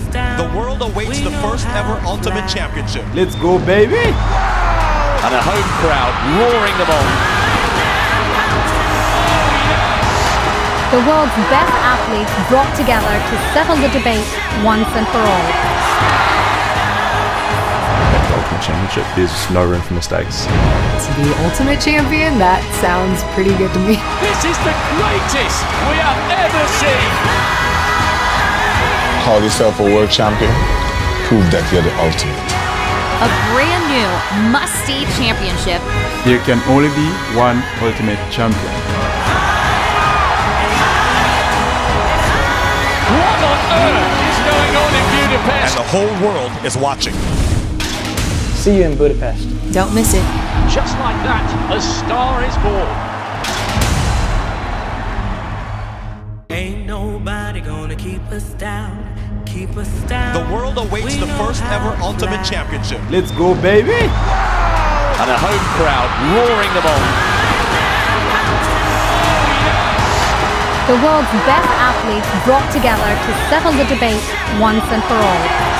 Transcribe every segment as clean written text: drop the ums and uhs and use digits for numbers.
The world awaits the first ever Ultimate Championship. Let's go, baby! And a home crowd roaring them on. The world's best athletes brought together to settle the debate once and for all. The Ultimate Championship is no room for mistakes. To be Ultimate Champion, that sounds pretty good to me. This is the greatest we have ever seen. Call yourself a world champion, prove that you're the ultimate. A brand new must-see championship. There can only be one Ultimate Champion. What on earth is going on in Budapest? And the whole world is watching. See you in Budapest. Don't miss it. Just like that, a star is born. Ain't nobody gonna keep us down, keep us down. The world awaits the first ever Ultimate Championship. Let's go, baby! And a home crowd roaring them on. The world's best athletes brought together to settle the debate once and for all.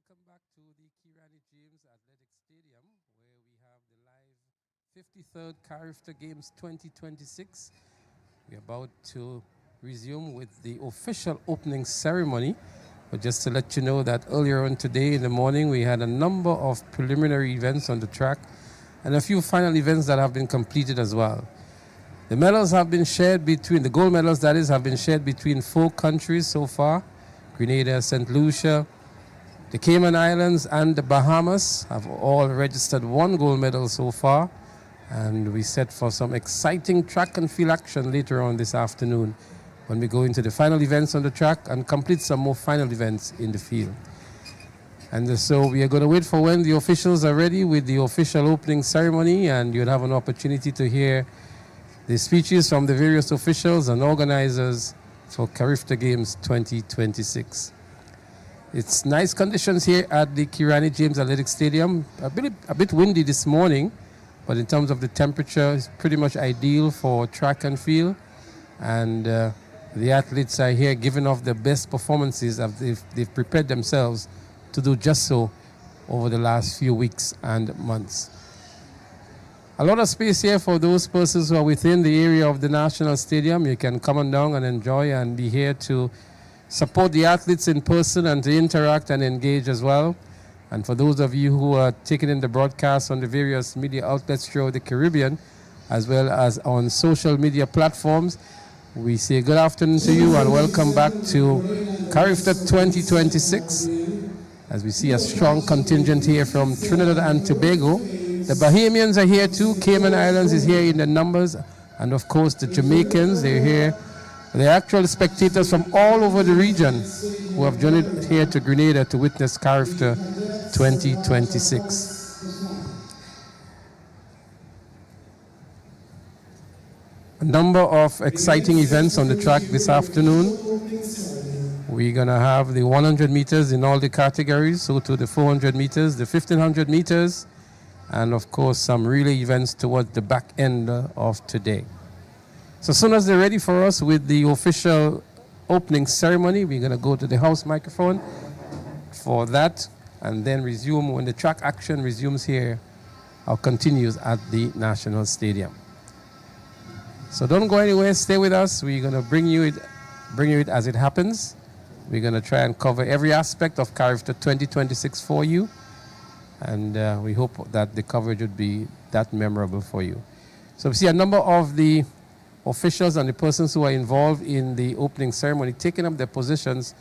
welcome back to the Kirani James Athletic Stadium, where we have the live 53rd Carifta Games 2026. We're about to resume with the official opening ceremony. But just to let you know that earlier on today in the morning, we had a number of preliminary events on the track and a few final events that have been completed as well. The medals have been shared between, the gold medals that is, have been shared between 4 countries so far. Grenada, St. Lucia, the Cayman Islands and the Bahamas have all registered 1 gold medal so far. And we set for some exciting track and field action later on this afternoon when we go into the final events on the track and complete some more final events in the field. And so we are going to wait for when the officials are ready with the official opening ceremony, and you'll have an opportunity to hear the speeches from the various officials and organizers for Carifta Games 2026. It's nice conditions here at the Kirani James Athletic Stadium. A bit windy this morning, but in terms of the temperature, it's pretty much ideal for track and field. And the athletes are here giving off the best performances they've prepared themselves to do just so over the last few weeks and months. A lot of space here for those persons who are within the area of the National Stadium. You can come on down and enjoy and be here to support the athletes in person and to interact and engage as well. And for those of you who are taking in the broadcast on the various media outlets throughout the Caribbean, as well as on social media platforms, we say good afternoon to you and welcome back to Carifta 2026. As we see a strong contingent here from Trinidad and Tobago. The Bahamians are here too. Cayman Islands is here in the numbers. And of course the Jamaicans, they're here. They're actual spectators from all over the region who have journeyed here to Grenada to witness Carifta 2026. A number of exciting events on the track this afternoon. We're going to have the 100 meters in all the categories, so to the 400 meters, the 1500 meters, and of course some relay events towards the back end of today. So as soon as they're ready for us with the official opening ceremony, we're going to go to the house microphone for that and then resume when the track action resumes here or continues at the National Stadium. So don't go anywhere, stay with us. We're going to bring you it as it happens. We're going to try and cover every aspect of Carifta 2026 for you. And we hope that the coverage would be that memorable for you. So we see a number of the officials and the persons who are involved in the opening ceremony taking up their positions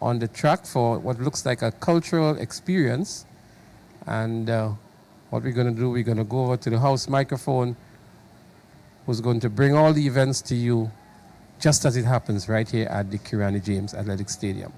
on the track for what looks like a cultural experience. And what we're going to do, we're going to go over to the house microphone, who's going to bring all the events to you just as it happens right here at the Kirani James Athletic Stadium.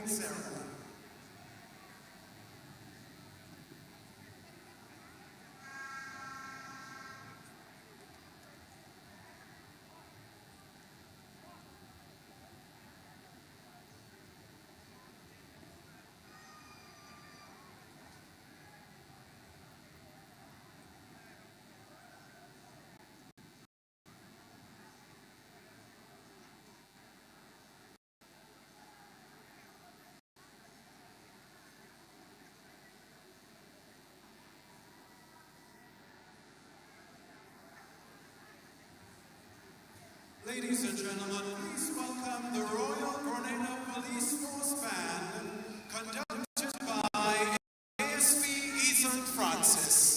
opening ceremony. Ladies and gentlemen, please welcome the Royal Grenada Police Force Band, conducted by ASP Ethan Francis.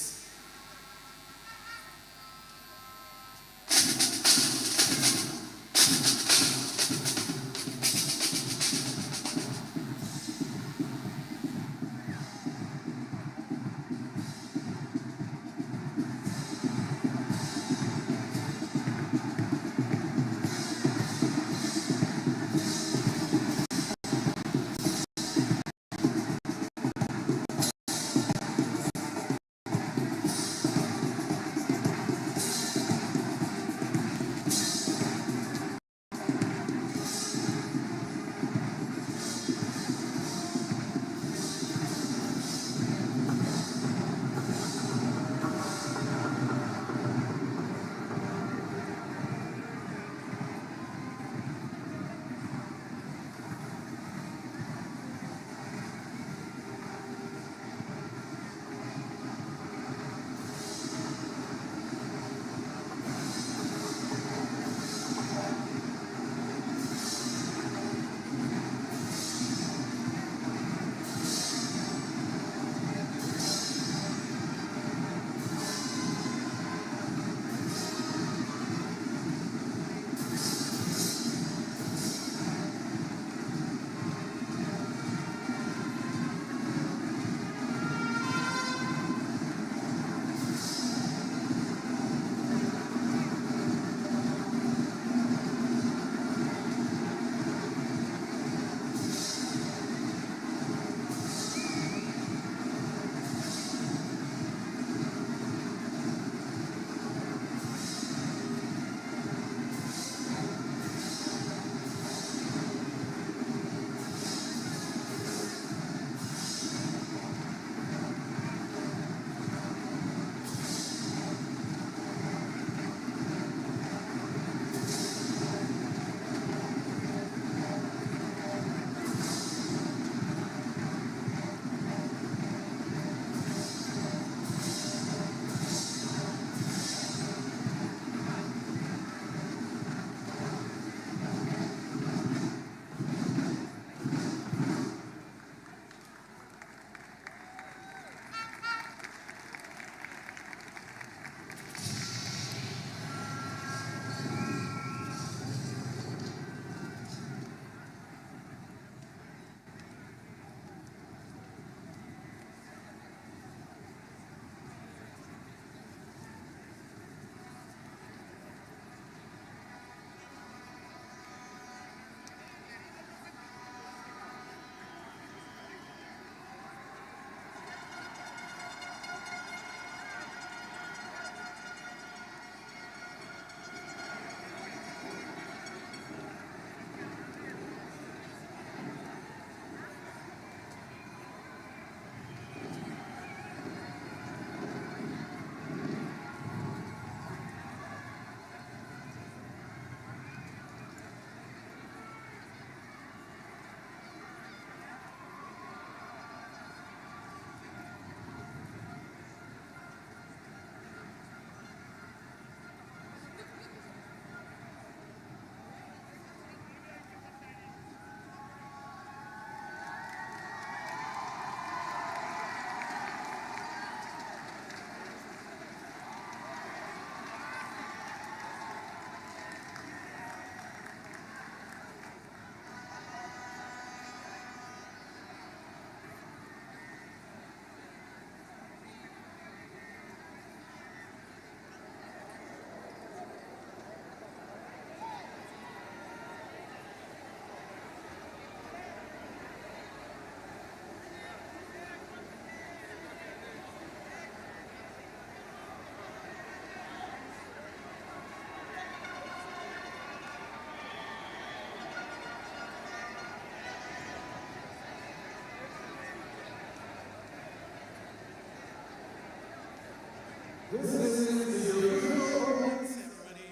This is the official opening ceremony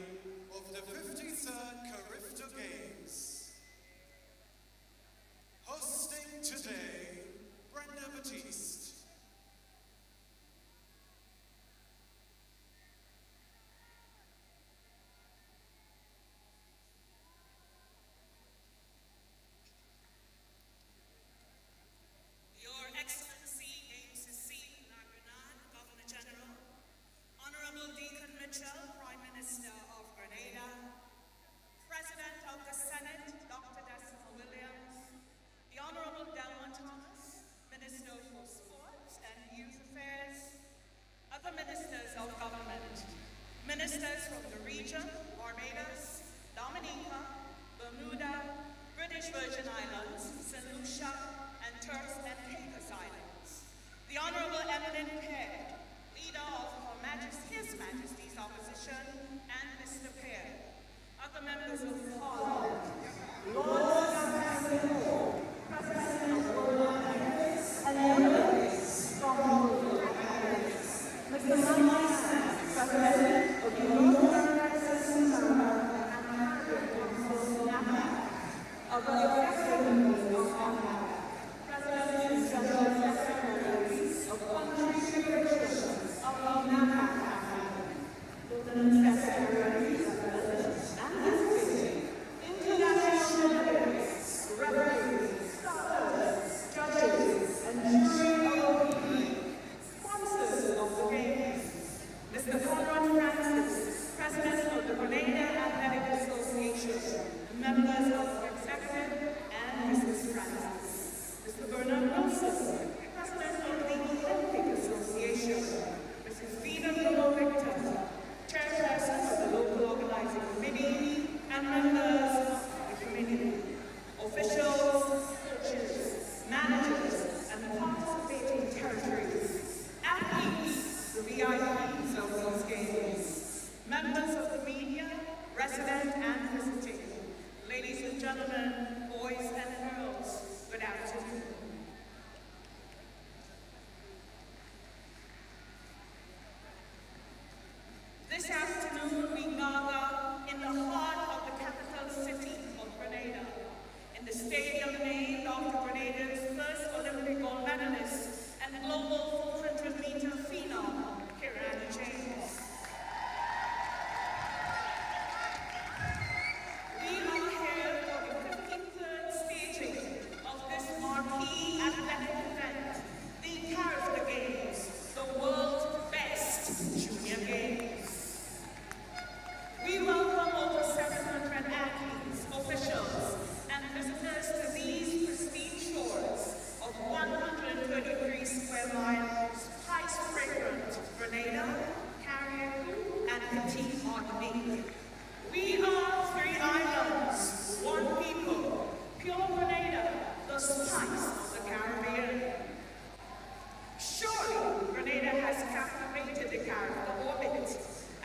of the 53rd Carifta Games. Hosting today, Brenda Batiste. Your Excellency, AMCC, Lagranad, Governor General, Honorable Deacon Mitchell, Prime Minister of Grenada, President of the Senate, Dr. Decimal Williams, the Honorable Delma Thomas, Minister for Sports and Youth Affairs, other ministers of government, ministers from the region, Barbados, Dominica, Bermuda, British Virgin Islands, St. Lucia, and Turks and Caicos Islands. The Honorable Eminent Pear, leader of His Majesty's Opposition, and Mr. Pear, other members of Parliament, Lords of President of the World and delegates from all over Mr. Mike, President of the Northern Texas America and Caribbean Council of the Executive of Canada, President and General Secretaries of countries and jurisdictions of NAFTA, Lieutenant Secretaries of Religion and History, international delegates, referees, scholars, judges, and jury of opinion, sponsors of the games, Mr. Conrad Francis, President of the Grenada Athletic Association, members of the executive, and Mrs. Francis, Mr. Bernard Wilson, President of the Olympic Association, Mrs. Vida Victor, Chairperson of the local organizing committee, and members of the community, officials, coaches, managers, and participating territories, athletes, the VIPs of these games, members of the media, resident and visiting, ladies and gentlemen, boys and girls, good afternoon. This afternoon, we gather in the heart of the capital city of Grenada, in the stadium named after Grenada's first Olympic gold medalist and global 400-meter phenom, Kirani James. We are here for the 53rd staging of this marquee athletic event, the Carifta Games, the world's best junior games. We welcome over 700 athletes, officials, and visitors to these pristine shores of 133 square miles, spice fragrant Grenada, Caribbean, and Petite Martinique. We are 3 islands, 1 people, pure Grenada, the spice of the Caribbean. Surely, Grenada has captivated the Caribbean orbit,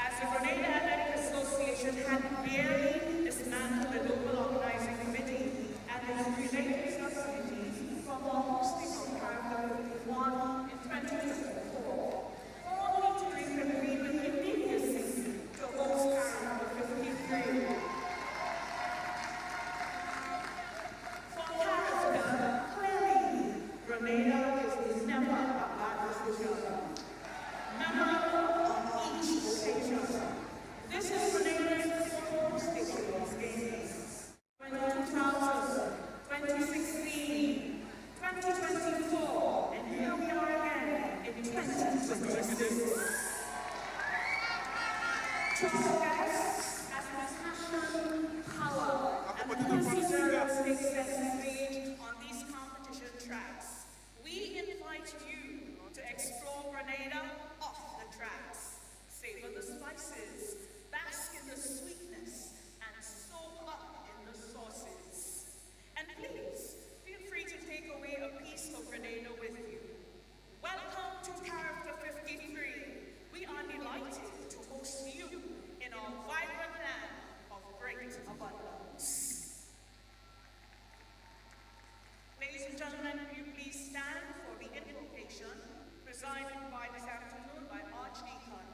as the Grenada Athletic Association had barely dismantled the local organizing committee and its related subcommittees from the hosting of Carifta 51 in 2024, only to reconvene immediately to host Carifta 53. For Carifta, clearly, Grenada is never a bad decision. Memorable on each occasion. This is Grenada's fourth stage of these games. 2000, 2016, 2024, and here we are again in 2026. True guests as passion, power, and perseverance make sense on these competition tracks. We invite you to explore Grenada off the tracks, savor the spices, bask in the sweetness, and soak up in the sauces. And please, feel free to take away a piece of Grenada with you. Welcome to Carifta 53. We are delighted to host you in our vibrant land of great abundance. Ladies and gentlemen, will you please stand for the invocation presided by this afternoon by Archdeacon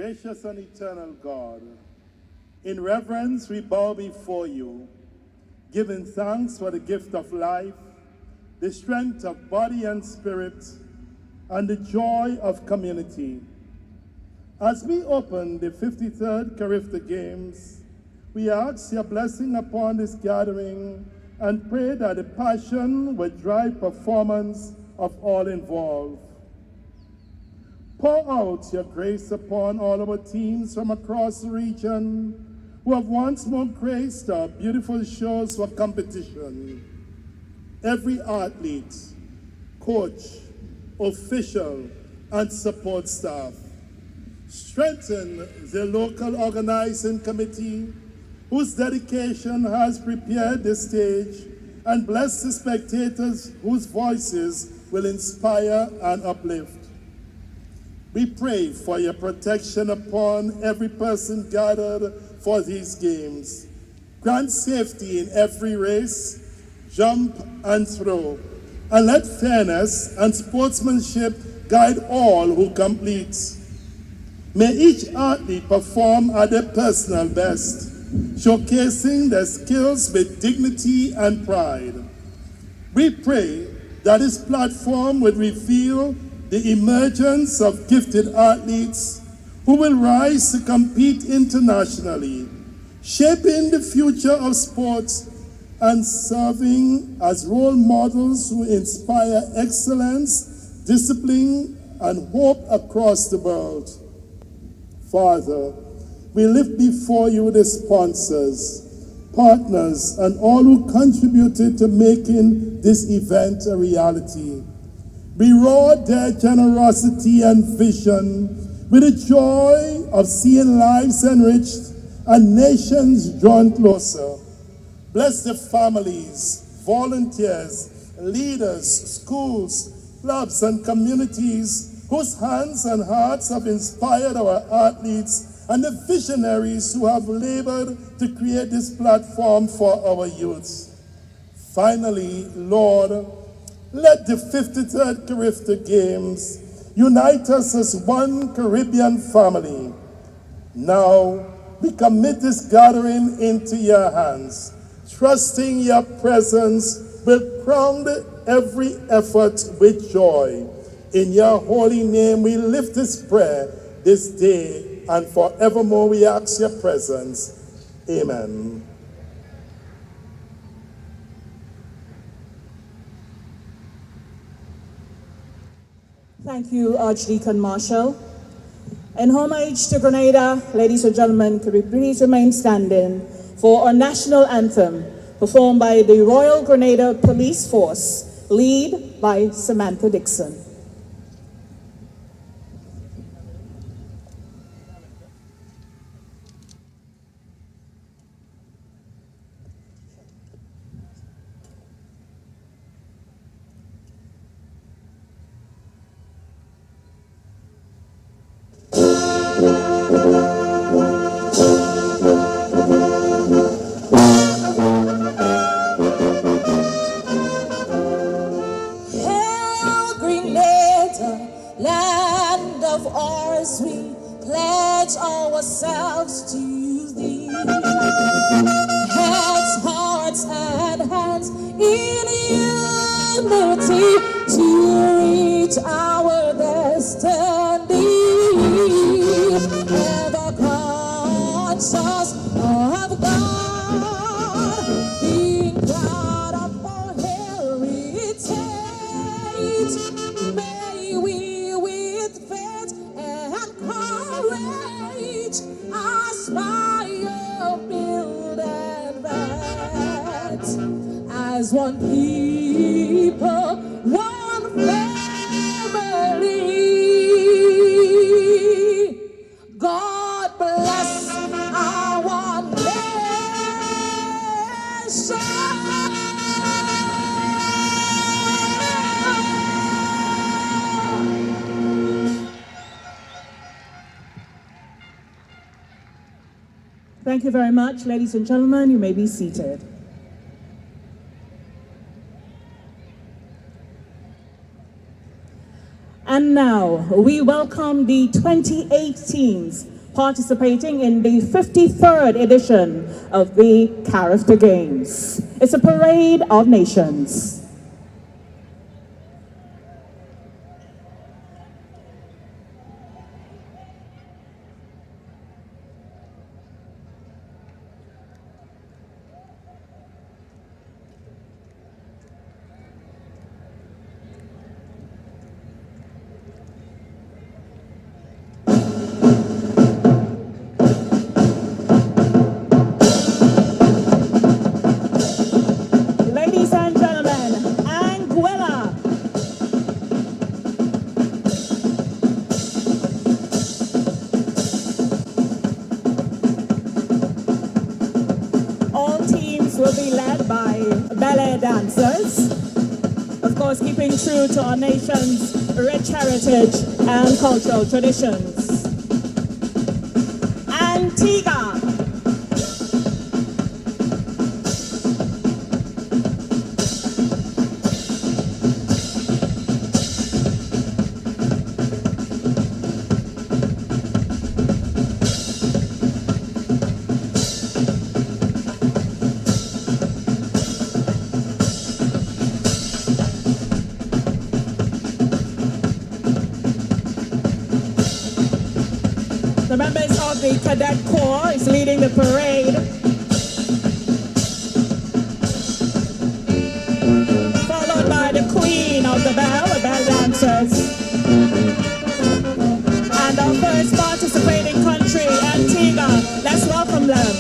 Gracious and eternal God, in reverence we bow before you, giving thanks for the gift of life, the strength of body and spirit, and the joy of community. As we open the 53rd Carifta Games, we ask your blessing upon this gathering and pray that the passion will drive performance of all involved. Pour out your grace upon all our teams from across the region who have once more graced our beautiful shows for competition. Every athlete, coach, official, and support staff. Strengthen the local organizing committee whose dedication has prepared the stage, and bless the spectators whose voices will inspire and uplift. We pray for your protection upon every person gathered for these games. Grant safety in every race, jump and throw, and let fairness and sportsmanship guide all who complete. May each athlete perform at their personal best, showcasing their skills with dignity and pride. We pray that this platform would reveal the emergence of gifted athletes who will rise to compete internationally, shaping the future of sports and serving as role models who inspire excellence, discipline, and hope across the world. Father, we lift before you the sponsors, partners, and all who contributed to making this event a reality. We reward their generosity and vision with the joy of seeing lives enriched and nations drawn closer. Bless the families, volunteers, leaders, schools, clubs, and communities whose hands and hearts have inspired our athletes, and the visionaries who have labored to create this platform for our youth. Finally, Lord, let the 53rd Carifta Games unite us as one Caribbean family. Now, we commit this gathering into your hands, trusting your presence will crown every effort with joy. In your holy name, we lift this prayer this day and forevermore. We ask your presence. Amen. Thank you, Archdeacon Marshall. In homage to Grenada, ladies and gentlemen, could we please remain standing for our national anthem, performed by the Royal Grenada Police Force, lead by Samantha Dixon. ourselves to thee. Heads, hearts, and hands in unity to reach our destiny. Ever conscious of God, being proud of our heritage. May we with faith and courage aspire, build, and advance as one people, one family. God bless our nation. Thank you very much, ladies and gentlemen. You may be seated. And now we welcome the 28 teams participating in the 53rd edition of the Carifta Games. It's a parade of nations. Dancers, of course keeping true to our nation's rich heritage and cultural traditions. Antigua. The members of the Cadet Corps is leading the parade. Followed by the Queen of the bell dancers. And our first participating country, Antigua. Let's welcome them.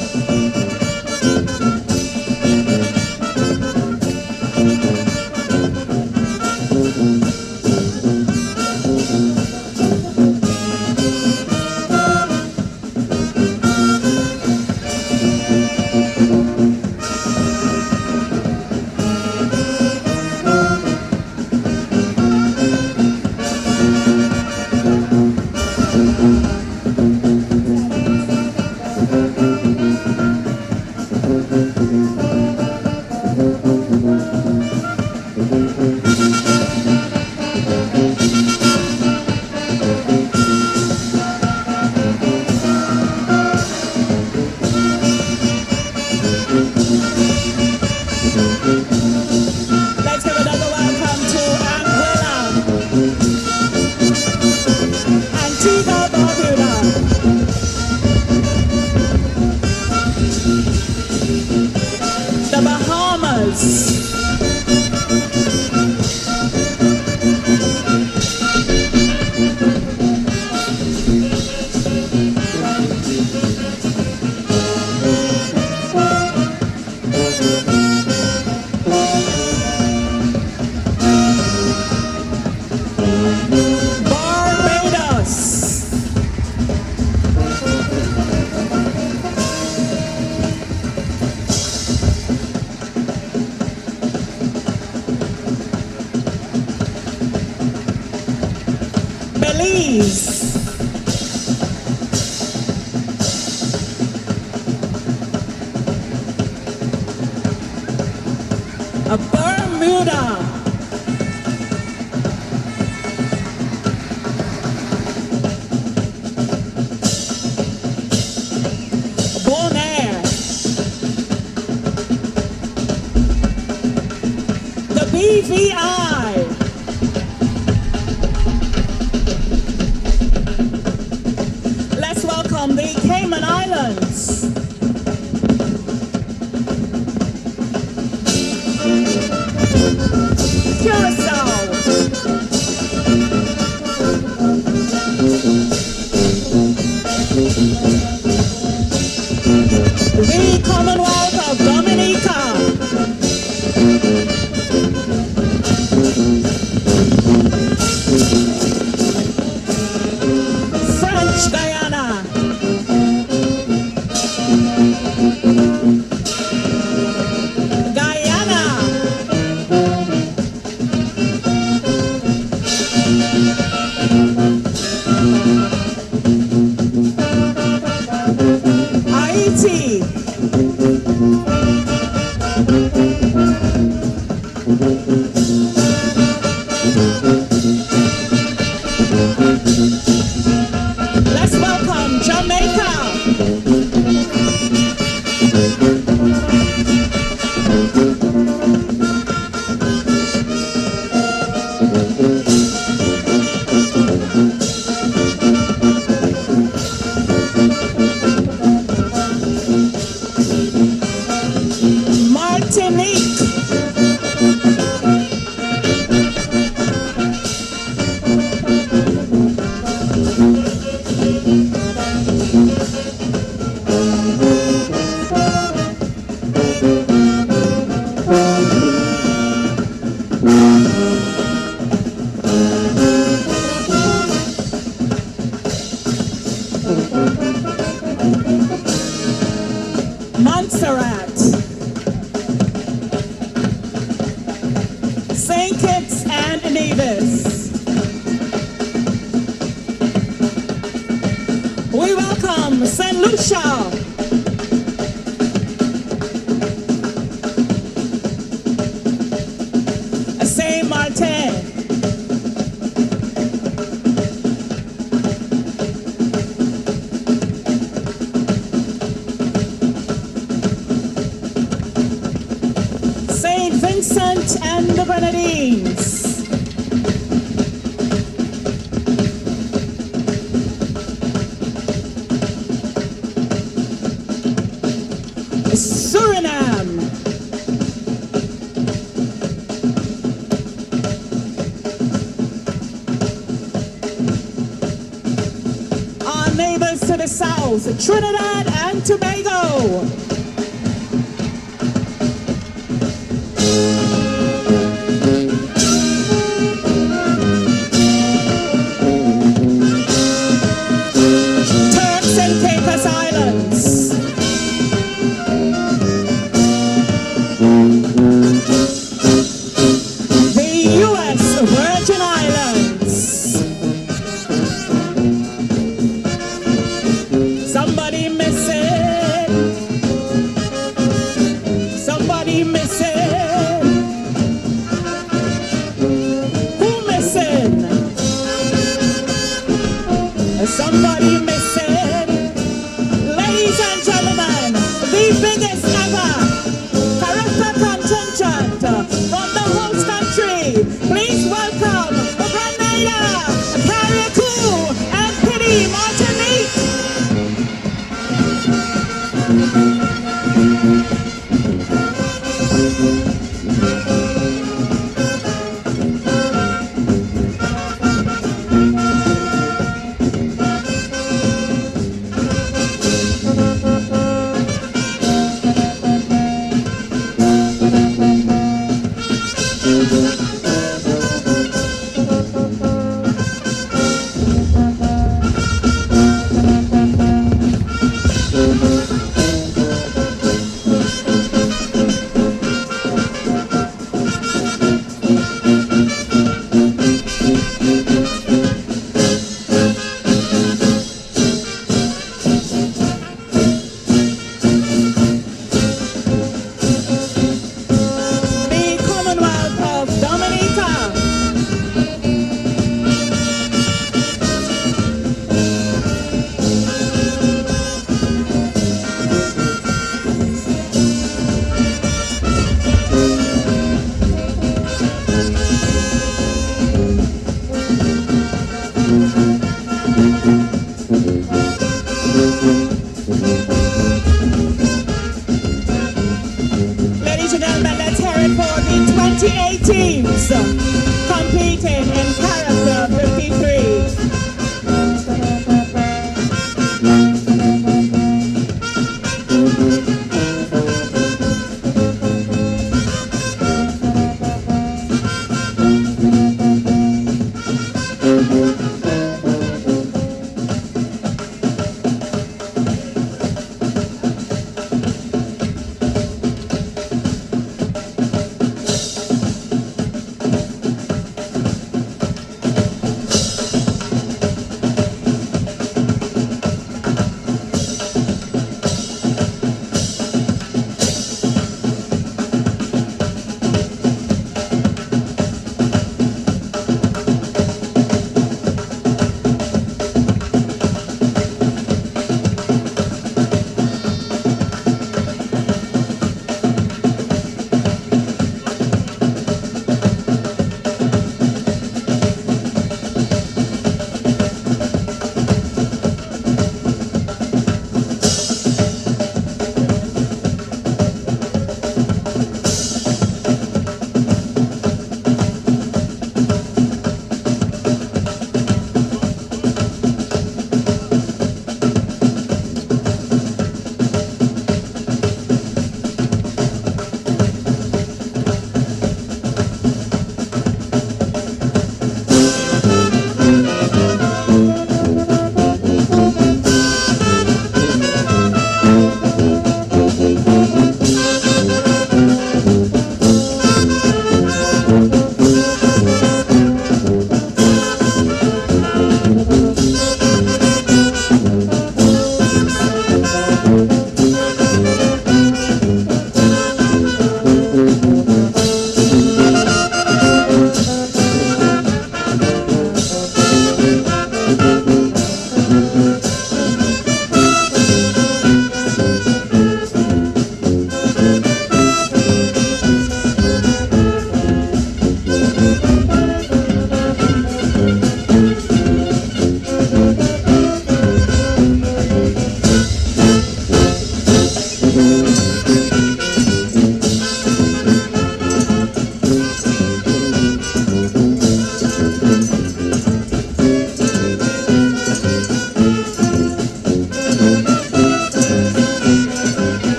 Bermuda. Bonaire. The BVI. Let's welcome the Cayman Islands. Curacao. The Commonwealth of Dominica. French Guyana. Haiti. Let's welcome Jamaica. Montserrat, St. Kitts and Nevis. We welcome St. Lucia, St. Martin, St. Vincent and the Grenadines, Suriname, our neighbors to the south, Trinidad and Tobago, Turks and Caicos Islands, the U.S. Virgin Islands. Somebody missing. Somebody missing. Who missing? Somebody missing. Ladies and gentlemen, the biggest ever Carifta contingent from the host country. Please welcome Grenada, Caribou, and Pity Martinique. The Commonwealth of Dominica. Ladies and gentlemen, let's hear it for the 28 teams competing in Carifta 53.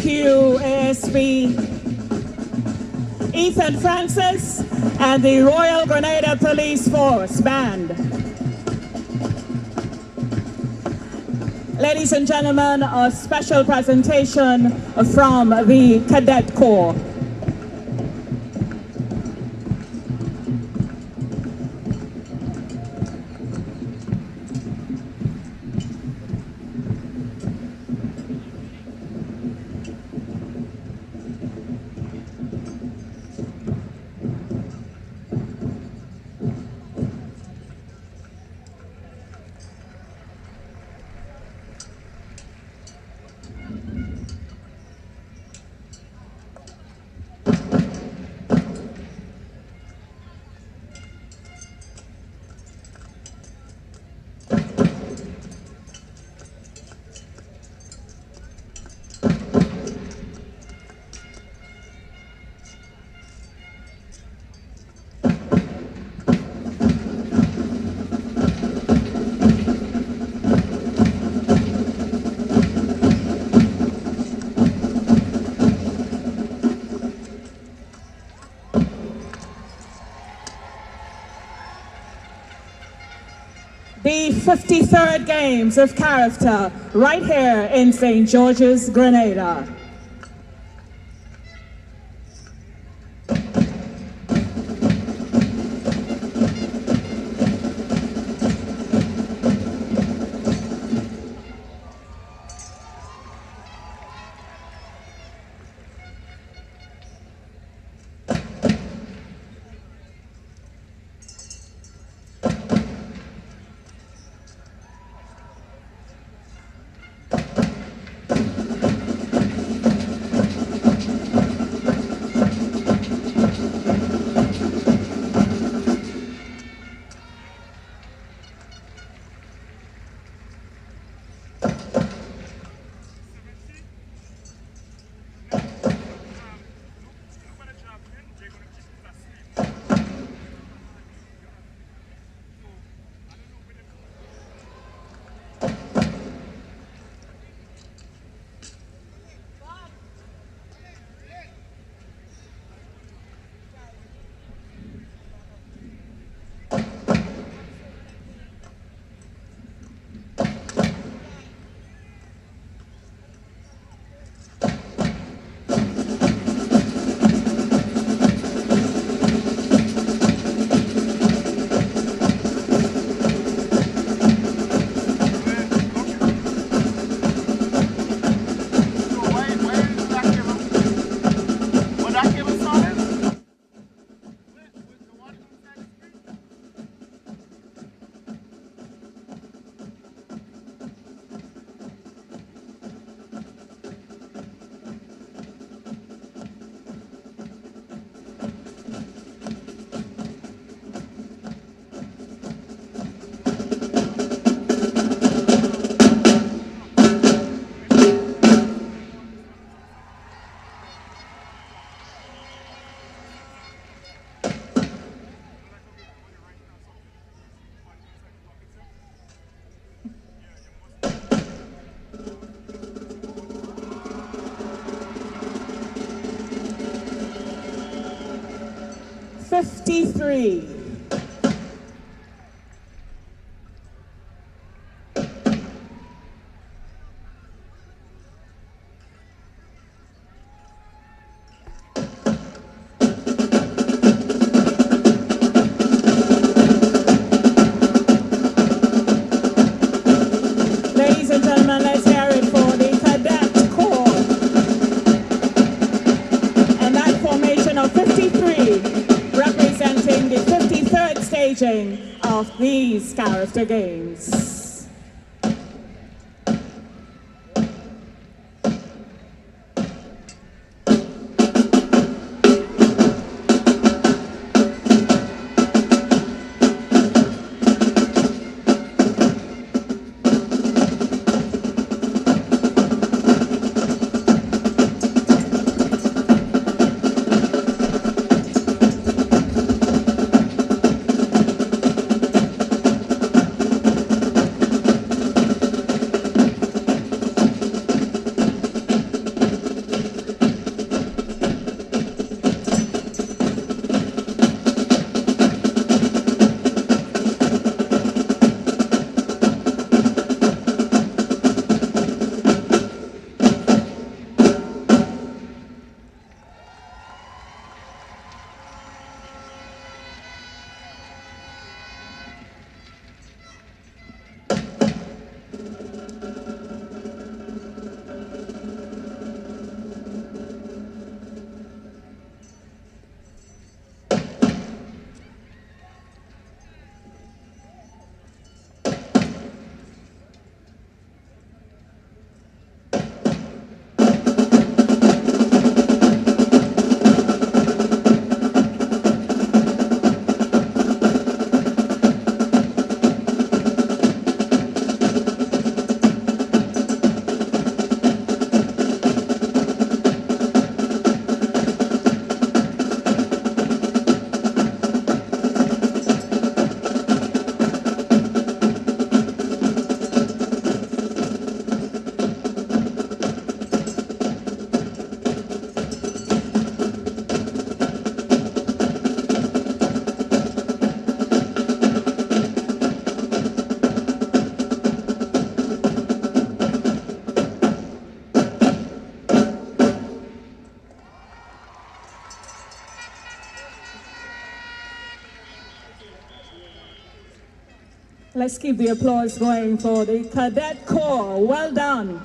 you, ASP Ethan Francis and the Royal Grenada Police Force Band. Ladies and gentlemen, a special presentation from the Cadet Corps. The 53rd Games of Carifta, right here in St. George's, Grenada. '53. Ladies and gentlemen, let's hear it for the Cadet Corps. And that formation of 53, representing the 53rd staging of these Carifta Games. Let's keep the applause going for the Cadet Corps. Well done.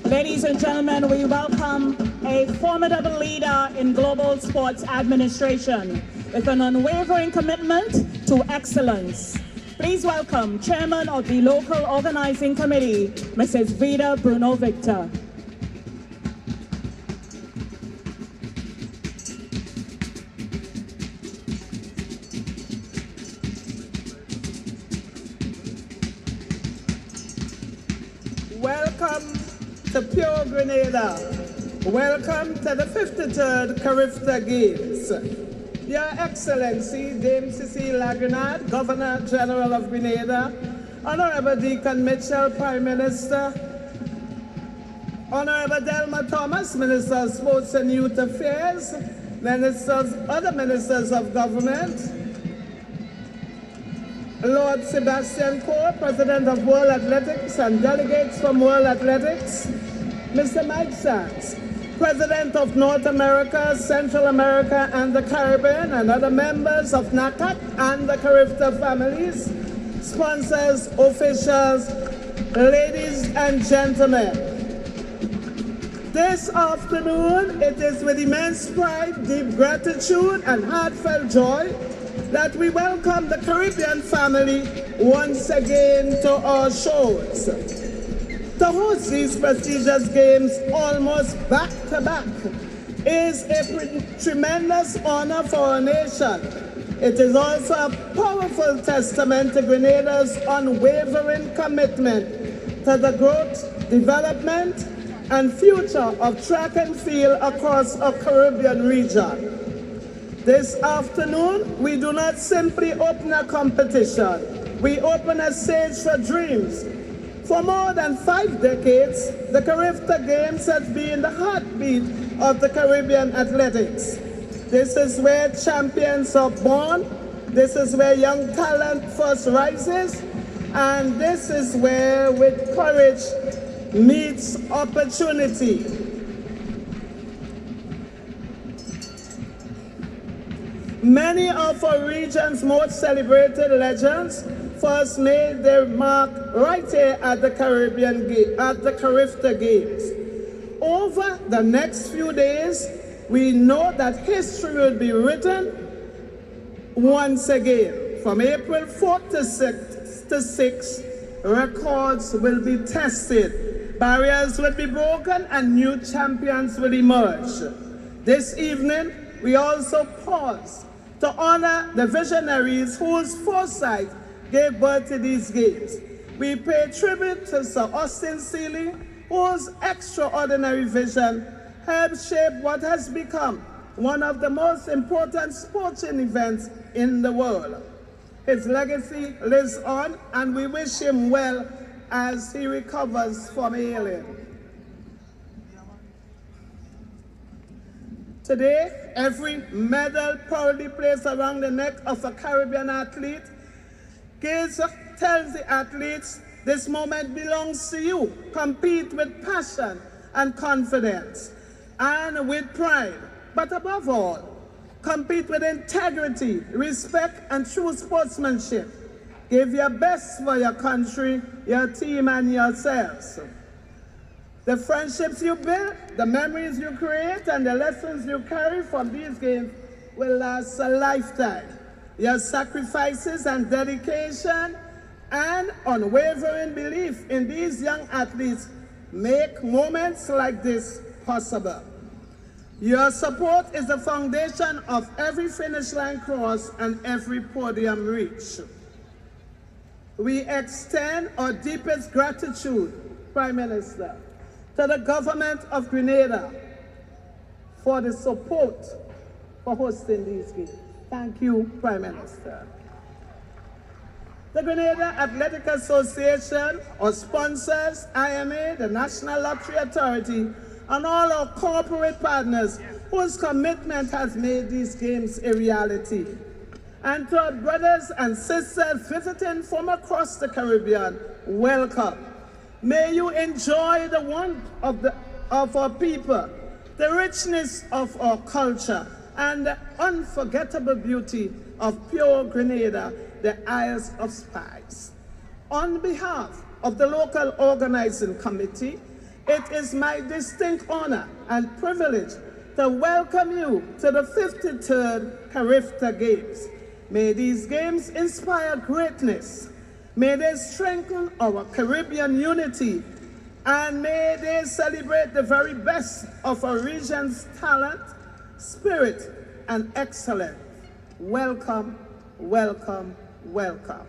Ladies and gentlemen, we welcome a formidable leader in global sports administration with an unwavering commitment to excellence. Please welcome Chairman of the Local Organizing Committee, Mrs. Vida Bruno Victor. Welcome to Pure Grenada. Welcome to the 53rd Carifta Games. Your Excellency, Dame Cecile Lagrenade, Governor General of Grenada, Honorable Deacon Mitchell, Prime Minister, Honorable Delma Thomas, Minister of Sports and Youth Affairs, other ministers of government, Lord Sebastian Coe, President of World Athletics, and delegates from World Athletics, Mr. Mike Sachs, President of North America, Central America, and the Caribbean, and other members of NACAT and the Carifta families, sponsors, officials, ladies and gentlemen. This afternoon, it is with immense pride, deep gratitude, and heartfelt joy that we welcome the Caribbean family once again to our shores. To host these prestigious games almost back to back is a tremendous honor for our nation. It is also a powerful testament to Grenada's unwavering commitment to the growth, development, and future of track and field across our Caribbean region. This afternoon, we do not simply open a competition, we open a stage for dreams. For more than 5 decades, the Carifta Games has been the heartbeat of the Caribbean athletics. This is where champions are born, this is where young talent first rises, and this is where, with courage, meets opportunity. Many of our region's most celebrated legends first made their mark right here at the Carifta Games. Over the next few days, we know that history will be written once again. From April 4th to 6th, records will be tested, barriers will be broken, and new champions will emerge. This evening, we also pause to honor the visionaries whose foresight gave birth to these games. We pay tribute to Sir Austin Seeley, whose extraordinary vision helped shape what has become one of the most important sporting events in the world. His legacy lives on, and we wish him well as he recovers from ailing. Today, every medal proudly placed around the neck of a Caribbean athlete tells the athletes, this moment belongs to you. Compete with passion and confidence and with pride. But above all, compete with integrity, respect, and true sportsmanship. Give your best for your country, your team, and yourselves. The friendships you build, the memories you create, and the lessons you carry from these games will last a lifetime. Your sacrifices and dedication and unwavering belief in these young athletes make moments like this possible. Your support is the foundation of every finish line cross and every podium reach. We extend our deepest gratitude, Prime Minister, to the government of Grenada for the support for hosting these games. Thank you, Prime Minister. The Grenada Athletic Association, our sponsors, IMA, the National Lottery Authority, and all our corporate partners whose commitment has made these games a reality. And to our brothers and sisters visiting from across the Caribbean, welcome. May you enjoy the warmth of our people, the richness of our culture, and the unforgettable beauty of pure Grenada, the Isles of Spice. On behalf of the local organizing committee, it is my distinct honor and privilege to welcome you to the 53rd Carifta Games. May these games inspire greatness. May they strengthen our Caribbean unity, and may they celebrate the very best of our region's talent, spirit, and excellence. Welcome, welcome, welcome.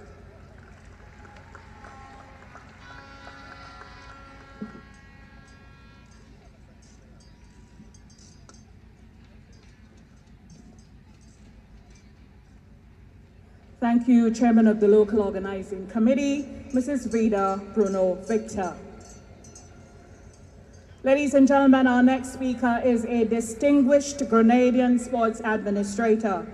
Thank you, Chairman of the Local Organizing Committee, Mrs. Vida Bruno Victor. Ladies and gentlemen, our next speaker is a distinguished Grenadian sports administrator,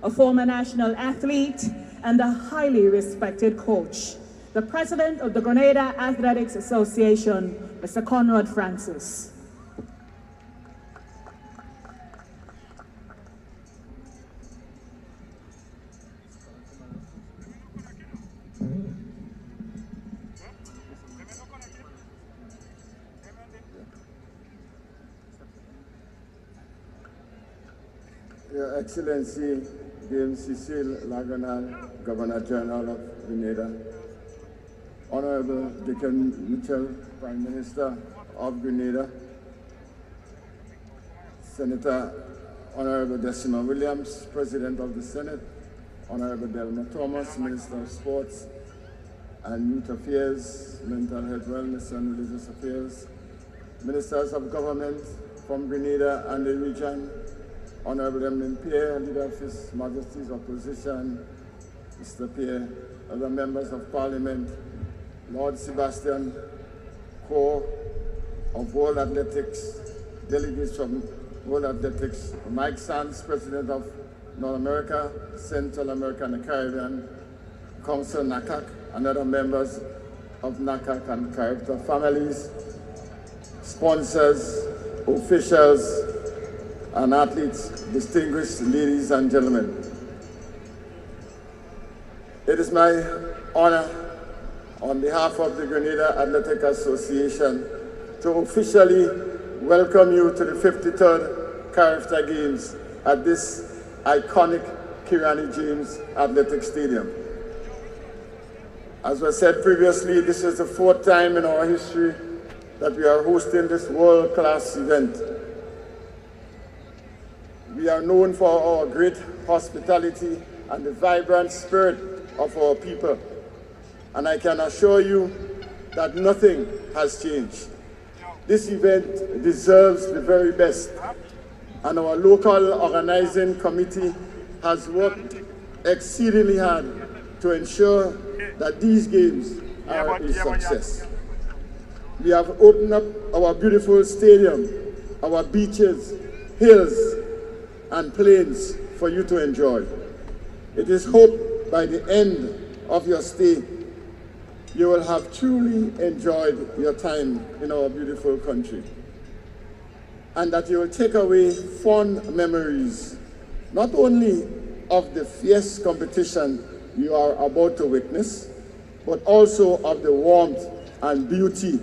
a former national athlete, and a highly respected coach, the president of the Grenada Athletics Association, Mr. Conrad Francis. Your Excellency, Dame Cecile Laganal, Governor General of Grenada, Honorable Dickon Mitchell, Prime Minister of Grenada, Senator Honorable Decima Williams, President of the Senate, Honorable Delma Thomas, Minister of Sports and Youth Affairs, Mental Health, Wellness and Religious Affairs, Ministers of Government from Grenada and the region, Honorable Eminent Pierre, Leader of His Majesty's Opposition, Mr. Pierre, other members of Parliament, Lord Sebastian Coe of World Athletics, delegates from World Athletics, Mike Sands, President of North America, Central America and the Caribbean, Council NACAC, and other members of NACAC and Carifta families, sponsors, officials, and athletes, distinguished ladies and gentlemen. It is my honor, on behalf of the Grenada Athletic Association, to officially welcome you to the 53rd Carifta Games at this iconic Kirani James Athletic Stadium. As was said previously, this is the 4th time in our history that we are hosting this world-class event. We are known for our great hospitality and the vibrant spirit of our people. And I can assure you that nothing has changed. This event deserves the very best. And our local organizing committee has worked exceedingly hard to ensure that these games are a success. We have opened up our beautiful stadium, our beaches, hills, and plains for you to enjoy. It is hoped by the end of your stay, you will have truly enjoyed your time in our beautiful country, and that you will take away fond memories, not only of the fierce competition you are about to witness, but also of the warmth and beauty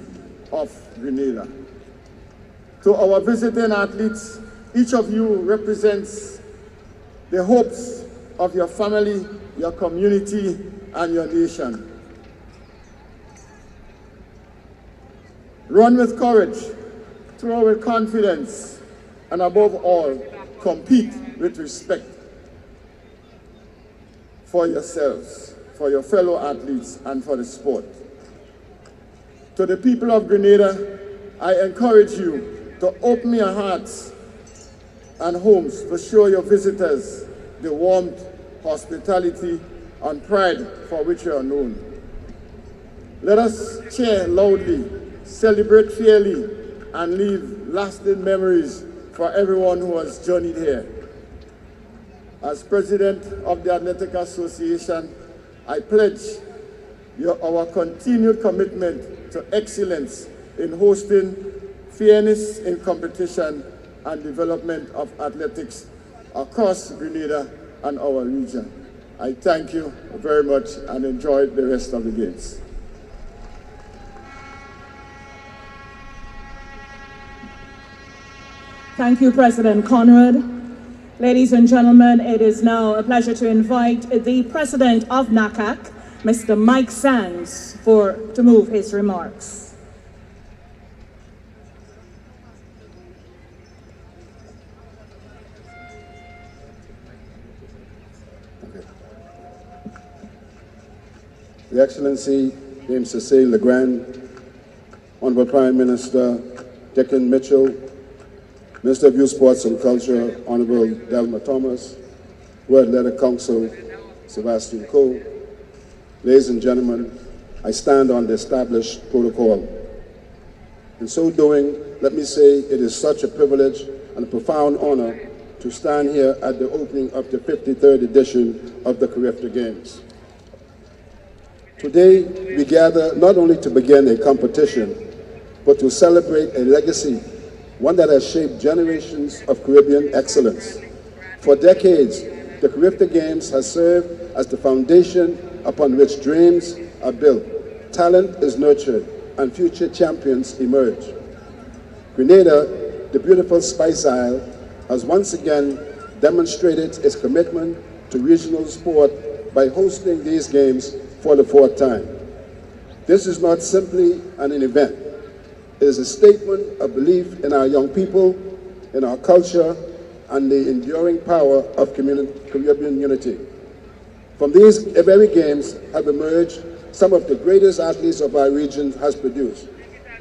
of Grenada. To our visiting athletes, each of you represents the hopes of your family, your community, and your nation. Run with courage, throw with confidence, and above all, compete with respect for yourselves, for your fellow athletes and for the sport. To the people of Grenada, I encourage you to open your hearts and homes to show your visitors the warmth, hospitality, and pride for which you are known. Let us cheer loudly, celebrate fairly, and leave lasting memories for everyone who has journeyed here. As President of the Athletic Association, I pledge our continued commitment to excellence in hosting, fairness in competition, and development of athletics across Grenada and our region. I thank you very much and enjoy the rest of the games. Thank you, President Conrad. Ladies and gentlemen, it is now a pleasure to invite the President of NACAC, Mr. Mike Sands, to move his remarks. Your Excellency, James Cecile Legrand, Honorable Prime Minister Dickon Mitchell, Minister of Youth, Sports and Culture, Honorable Delma Thomas, World Athletic Council, Sebastian Coe. Ladies and gentlemen, I stand on the established protocol. In so doing, let me say it is such a privilege and a profound honor to stand here at the opening of the 53rd edition of the Carifta Games. Today, we gather not only to begin a competition, but to celebrate a legacy, one that has shaped generations of Caribbean excellence. For decades, the Carifta Games has served as the foundation upon which dreams are built, talent is nurtured, and future champions emerge. Grenada, the beautiful Spice Isle, has once again demonstrated its commitment to regional sport by hosting these games for the 4th time. This is not simply an event. It is a statement of belief in our young people, in our culture, and the enduring power of Caribbean unity. From these very games have emerged some of the greatest athletes of our region has produced,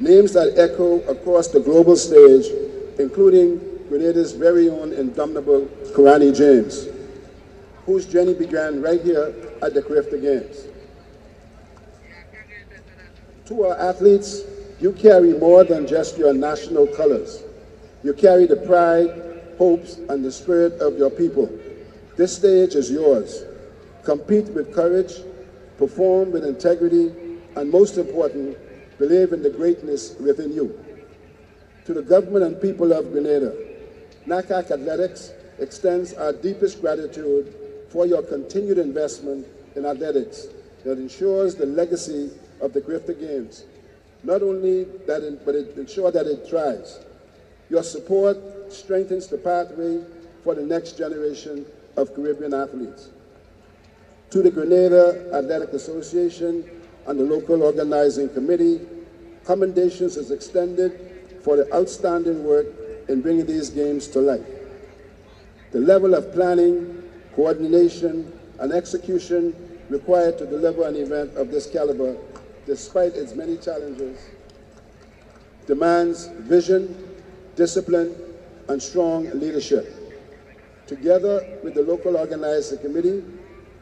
names that echo across the global stage, including Grenada's very own indomitable Karani James, whose journey began right here at the Carifta Games. To our athletes, you carry more than just your national colors. You carry the pride, hopes, and the spirit of your people. This stage is yours. Compete with courage, perform with integrity, and most important, believe in the greatness within you. To the government and people of Grenada, NACAC Athletics extends our deepest gratitude for your continued investment in athletics that ensures the legacy of the Carifta Games. Not only that, but it ensures that it thrives. Your support strengthens the pathway for the next generation of Caribbean athletes. To the Grenada Athletic Association and the local organizing committee, commendations is extended for the outstanding work in bringing these games to life. The level of planning, coordination, and execution required to deliver an event of this caliber, despite its many challenges, demands vision, discipline, and strong leadership. Together with the local organizing committee,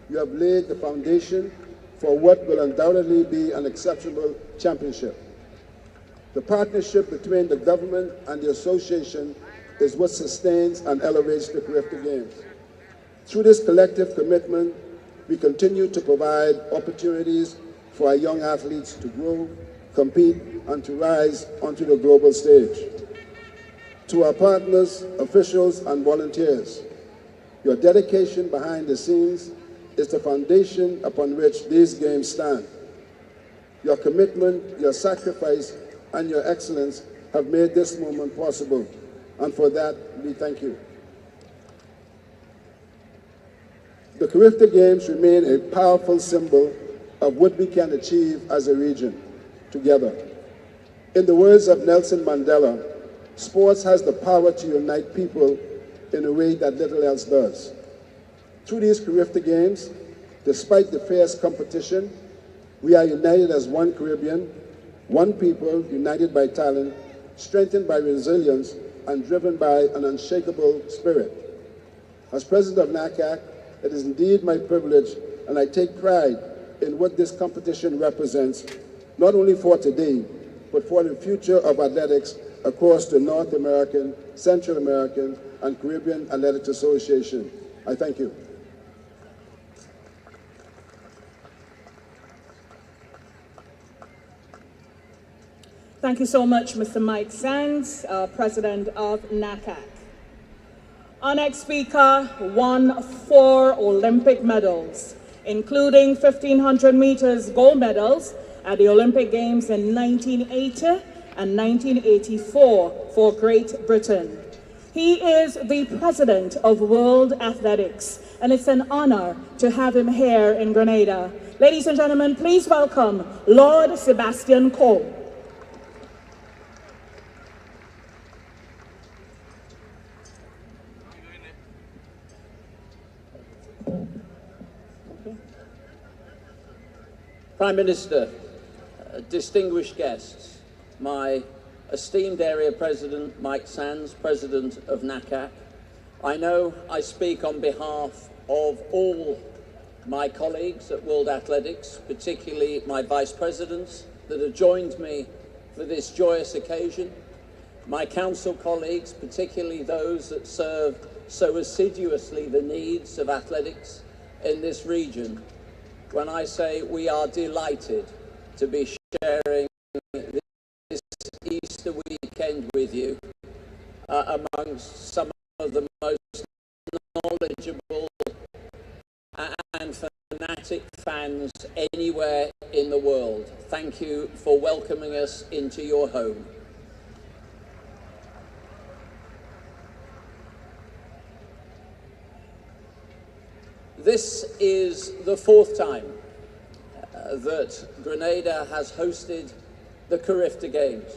you have laid the foundation for what will undoubtedly be an exceptional championship. The partnership between the government and the association is what sustains and elevates the Carifta Games. Through this collective commitment, we continue to provide opportunities for our young athletes to grow, compete, and to rise onto the global stage. To our partners, officials, and volunteers, your dedication behind the scenes is the foundation upon which these games stand. Your commitment, your sacrifice, and your excellence have made this moment possible, and for that, we thank you. The Carifta Games remain a powerful symbol of what we can achieve as a region together. In the words of Nelson Mandela, sports has the power to unite people in a way that little else does. Through these Carifta Games, Despite the fierce competition, we are united as one Caribbean, one people, united by talent, strengthened by resilience, and driven by an unshakable spirit. As president of NACAC, it is indeed my privilege, and I take pride in what this competition represents, not only for today, but for the future of athletics across the North American, Central American, and Caribbean Athletics Association. I thank you. Thank you so much, Mr. Mike Sands, President of NACAC. Our next speaker won 4 Olympic medals, including 1,500 meters gold medals at the Olympic Games in 1980 and 1984 for Great Britain. He is the president of World Athletics, and it's an honor to have him here in Grenada. Ladies and gentlemen, please welcome Lord Sebastian Coe. Prime Minister, distinguished guests, my esteemed area president, Mike Sands, president of NACAC. I know I speak on behalf of all my colleagues at World Athletics, particularly my vice presidents that have joined me for this joyous occasion, my council colleagues, particularly those that serve so assiduously the needs of athletics in this region, when I say we are delighted to be sharing this Easter weekend with you amongst some of the most knowledgeable and fanatic fans anywhere in the world. Thank you for welcoming us into your home. This is the 4th time that Grenada has hosted the Carifta Games.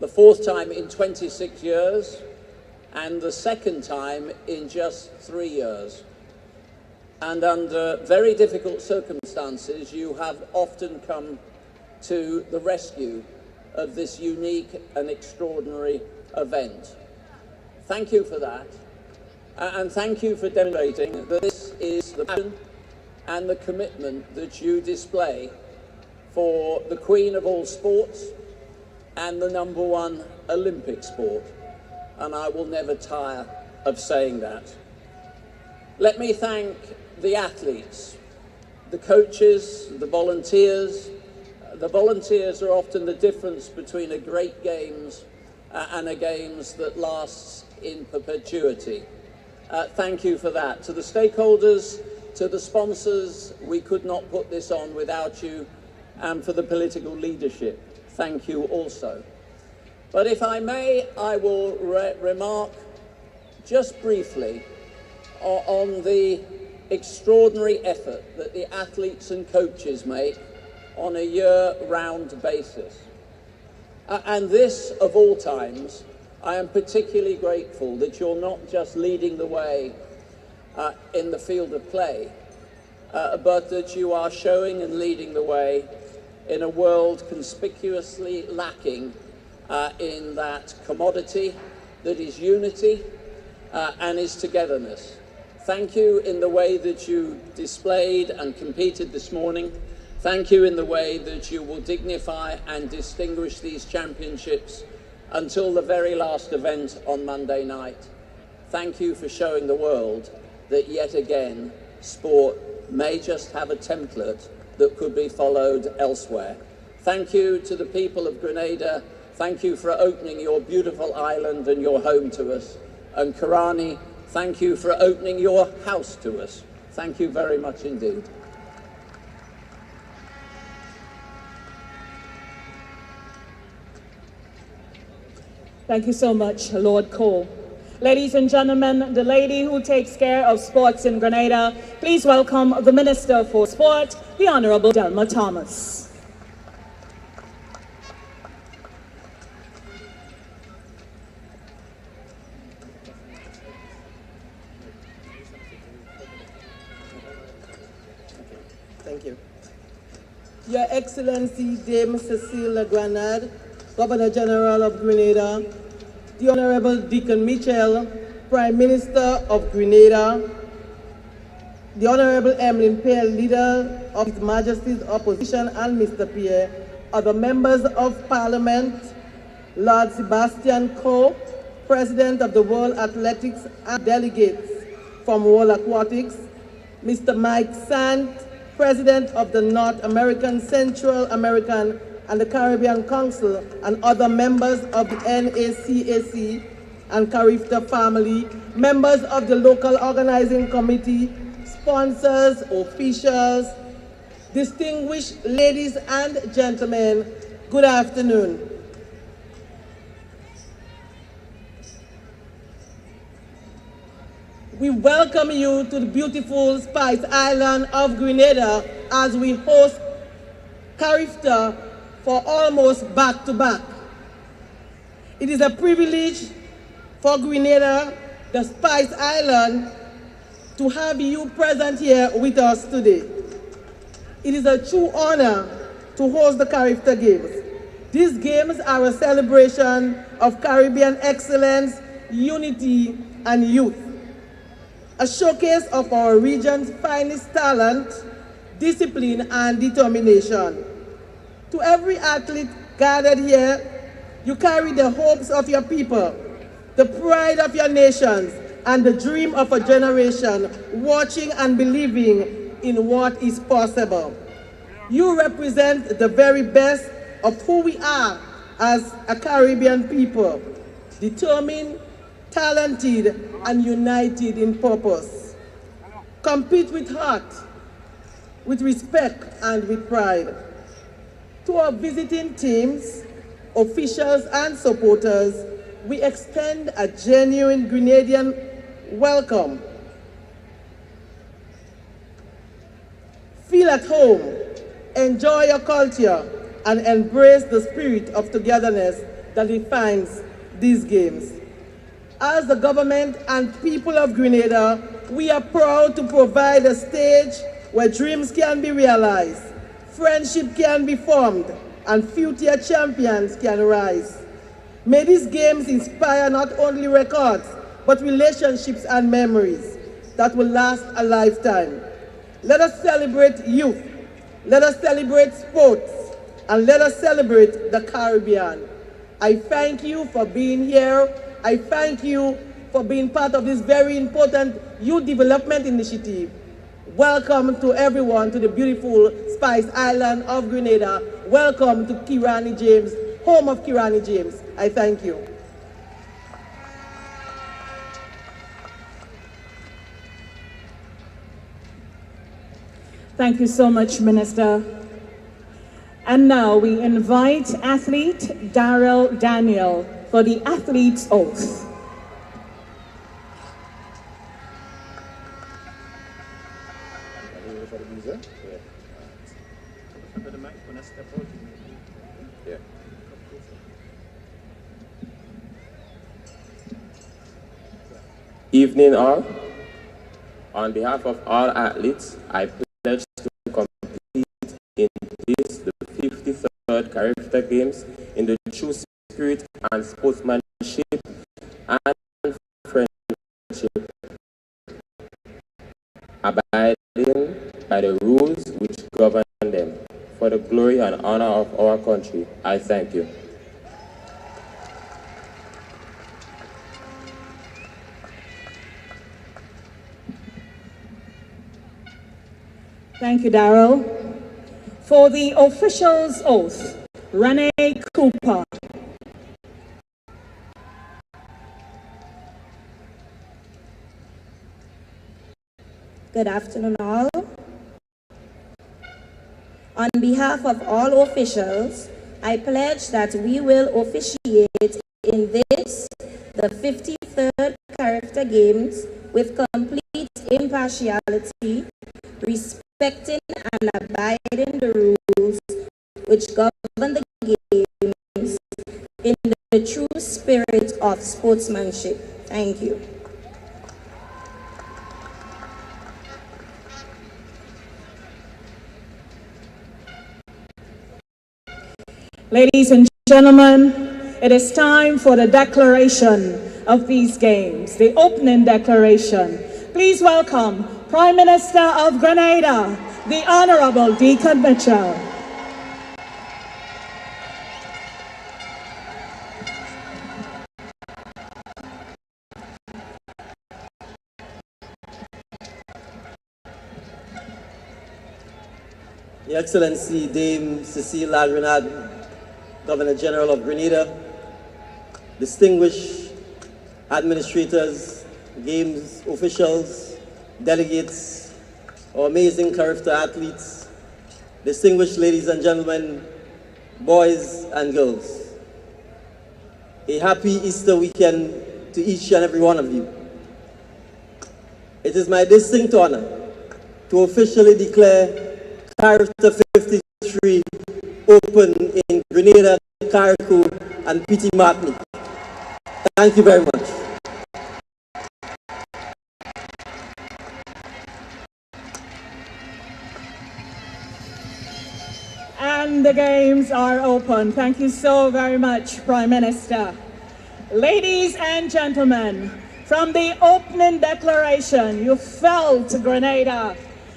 The 4th time in 26 years, and the 2nd time in just 3 years. And under very difficult circumstances, you have often come to the rescue of this unique and extraordinary event. Thank you for that. And thank you for demonstrating that this is the passion and the commitment that you display for the Queen of all sports and the #1 Olympic sport. And I will never tire of saying that. Let me thank the athletes, the coaches, the volunteers. The volunteers are often the difference between a great games and a games that lasts in perpetuity. Thank you for that. To the stakeholders, to the sponsors, we could not put this on without you, and for the political leadership, thank you also. But if I may, I will remark just briefly on the extraordinary effort that the athletes and coaches make on a year-round basis. And this, of all times, I am particularly grateful that you're not just leading the way in the field of play, but that you are showing and leading the way in a world conspicuously lacking in that commodity that is unity and is togetherness. Thank you in the way that you displayed and competed this morning. Thank you in the way that you will dignify and distinguish these championships until the very last event on Monday night. Thank you for showing the world that yet again, sport may just have a template that could be followed elsewhere. Thank you to the people of Grenada. Thank you for opening your beautiful island and your home to us. And Karani, thank you for opening your house to us. Thank you very much indeed. Thank you so much, Lord Coe. Ladies and gentlemen, the lady who takes care of sports in Grenada, please welcome the Minister for Sport, the Honorable Delma Thomas. Thank you. Your Excellency Dame Cecile Legrenade, Governor General of Grenada, the Honorable Deacon Mitchell, Prime Minister of Grenada, the Honorable Emmeline Pierre, Leader of His Majesty's Opposition, and Mr. Pierre, other members of Parliament, Lord Sebastian Coe, President of the World Athletics, and delegates from World Aquatics, Mr. Mike Sant, President of the North American, Central American, and the Caribbean Council, and other members of the NACAC and Carifta family, members of the local organizing committee, sponsors, officials, distinguished ladies and gentlemen, good afternoon. We welcome you to the beautiful Spice Island of Grenada as we host Carifta for almost back-to-back. It is a privilege for Grenada, the Spice Island, to have you present here with us today. It is a true honor to host the Carifta Games. These games are a celebration of Caribbean excellence, unity, and youth. A showcase of our region's finest talent, discipline, and determination. To every athlete gathered here, you carry the hopes of your people, the pride of your nations, and the dream of a generation watching and believing in what is possible. You represent the very best of who we are as a Caribbean people, determined, talented, and united in purpose. Compete with heart, with respect, and with pride. To our visiting teams, officials, and supporters, we extend a genuine Grenadian welcome. Feel at home, enjoy your culture, and embrace the spirit of togetherness that defines these games. As the government and people of Grenada, we are proud to provide a stage where dreams can be realized, friendship can be formed, and future champions can rise. May these games inspire not only records, but relationships and memories that will last a lifetime. Let us celebrate youth, let us celebrate sports, and let us celebrate the Caribbean. I thank you for being here. I thank you for being part of this very important youth development initiative. Welcome to everyone to the beautiful Spice Island of Grenada. Welcome to Kirani James, home of Kirani James. I thank you. Thank you so much, Minister. And now we invite athlete Daryl Daniel for the athlete's oath. Evening all. On behalf of all athletes, I pledge to compete in this, the 53rd Carifta Games, in the true spirit and sportsmanship and friendship, abiding by the rules which govern them. For the glory and honor of our country, I thank you. Thank you, Daryl. For the official's oath, Renee Cooper. Good afternoon, all. On behalf of all officials, I pledge that we will officiate in this, the 53rd Carifta Games, with complete impartiality, respecting and abiding the rules which govern the games in the true spirit of sportsmanship. Thank you. Ladies and gentlemen, it is time for the declaration of these games, the opening declaration. Please welcome Prime Minister of Grenada, the Honorable Deacon Mitchell. Your Excellency Dame Cecile Lagrenade, Governor General of Grenada, distinguished administrators, games officials, delegates, our amazing Carifta athletes, distinguished ladies and gentlemen, boys and girls. A happy Easter weekend to each and every one of you. It is my distinct honor to officially declare Carifta 53 open in Grenada, Carriacou, and Petit Martinique. Thank you very much. And the games are open. Thank you so very much, Prime Minister. Ladies and gentlemen, from the opening declaration, you felt Grenada.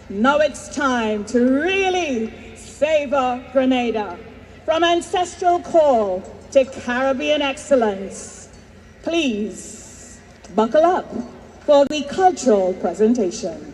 Now it's time to really savor Grenada. From ancestral call to Caribbean excellence, please buckle up for the cultural presentation.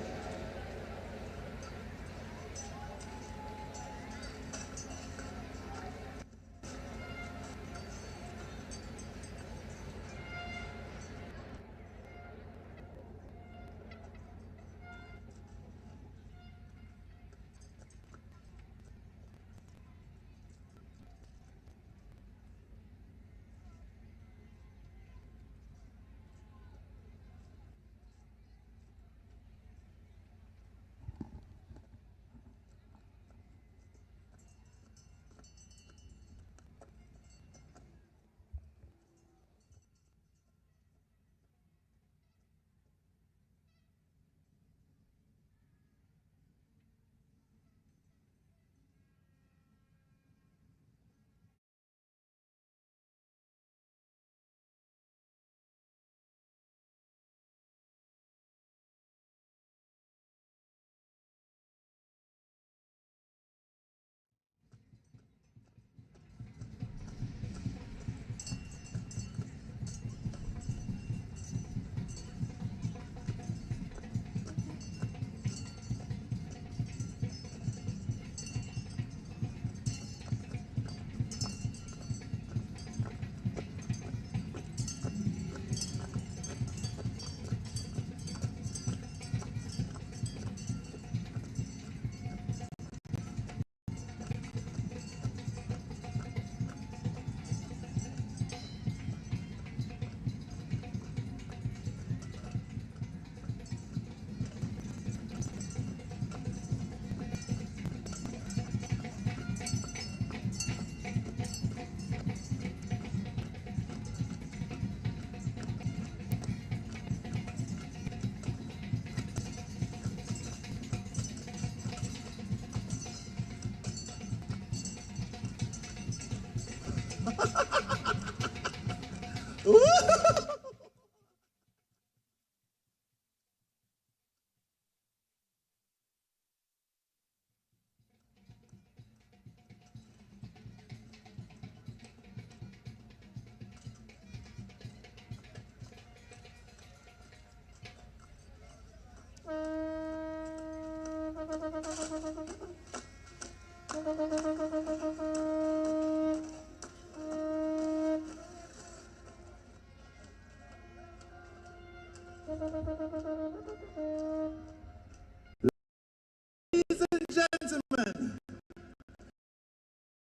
Ladies and gentlemen,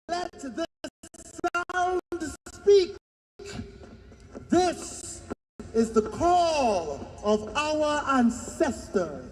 let the sound speak. This is the call of our ancestors.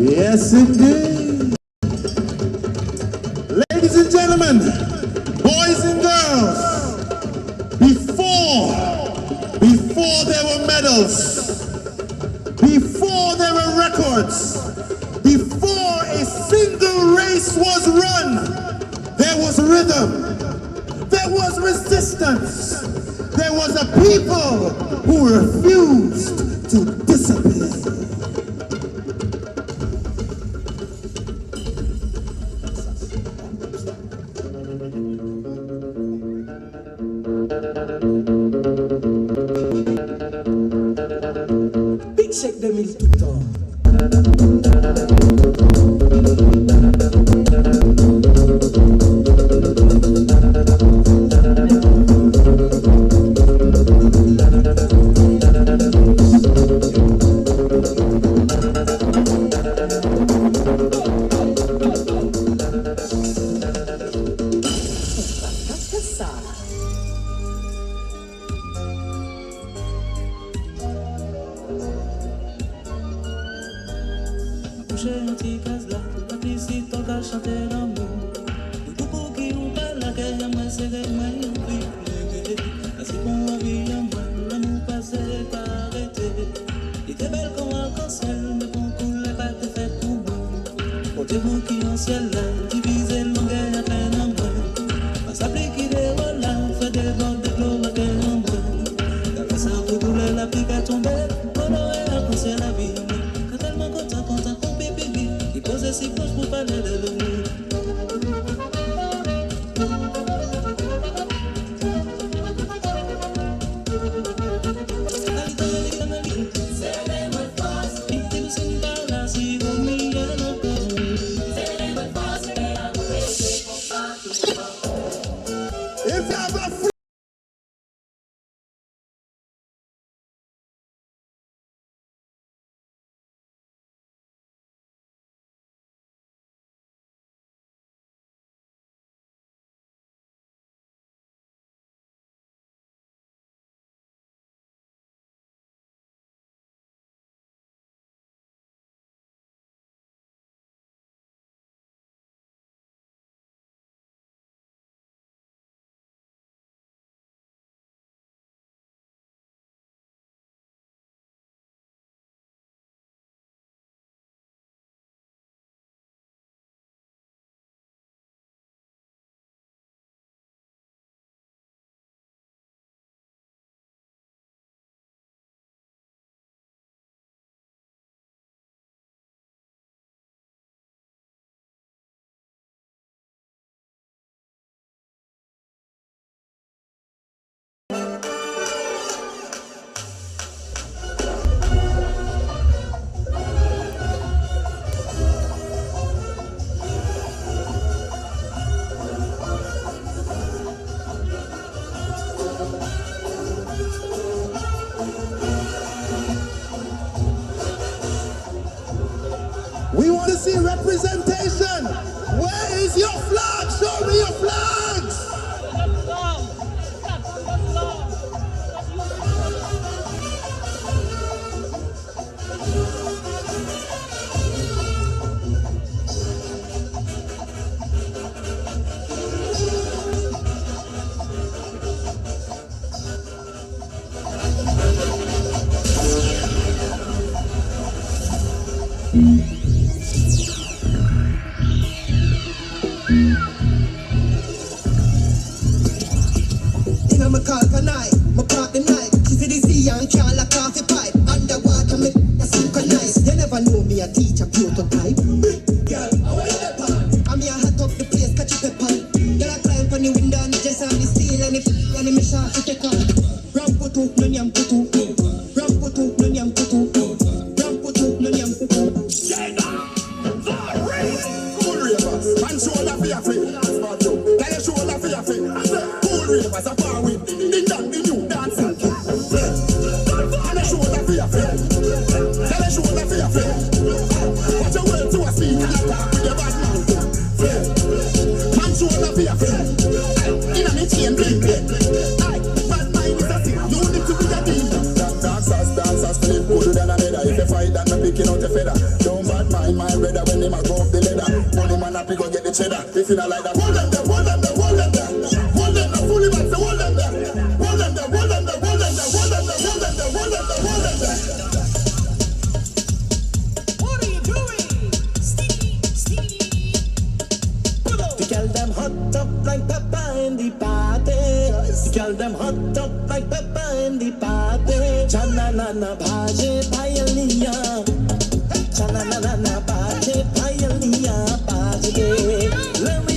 Yes, indeed. Ladies and gentlemen, boys and girls, before there were medals, before there were records, before a single race was run, there was rhythm, there was resistance, there was a people who refused to disappear. Big shake them in tout temps. representation. Where is your flag? Show me your flags. In my car tonight, my park the night. She said the sea and can't lock off the pipe. Underwater make a synchronize. You never know me a teacher prototype. Girl, how are you the pan? I'm here hot up the place, catch it the pan. Girl, I climb on the window and just have the steel and the me shot to take on. Ramputu, no nyam putu. Ramputu, no nyam putu. Ramputu, no nyam putu. Cool ravers, man shoulder for your feet. Tell your shoulder for your feet. Cool ravers, a bar with the dang, the new dancer. And a shoulder for your feet. Tell your shoulder for your feet. Watch your words to a speak and a talk with your bad mouth. Man shoulder for your feet. In a me chain bling bling. Bad mind is a sin, you need to be a demon. Dancers, flip good than another. If you fight, then I'm picking out the feather. Don't bad mind my brother when they might go up the ladder. Money man up, go get the cheddar. If you not like that, hold them there, hold them there, hold them there. Hold them there, fully back, hold them there. Hold them there, hold them there, hold them there, hold them there, hold them there, hold them there, hold them there. What are you doing? Steamy. The girl them hot up like pepper in the party. The girl them hot up like pepper in the party. Chana na na baje pioneer. Chana na na baje pioneer baje. Let me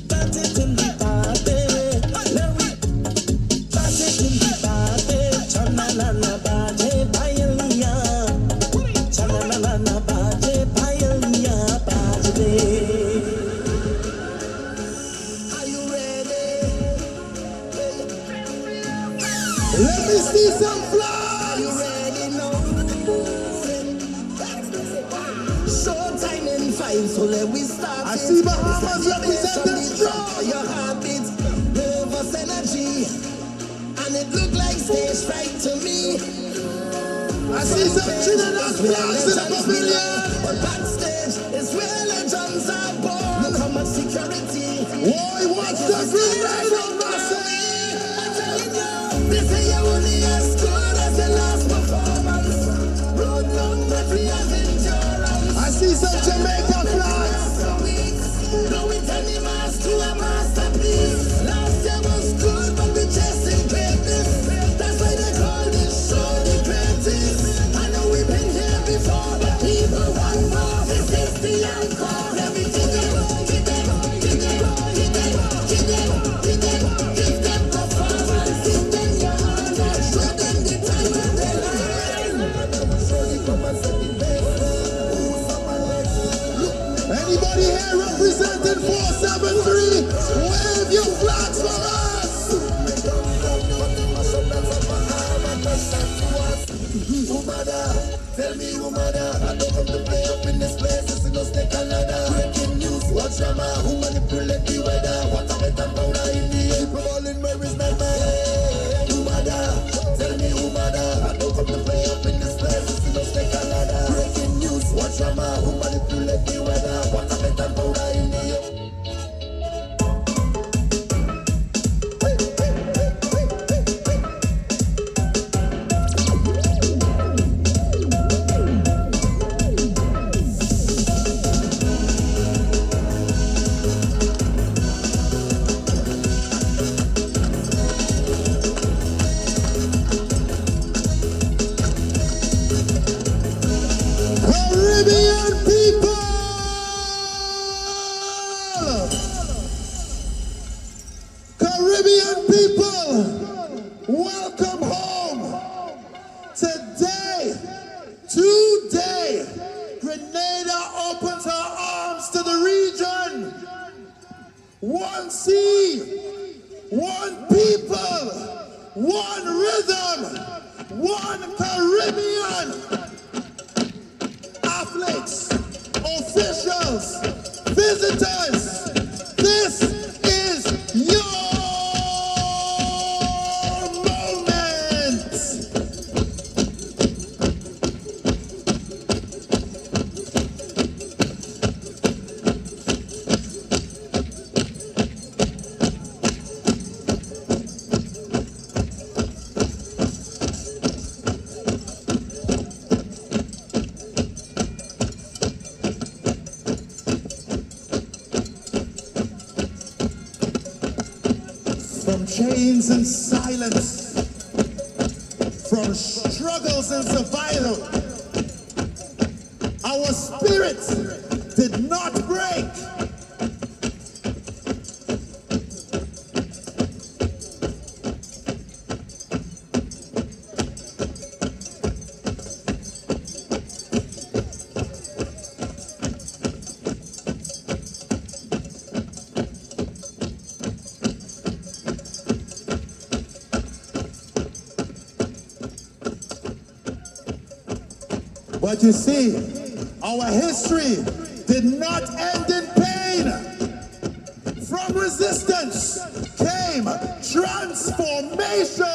bat it in the party. Let me bat it in the party. Chana na na baje pioneer. Chana na na baje pioneer baje. Let me see some flags. You ready now? Showtime in 5, so let we start. I see Bahamas representing strong. Your heartbeat, nervous energy, and it look like stage fright to me. I see some Trinidad flags in the pavilion. But backstage is where legends are born. Look how much security. Boy, what's the green light on my They say you're only as good as the last performance. Road long, but we have endurance. I see some Jamaica flags. No, we turn the mask to a masterpiece. Last year was good, but we chasing greatness. That's why they call this show the greatest. I know we've been here before, but people want more. This is the encore. Everything they want, give them performance. Give them your honor. Show them the time and the line. Anybody here representing 473? Wave your flags for us! Tell me who mother, I don't come to play up in this place, this is no snake and ladder. Breaking news, watch drama, who manipulate the weather, what a better powder in the air, prevailing where is my man. Who mother, tell me who mother, I don't come to play up in this place, this is no snake and ladder. Breaking news, watch drama, who manipulate the weather, what a better powder in the air. Caribbean people! Caribbean people! Welcome home! Today, Grenada opens her arms to the region. One sea, one people, one rhythm, one Caribbean. Athletes, officials, resistance, from struggles and survival. Our spirit did not break. But you see, our history did not end in pain. From resistance came transformation.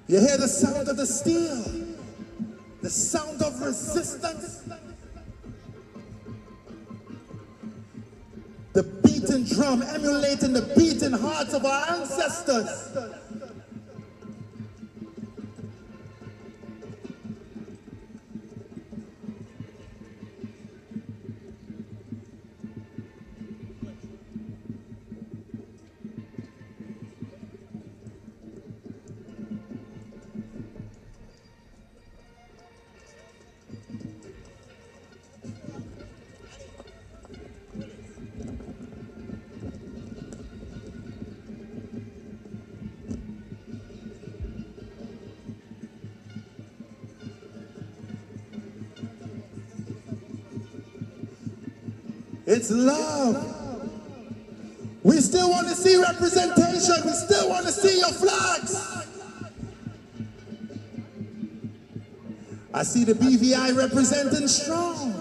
You hear the sound of the steel, the sound of resistance. The beating drum emulating the beating hearts of our ancestors. It's love. We still want to see representation. We still want to see your flags. I see the BVI representing strong.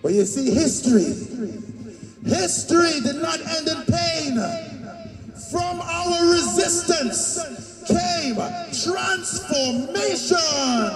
But you see, history did not end in pain. From our resistance came transformation.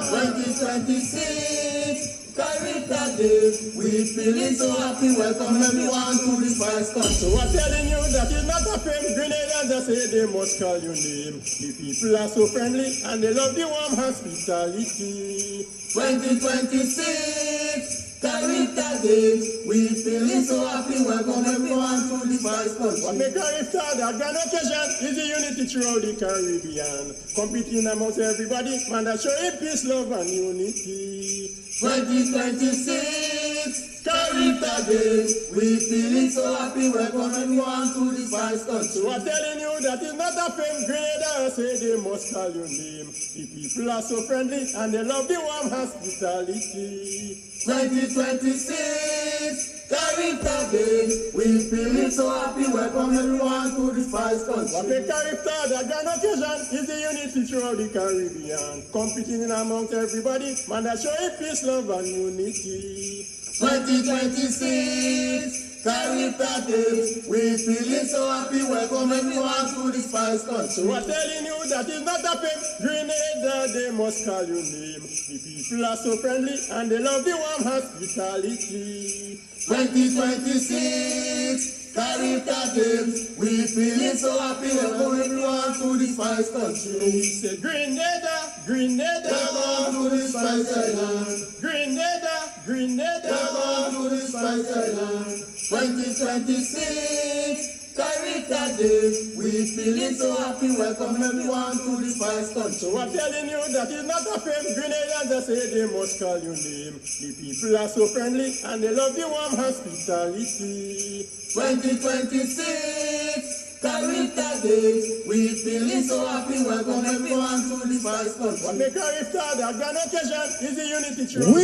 2026, Carifta Day, we feeling so happy. Welcome everyone to this Vice Council. So I'm telling you that it's not a fame. Grenada just say they must call your name. The people are so friendly and they love the warm hospitality. 2026. Carifta Day, we feeling so happy. Welcome everyone to the Vice Council. What make Carifta that grand occasion is the unity throughout the Caribbean. Competing amongst everybody, man, that showing peace, love, and unity. 2026, Carifta Day, we feeling so happy. Welcome everyone to the Vice Council. So I'm telling you that it's not a fame. Grenada say they must call your name. The people are so friendly and they love the warm hospitality. 2026, Carifta Day, we feeling so happy. Welcome everyone to this Vice Council. What make Carifta the grand occasion is the unity throughout the Caribbean. Competing amongst everybody, man, that showing peace, love, and unity. 2026, Carifta Day, we feeling so happy. Welcome everyone to this Vice Council. So I'm telling you that it's not a fame. Grenada, they must call your name. The people are so friendly and they love the warm hospitality. 2026, Carifta Day, we feeling so happy. Welcome everyone to this Vice Council. We say Grenada, Grenada, welcome to this Vice Island. Grenada, Grenada, welcome to this Vice Island. 2026, Carifta Day, we feeling so happy. Welcome everyone to this Vice Council. So I'm telling you that it's not a fame. Grenada just say they must call your name. The people are so friendly and they love the warm hospitality. 2026, Carifta Day, we feeling so happy. Welcome everyone to this Vice Council. What make Carifta the grand occasion is the unity through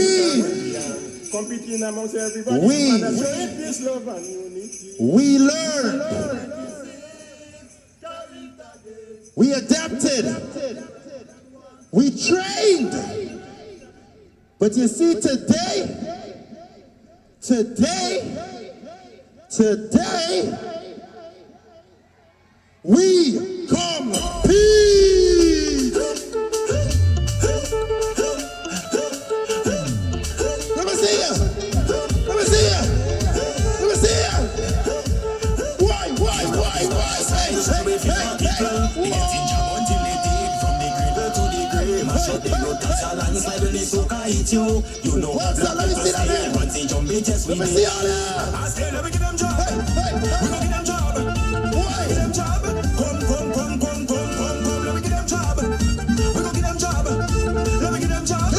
competing amongst everybody. And showing peace, love, and unity. We learned. We adapted. We trained. But you see, today, we compete. Let me see you. Let me see you. Let me see you. Why? Hey. You know what's that? Let me see that there. Let me see all that. Let me get them job. Hey. We gonna get them job. Why? Get them job. Come. Let me get them job. We gonna get them job. Let me get them job.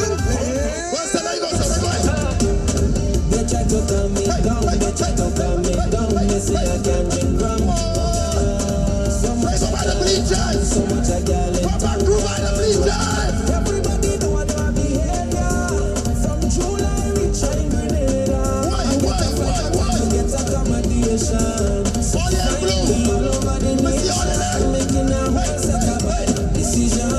What's that? Let me go. They try to calm me down. They try to calm me down. They say I can't bring rum. So much I gotta bleed time. So much I gotta let go. Come back, bleed time. Everybody know what I behavior. From July reach and Grenada. Why? Get accommodation. All over the nation. Making a whole set of bad decision.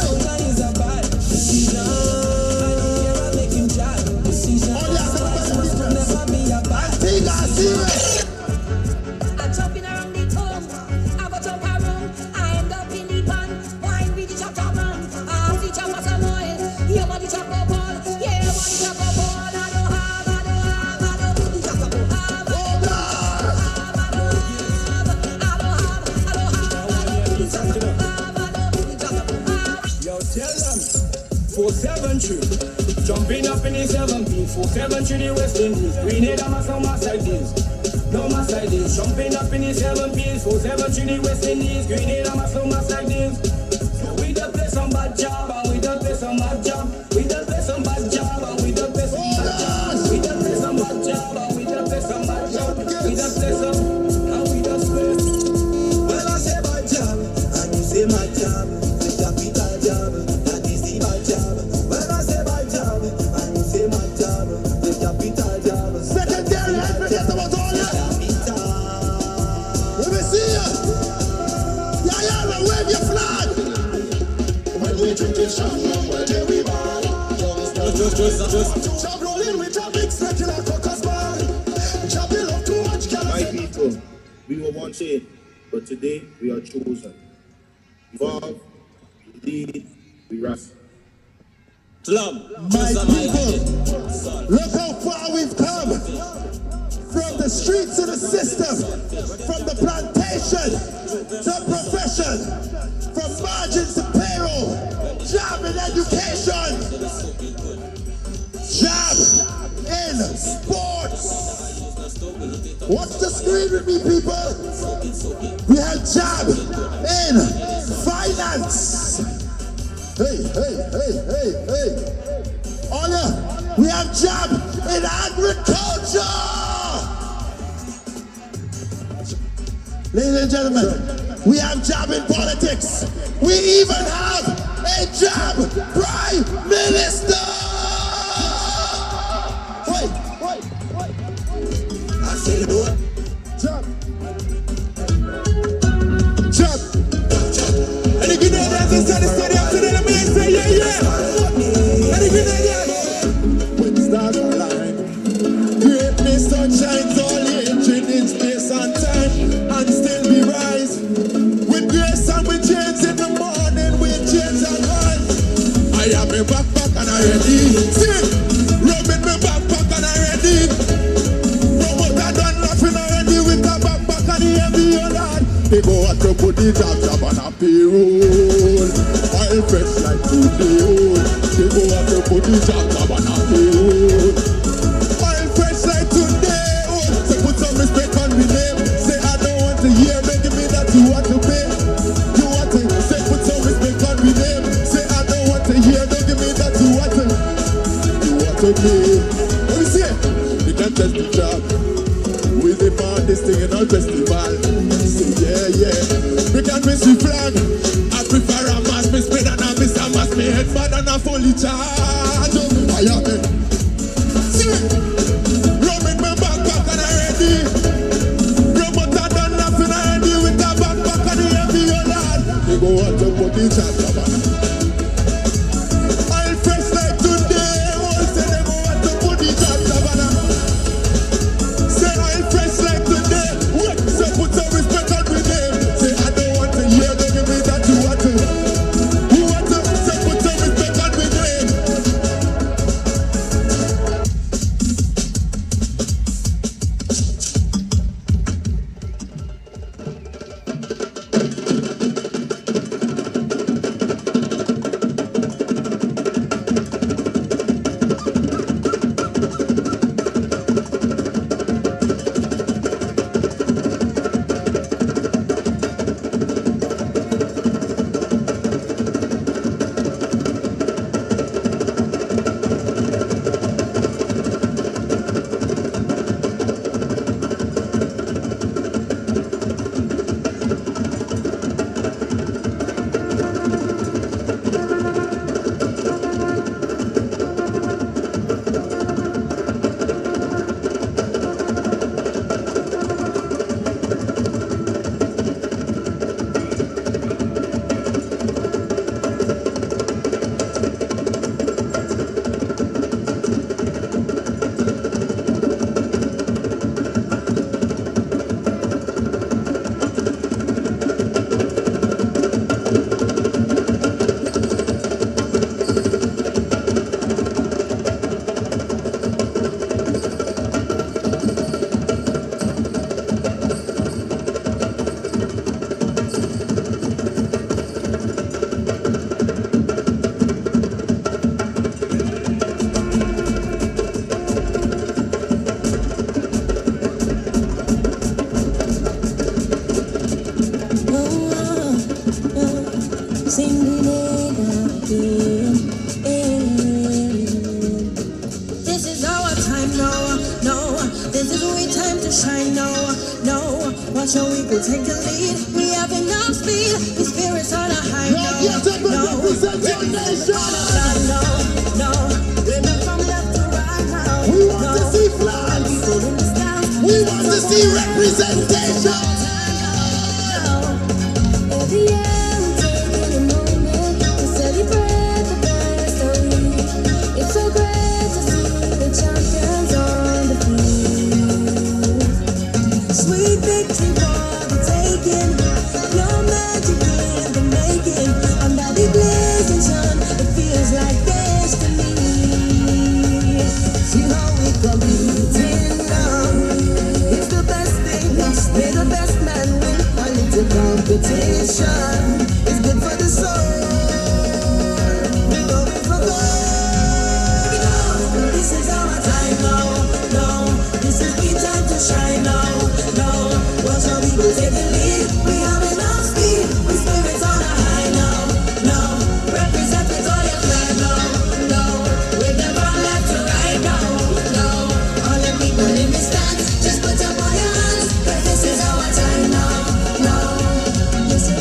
Soldier is a bad decision. I don't care, I'm making bad decision. Must never be a bad decision. I'm jumping around the tongue. I go jump around. I end up in the pan. Wine with the chop man. I'm the chop as a boy. Your body chop up all. Yeah, your body chop up all. I don't have. The chop up all. Yo, tell them 473. Jumping up in the 17. 473 the West Indies. Grenada must no mass like this. No mass like this. Jumping up in the 17. 473 the West Indies. Grenada must no mass like this. So we don't play some bad job and we don't play some bad job. We don't play some bad job and we don't play some bad job. We don't play some bad job and we don't play some bad job. We don't play some and we don't play. Well, I say bad job and you say my job. The capital job, that is the bad job. Well, I say bad job and you say my job. The capital job. Secondary, I forget about all that. Let me see you. Yeah, wave your flag. When we drink it, shop, where do we buy? Just. Chop rolling with a big circular focus bar. Chop it up too much. My people, we were once in, but today we are chosen. Evolve, we lead, we rise. My people, look how far we've come. From the streets to the system, from the plantation to profession, from margins to payroll, job and education, job in sports. Watch the screen with me, people. We have job in finance. Hey. Ola, we have job in agriculture. Ladies and gentlemen, we have job in politics. We even have a job Prime Minister. Wait. I say no. Job. Any Grenadians inside the stadium today? Let me say yeah. Any Grenadians? When stars align, greatness sunshines all ancient in space and time, and still we rise. With grace and with chains in the morning, with chains and rise. I have my backpack and I ready. See, rubbing my backpack and I ready. No more I done nothing already with the backpack and the heavy on that. They go out to put the job on a payroll. Oil fresh like today old. They go out to put the job on a payroll. Oil fresh like today old. So put some respect on me name. Say I don't want to hear, don't give me that you want to pay. You want to say put some respect on me name. Say I don't want to hear, don't give me that you want to. You want to pay. What do you say? You can test the job. We live on this thing in our festival. Yeah. We can miss the flag. I prefer a mass me spin and a miss a mass me head bad and a fully charge. I am it. See, rubbing my backpack and I ready. Promoter done nothing already with a backpack and the heavy on. They go out to put the charge. sure we could take the lead. We have enough speed, the spirit's on a high note. No, represent your nation. No, we're not from left to right now. We want to see flags. We want to see representation. Every year we take a moment to celebrate the best of we. It's so great to see the champions on the field. Sweet victory for the taking, your magic in the making. Under the blazing sun, it feels like destiny. See how we competing now. It's the best thing, may the best man win. A little competition is good for the soul. We're going for gold. This is our time now. This is the time to shine now. Watch how we go take the lead. We have enough speed. We spirits on a high now. Represent with all your flag now. With them from left to right now. All the people in the stands, just put up all your hands. 'Cause this is our time now. Yes, it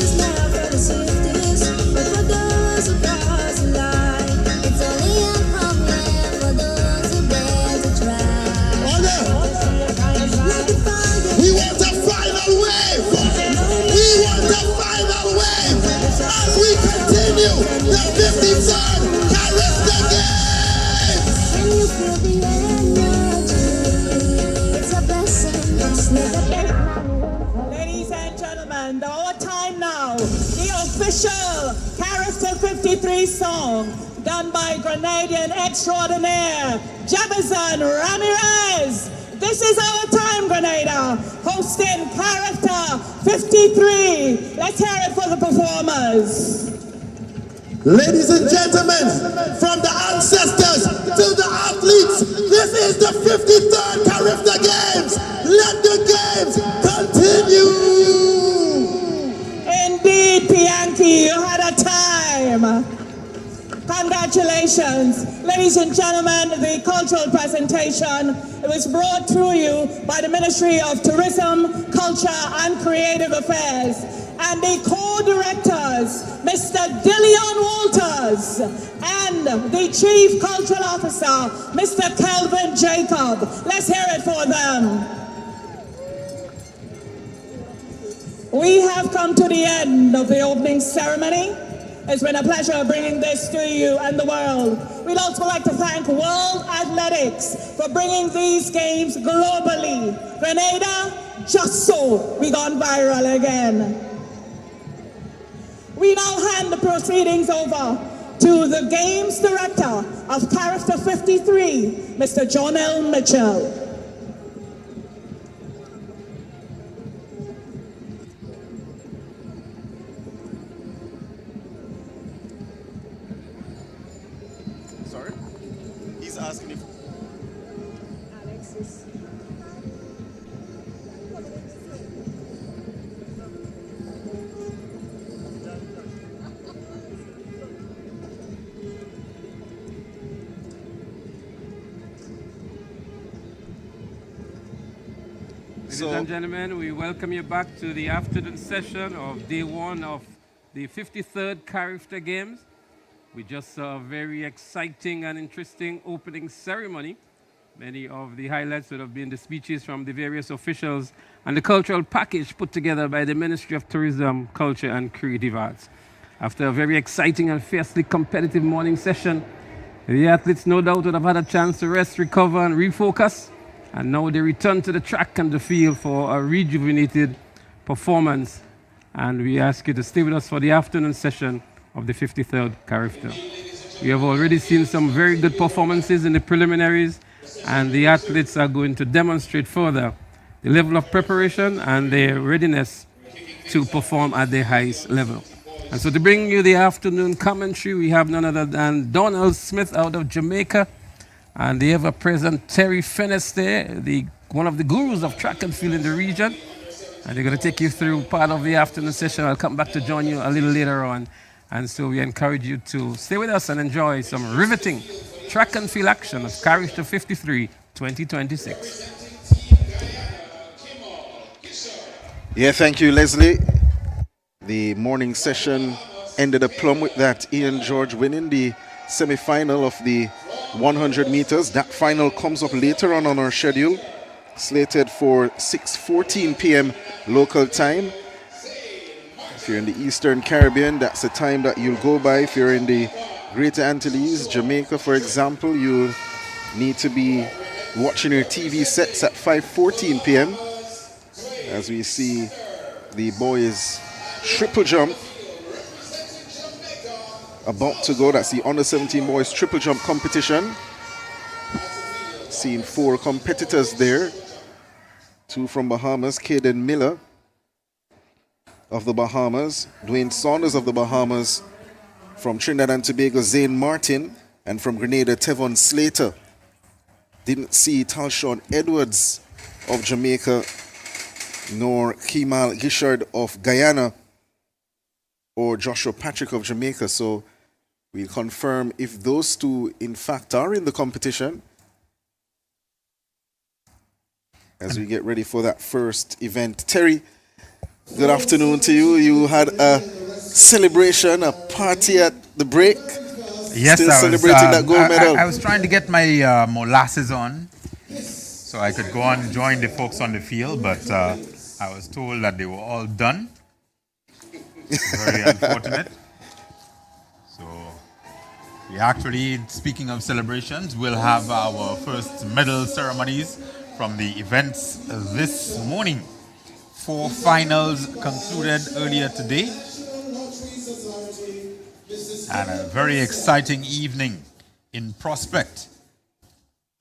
is now for the swiftest, but for those who cross the line, it's only a problem for those who dare to try. We want a final wave. We want a final wave. As we continue the 53rd Carifta Games. Can you feel the energy? It's a blessing. Ladies and gentlemen, our time now. The official Carifta 53 song done by Grenadian extraordinaire Jefferson Ramirez. This is our time, Grenada, hosting Carifta 53. Let's hear it for the performers. Ladies and gentlemen, from the ancestors to the athletes, this is the 53rd Carifta Games. Let the games continue. Indeed, Pianki, you had a time. Congratulations. Ladies and gentlemen, the cultural presentation was brought to you by the Ministry of Tourism, Culture and Creative Affairs and the co-directors, Mr. Dillion Walters and the Chief Cultural Officer, Mr. Kelvin Jacob. Let's hear it for them. We have come to the end of the opening ceremony. It's been a pleasure bringing this to you and the world. We'd also like to thank World Athletics for bringing these games globally. Grenada, just so we gone viral again. We now hand the proceedings over to the Games Director of Carifta 53, Mr. Jonel Mitchell. Asking if Alexis. Ladies and gentlemen, we welcome you back to the afternoon session of day one of the 53rd Carifta Games. We just saw a very exciting and interesting opening ceremony. Many of the highlights would have been the speeches from the various officials and the cultural package put together by the Ministry of Tourism, Culture and Creative Arts. After a very exciting and fiercely competitive morning session, the athletes no doubt would have had a chance to rest, recover and refocus. And now they return to the track and the field for a rejuvenated performance. And we ask you to stay with us for the afternoon session of the 53rd Carifta. We have already seen some very good performances in the preliminaries, and the athletes are going to demonstrate further the level of preparation and their readiness to perform at their highest level. And so to bring you the afternoon commentary, we have none other than Donald Smith out of Jamaica, and the ever-present Terry Fenester, one of the gurus of track and field in the region. And they're going to take you through part of the afternoon session. I'll come back to join you a little later on. And so we encourage you to stay with us and enjoy some riveting track and field action of Carifta 53 2026. Yeah, thank you, Leslie. The morning session ended a plum with that. Ian George winning the semi-final of the 100 meters. That final comes up later on our schedule, slated for 6:14 p.m. local time. If you're in the Eastern Caribbean, that's the time that you'll go by. If you're in the Greater Antilles, Jamaica, for example, you'll need to be watching your TV sets at 5:14 p.m. as we see the boys triple jump about to go. That's the under 17 boys triple jump competition. Seeing 4 competitors there. 2 from Bahamas, Caden Miller of the Bahamas, Dwayne Saunders of the Bahamas, from Trinidad and Tobago, Zane Martin, and from Grenada, Tevon Slater. Didn't see Talshawn Edwards of Jamaica, nor Kemal Gishard of Guyana, or Joshua Patrick of Jamaica. So we'll confirm if those 2 in fact are in the competition as we get ready for that first event. Terry, good afternoon to you. You had a celebration, a party at the break. Yes, still celebrating that gold medal. I was trying to get my molasses on so I could go and join the folks on the field, but I was told that they were all done. Very unfortunate. So we actually, speaking of celebrations, we'll have our first medal ceremonies from the events this morning. 4 finals concluded earlier today. And a very exciting evening in prospect,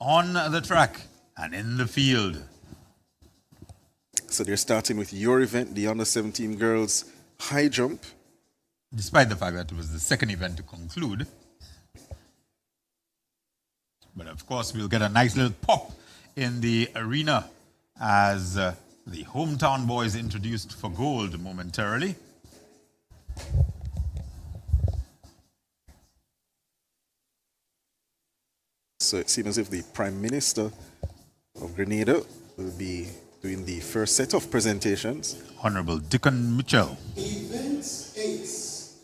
on the track and in the field. So they're starting with your event, the under 17 girls high jump. Despite the fact that it was the second event to conclude. But of course, we'll get a nice little pop in the arena as the hometown boys introduced for gold momentarily. So it seems as if the Prime Minister of Grenada will be doing the first set of presentations. Honorable Dickon Mitchell. Event 8,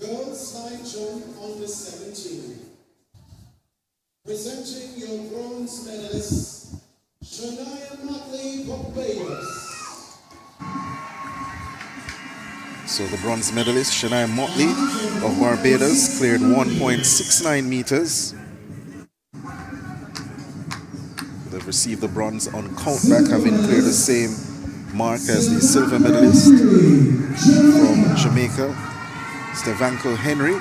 Girls High Jump under 17. Presenting your bronze medalist, Shania Motley, Barbados. So the bronze medalist, Shania Motley of Barbados, cleared 1.69 meters. They've received the bronze on countback, having cleared the same mark as the silver medalist from Jamaica, Stevanko Henry.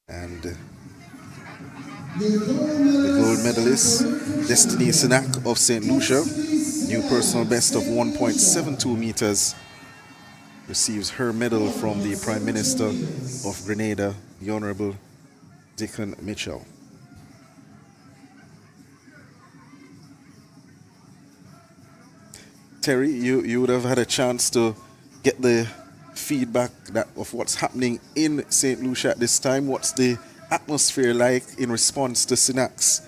And the gold medalist, Destiny Sinak of St. Lucia, new personal best of 1.72 meters, receives her medal from the Prime Minister of Grenada, the Honorable Dickon Mitchell. Terry, you would have had a chance to get the feedback of what's happening in St. Lucia at this time. What's the atmosphere like in response to Sinak's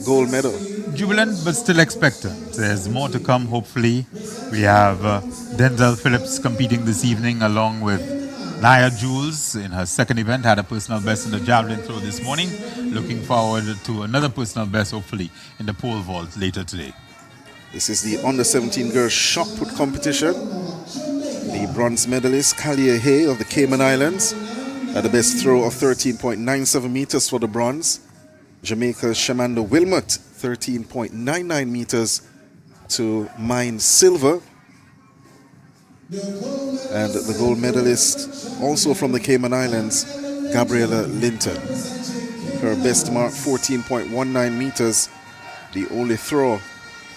gold medal? Jubilant but still expectant. There's more to come, hopefully. We have Denzel Phillips competing this evening along with Nia Jules in her second event. Had a personal best in the javelin throw this morning. Looking forward to another personal best, hopefully, in the pole vault later today. This is the under 17 girls shot put competition. The bronze medalist, Kalia Hay of the Cayman Islands, had the best throw of 13.97 meters for the bronze. Jamaica's Shamanda Wilmot, 13.99 meters to mine silver. And the gold medalist, also from the Cayman Islands, Gabriela Linton. Her best mark, 14.19 meters, the only throw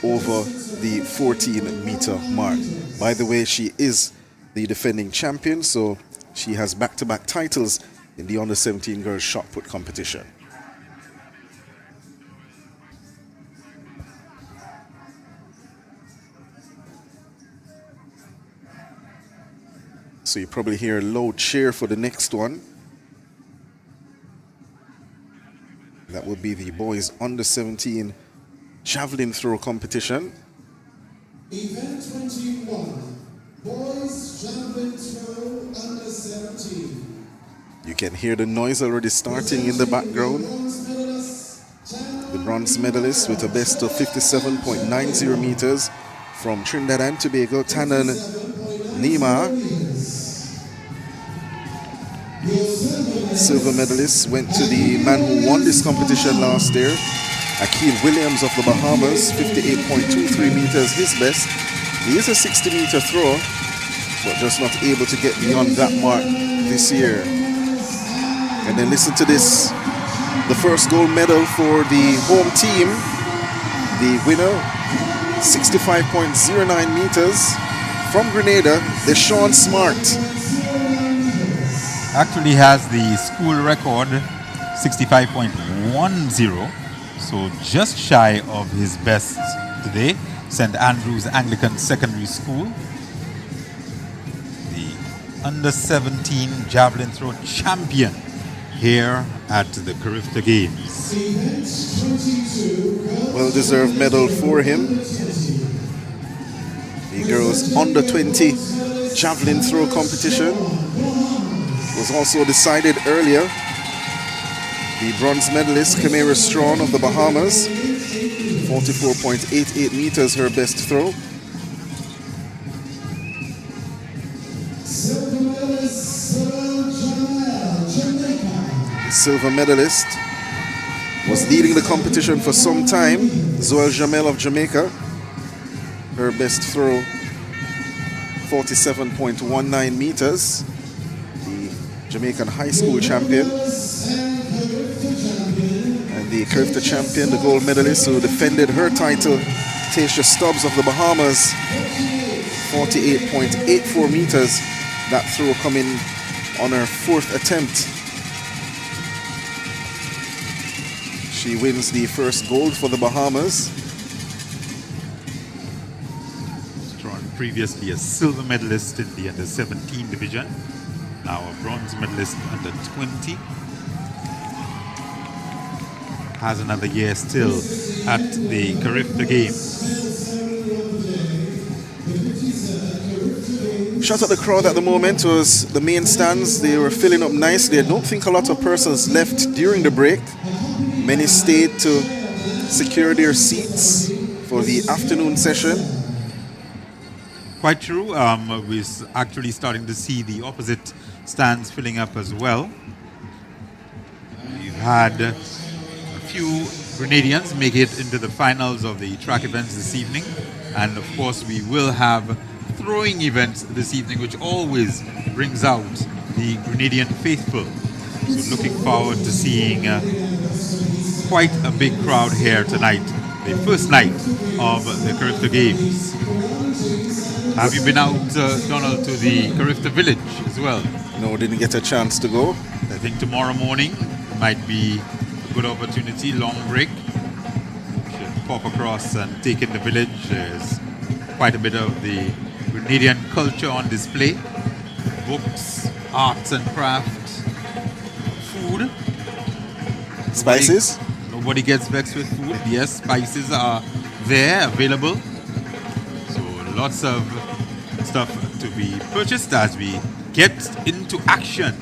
over the 14-meter mark. By the way, she is the defending champion, so she has back-to-back titles in the under 17 girls shot put competition. So you probably hear a loud cheer for the next one. That would be the boys under 17 javelin throw competition. Event 21, boys javelin throw under 17. You can hear the noise already starting in the background. The bronze medalist with a best of 57.90 meters from Trinidad and Tobago, Tanan Nima. Silver medalist went to the man who won this competition last year, Akil Williams of the Bahamas, 58.23 meters, his best. He is a 60-meter thrower, but just not able to get beyond that mark this year. And then listen to this, the first gold medal for the home team. The winner, 65.09 meters from Grenada, Deshaun Smart. Actually has the school record 65.10, so just shy of his best today. St. Andrew's Anglican Secondary School, the under 17 javelin throw champion here at the Carifta Games. Well-deserved medal for him. The girls under 20 javelin throw competition was also decided earlier. The bronze medalist, Kamara Strawn of the Bahamas, 44.88 meters, her best throw. The silver medalist was leading the competition for some time, Zoel Jamel of Jamaica. Her best throw, 47.19 meters. Jamaican high school champion, and the Carifta champion, the gold medalist who defended her title, Tasha Stubbs of the Bahamas, 48.84 meters. That throw coming on her fourth attempt. She wins the first gold for the Bahamas. Strawn previously a silver medalist in the under 17 division. Now a bronze medalist under 20. Has another year still at the Carifta Games. Shout out the crowd at the moment was the main stands. They were filling up nicely. I don't think a lot of persons left during the break. Many stayed to secure their seats for the afternoon session. Quite true. We're actually starting to see the opposite stands filling up as well. We've had a few Grenadians make it into the finals of the track events this evening, and of course we will have throwing events this evening, which always brings out the Grenadian faithful. So looking forward to seeing quite a big crowd here tonight, the first night of the Carifta Games. Have you been out, Donald, to the Carifta village as well? No, didn't get a chance to go. I think tomorrow morning might be a good opportunity, long break. Should pop across and take in the village. There's quite a bit of the Grenadian culture on display. Books, arts and crafts, food. Spices? Nobody gets vexed with food. Yes, spices are there, available. So lots of stuff to be purchased as we get into action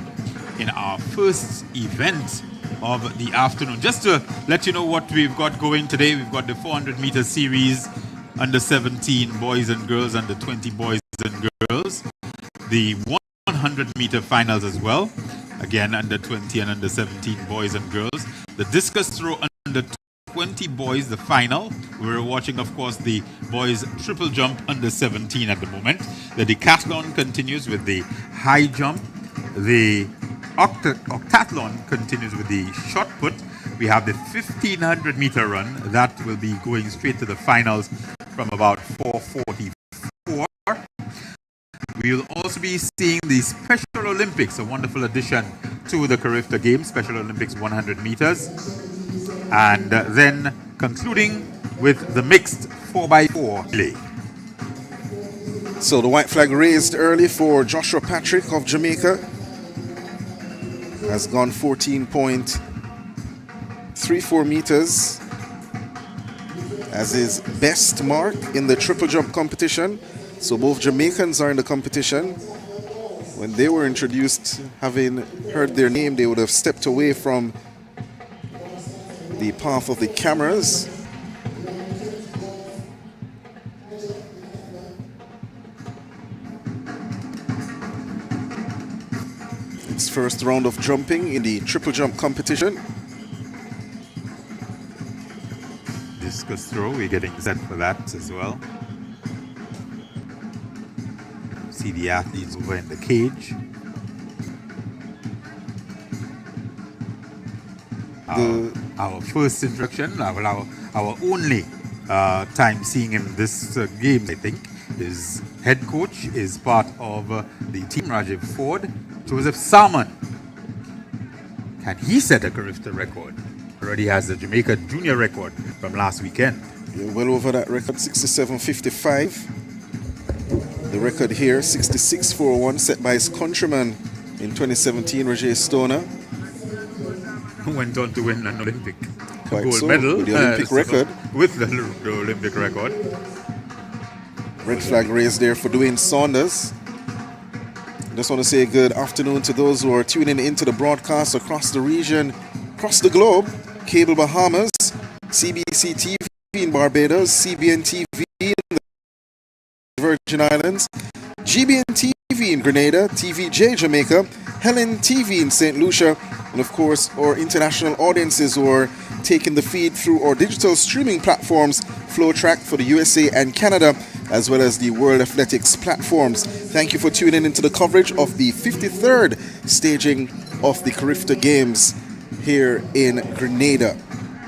in our first event of the afternoon. Just to let you know what we've got going today, we've got the 400-meter series, under 17 boys and girls, under 20 boys and girls. The 100-meter finals as well, again under 20 and under 17 boys and girls. The discus throw under 20 boys, the final. We're watching, of course, the boys triple jump under 17 at the moment. The decathlon continues with the high jump. The octathlon continues with the shot put. We have the 1500 meter run that will be going straight to the finals from about 4:44. We'll also be seeing the Special Olympics, a wonderful addition to the Carifta Games, Special Olympics 100 meters. And then concluding with the mixed 4x4 relay. So the white flag raised early for Joshua Patrick of Jamaica. Has gone 14.3 3-4 meters as his best mark in the triple jump competition. So both Jamaicans are in the competition. When they were introduced, having heard their name, they would have stepped away from the path of the cameras. It's first round of jumping in the triple jump competition. Discus throw, we're getting set for that as well. See the athletes over in the cage. Our first introduction, our only time seeing him this game, I think, his head coach is part of the team, Rajiv Ford, Joseph Salmon. Can he set a Carifta record? Already has the Jamaica junior record from last weekend. Yeah, well over that record, 67.55. The record here, 66.41, set by his countryman in 2017, Roger Stoner. Who went on to win an Olympic gold medal. With the Olympic record. With the Olympic record. Red flag raised there for Dwayne Saunders. Just want to say good afternoon to those who are tuning into the broadcast across the region, across the globe. Cable Bahamas, CBC TV in Barbados, CBN TV in the Virgin Islands, GBN TV in Grenada, TVJ Jamaica, Helen TV in St. Lucia, and of course our international audiences who are taking the feed through our digital streaming platforms, FlowTrack for the USA and Canada, as well as the World Athletics platforms. Thank you for tuning into the coverage of the 53rd staging of the Carifta Games here in Grenada.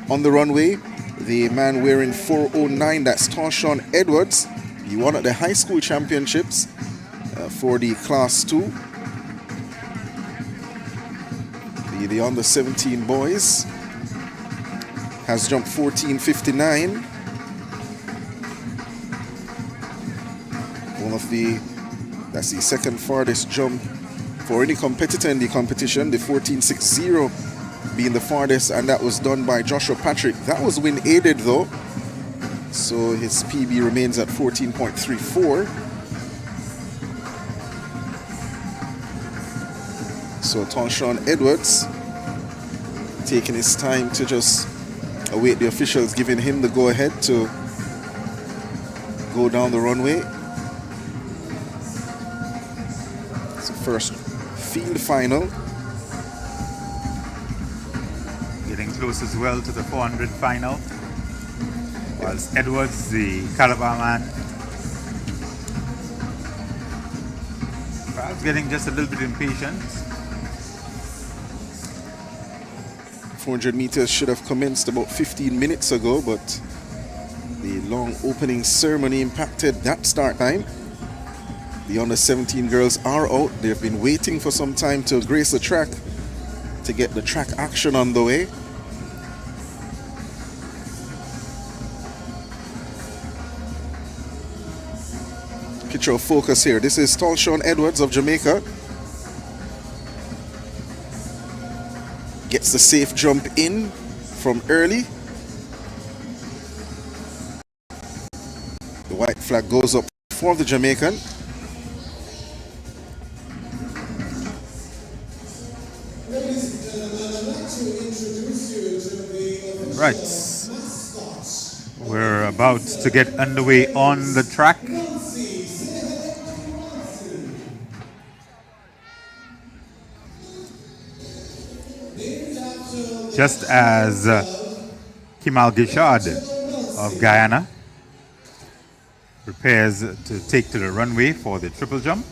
On the runway, the man wearing 409, that's Tarshawn Edwards. He won at the high school championships for the Class 2. The under 17 boys has jumped 14.59. That's the second farthest jump for any competitor in the competition, the 14.60 being the farthest, and that was done by Joshua Patrick. That was wind aided though, so his PB remains at 14.34. So Tarshawn Edwards taking his time to just await the officials giving him the go-ahead to go down the runway. It's the first field final. Getting close as well to the 400 final. Whilst Edwards, the Calabar man, perhaps getting just a little bit impatient. 400 meters should have commenced about 15 minutes ago, but the long opening ceremony impacted that start time. The under 17 girls are out. They've been waiting for some time to grace the track to get the track action on the way. Picture of focus here. This is Tarshawn Edwards of Jamaica. Gets the safe jump in from early. The white flag goes up for the Jamaican. Right. We're about to get underway on the track. Just as Kimal Gishad of Guyana prepares to take to the runway for the triple jump.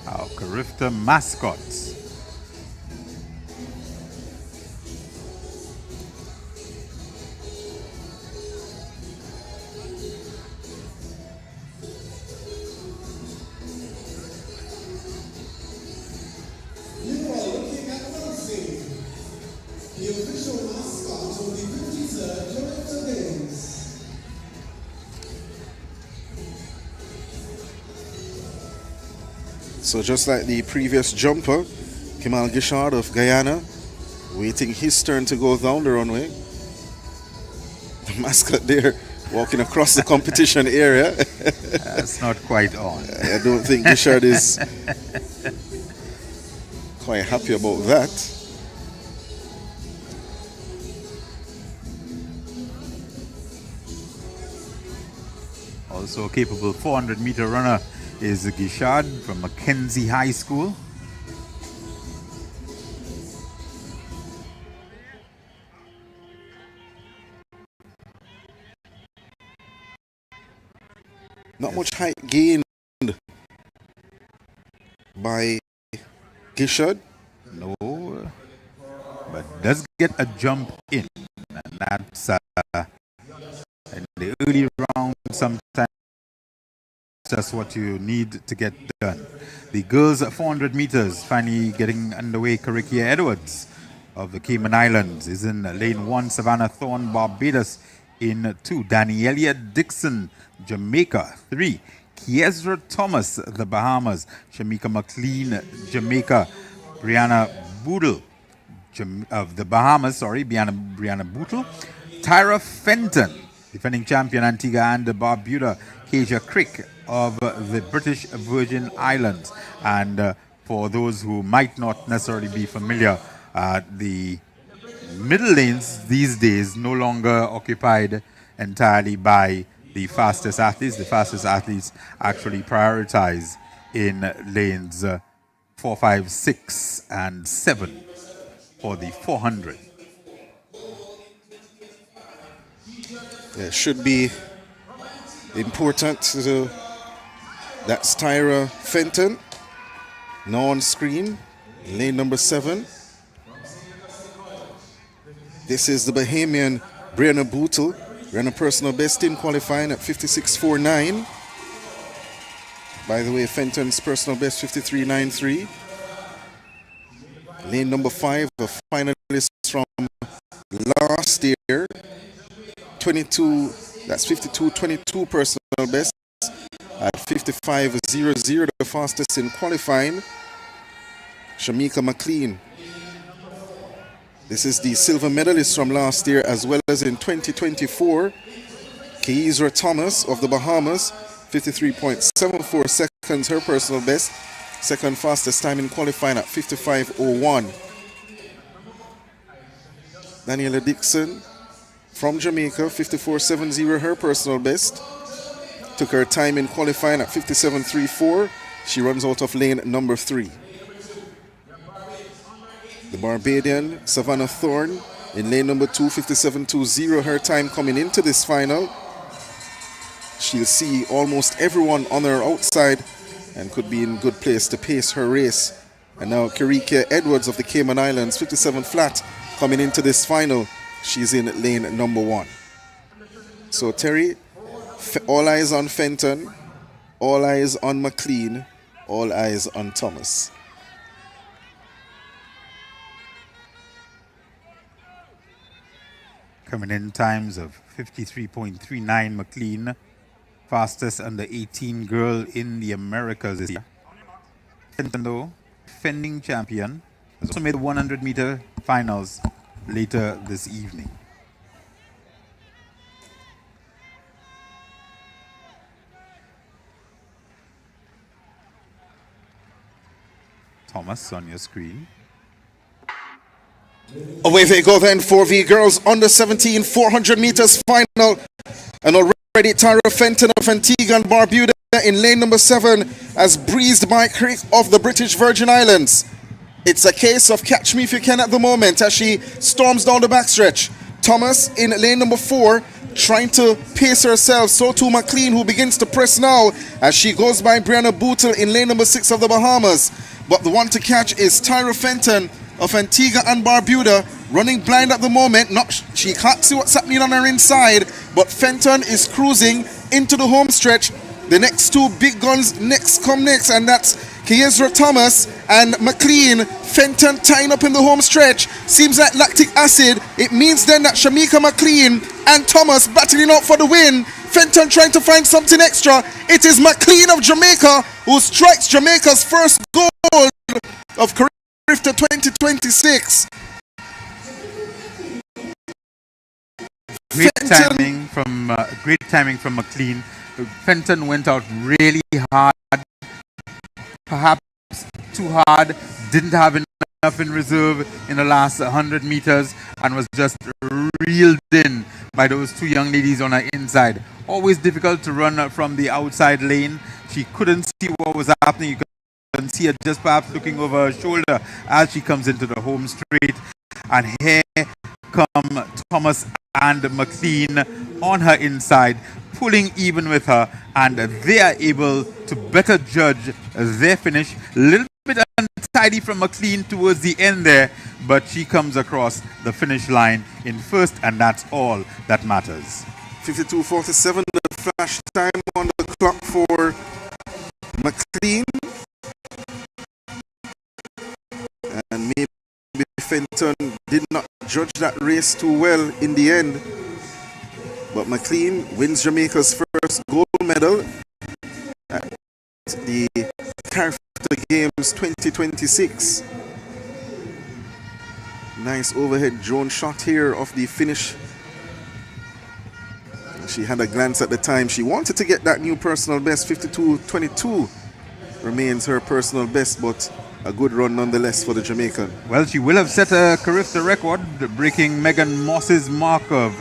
Our Carifta mascots. So just like the previous jumper, Kemal Gishard of Guyana, waiting his turn to go down the runway. The mascot there walking across the competition area. That's not quite on. I don't think Gishard is quite happy about that. Also a capable 400-meter runner is Gishard from Mackenzie High School. Not much height gained by Gishard. No, but does get a jump in, and that's in the early round. Sometimes that's what you need to get done. The girls at 400 meters finally getting underway. Carikia Edwards of the Cayman Islands is in lane 1. Savannah Thorne, Barbados in 2. Danielia Dixon, Jamaica 3. Kiesra Thomas, the Bahamas. Shamika McLean, Jamaica. Brianna Boodle of the Bahamas, Brianna Bootle. Tyra Fenton, defending champion Antigua and Barbuda. Keisha Crick of the British Virgin Islands. And for those who might not necessarily be familiar, the middle lanes these days no longer occupied entirely by the fastest athletes. The fastest athletes actually prioritize in lanes 4, 5, 6, and 7 for the 400. It should be important. That's Tyra Fenton, now on screen, lane number 7. This is the Bahamian Brianna Bootle, ran a personal best in qualifying at 56.49. By the way, Fenton's personal best 53.93. Lane number 5, a finalist from last year, 22. That's 52.22 personal best at 55.00, the fastest in qualifying. Shamika McLean. This is the silver medalist from last year as well as in 2024. Keisra Thomas of the Bahamas, 53.74 seconds, her personal best. Second fastest time in qualifying at 55.01. Daniela Dixon from Jamaica, 54.70, her personal best. Took her time in qualifying at 57.34. She runs out of lane number 3. The Barbadian Savannah Thorne in lane number 2, 57.20, her time coming into this final. She'll see almost everyone on her outside and could be in good place to pace her race. And now Carikia Edwards of the Cayman Islands, 57 flat, coming into this final. She's in lane number 1. So Terry, all eyes on Fenton, all eyes on McLean, all eyes on Thomas. Coming in times of 53.39 McLean, fastest under 18 girl in the Americas this year. Fenton, though, defending champion, has also made the 100-meter finals later this evening. Thomas on your screen. Away they go then for the girls under 17 400 meters final. And already Tyra Fenton of Antigua and Barbuda in lane number 7 as breezed by Crick of the British Virgin Islands. It's a case of catch me if you can at the moment as she storms down the backstretch. Thomas in lane number 4 trying to pace herself. So too McLean, who begins to press now as she goes by Brianna Bootle in lane number 6 of the Bahamas. But the one to catch is Tyra Fenton of Antigua and Barbuda, running blind at the moment. She can't see what's happening on her inside, but Fenton is cruising into the home stretch. The next two big guns come next, and that's Kiesra Thomas and McLean. Fenton tying up in the home stretch. Seems like lactic acid. It means then that Shamika McLean and Thomas battling out for the win. Fenton trying to find something extra. It is McLean of Jamaica who strikes Jamaica's first goal of Carifta 2026. Great timing from McLean. Fenton went out really hard, perhaps too hard, didn't have enough in reserve in the last 100 meters and was just reeled in by those two young ladies on her inside. Always difficult to run from the outside lane. She couldn't see what was happening. You can see her just perhaps looking over her shoulder as she comes into the home straight. And here come Thomas and McLean on her inside, pulling even with her, and they are able to better judge their finish. A little bit untidy from McLean towards the end there, but she comes across the finish line in first, and that's all that matters. 52:47, the flash time on the clock for McLean. And maybe Fenton did not judge that race too well in the end. But McLean wins Jamaica's first gold medal at the Carifta Games 2026. Nice overhead drone shot here of the finish. She had a glance at the time. She wanted to get that new personal best. 52:22 remains her personal best, but a good run nonetheless for the Jamaican. Well, she will have set a Carifta record, breaking Megan Moss's mark of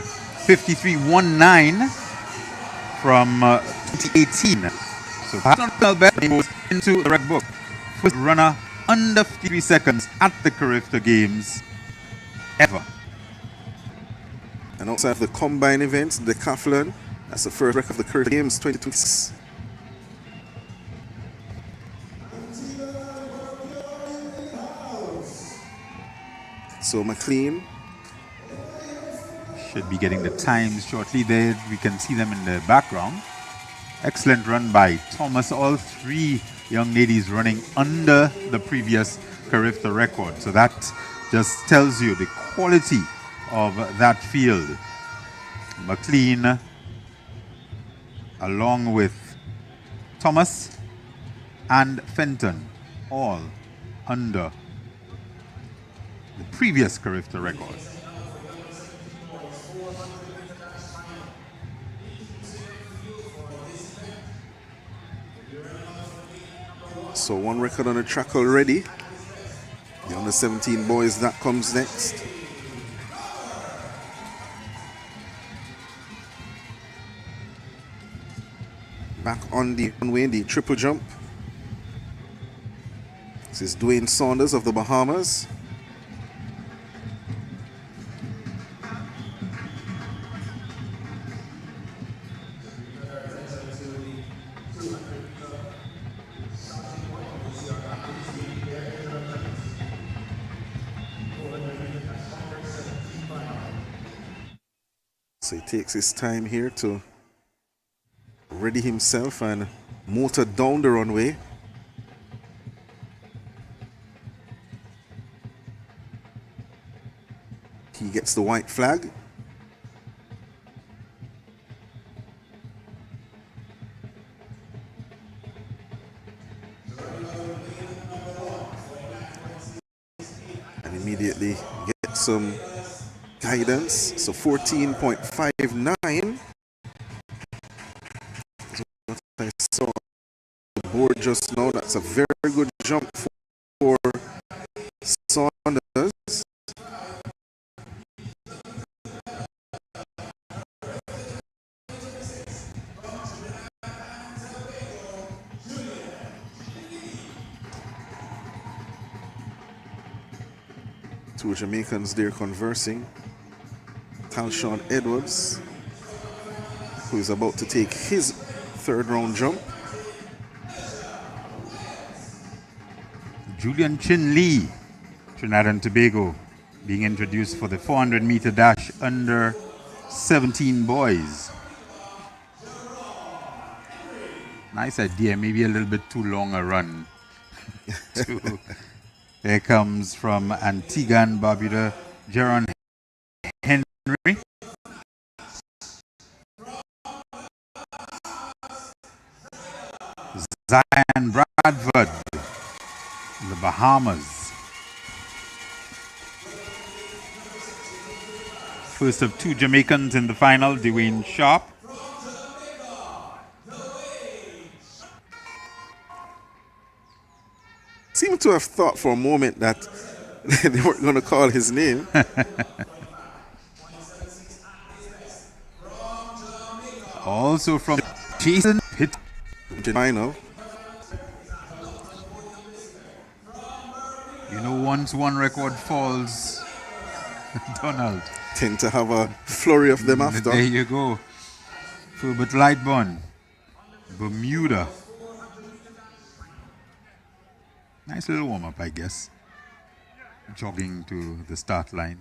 53.19 from 2018. So personal best goes into the record book. First runner under 53 seconds at the Carifta Games ever. And outside of the combine events, the decathlon, that's the first record of the Carifta Games 2026. So McLean should be getting the times shortly. There we can see them in the background. Excellent run by Thomas. All three young ladies running under the previous Carifta record. So that just tells you the quality of that field. McLean along with Thomas and Fenton, all under the previous Carifta record. So one record on the track already. The under 17 boys, that comes next. Back on the runway, the triple jump. This is Dwayne Saunders of the Bahamas. So he takes his time here to ready himself and motor down the runway. He gets the white flag. And immediately get some guidance. So 14.59. I saw the board just now. That's a very good jump for Saunders. Two Jamaicans there conversing. Talshon Edwards, who is about to take his third round jump. Julian Chin Lee, Trinidad and Tobago, being introduced for the 400 meter dash under 17 boys. Nice idea, maybe a little bit too long a run. There comes from Antigua and Barbuda, Jaron Henry. Zion Bradford, the Bahamas. First of two Jamaicans in the final, Dwayne Sharp. Seemed to have thought for a moment that they weren't going to call his name. Also from Jason Pitt. Final. You know, once one record falls, Donald tend to have a flurry of them after. There you go. Filbert Lightburn, Bermuda. Nice little warm-up, I guess. Jogging to the start line.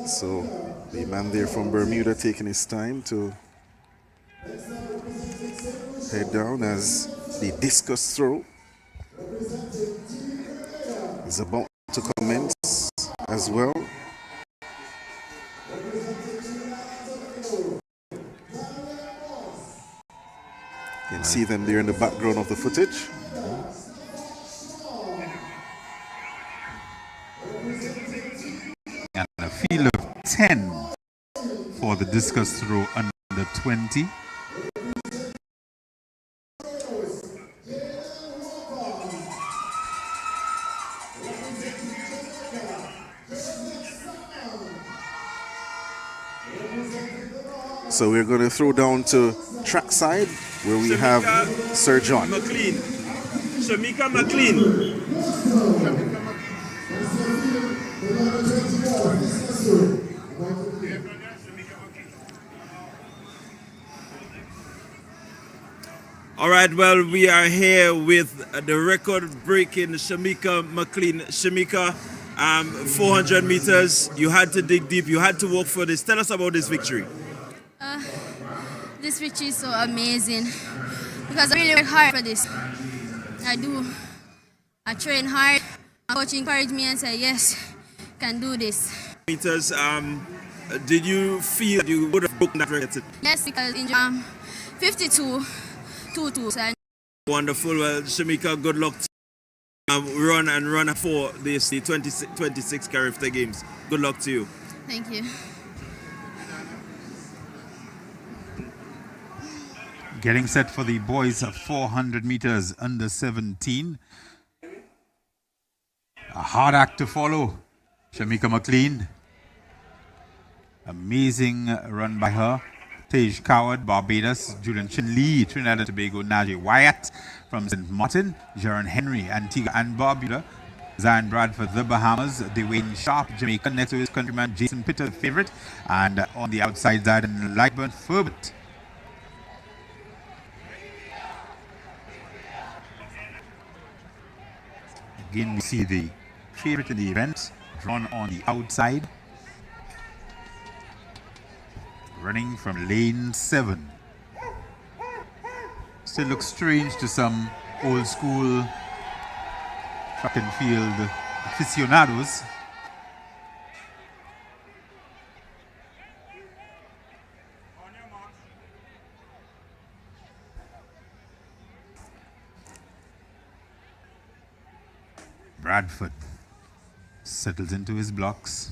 So the man there from Bermuda taking his time to head down as the discus throw is about to commence as well. You can see them there in the background of the footage. And a field of 10 for the discus throw under 20. So we're going to throw down to trackside where we have Sir John. McLean. Shamika McLean. All right, well, we are here with the record-breaking Shamika McLean. Shamika, 400 meters, you had to dig deep, you had to work for this. Tell us about this victory. This victory is so amazing because I really work hard for this. I do. I train hard. My coach encouraged me and said, yes, can do this. Meters, did you feel you would have broken that record? Yes, because in 52-22. So wonderful. Well, Shamika, good luck to you. Run for this, the 26 Carifta Games. Good luck to you. Thank you. Getting set for the boys 400 meters under 17. A hard act to follow. Shamika McLean. Amazing run by her. Tej Coward, Barbados. Julian Chin Lee, Trinidad and Tobago. Najee Wyatt from St. Martin. Jaron Henry, Antigua and Barbuda. Zion Bradford, the Bahamas. Dwayne Sharp, Jamaica. Next to his countryman Jason Pitt, the favorite. And on the outside side, Lightburn Filbert. Again, we see the favorite in the event drawn on the outside, running from lane 7. Still looks strange to some old school track and field aficionados. Bradford settles into his blocks.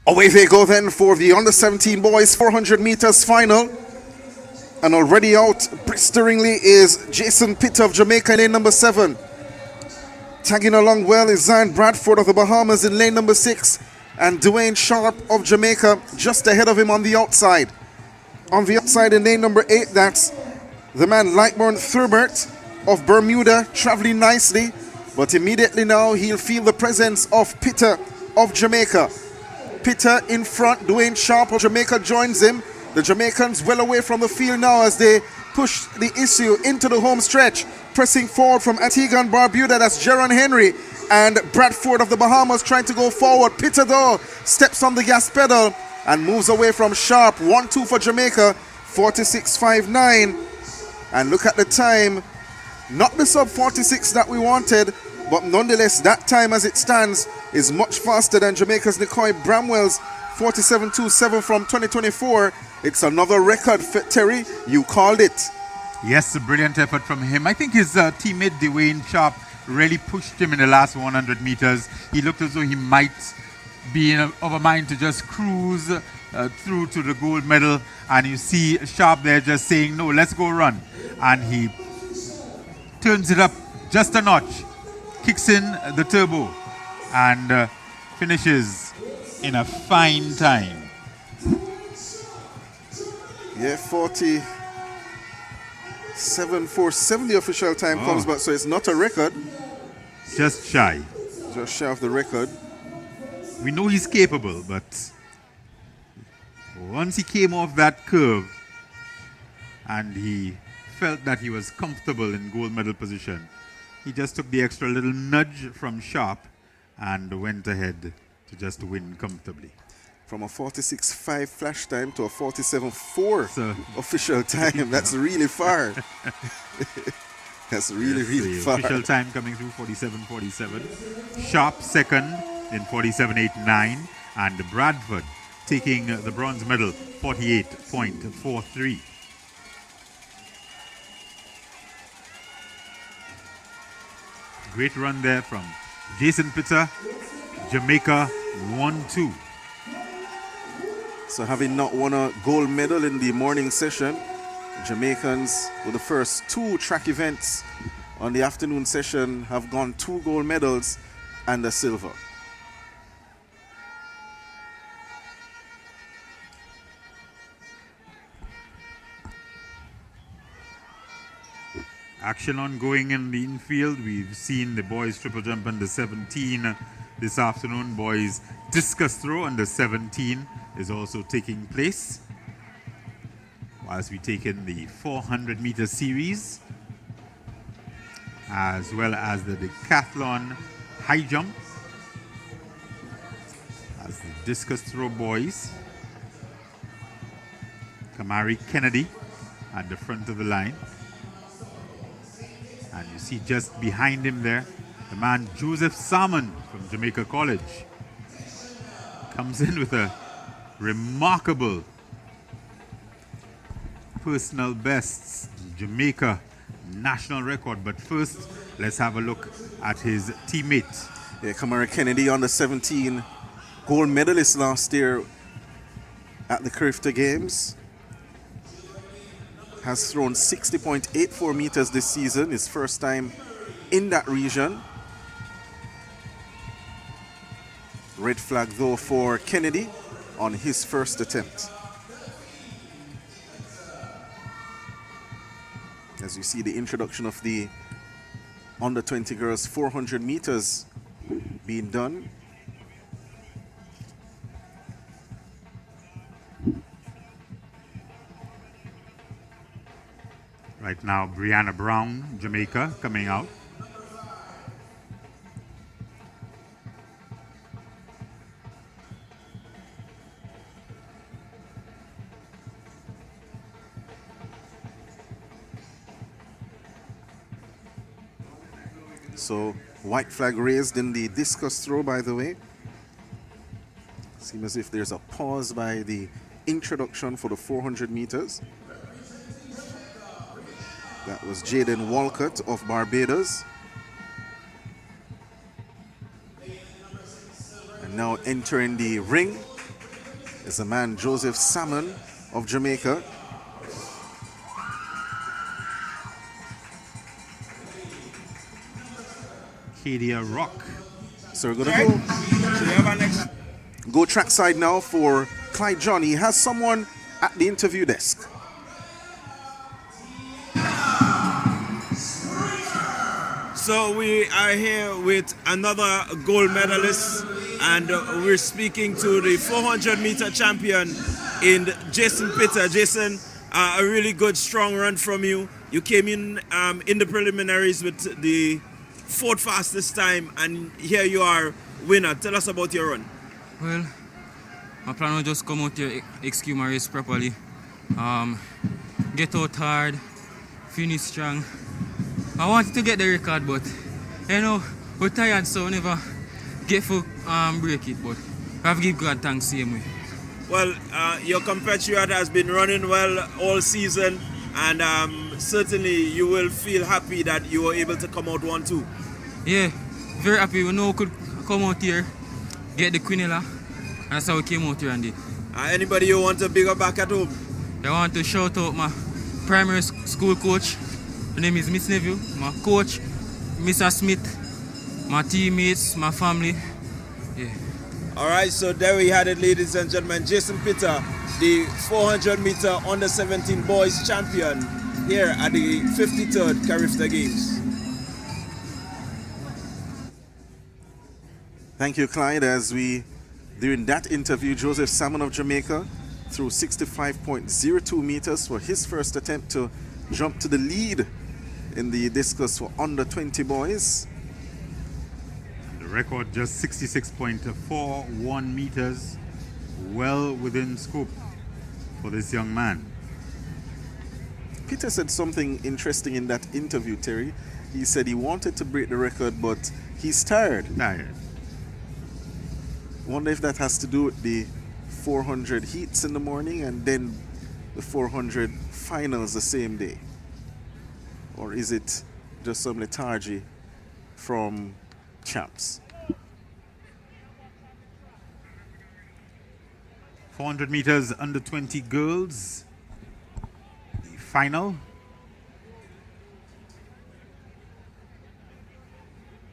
Away they go then for the under 17 boys 400 meters final. And already out blisteringly is Jason Pitt of Jamaica in lane number 7. Tagging along well is Zion Bradford of the Bahamas in lane number 6. And Dwayne Sharp of Jamaica just ahead of him on the outside. On the outside in lane number 8, that's the man Lightburn Filbert of Bermuda, traveling nicely. But immediately now he'll feel the presence of Pitter of Jamaica. Pitter in front, Dwayne Sharp of Jamaica joins him. The Jamaicans well away from the field now as they push the issue into the home stretch. Pressing forward from Antigua and Barbuda, that's Jaron Henry. And Bradford of the Bahamas trying to go forward. Pitador steps on the gas pedal and moves away from Sharp. 1-2 for Jamaica, 46.59. And look at the time. Not the sub 46 that we wanted, but nonetheless, that time as it stands is much faster than Jamaica's Nicoy Bramwell's 47.27 from 2024. It's another record, Terry. You called it. Yes, a brilliant effort from him. I think his teammate Dwayne Sharp really pushed him in the last 100 meters. He looked as though he might be of a mind to just cruise through to the gold medal. And you see Sharp there just saying, no, let's go run. And he turns it up just a notch, kicks in the turbo, and finishes in a fine time. Yeah, 47.47 the official time comes back, so it's not a record. Just shy. Just shy of the record. We know he's capable, but once he came off that curve and he felt that he was comfortable in gold medal position, he just took the extra little nudge from Sharp and went ahead to just win comfortably. From a 46.5 flash time to a 47.4 official time. That's really far. That's really, really far. Official time coming through 47.47. Sharp second in 47.89. And Bradford taking the bronze medal, 48.43. Great run there from Jason Pitter. Jamaica 1-2. So having not won a gold medal in the morning session, Jamaicans with the first 2 track events on the afternoon session have gone 2 gold medals and a silver. Action ongoing in the infield. We've seen the boys triple jump under 17 this afternoon. Boys discus throw under 17 is also taking place. Whilst we take in the 400-meter series, as well as the decathlon high jump, as the discus throw boys. Kamari Kennedy at the front of the line. And you see just behind him there, the man Joseph Salmon from Jamaica College. Comes in with a remarkable personal bests, Jamaica national record. But first, let's have a look at his teammate. Yeah, Kamara Kennedy, under 17, gold medalist last year at the Carifta Games. Has thrown 60.84 meters this season, his first time in that region. Red flag though for Kennedy on his first attempt. As you see the introduction of the under 20 girls 400 meters being done. Right now, Brianna Brown, Jamaica, coming out. So, white flag raised in the discus throw, by the way. Seems as if there's a pause by the introduction for the 400 meters. That was Jaden Walcott of Barbados. And now entering the ring is the man Joseph Salmon of Jamaica. Cadia Rock. So we're going to go trackside now for Clyde John. He has someone at the interview desk. So we are here with another gold medalist, and we're speaking to the 400-meter champion in Jason Pitter. Jason, a really good, strong run from you. You came in the preliminaries with the 4th fastest time, and here you are, winner. Tell us about your run. Well, my plan was just come out here, execute my race properly, get out hard, finish strong. I wanted to get the record, but you know, we're tired, so we never get for break it, but I have to give God thanks same way. Well, your compatriot has been running well all season, and certainly you will feel happy that you were able to come out 1-2. Yeah, very happy. We know we could come out here, get the Quinella, and that's how we came out here and did. Anybody you want to big up back at home? I want to shout out my primary school coach. Her name is Miss Neville, my coach, Mr. Smith, my teammates, my family. Yeah. All right, so there we had it, ladies and gentlemen. Jason Pitter, the 400-meter under-17 boys champion here at the 53rd Carifta Games. Thank you, Clyde. As during that interview, Joseph Salmon of Jamaica threw 65.02 meters for his first attempt to jump to the lead in the discus for under 20 boys. The record just 66.41 meters, well within scope for this young man. Peter said something interesting in that interview, Terry. He said he wanted to break the record, but he's tired. Wonder if that has to do with the 400 heats in the morning and then the 400 finals the same day. Or is it just some lethargy from champs? 400 meters under 20 girls. The final.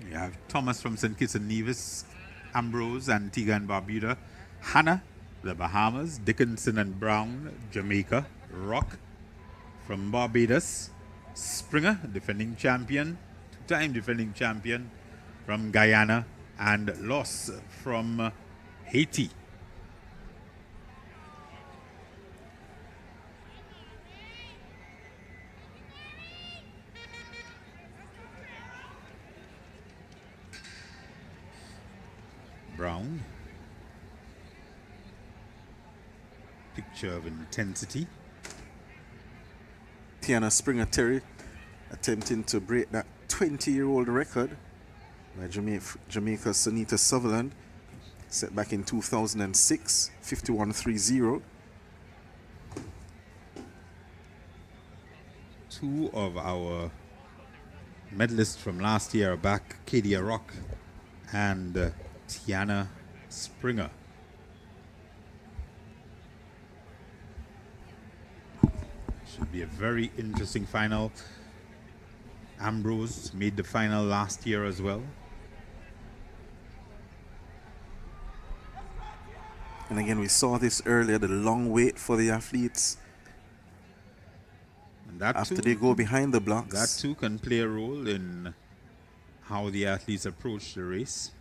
You have Thomas from St. Kitts and Nevis, Ambrose, Antigua and Barbuda, Hannah, the Bahamas, Dickinson and Brown, Jamaica, Rock from Barbados, Springer, defending champion, two-time defending champion from Guyana, and Loss from Haiti. Brown. Picture of intensity. Tiana Springer Terry attempting to break that 20-year-old record by Jamaica's Sunita Sutherland, set back in 2006, 51.30. Two of our medalists from last year are back, Kadia Rock and Tiana Springer. Should be a very interesting final. Ambrose made the final last year as well. And again, we saw this earlier, the long wait for the athletes. And that after too, they go behind the blocks. That too can play a role in how the athletes approach the race.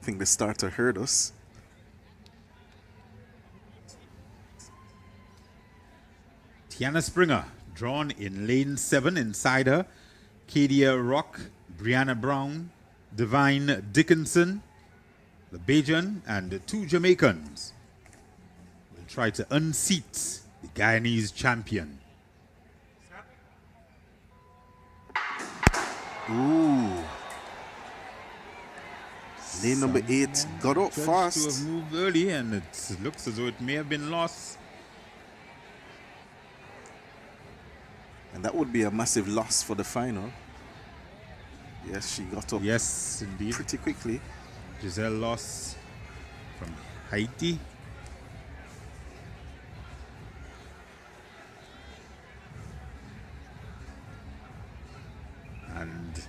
I think the starter heard us. Tiana Springer drawn in lane 7 inside her. Kadia Rock, Brianna Brown, Divine Dickinson, the Bajan, and the two Jamaicans will try to unseat the Guyanese champion. Ooh. Lane number 8 got up fast. To have moved early, and it looks as though it may have been lost. And that would be a massive loss for the final. Yes, she got up. Yes, indeed. Pretty quickly. Giselle Loss from Haiti. And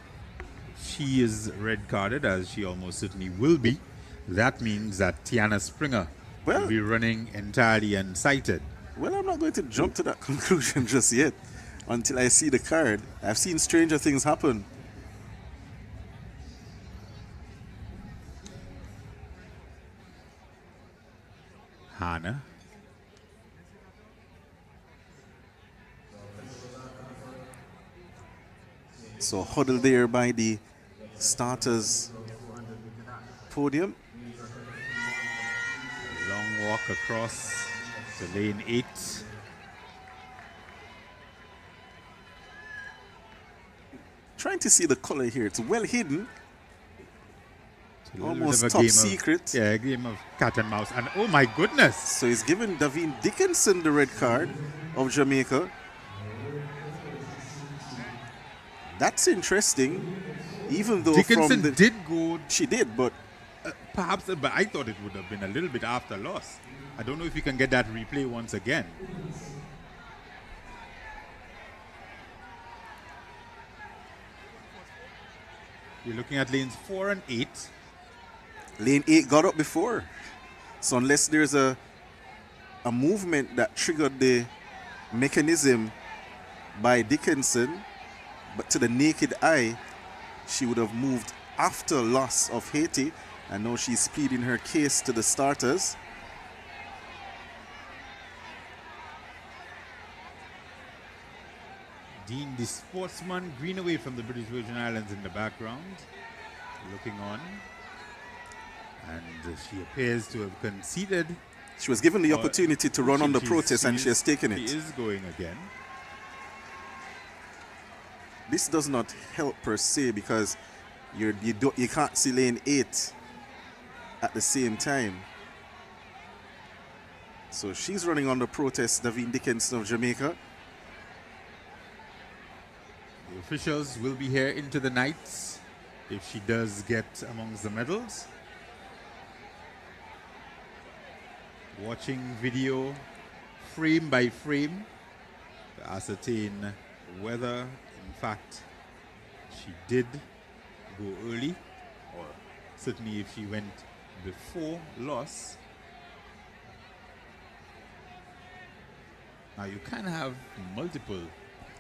she is red carded, as she almost certainly will be. That means that Tiana Springer will be running entirely unsighted. Well, I'm not going to jump to that conclusion just yet until I see the card. I've seen stranger things happen. Hannah So huddled there by the starters podium. Long walk across to lane 8. Trying to see the color here. It's well hidden. It's Almost top secret. Yeah, a game of cat and mouse. And oh my goodness. So he's given Davine Dickinson the red card of Jamaica. That's interesting. Even though Dickinson did go. She did, but perhaps, but I thought it would have been a little bit after loss. I don't know if you can get that replay once again. You're looking at lanes 4 and 8. Lane 8 got up before. So unless there's a movement that triggered the mechanism by Dickinson, but to the naked eye, she would have moved after loss of Haiti. And now she's pleading her case to the starters. Dean, the sportsman, green away from the British Virgin Islands in the background, looking on. And she appears to have conceded. She was given the opportunity to run on the protest and she has taken it. She is going again. This does not help per se because you can't see lane 8 at the same time. So she's running on the protest, Davine Dickinson of Jamaica. The officials will be here into the night if she does get amongst the medals. Watching video frame by frame to ascertain whether, in fact, she did go early, or certainly if she went before loss. Now you can have multiple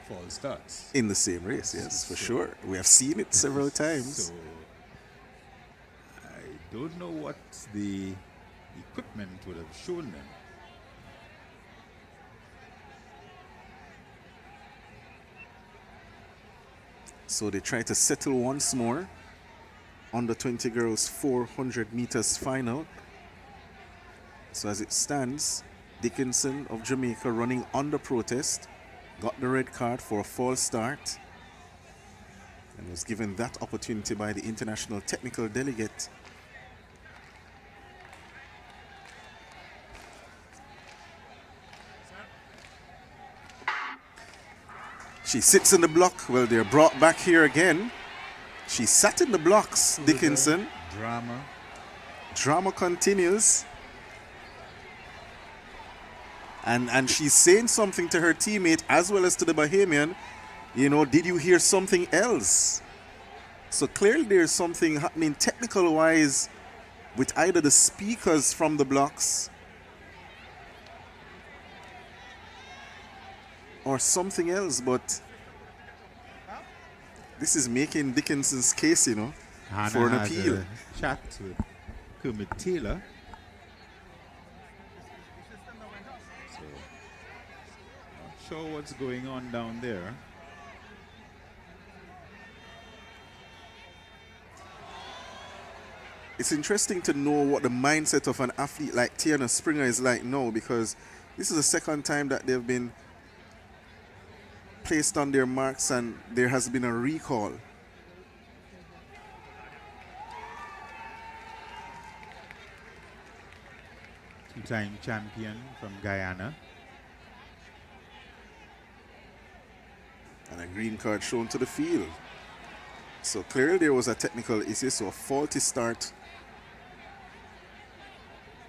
false starts in the same race, yes, for sure. We have seen it several times. So I don't know what the equipment would have shown them. So they try to settle once more on the 20 girls 400 meters final. So as it stands, Dickinson of Jamaica running on the protest, got the red card for a false start and was given that opportunity by the international technical delegate. She sits in the block. Well, they're brought back here again. She sat in the blocks, Dickinson. Drama. Drama continues. And she's saying something to her teammate as well as to the Bahamian. You know, did you hear something else? So clearly there's something happening technical-wise with either the speakers from the blocks or something else, but this is making Dickinson's case, you know, Hannah for an has appeal. a chat with Kermit Taylor. So, not sure what's going on down there. It's interesting to know what the mindset of an athlete like Tiana Springer is like now, because this is the second time that they've been placed on their marks and there has been a recall. Two-time champion from Guyana. And a green card shown to the field. So clearly there was a technical issue, so a faulty start,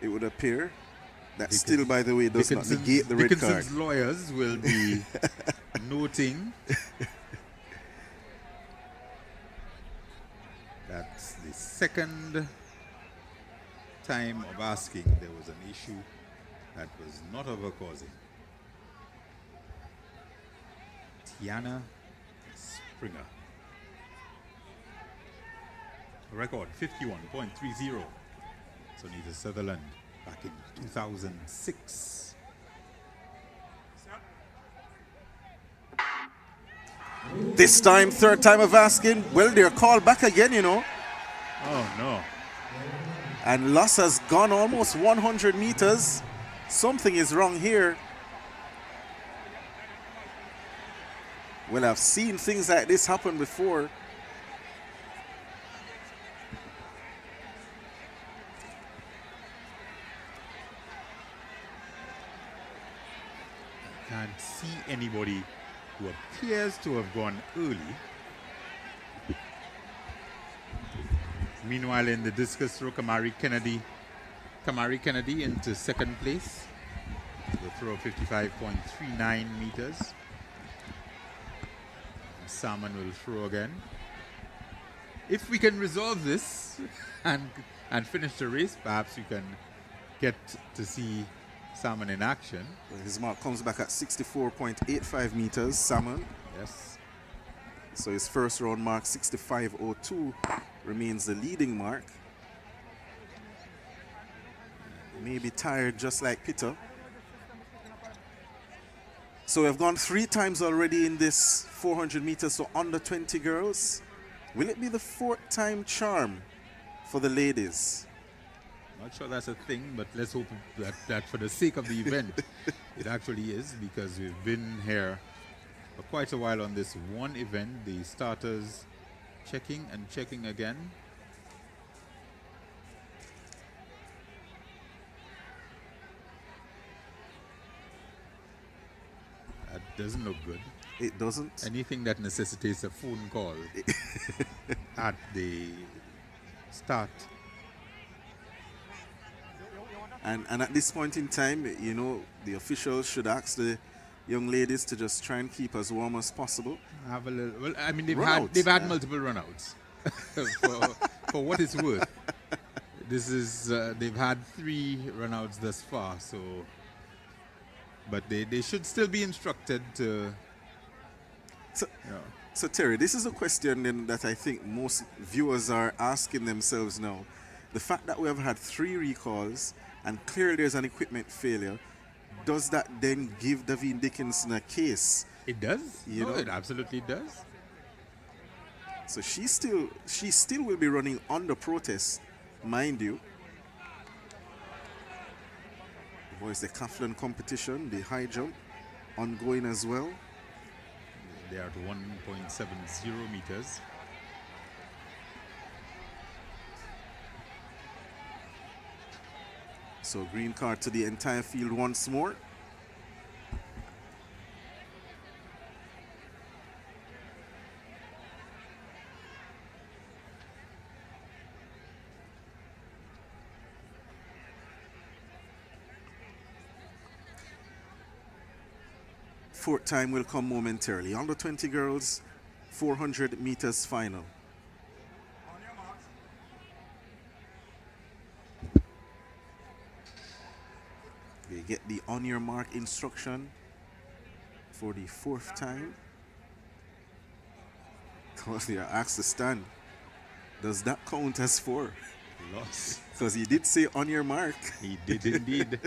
it would appear. That still, by the way, does not negate the red card. Dickinson's lawyers will be noting that's the second time of asking there was an issue that was not of her causing. Tiana Springer. Record 51.30. Sonita Sutherland back in 2006. This time, third time of asking, well, they're called back again, you know. Oh, no. And loss has gone almost 100 meters. Something is wrong here. Well, I've seen things like this happen before. Can't see anybody who appears to have gone early. Meanwhile, in the discus throw, Kamari Kennedy into second place. The throw 55.39 meters. Salmon will throw again. If we can resolve this and finish the race, perhaps we can get to see Salmon in action. Well, his mark comes back at 64.85 meters, Salmon. Yes. So his first round mark, 65.02, remains the leading mark. Maybe tired just like Peter. So we've gone 3 times already in this 400 meters, so under 20 girls. Will it be the 4th time charm for the ladies? Not sure that's a thing, but let's hope that for the sake of the event, it actually is, because we've been here for quite a while on this one event. The starters checking and checking again. That doesn't look good. It doesn't? Anything that necessitates a phone call at the start. And at this point in time, you know, the officials should ask the young ladies to just try and keep as warm as possible. Have a little. Well, I mean, they've had multiple runouts. for what it's worth, this is they've had 3 runouts thus far. So, but they should still be instructed to. So Terry, this is a question then that I think most viewers are asking themselves now. The fact that we have had 3 recalls and clearly there's an equipment failure, does that then give Davine Dickinson a case? It does. You know? It absolutely does. So she still will be running under protest, mind you. Boys, the Kaflan competition, the high jump, ongoing as well. They are at 1.70 meters. So green card to the entire field once more. Fourth time will come momentarily. Under 20 girls, 400 meters final. They get the on your mark instruction for the 4th time. Because they are asked to stand. Does that count as 4? Loss. Because he did say on your mark. He did indeed.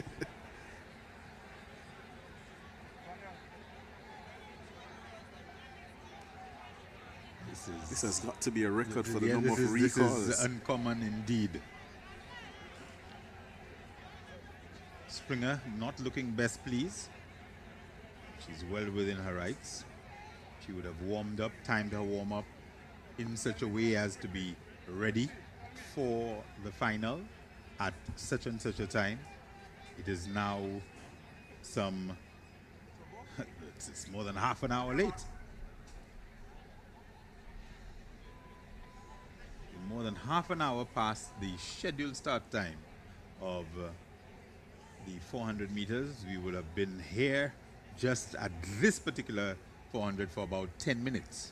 This has got to be a record for the number of recalls. This is uncommon indeed. Springer not looking best pleased. She's well within her rights. She would have warmed up, timed her warm up in such a way as to be ready for the final at such and such a time. It is now it's more than half an hour late. More than half an hour past the scheduled start time of the 400 meters. We would have been here just at this particular 400 for about 10 minutes.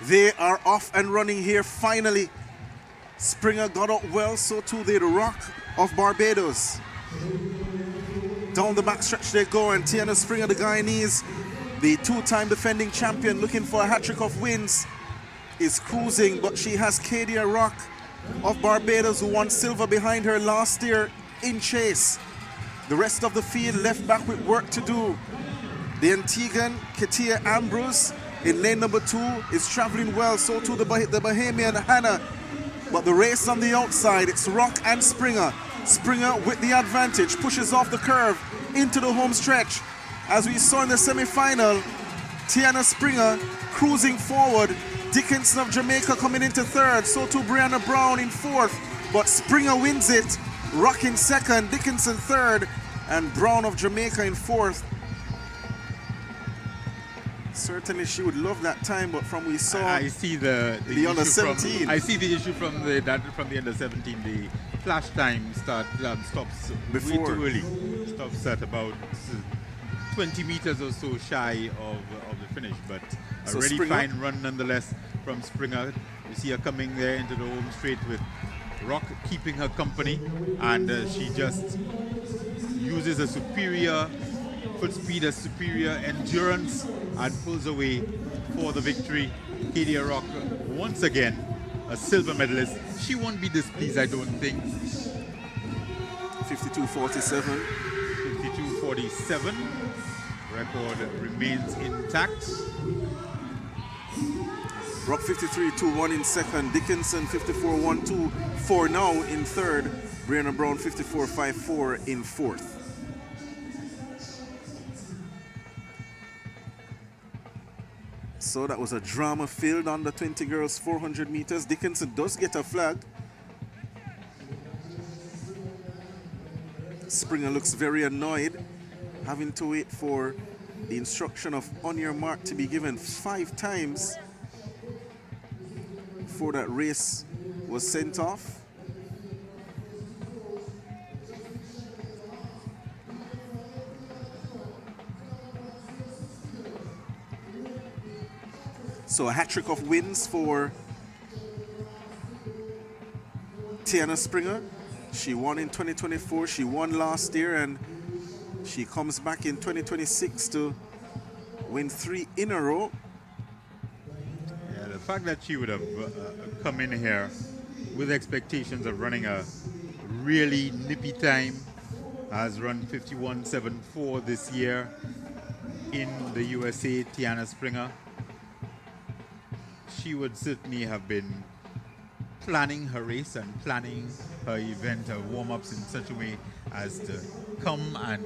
They are off and running here finally. Springer got up well, so too did Rock of Barbados. Down the backstretch they go, and Tiana Springer, the Guyanese, the 2-time defending champion looking for a hat-trick of wins, is cruising, but she has Kadia Rock of Barbados, who won silver behind her last year in chase. The rest of the field left back with work to do. The Antiguan, Katia Ambrose, in lane number 2 is traveling well, so too the Bahamian Hannah. But the race on the outside, it's Rock and Springer. Springer with the advantage, pushes off the curve into the home stretch. As we saw in the semi-final, Tiana Springer cruising forward. Dickinson of Jamaica coming into 3rd, so too Brianna Brown in 4th. But Springer wins it. Rock in 2nd, Dickinson 3rd, and Brown of Jamaica in 4th. Certainly she would love that time, but from we saw I see the under 17. I see the issue from the under 17. The flash time stops Before. way too early. Stops at about 20 meters or so shy of the finish, but a So really Springer. fine run nonetheless from Springer. You see her coming there into the home straight with Rock keeping her company, and she just uses a superior foot speed, a superior endurance, and pulls away for the victory. Kadia Rock, once again, a silver medalist. She won't be displeased, I don't think. 52.47. 52.47. Record remains intact. Rock 53.21 in 2nd. Dickinson 54.124 now in 3rd. Brianna Brown 54.54 in 4th. So that was a drama-filled under 20 girls 400 meters. Dickinson does get a flag. Springer looks very annoyed, having to wait for the instruction of on your mark to be given 5 times before that race was sent off. So a hat-trick of wins for Tiana Springer. She won in 2024, she won last year, and she comes back in 2026 to win 3 in a row. Yeah, the fact that she would have come in here with expectations of running a really nippy time, has run 51.74 this year in the USA, Tiana Springer. She would certainly have been planning her race and planning her event, her warm-ups in such a way as to come and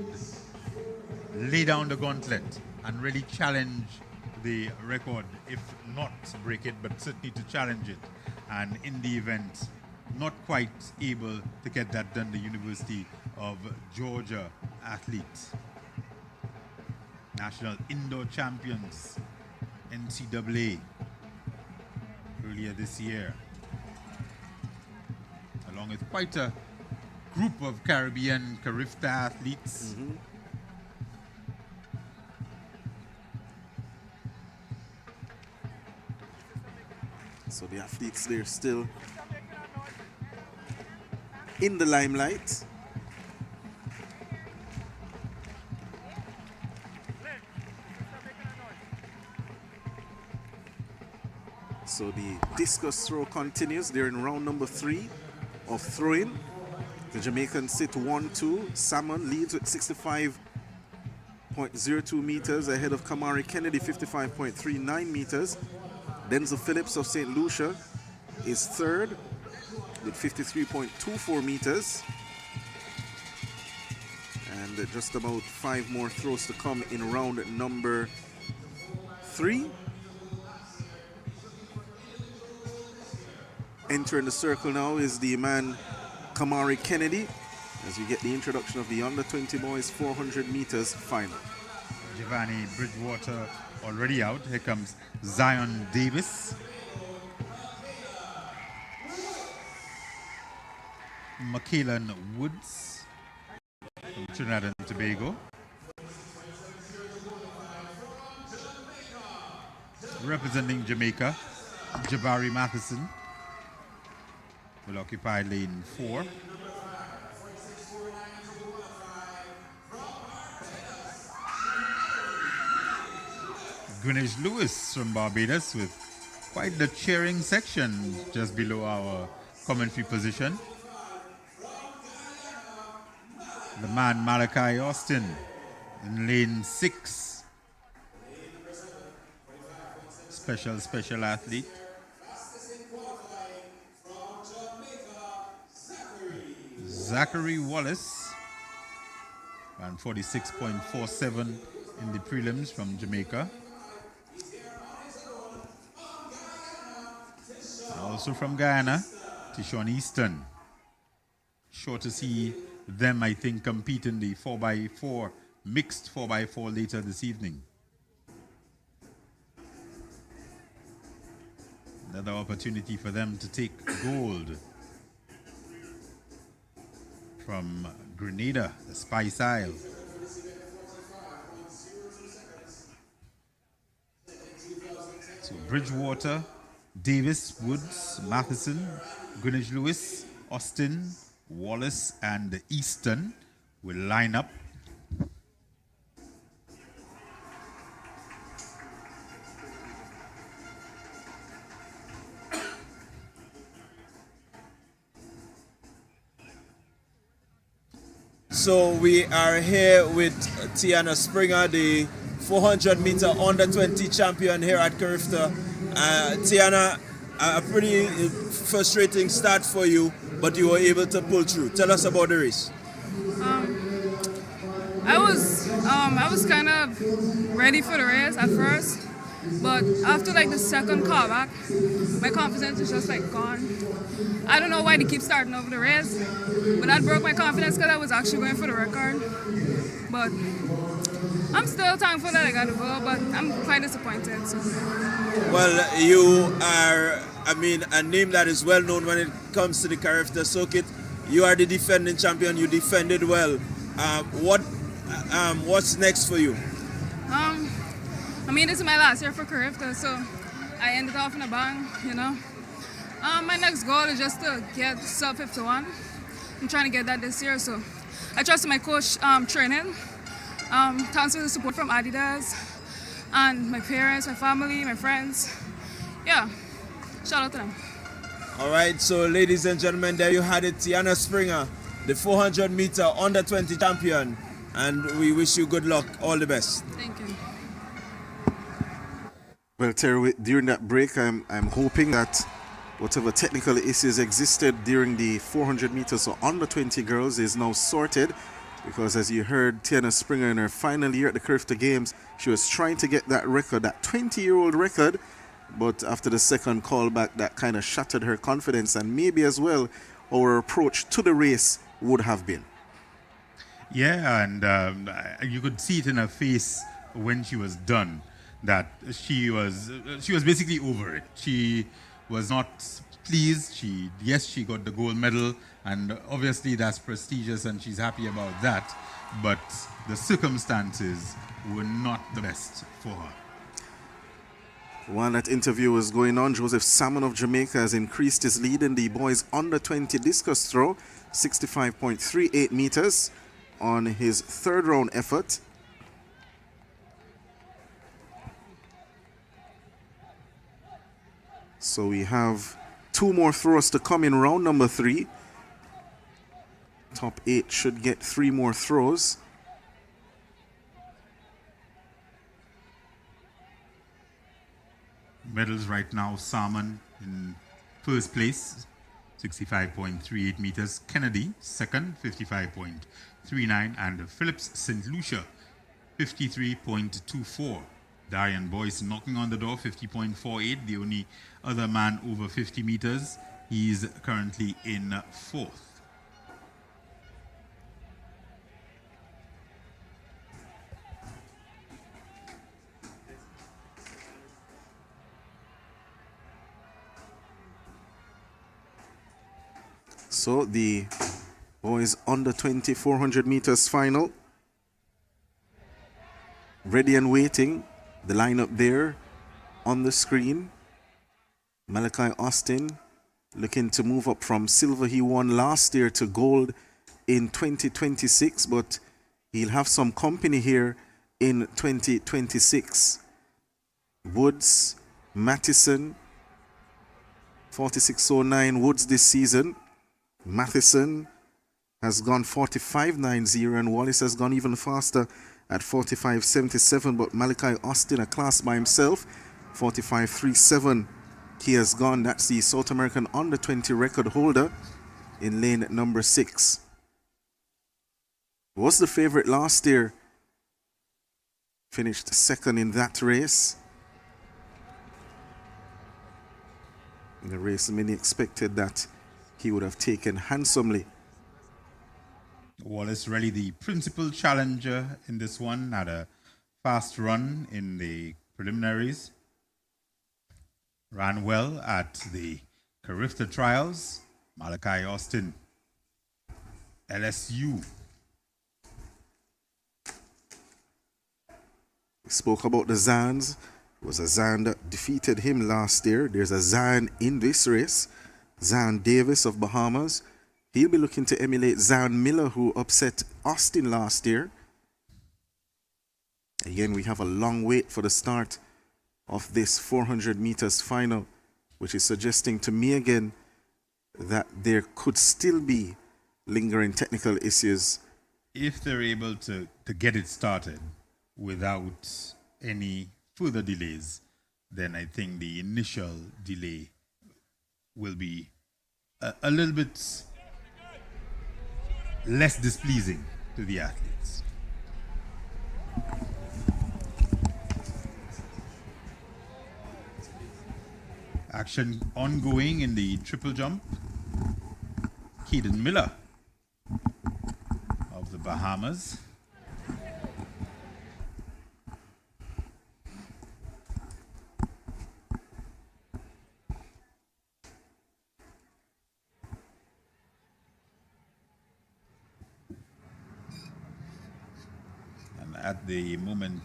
lay down the gauntlet and really challenge the record, if not break it, but certainly to challenge it. And in the event, not quite able to get that done, the University of Georgia athlete. National Indoor Champions, NCAA, earlier this year, along with quite a group of Caribbean Carifta athletes. So the athletes, they're still in the limelight. So the discus throw continues. They're in round number 3 of throwing. The Jamaicans sit 1-2. Salmon leads with 65.02 meters ahead of Kamari Kennedy, 55.39 meters. Denzel Phillips of St. Lucia is 3rd with 53.24 meters. And just about 5 more throws to come in round number 3. Entering the circle now is the man Kamari Kennedy as we get the introduction of the under 20 boys 400 meters final. Giovanni Bridgewater already out. Here comes Zion Davis. Michaelan Woods from Trinidad and Tobago. Representing Jamaica, Jabari Matheson will occupy lane 4. Greenwich Lewis from Barbados with quite the cheering section just below our commentary position. The man Malachi Austin in lane 6. Special athlete. Zachary Wallace ran 46.47 in the prelims from Jamaica. And also from Guyana, Tishon Easton. Sure to see them, I think, compete in the 4x4, mixed 4x4 later this evening. Another opportunity for them to take gold from Grenada, the Spice Isle. So Bridgewater, Davis, Woods, Matheson, Greenwich Lewis, Austin, Wallace, and Easton will line up. So we are here with Tiana Springer, the 400-meter under-20 champion here at Carifta. Tiana, a pretty frustrating start for you, but you were able to pull through. Tell us about the race. I was kind of ready for the race at first, but after like the second callback, my confidence is just like gone. I don't know why they keep starting over the race, but that broke my confidence because I was actually going for the record. But I'm still thankful that I got the goal, but I'm quite disappointed. So. Well, you are, a name that is well known when it comes to the Carifta circuit. You are the defending champion. You defended well. What's next for you? This is my last year for Carifta, so I ended off in a bang, you know. My next goal is just to get sub 51. I'm trying to get that this year, so I trust my coach training. Thanks for the support from Adidas and my parents, my family, my friends. Yeah, shout out to them. All right, so ladies and gentlemen, there you had it, Tiana Springer, the 400-meter under-20 champion, and we wish you good luck, all the best. Thank you. Well, Terry, during that break, I'm hoping that whatever technical issues existed during the 400 meters or under 20 girls is now sorted, because as you heard, Tiana Springer in her final year at the Carifta Games, she was trying to get that record, that 20-year-old record, but after the second callback, that kind of shattered her confidence, and maybe as well our approach to the race would have been. Yeah, and you could see it in her face when she was done, that she was basically over it. She was not pleased. She got the gold medal, and obviously that's prestigious and she's happy about that, but the circumstances were not the best for her. While that interview was going on, Joseph Salmon of Jamaica has increased his lead in the boys under 20 discus throw, 65.38 meters on his third round effort. So we have 2 more throws to come in round number 3. Top 8 should get 3 more throws. Medals right now, Salmon in first place, 65.38 meters. Kennedy, second, 55.39. And Phillips St. Lucia, 53.24. Darian Boyce knocking on the door, 50.48. The only other man over 50 meters. He's currently in 4th. So the boys under 20 400 meters final. Ready and waiting. The lineup there on the screen. Malachi Austin looking to move up from silver he won last year to gold in 2026, but he'll have some company here in 2026. Woods, Matheson, 46.09 Woods this season. Matheson has gone 45.90 and Wallace has gone even faster at 45.77, but Malachi Austin, a class by himself, 45.37 he has gone. That's the South American under 20 record holder in lane number 6. Was the favorite last year, finished second in that race. In a race many expected that he would have taken handsomely. Wallace really the principal challenger in this one. Had a fast run in the preliminaries. Ran well at the Carifta trials. Malachi Austin, LSU. We spoke about the Zans. It was a Zan that defeated him last year. There's a Zan in this race. Zan Davis of Bahamas. He'll be looking to emulate Zan Miller, who upset Austin last year. Again, we have a long wait for the start of this 400 meters final, which is suggesting to me again that there could still be lingering technical issues. If they're able to get it started without any further delays, then I think the initial delay will be a little bit less displeasing to the athletes. Action ongoing in the triple jump. Keaton Miller of the Bahamas. At the moment,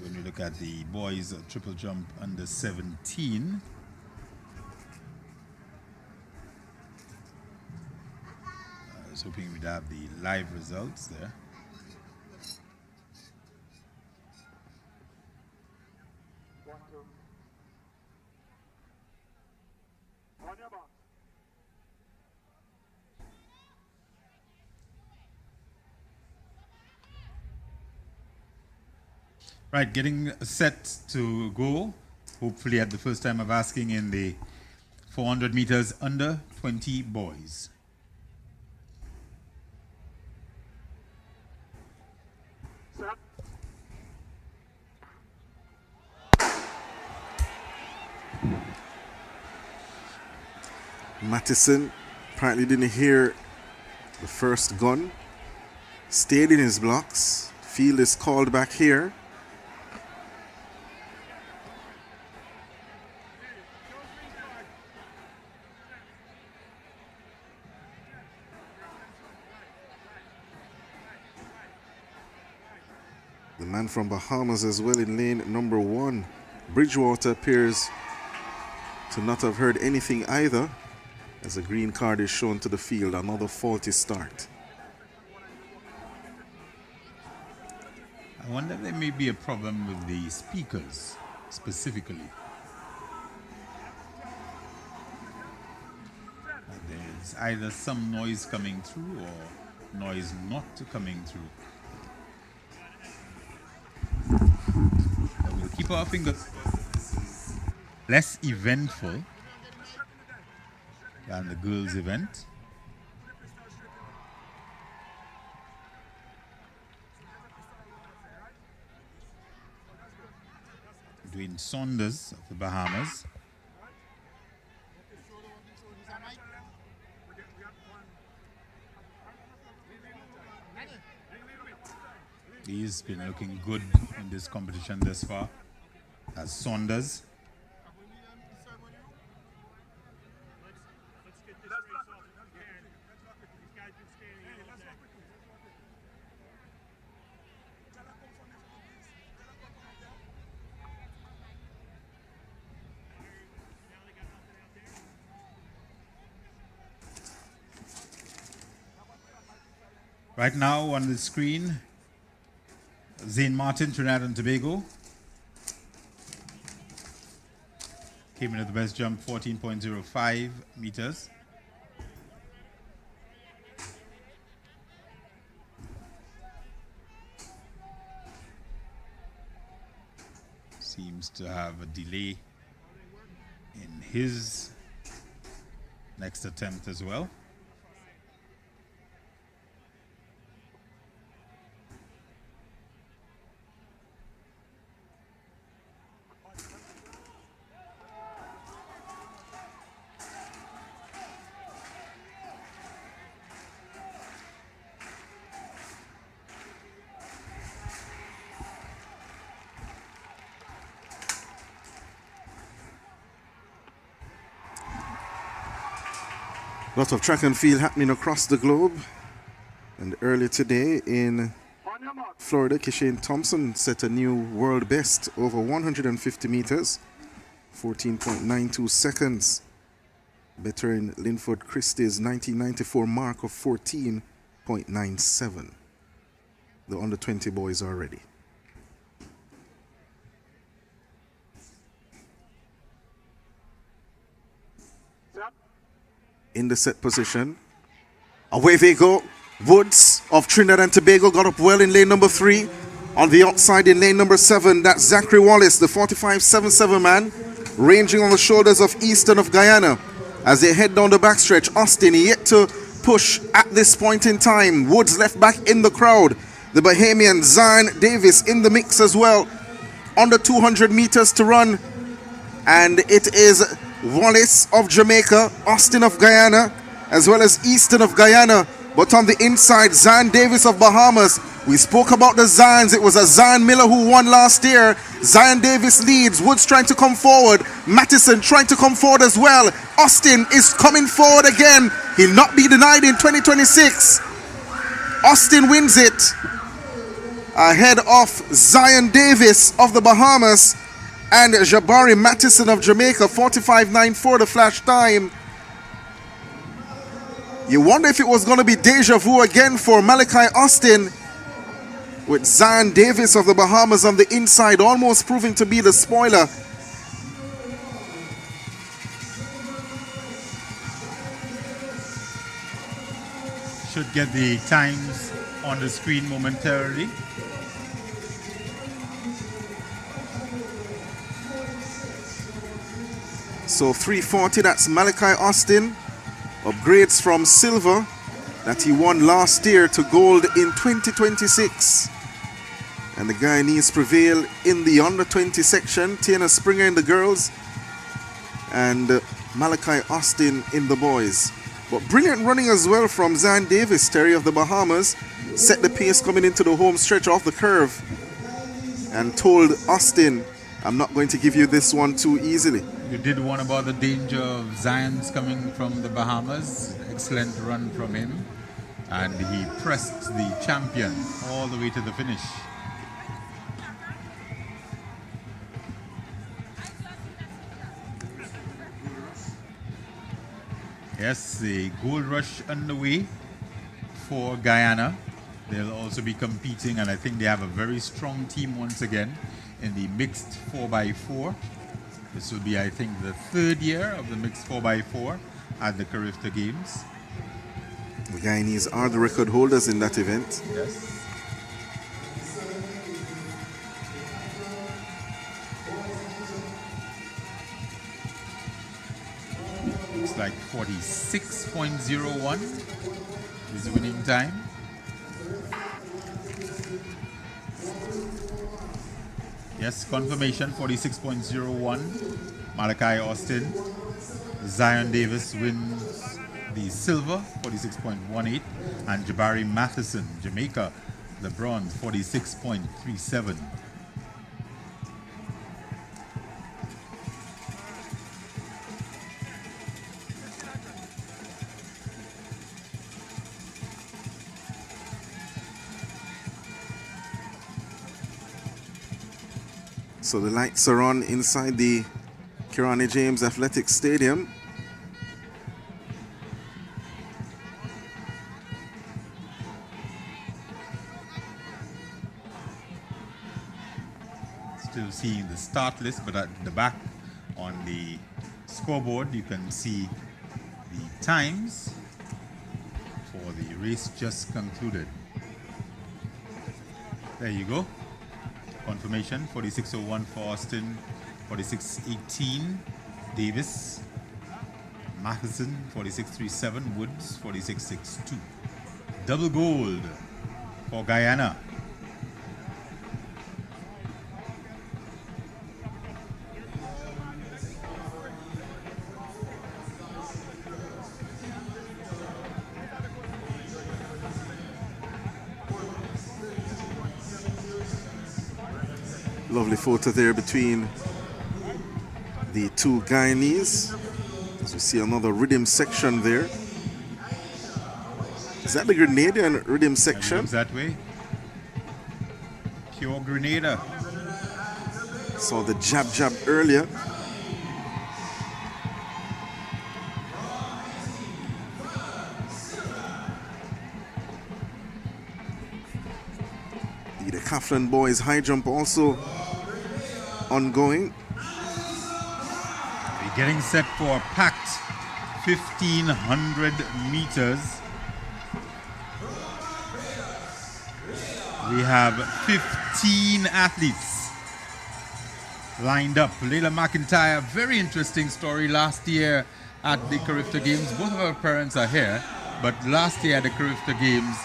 when we look at the boys triple jump under 17, I was hoping we'd have the live results there. Right, getting set to go, hopefully at the first time of asking in the 400 meters under 20 boys. Matheson apparently didn't hear the first gun, stayed in his blocks. Field is called back here. The man from Bahamas as well in lane number 1. Bridgewater appears to not have heard anything either, as a green card is shown to the field. Another faulty start. I wonder if there may be a problem with the speakers specifically. There's either some noise coming through or noise not coming through. But we'll keep our fingers. Less eventful than the girls' event. Dwayne Saunders of the Bahamas. He's been looking good in this competition thus far as Saunders. Right now on the screen, Zane Martin, Trinidad and Tobago. Came in at the best jump, 14.05 meters. Seems to have a delay in his next attempt as well. Lot of track and field happening across the globe. And earlier today in Florida, Kishane Thompson set a new world best over 150 meters, 14.92 seconds, bettering Linford Christie's 1994 mark of 14.97. The under 20 boys are ready. In the set position. Away they go. Woods of Trinidad and Tobago got up well in lane number 3. On the outside in lane number 7, that's Zachary Wallace, the 45.77 man, ranging on the shoulders of Eastern of Guyana. As they head down the backstretch, Austin yet to push at this point in time. Woods left back in the crowd. The Bahamian Zion Davis in the mix as well. Under 200 meters to run. And it is Wallace of Jamaica, Austin of Guyana, as well as Eastern of Guyana. But on the inside, Zion Davis of Bahamas. We spoke about the Zions. It was a Zion Miller who won last year. Zion Davis leads. Woods trying to come forward. Mattison trying to come forward as well. Austin is coming forward again. He'll not be denied in 2026. Austin wins it ahead of Zion Davis of the Bahamas and Jabari Mattison of Jamaica, 45.94 the flash time. You wonder if it was going to be deja vu again for Malachi Austin, with Zion Davis of the Bahamas on the inside, almost proving to be the spoiler. Should get the times on the screen momentarily. So 340, that's Malachi Austin. Upgrades from silver that he won last year to gold in 2026. And the Guyanese prevail in the under 20 section. Tiana Springer in the girls and Malachi Austin in the boys. But brilliant running as well from Zion Davis, Terry of the Bahamas. Set the pace coming into the home stretch off the curve and told Austin, I'm not going to give you this one too easily. You did warn about the danger of Zion's coming from the Bahamas. Excellent run from him. And he pressed the champion all the way to the finish. Yes, the gold rush underway for Guyana. They'll also be competing, and I think they have a very strong team once again in the mixed 4x4. This will be, I think, the third year of the mixed 4x4 at the Carifta Games. The Guyanese are the record holders in that event. Yes. Looks like 46.01 is the winning time. Yes, confirmation, 46.01. Malachi Austin. Zion Davis wins the silver, 46.18. And Jabari Matheson, Jamaica, the bronze, 46.37. So the lights are on inside the Kirani James Athletic Stadium. Still seeing the start list, but at the back On the scoreboard, you can see the times for the race just concluded. There you go. Confirmation, 46.01 for Austin, 46.18 Davis, Matheson, 46.37, Woods, 46.62. Double gold for Guyana. Lovely photo there between the two Guyanese. As you see another rhythm section there. Is that the Grenadian rhythm section? That way. Pure Grenada. Saw the jab earlier. The Decathlon boys high jump also ongoing. We're getting set for a packed 1,500 meters. We have 15 athletes lined up. Layla McIntyre, very interesting story last year at the Carifta Games. Both of her parents are here, but last year at the Carifta Games,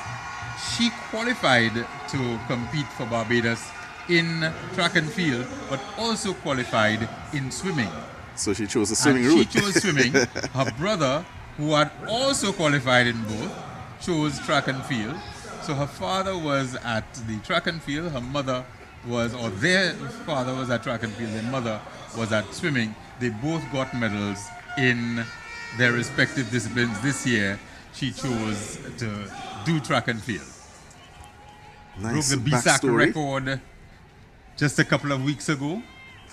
she qualified to compete for Barbados in track and field, but also qualified in swimming. So she chose the swimming and route. She chose swimming. Her brother, who had also qualified in both, chose track and field. So her father was at the track and field, her mother was, or their father was at track and field, their mother was at swimming. They both got medals in their respective disciplines. This year, she chose to do track and field. Nice. Broke the BSAC record just a couple of weeks ago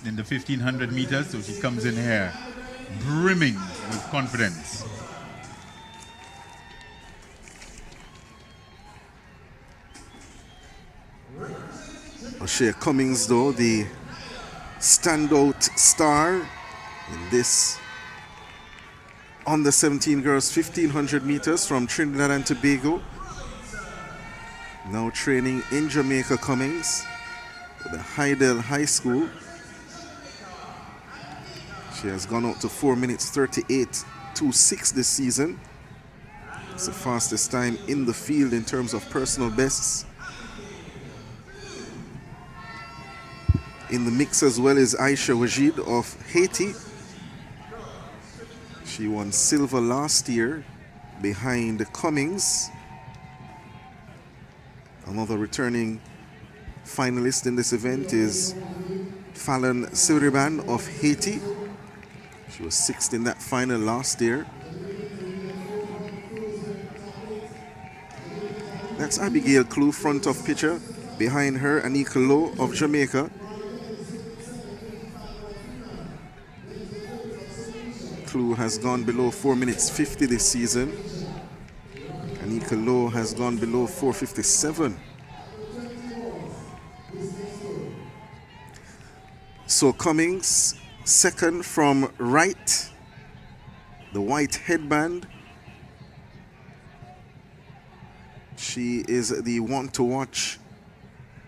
in the 1,500 meters, so she comes in here brimming with confidence. O'Shea Cummings, though, the standout star in this under 17 girls 1,500 meters from Trinidad and Tobago. Now training in Jamaica. Cummings at the Hydel High School. She has gone out to 4 minutes 38.26 this season. It's the fastest time in the field in terms of personal bests. In the mix as well is Aisha Wajid of Haiti. She won silver last year behind Cummings. Another returning finalist in this event is Fallon Siriban of Haiti. She was sixth in that final last year. That's Abigail Clue, front of picture. Behind her, Anika Lowe of Jamaica. Clue has gone below 4 minutes 50 this season. Anika Lowe has gone below 4:57. So Cummings, second from right, the white headband. She is the one to watch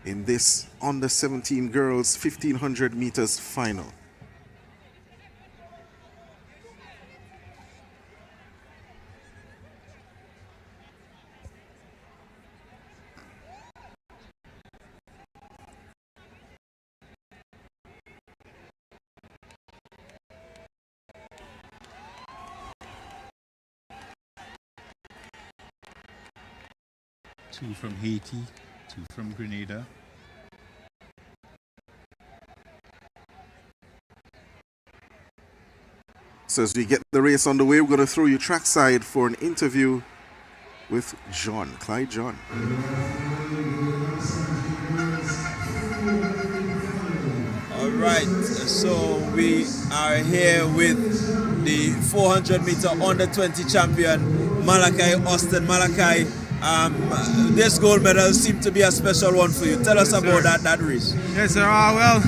in this under 17 girls 1,500 meters final. Two from Haiti, two from Grenada. So as we get the race on the way, we're going to throw you trackside for an interview with John, Clyde John. All right, so we are here with the 400 meter under 20 champion, Malachi Austin. Malachi, this gold medal seemed to be a special one for you. Tell us about that race. Yes, sir. Well,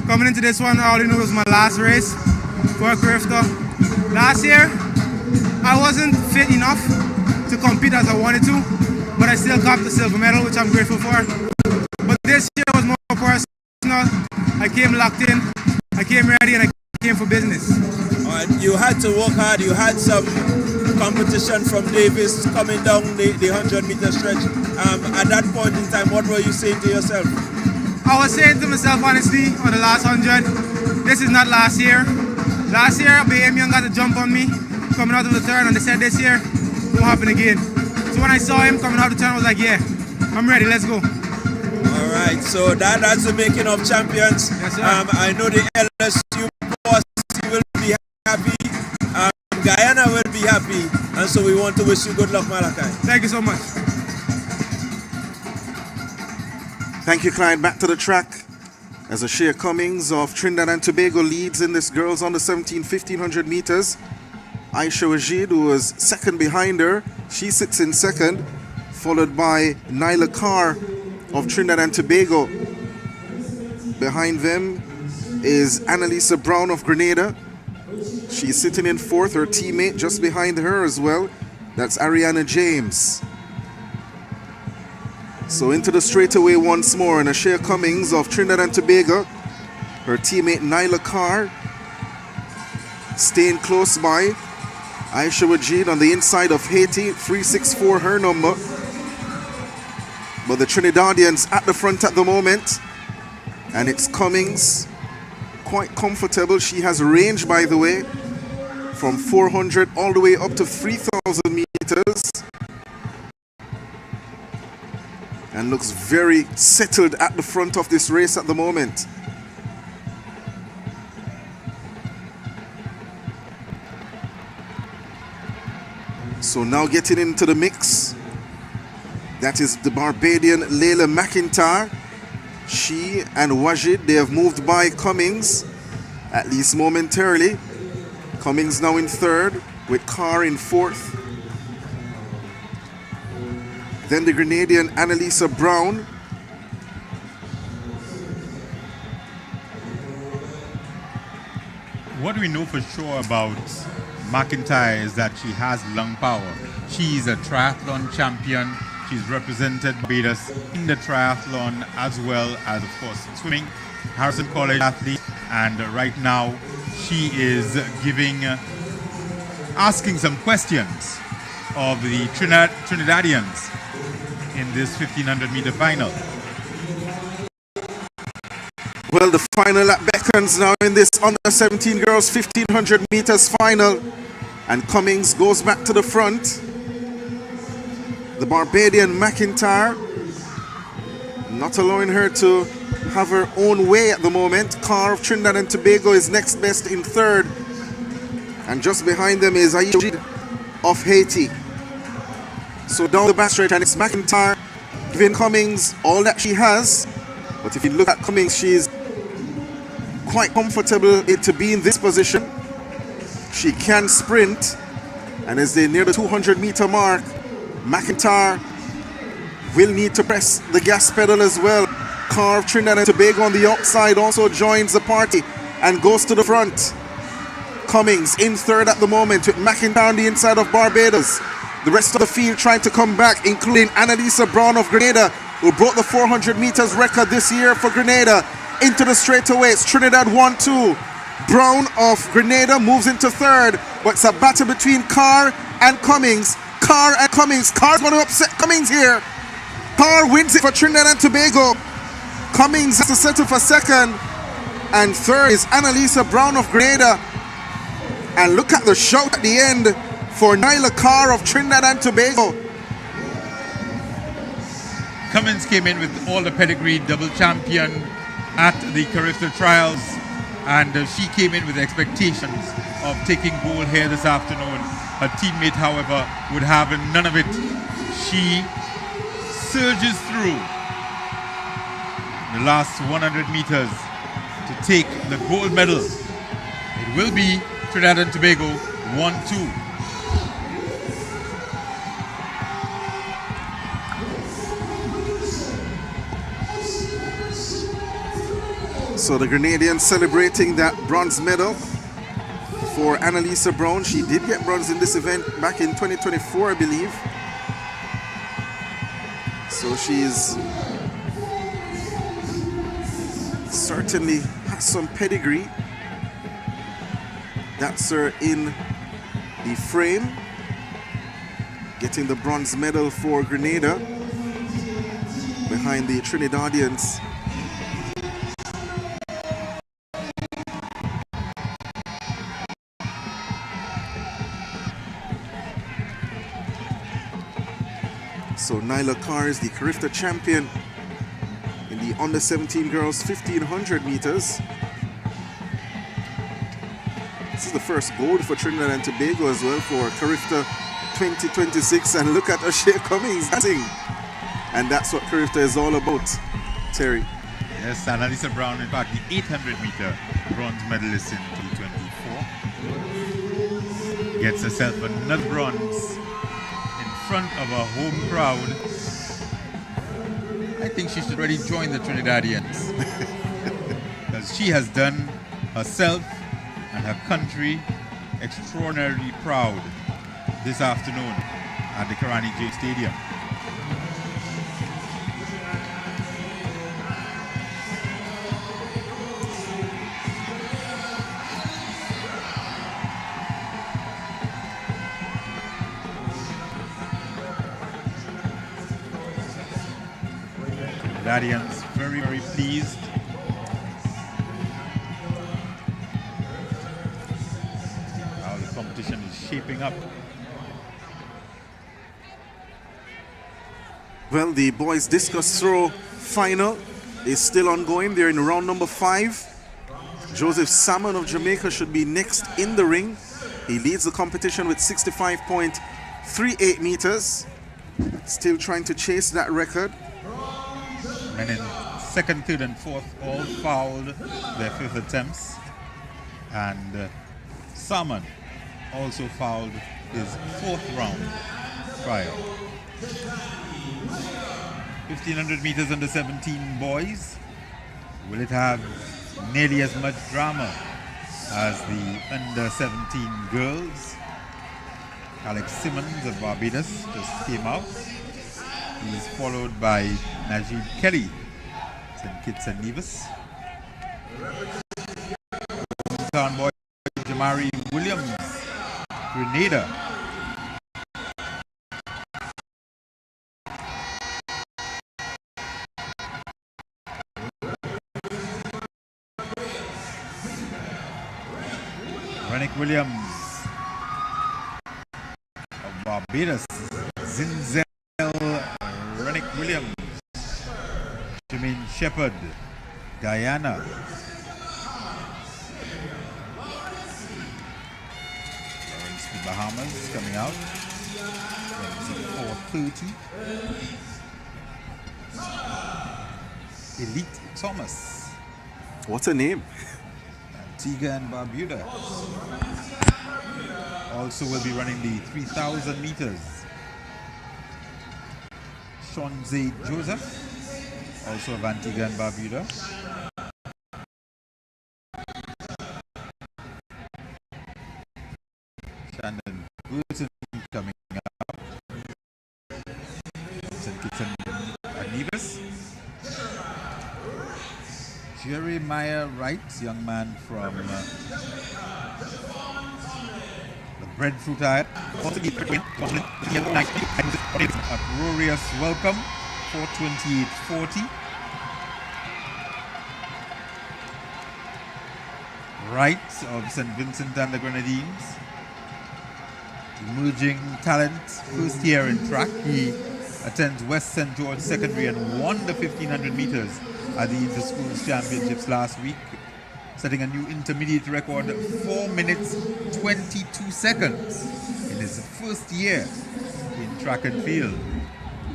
coming into this one, all you know was my last race. for Carifta. Last year, I wasn't fit enough to compete as I wanted to, but I still got the silver medal, which I'm grateful for. But this year was more personal. I came locked in, I came ready, and I came for business. All right, you had to work hard. You had some competition from Davis coming down the 100-meter stretch. At that point in time, what were you saying to yourself? I was saying to myself, honestly, on the last 100, this is not last year. Last year, BM Young got a jump on me coming out of the turn, and they said this year, it won't happen again. So when I saw him coming out of the turn, I was like, yeah, I'm ready, let's go. All right, so that's the making of champions. Yes, sir. I know the LSU boss will be happy. Guyana will be happy, and so we want to wish you good luck, Malachi. Thank you so much. Thank you, Clyde. Back to the track as Ashia Cummings of Trinidad and Tobago leads in this girls under 17 1500 meters. Aisha Wajid, who was second behind her, she sits in second, followed by Nyla Carr of Trinidad and Tobago. Behind them is Annalisa Brown of Grenada. She's sitting in fourth, her teammate just behind her as well. That's Ariana James. So into the straightaway once more, and Ashia Cummings of Trinidad and Tobago. Her teammate Nyla Carr staying close by. Aisha Wajid on the inside of Haiti, 364 her number. But the Trinidadians at the front at the moment. And it's Cummings, quite comfortable. She has range, by the way, from 400 all the way up to 3,000 meters. And looks very settled at the front of this race at the moment. So now getting into the mix, that is the Barbadian Layla McIntyre. She and Wajid, they have moved by Cummings, at least momentarily. Cummings now in third, with Carr in fourth. Then the Grenadian Annalisa Brown. What we know for sure about McIntyre is that she has lung power. She's a triathlon champion. She's represented Barbados in the triathlon as well as, of course, swimming. Harrison College athlete, and right now she is asking some questions of the Trinidadians in this 1500-meter final. Well, the final lap beckons now in this under 17 girls 1500 meters final, and Cummings goes back to the front. The Barbadian McIntyre not allowing her to have her own way at the moment. Carr of Trinidad and Tobago is next best in third, and just behind them is Aisha of Haiti. So down the backstretch, and it's McIntyre giving Cummings all that she has. But if you look at Cummings, she's quite comfortable to be in this position. She can sprint, and as they near the 200-meter mark, McIntyre will need to press the gas pedal as well. Carr of Trinidad and Tobago on the outside also joins the party and goes to the front. Cummings in third at the moment with McIntyre on the inside of Barbados. The rest of the field trying to come back, including Annalisa Brown of Grenada, who broke the 400 meters record this year for Grenada. Into the straightaway, it's Trinidad 1-2. Brown of Grenada moves into third, but it's a battle between Carr and Cummings. Carr and Cummings. Carr's going to upset Cummings here. Carr wins it for Trinidad and Tobago. Cummings has to settle for second. And third is Annalisa Brown of Grenada. And look at the shout at the end for Nyla Carr of Trinidad and Tobago. Cummings came in with all the pedigree, double champion at the Carifta trials, and she came in with expectations of taking gold here this afternoon. Her teammate, however, would have none of it. She surges through the last 100 meters to take the gold medal. It will be Trinidad and Tobago 1-2. So the Grenadians celebrating that bronze medal for Annalisa Brown. She did get bronze in this event back in 2024, I believe. So she's certainly has some pedigree. That's her in the frame, getting the bronze medal for Grenada behind the Trinidadians. So Nyla Carr is the Carifta champion in the under 17 girls 1500 meters. This is the first gold for Trinidad and Tobago as well for Carifta 2026. And look at O'Shea Cummings dancing. And that's what Carifta is all about, Terry. Yes, Annalisa Brown, in fact, the 800 meter bronze medalist in 2024. Gets herself another bronze in front of a home crowd. I think she should already join the Trinidadians. Because she has done herself and her country extraordinarily proud this afternoon at the Karani J Stadium. Trinidadians very, very pleased. How the competition is shaping up. Well, the boys discus throw final is still ongoing. They're in round number 5. Joseph Salmon of Jamaica should be next in the ring. He leads the competition with 65.38 meters. Still trying to chase that record. Men in second, third, and fourth all fouled their 5th attempts. And Salmon also fouled his 4th round trial. 1500 meters under 17 boys. Will it have nearly as much drama as the under 17 girls? Alex Simmons of Barbados just came out. He's followed by Najib Kelly, St. Kitts and Nevis. Hometown boy Jamari Williams, Grenada. Rennick Williams of Barbados. Zinzel Rennick Williams. Jermaine Shepherd, Guyana. Lawrence the Bahamas coming out. Runs at 4:30. Elite Thomas. What's her name? Antigua and Barbuda. Also will be running the 3,000 meters. Shonze Joseph, also of Antigua and Barbuda. Shannon Burton coming up. St. Kitts and Nevis. Jeremiah Wright, young man from the Breadfruit Island. Uproarious welcome, 4:28.40. Wright of St. Vincent and the Grenadines. Emerging talent, first year in track. He attends West St. George Secondary and won the 1500 meters at the Inter-Schools Championships last week, setting a new intermediate record, 4 minutes 22 seconds in his first year in track and field.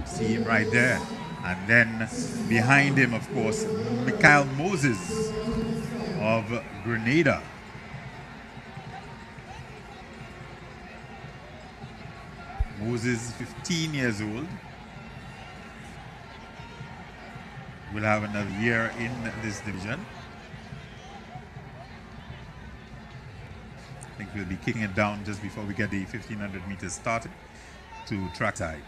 See him right there. And then behind him, of course, Mikhail Moses of Grenada. Moses, 15 years old, will have another year in this division. I think we'll be kicking it down just before we get the 1500 meters started to trackside.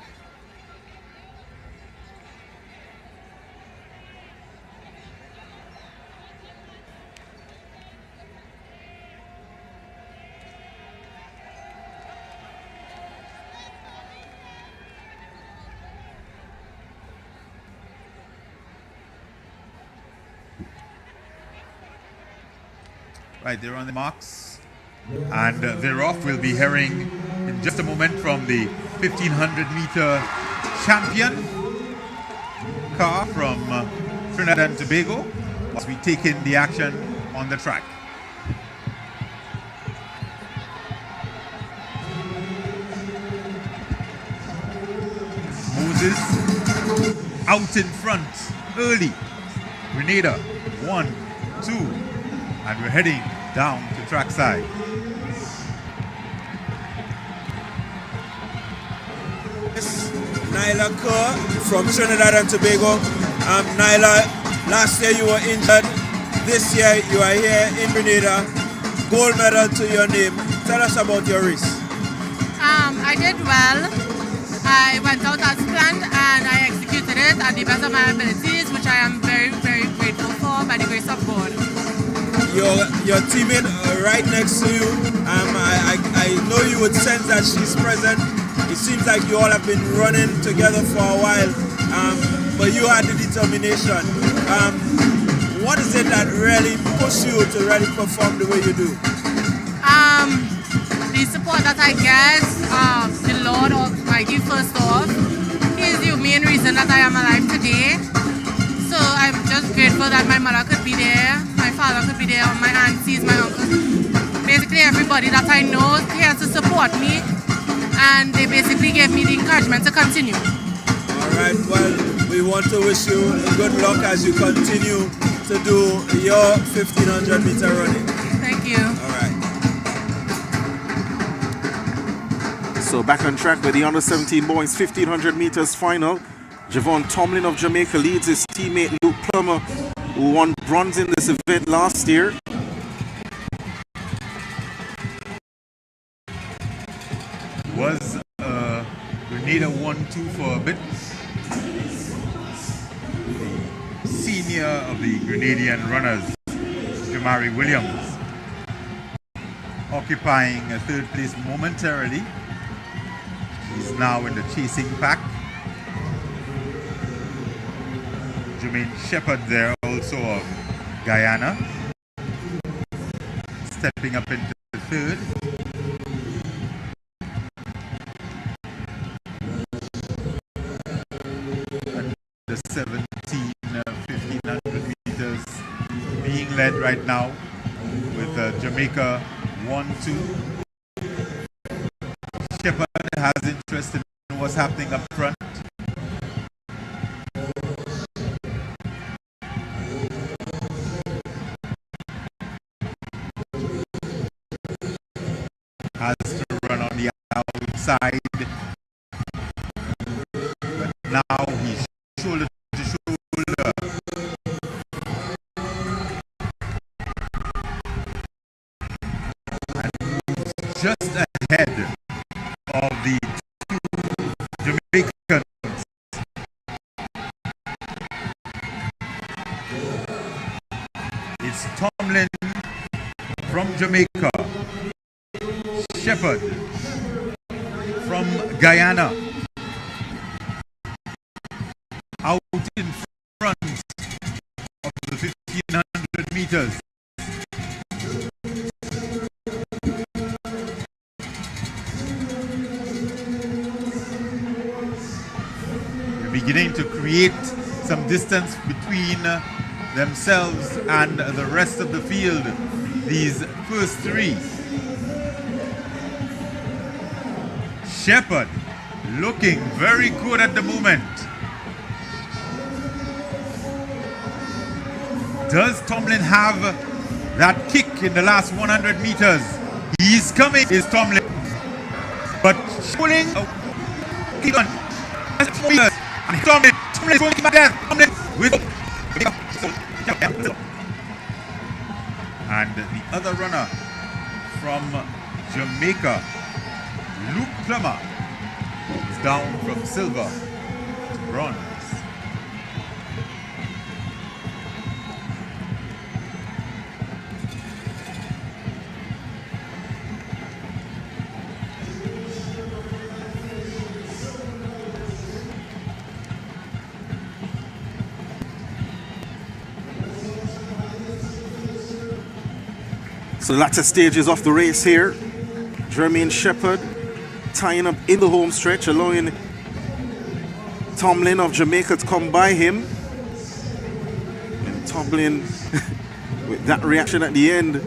Right, they're on the marks, and they're off. We'll be hearing in just a moment from the 1500-meter champion car from Trinidad and Tobago as we take in the action on the track. Moses out in front early. Grenada 1, 2. And we're heading down to trackside. Nyla Kerr from Trinidad and Tobago. Nyla, last year you were injured. This year you are here in Grenada. Gold medal to your name. Tell us about your race. I did well. I went out as planned and I executed it at the best of my abilities, which I am very, very grateful for by the grace of God. Your teammate right next to you, I know you would sense that she's present. It seems like you all have been running together for a while, but you had the determination. What is it that really pushed you to really perform the way you do? The support that I get, the Lord Almighty first off, He is the main reason that I am alive today. So I'm just grateful that my mother could be there, my father could be there, my aunties, my uncles. Basically everybody that I know here to support me, and they basically gave me the encouragement to continue. Alright, well, we want to wish you good luck as you continue to do your 1500 meter running. Thank you. Alright. So back on track with the under-17 boys 1500 meters final. Javon Tomlin of Jamaica leads his teammate Luke Plummer, who won bronze in this event last year. Was Grenada 1-2 for a bit. The senior of the Grenadian runners, Jamari Williams, occupying a third place momentarily. He's now in the chasing pack. Jermaine Shepherd there also of Guyana, stepping up into the third. And the 1500 meters being led right now with Jamaica 1-2. Shepherd has interest in what's happening up front. Has to run on the outside, but now he's shoulder to shoulder. And moves just ahead of the two Jamaicans. It's Tomlin from Jamaica, Shepherd from Guyana, out in front of the 1500 meters. They're beginning to create some distance between themselves and the rest of the field, these first three. Shepherd looking very good at the moment. Does Tomlin have that kick in the last 100 meters? He's coming, is Tomlin. But pulling even and Tomlin is going back there. Tomlin with and the other runner from Jamaica, Luke Plummer, is down from silver to bronze. So the latter stages of the race here. Jermaine Shepherd tying up in the home stretch, allowing Tomlin of Jamaica to come by him. And Tomlin, with that reaction at the end,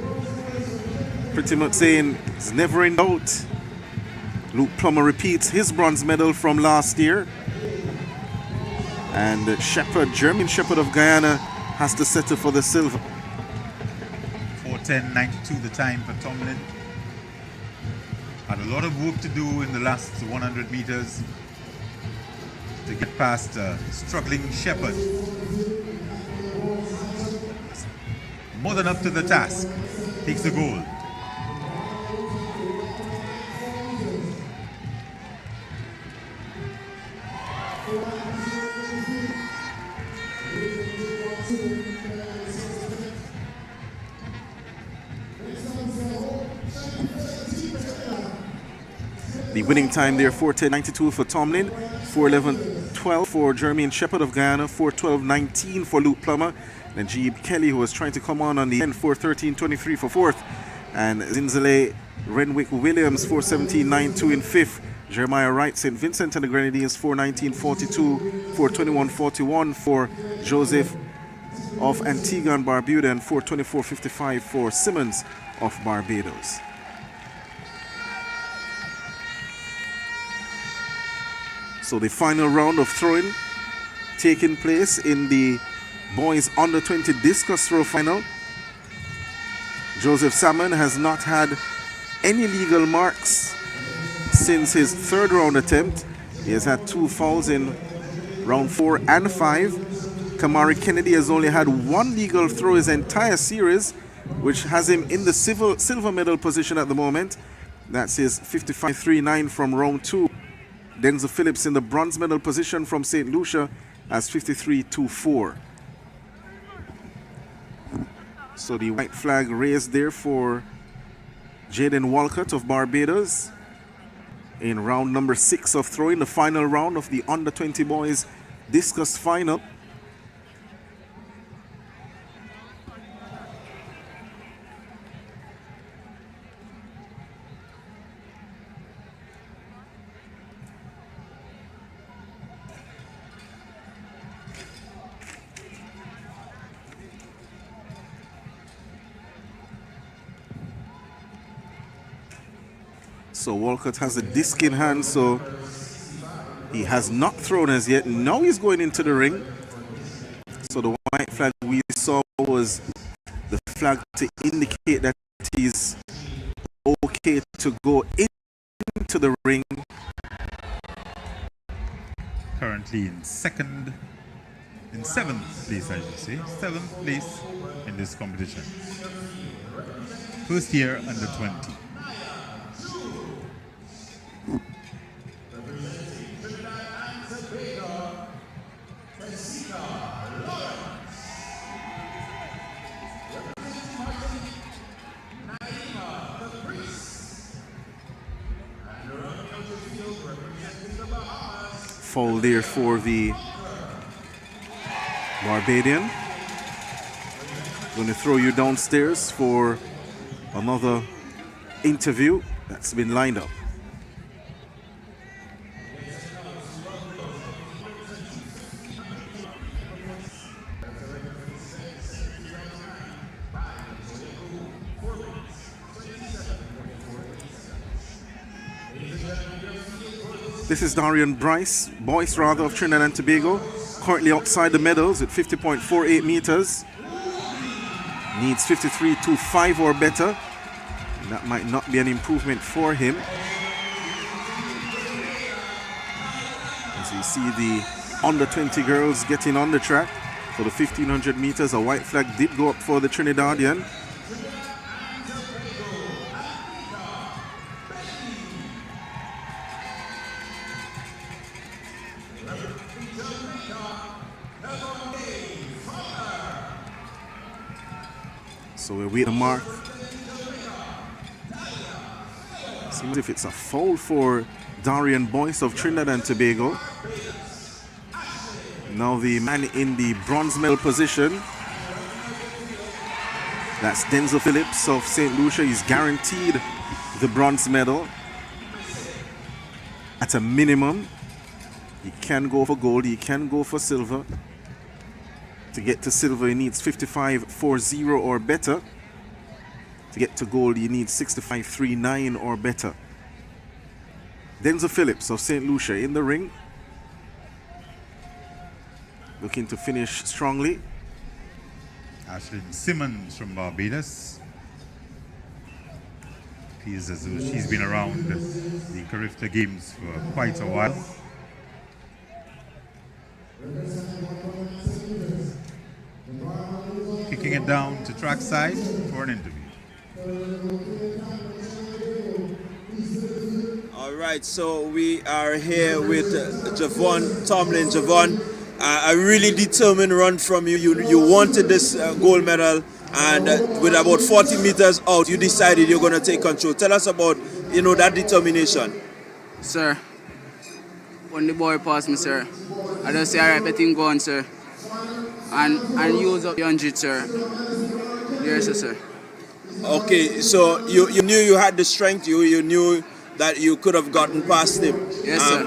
pretty much saying it's never in doubt. Luke Plummer repeats his bronze medal from last year. And Shepherd, Jermaine Shepherd of Guyana, has to settle for the silver. 4:10.92 the time for Tomlin. Had a lot of work to do in the last 100 meters to get past struggling Shepherd. More than up to the task. Takes the gold. The winning time there, 4:10.92 for Tomlin, 4:11.12 for Jermaine Shepherd of Guyana, 4:12.19 for Luke Plummer, Najib Kelly, who was trying to come on the end, 4:13.23 for fourth, and Zinzale Renwick Williams, 4:17.92 in fifth. Jeremiah Wright, St. Vincent and the Grenadines, 4:19.42, 4:21.41 for Joseph of Antigua and Barbuda, and 4:24.55 for Simmons of Barbados. So the final round of throwing taking place in the boys under 20 discus throw final. Joseph Salmon has not had any legal marks since his third round attempt. He has had 2 fouls in round 4 and 5. Kamari Kennedy has only had 1 legal throw his entire series, which has him in the silver medal position at the moment. That's his 55.39 from round 2. Denzel Phillips in the bronze medal position from St. Lucia as 53.24. So the white flag raised there for Jaden Walcott of Barbados in round number 6 of throwing, the final round of the under 20 boys discus final. So Walcott has a disc in hand, so he has not thrown as yet. Now he's going into the ring. So the white flag we saw was the flag to indicate that he's okay to go into the ring. Currently in 7th place, I should say. 7th place in this competition. First year under 20. Foul there for the Barbadian. Going to throw you downstairs for another interview that's been lined up. This is Darian Boyce of Trinidad and Tobago, currently outside the medals at 50.48 meters. Needs 53.25 or better. And that might not be an improvement for him. As you see the under 20 girls getting on the track for the 1500 meters, a white flag did go up for the Trinidadian. So we wait the mark. Seems if it's a foul for Darian Boyce of Trinidad and Tobago. Now the man in the bronze medal position, that's Denzel Phillips of St. Lucia. He's guaranteed the bronze medal. At a minimum, he can go for gold, he can go for silver. To get to silver, he needs 55.40 or better. To get to gold, he needs 65.39 or better. Denzel Phillips of St. Lucia in the ring, looking to finish strongly. Ashlyn Simmons from Barbados. Appears as though she's been around the Carifta Games for quite a while. Kicking it down to trackside for an interview. All right, so we are here with Javon Tomlin. Javon, a really determined run from you. You wanted this gold medal, and with about 40 meters out, you decided you're going to take control. Tell us about, that determination. Sir, when the boy passed me, sir, I just say, all right, let him go on, sir. And use up your 100, sir. Yes, sir. Okay, so you knew you had the strength, you knew that you could have gotten past him. Yes, sir.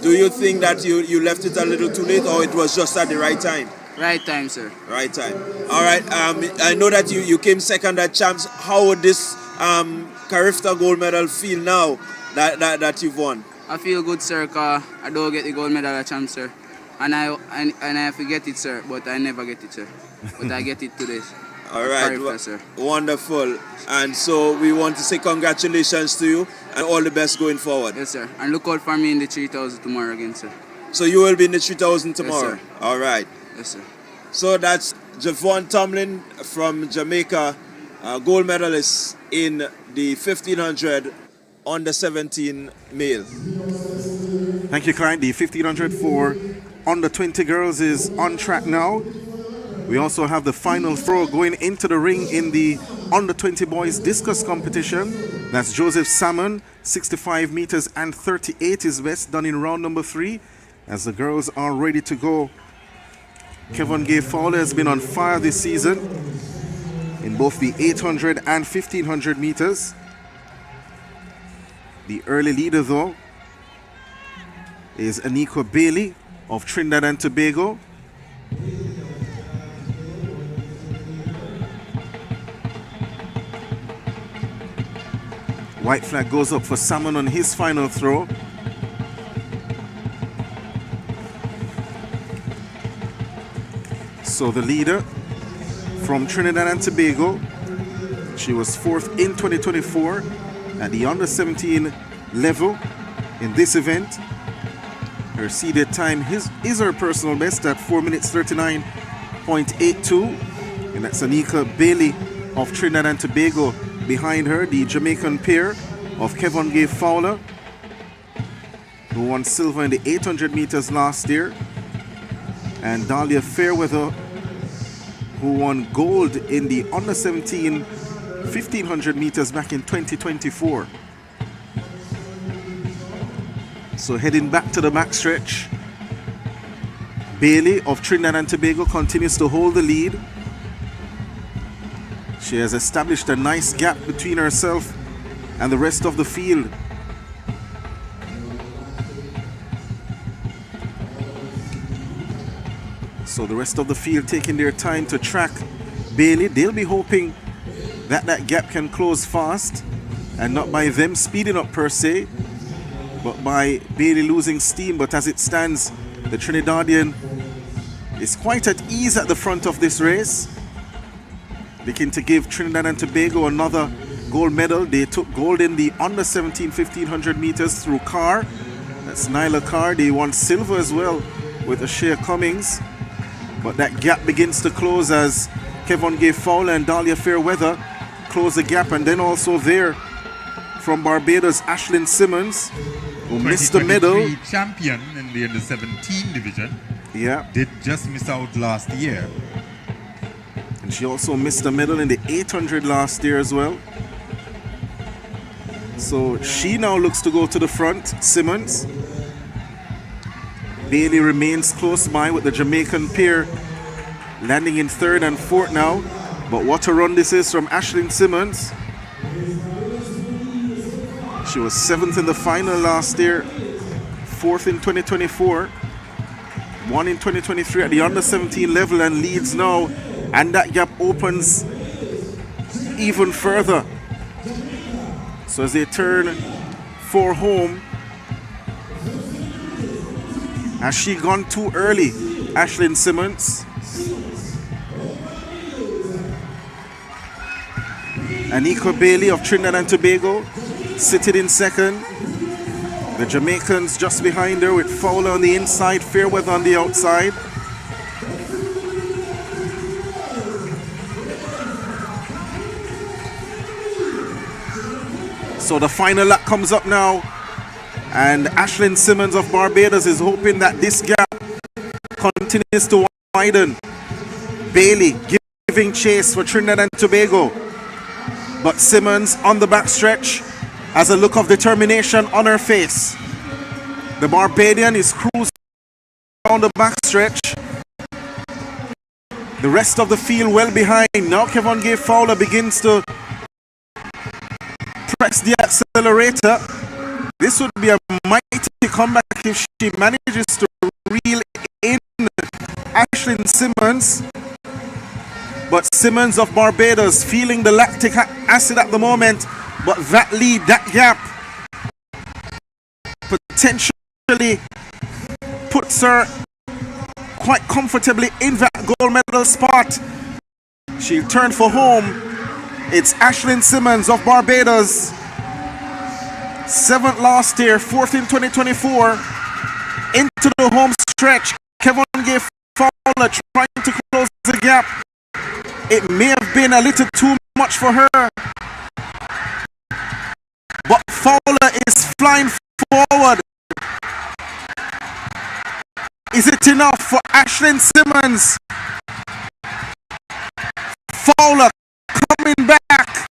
Do you think that you left it a little too late, or it was just at the right time? Right time, sir. Right time. All right, I know that you came second at Champs. How would this Carifta gold medal feel now that you've won? I feel good, sir, because I don't get the gold medal at Champs, sir. And I forget it, sir, but I never get it, sir. But I get it today. All right, Carifta, sir. Wonderful. And so we want to say congratulations to you and all the best going forward. Yes, sir. And look out for me in the 3000 tomorrow again, sir. So you will be in the 3000 tomorrow? Yes, sir. All right. Yes, sir. So that's Javon Tomlin from Jamaica, gold medalist in the 1500 under 17 male. Thank you, Clyde. The 1500 for under 20 girls is on track now. We also have the final throw going into the ring in the under 20 boys discus competition. That's Joseph Salmon, 65 meters and 38 is best, done in round number 3. As the girls are ready to go, Kevin Gay Fowler has been on fire this season in both the 800 and 1500 meters. The early leader, though, is Anika Bailey of Trinidad and Tobago. White flag goes up for Salmon on his final throw. So the leader from Trinidad and Tobago, she was 4th in 2024 at the under 17 level in this event. Her seeded time is her personal best at 4 minutes 39.82, and that's Anika Bailey of Trinidad and Tobago. Behind her, the Jamaican pair of Kevin Gay Fowler, who won silver in the 800 meters last year, and Dahlia Fairweather, who won gold in the under 17 1500 meters back in 2024. So heading back to the backstretch, Bailey of Trinidad and Tobago continues to hold the lead. She has established a nice gap between herself and the rest of the field. So the rest of the field taking their time to track Bailey. They'll be hoping that that gap can close fast, and not by them speeding up per se, but by Bailey losing steam. But as it stands, the Trinidadian is quite at ease at the front of this race, looking to give Trinidad and Tobago another gold medal. They took gold in the under 17 1500 meters through Carr. That's Nyla Carr. They won silver as well with Ashea Cummings. But that gap begins to close as Kevin Gay Fowler and Dahlia Fairweather close the gap. And then also there from Barbados, Ashlyn Simmons, who missed the medal. Champion in the under 17 division. Yeah. Did just miss out last year. And she also missed a medal in the 800 last year as well. So she now looks to go to the front, Simmons. Bailey remains close by with the Jamaican pair landing in third and fourth now. But what a run this is from Ashlyn Simmons. She was 7th in the final last year, 4th in 2024, 1 in 2023 at the under 17 level, and leads now, and that gap opens even further. So as they turn for home, has she gone too early, Ashlyn Simmons? Anika Bailey of Trinidad and Tobago sitting in second. The Jamaicans just behind her with Fowler on the inside, Fairweather on the outside. So the final lap comes up now, and Ashlyn Simmons of Barbados is hoping that this gap continues to widen. Bailey giving chase for Trinidad and Tobago, but Simmons on the backstretch has a look of determination on her face. The Barbadian is cruising on the backstretch. The rest of the field well behind. Now Kevon Gay Fowler begins to press the accelerator. This would be a mighty comeback if she manages to reel in Ashlyn Simmons. But Simmons of Barbados feeling the lactic acid at the moment. But that lead, that gap, potentially puts her quite comfortably in that gold medal spot. She'll turn for home. It's Ashlyn Simmons of Barbados. 7th last year, 4th in 2024. Into the home stretch. Kevon Gay Fowler trying to close the gap. It may have been a little too much for her. But Fowler is flying forward. Is it enough for Ashlyn Simmons? Fowler coming back.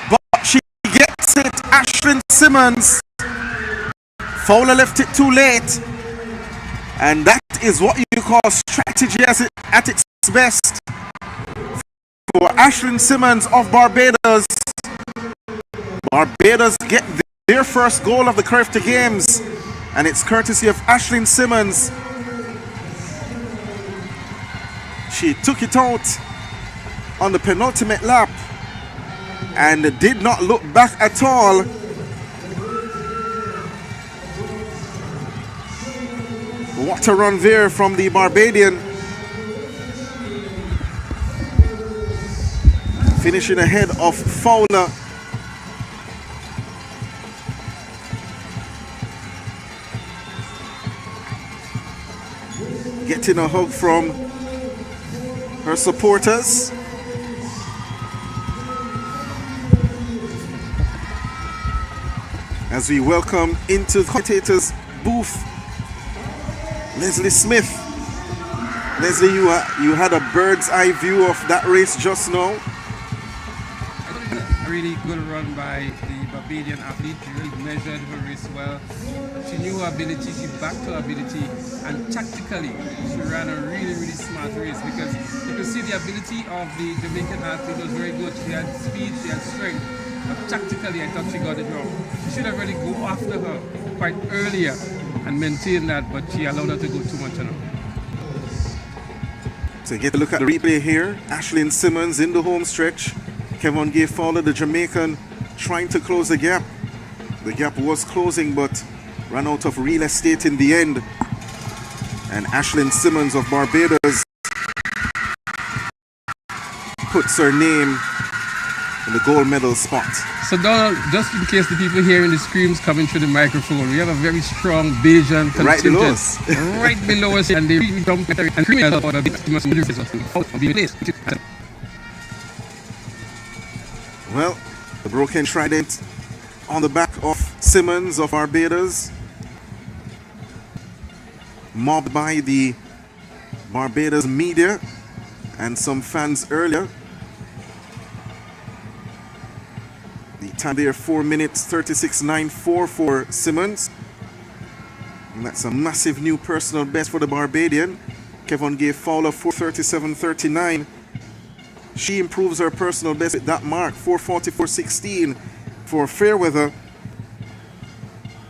But she gets it, Ashlyn Simmons. Fowler left it too late. And that is what you call strategy at its best. For Ashlyn Simmons of Barbados. Barbados get their first goal of the Carifta Games, and it's courtesy of Ashlyn Simmons. She took it out on the penultimate lap and did not look back at all. What a run there from the Barbadian. Finishing ahead of Fowler. Getting a hug from her supporters. As we welcome into the commentator's booth Leslie Smith. Leslie, you had a bird's eye view of that race just now. A really good run by the Barbadian athlete. She really measured her race well. She knew her ability, she backed her ability, and tactically she ran a really smart race, because you could see the ability of the Jamaican athlete was very good. She had speed, she had strength, but tactically I thought she got it wrong. She should have really go after her quite earlier and maintain that, but she allowed her to go too much on her. So get a look at the replay here. Ashlyn Simmons in the home stretch. Kevon Gay Fowler, the Jamaican, trying to close the gap. The gap was closing, but ran out of real estate in the end. And Ashlyn Simmons of Barbados puts her name in the gold medal spot. So Donald, just in case the people hearing the screams coming through the microphone, we have a very strong Bajan contingent right below us. Right below us, and they jump and criminals for the Well, the broken trident on the back of Simmons of Barbados, mobbed by the Barbados media. and some fans earlier. The time there, 4 minutes 36.94 for Simmons. And that's a massive new personal best for the Barbadian. Kevin gave Fowler 4:37.39. She improves her personal best at that mark, 4:44.16 for Fairweather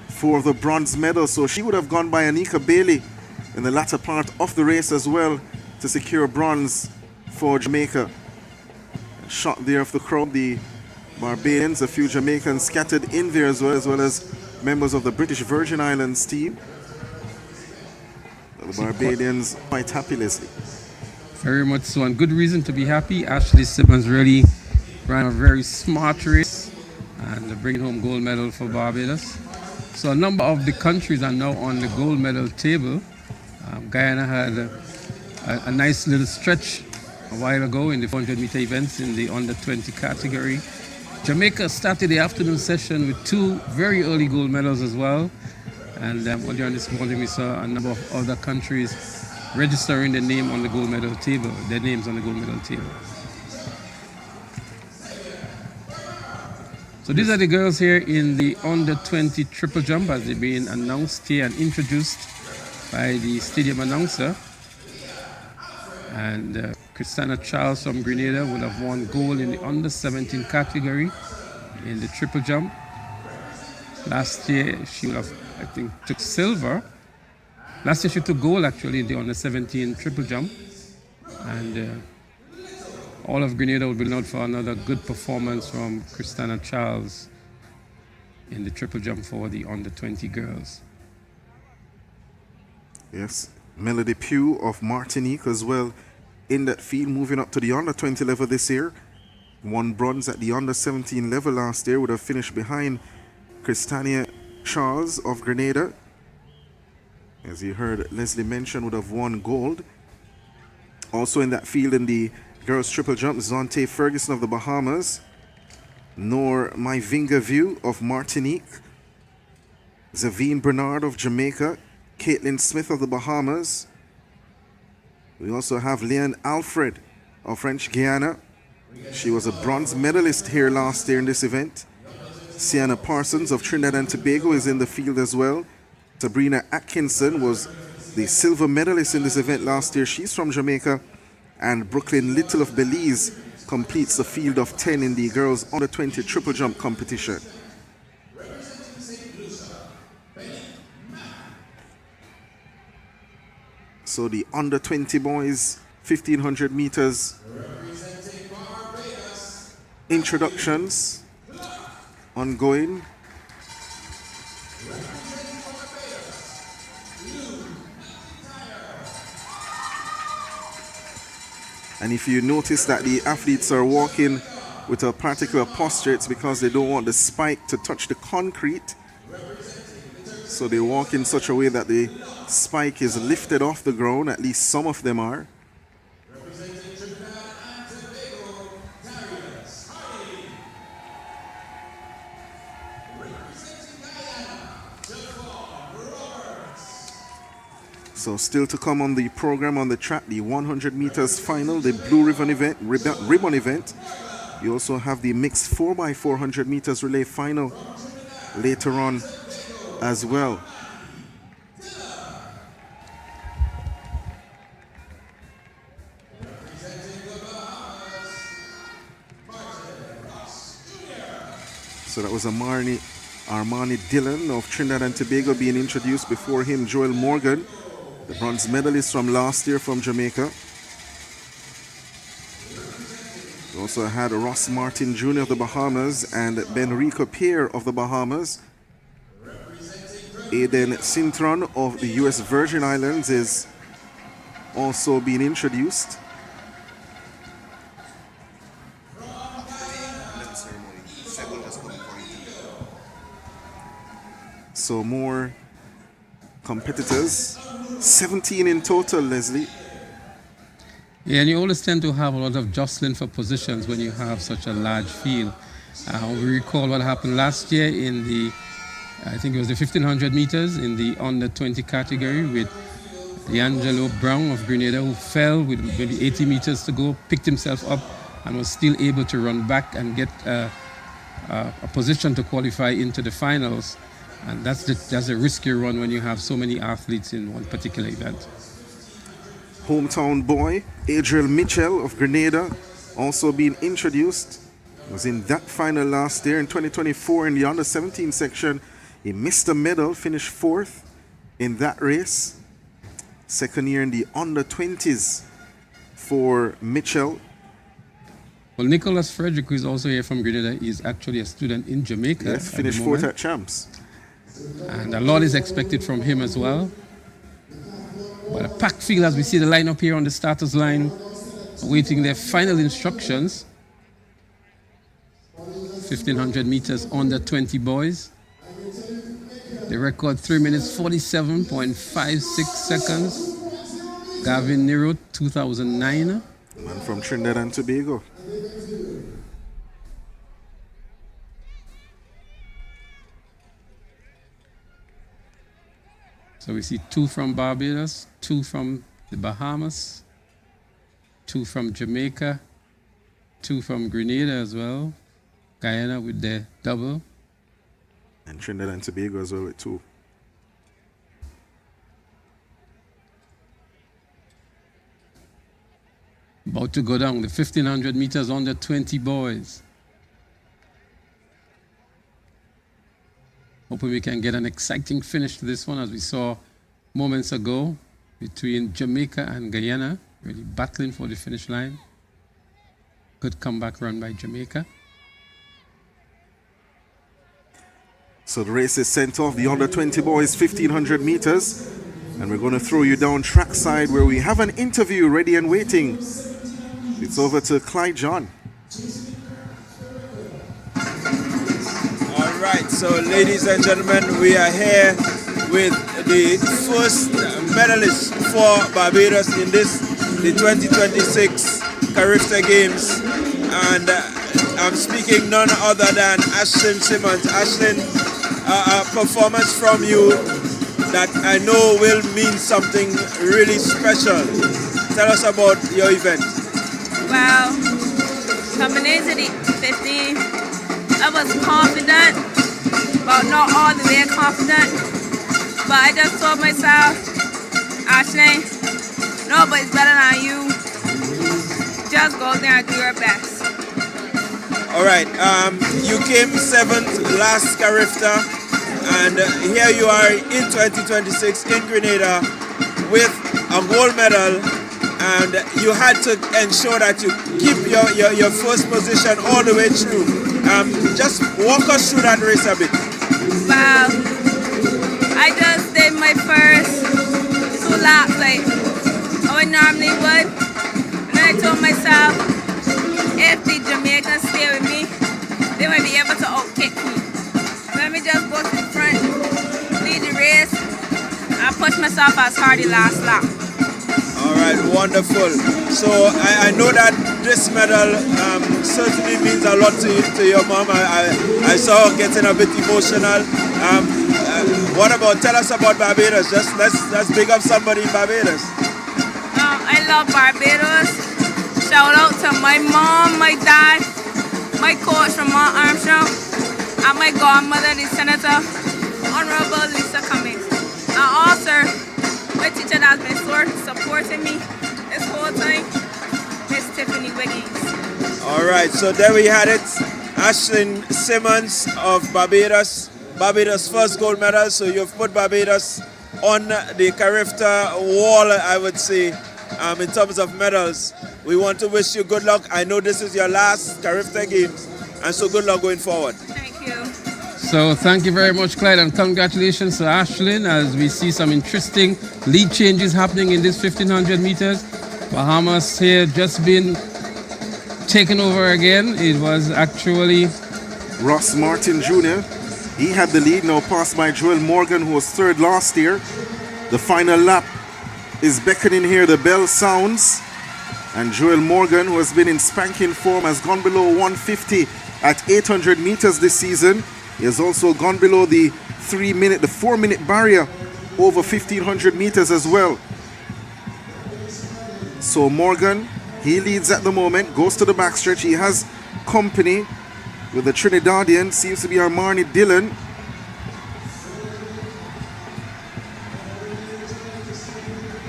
for the bronze medal. So she would have gone by Anika Bailey in the latter part of the race as well to secure bronze for Jamaica. A shot there of the crowd, the Barbadians, a few Jamaicans scattered in there as well as members of the British Virgin Islands team. The Barbadians quite happy, Leslie. Very much so, and good reason to be happy. Ashley Simmons really ran a very smart race and bringing home gold medal for Barbados. So a number of the countries are now on the gold medal table. Guyana had a nice little stretch a while ago in the 400-meter events in the under-20 category. Jamaica started the afternoon session with 2 very early gold medals as well. And earlier this morning we saw a number of other countries registering their name on the gold medal table, their names on the gold medal table. So these are the girls here in the under-20 triple jump as they're being announced here and introduced by the stadium announcer. And Christina Charles from Grenada would have won gold in the under-17 category in the triple jump. Last year she would have, I think, took silver. Last year she took gold actually in the under-17 triple jump. And all of Grenada will be known for another good performance from Christina Charles in the triple jump for the under-20 girls. Yes, Melody Pugh of Martinique as well in that field, moving up to the under-20 level this year. Won bronze at the under-17 level last year, would have finished behind Christina Charles of Grenada. As you heard Leslie mention, would have won gold. Also in that field in the girls triple jump, Zonte Ferguson of the Bahamas, Noor Maivinga View of Martinique, Zavine Bernard of Jamaica, Caitlin Smith of the Bahamas. We also have Leanne Alfred of French Guiana. She was a bronze medalist here last year in this event. Sienna Parsons of Trinidad and Tobago is in the field as well. Sabrina Atkinson was the silver medalist in this event last year. She's from Jamaica. And Brooklyn Little of Belize completes the field of 10 in the girls under-20 triple jump competition. So the under-20 boys, 1500 meters introductions ongoing. And if you notice that the athletes are walking with a particular posture, it's because they don't want the spike to touch the concrete. So they walk in such a way that the spike is lifted off the ground, at least some of them are. So still to come on the program on the track, the 100 meters final, the Blue Ribbon event. You also have the mixed 4x400 meters relay final later on as well. So that was Armani Dillon of Trinidad and Tobago being introduced. Before him, Joel Morgan, the bronze medalist from last year from Jamaica. We also had Ross Martin Jr. of the Bahamas and Benrico Pierre of the Bahamas. Aiden Cintron of the US Virgin Islands is also being introduced. So more competitors, 17 in total, Leslie. Yeah, and you always tend to have a lot of jostling for positions when you have such a large field. We recall what happened last year in the, I think it was the 1500 meters in the under 20 category with D'Angelo Brown of Grenada, who fell with maybe 80 meters to go, picked himself up and was still able to run back and get a position to qualify into the finals. And that's a risky run when you have so many athletes in one particular event. Hometown boy Adriel Mitchell of Grenada also being introduced. Was in that final last year in 2024 in the under 17 section. He missed a medal, finished 4th in that race. Second year in the under 20s for Mitchell. Well, Nicholas Frederick, who is also here from Grenada, is actually a student in Jamaica. Yes, finished 4th at Champs. And a lot is expected from him as well. But a packed field as we see the lineup here on the starters line, awaiting their final instructions. 1,500 meters under 20 boys. The record 3 minutes 47.56 seconds. Gavin Nero, 2009. Man from Trinidad and Tobago. So we see 2 from Barbados, 2 from the Bahamas, 2 from Jamaica, 2 from Grenada as well. Guyana with their double. And Trinidad and Tobago as well with 2. About to go down the 1,500 meters under 20 boys. Hoping we can get an exciting finish to this one, as we saw moments ago between Jamaica and Guyana, really battling for the finish line. Good comeback run by Jamaica. So the race is sent off, the under 20 boys, 1,500 meters. And we're going to throw you down trackside where we have an interview ready and waiting. It's over to Clyde John. All right, so ladies and gentlemen, we are here with the first medalist for Barbados in the 2026 Carifta Games. And I'm speaking none other than Ashlyn Simmons. Ashlyn, a performance from you that I know will mean something really special. Tell us about your event. Well, coming into the 15, I was confident, but not all the way confident. But I just told myself, Ashley, nobody's better than you. Just go there and do your best. All right, you came 7th last Carifta, and here you are in 2026 in Grenada with a gold medal, and you had to ensure that you keep your first position all the way through. Just walk us through that race a bit. Well, I just did my first 2 laps like I normally would, and I told myself, if the Jamaicans stay with me, they might be able to outkick me. Let me just go to the front, lead the race. I pushed myself as hard the last lap. All right, wonderful. So I know that this medal certainly means a lot to your mom. I saw her getting a bit emotional. What about, tell us about Barbados. Let's big up somebody in Barbados. I love Barbados. Shout out to my mom, my dad, my coach from Mount Armstrong, and my godmother, the Senator, Honorable Lisa Cummings. And also, my teacher that's been supporting me this whole time is Tiffany Wiggins. All right, so there we had it. Ashlyn Simmons of Barbados. Barbados' first gold medal, so you've put Barbados on the Carifta wall, I would say, in terms of medals. We want to wish you good luck. I know this is your last Carifta Games, and so good luck going forward. Thank you. So thank you very much, Clyde, and congratulations to Ashlyn, as we see some interesting lead changes happening in this 1,500 meters. Bahamas here just been taken over again. It was actually Ross Martin Jr. He had the lead, now passed by Joel Morgan, who was 3rd last year. The final lap is beckoning here. The bell sounds. And Joel Morgan, who has been in spanking form, has gone below 150 at 800 meters this season. He has also gone below the 4-minute barrier over 1,500 meters as well. So Morgan, he leads at the moment, goes to the backstretch. He has company with the Trinidadian, seems to be Armani Dillon.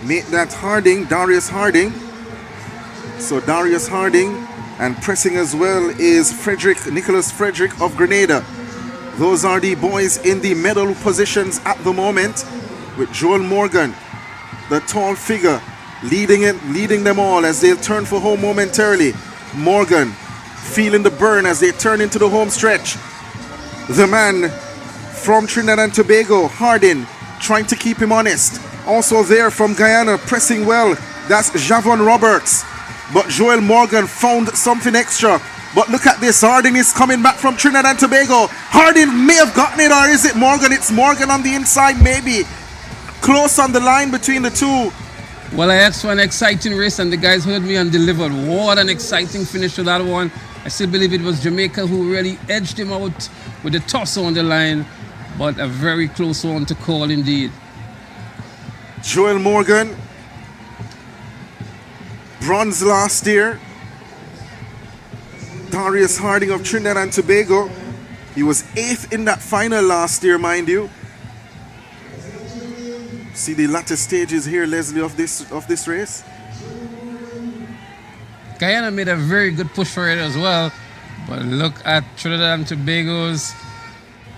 Make that Harding, Darius Harding. So Darius Harding, and pressing as well is Nicholas Frederick of Grenada. Those are the boys in the medal positions at the moment, with Joel Morgan, the tall figure, leading them all as they'll turn for home momentarily. Morgan feeling the burn as they turn into the home stretch. The man from Trinidad and Tobago, Harding, trying to keep him honest. Also there from Guyana, pressing well, that's Javon Roberts. But Joel Morgan found something extra. But look at this, Harding is coming back from Trinidad and Tobago. Harding may have gotten it, or is it Morgan? It's Morgan on the inside, maybe. Close on the line between the two. Well, I asked for an exciting race and the guys heard me and delivered. What an exciting finish to that one. I still believe it was Jamaica who really edged him out with the toss on the line, but a very close one to call indeed. Joel Morgan, bronze last year. Darius Harding of Trinidad and Tobago, he was 8th in that final last year, mind you. See the latter stages here, Leslie, of this race. Guyana made a very good push for it as well, but look at Trinidad and Tobago's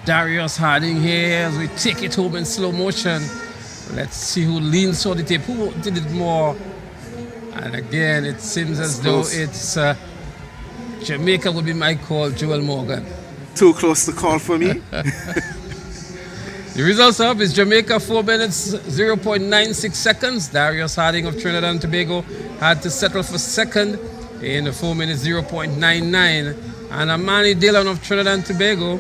Darius Harding here as we take it home in slow motion. Let's see who leans on the tape, who did it more. And again, it seems as though it's Jamaica would be my call, Joel Morgan. Too close to call for me. The results up is Jamaica 4 minutes 0.96 seconds. Darius Harding of Trinidad and Tobago had to settle for second in 4 minutes 0.99. And Armani Dillon of Trinidad and Tobago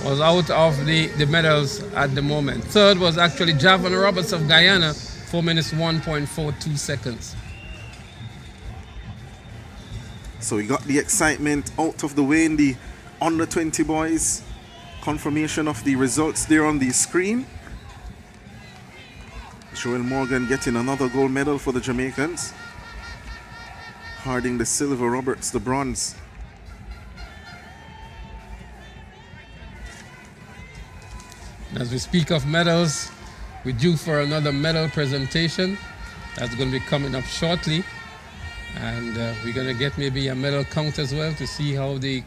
was out of the medals at the moment. Third was actually Javon Roberts of Guyana, 4 minutes 1.42 seconds. So we got the excitement out of the way in the under 20 boys. Confirmation of the results there on the screen. Joel Morgan getting another gold medal for the Jamaicans. Harding the silver, Roberts the bronze. As we speak of medals, we're due for another medal presentation. That's going to be coming up shortly. And we're going to get maybe a medal count as well to see how the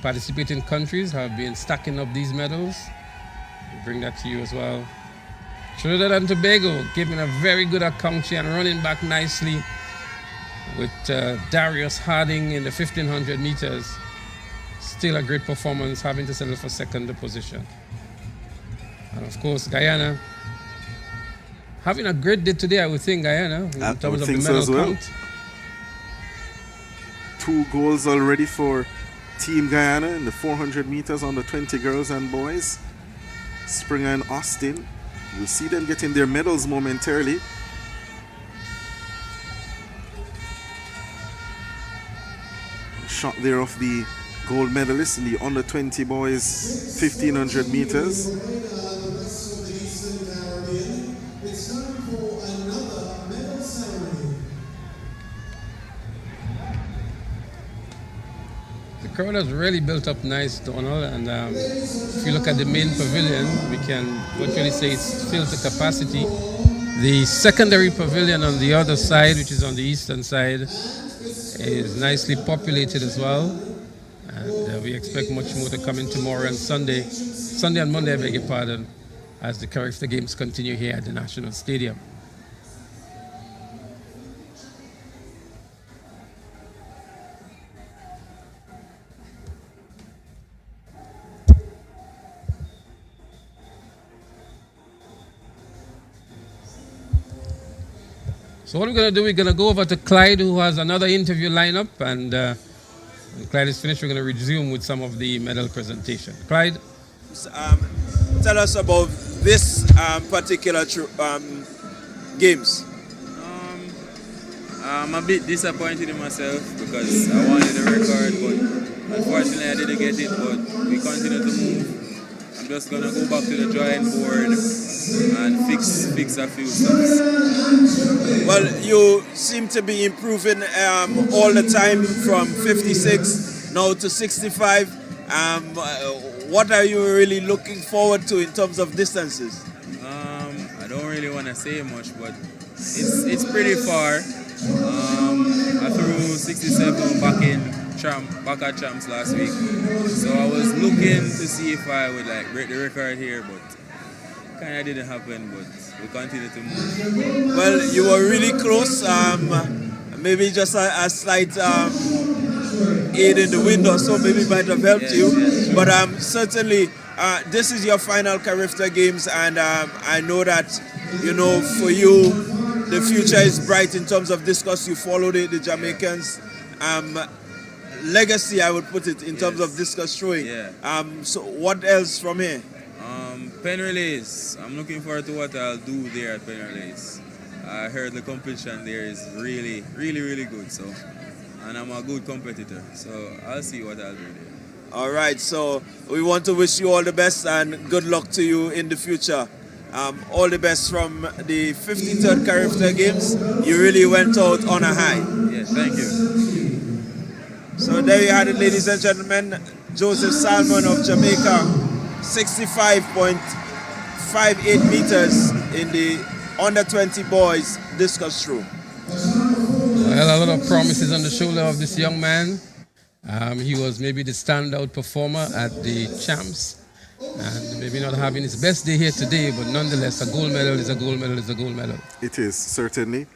participating countries have been stacking up these medals. We'll bring that to you as well. Trinidad and Tobago giving a very good account here and running back nicely with Darius Harding in the 1500 meters. Still a great performance, having to settle for second position. And of course, Guyana having a great day today, I would think, Guyana, in terms of the medal count. 2 goals already for Team Guyana in the 400 meters on the 20 girls and boys. Springer and Austin. You'll see them getting their medals momentarily. A shot there of the gold medalist in the under 20 boys 1500 meters. The crowd has really built up nice, Donald, and if you look at the main pavilion, we can virtually say it's filled to capacity. The secondary pavilion on the other side, which is on the eastern side, is nicely populated as well. And we expect much more to come in tomorrow and Sunday and Monday, I beg your pardon, as the Carifta Games continue here at the National Stadium. So what we're going to do, we're going to go over to Clyde, who has another interview lineup, and when Clyde is finished, we're going to resume with some of the medal presentation. Clyde? Tell us about this particular games. I'm a bit disappointed in myself because I wanted a record, but unfortunately I didn't get it, but we continue to move. I'm just gonna go back to the drawing board and fix a few stuff. Well, you seem to be improving all the time from 56 now to 65. What are you really looking forward to in terms of distances? I don't really want to say much, but it's pretty far. I threw 67 back at champs last week, so I was looking to see if I would like break the record here, but kind of didn't happen. But we continue to move. Well, you were really close. Maybe just a slight aid in the window, so maybe it might have helped you. Yes. But certainly, this is your final Carifta Games, and I know that, for you, the future is bright in terms of discus. You follow the Jamaicans. Legacy, I would put it, in terms of discus throwing. Yeah. So what else from here? Pen relays. I'm looking forward to what I'll do there at pen relays. I heard the competition there is really, really, really good. So, and I'm a good competitor. So I'll see what I'll do there. All right. So we want to wish you all the best and good luck to you in the future. All the best from the 53rd Carifta Games. You really went out on a high. Yes, thank you. So there you had it, ladies and gentlemen. Joseph Salmon of Jamaica, 65.58 meters in the under 20 boys discus throw. Well, a lot of promises on the shoulder of this young man. He was maybe the standout performer at the champs, and maybe not having his best day here today, but nonetheless, a gold medal is a gold medal is a gold medal. It is, certainly.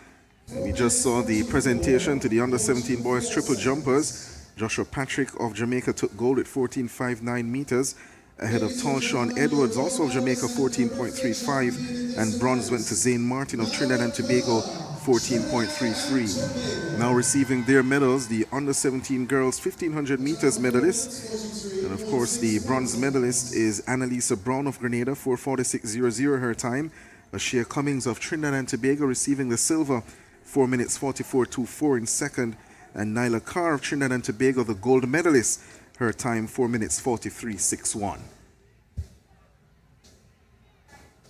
We just saw the presentation to the under 17 boys triple jumpers. Joshua Patrick of Jamaica took gold at 14.59 meters, ahead of Tanshawn Edwards, also of Jamaica, 14.35, and bronze went to Zane Martin of Trinidad and Tobago, 14.33. Now receiving their medals, the under 17 girls 1500 meters medalist, and of course the bronze medalist is Annalisa Brown of Grenada, 4:46.00 her time. Ashia Cummings of Trinidad and Tobago receiving the silver, 4 minutes 44.24 in second, and Nyla Carr of Trinidad and Tobago, the gold medalist, her time 4 minutes 43.61.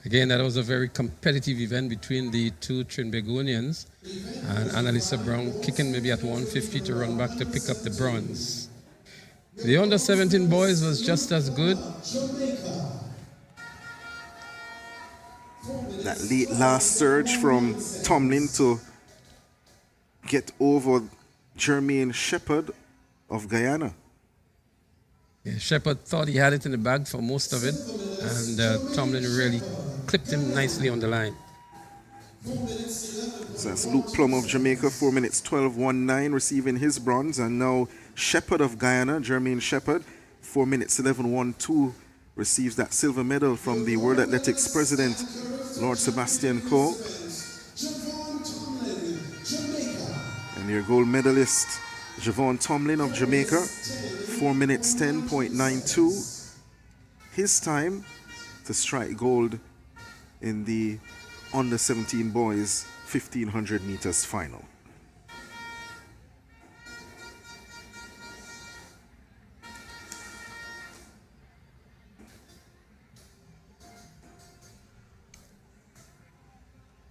Again, that was a very competitive event between the two Trinbagonians, and Annalisa Brown kicking maybe at 150 to run back to pick up the bronze. The under 17 boys was just as good. That late last surge from Tomlin to get over Jermaine Shepherd of Guyana. Yeah, Shepherd thought he had it in the bag for most of it, and Tomlin really clipped him nicely on the line. So that's Luke Plum of Jamaica, 4 minutes 12.19, receiving his bronze. And now Shepherd of Guyana, Jermaine Shepherd, 4 minutes 11.12, receives that silver medal from the World Athletics president, Lord Sebastian Coe. And your gold medalist, Javon Tomlin of Jamaica, 4 minutes 10.92. His time to strike gold in the under 17 boys 1500 meters final.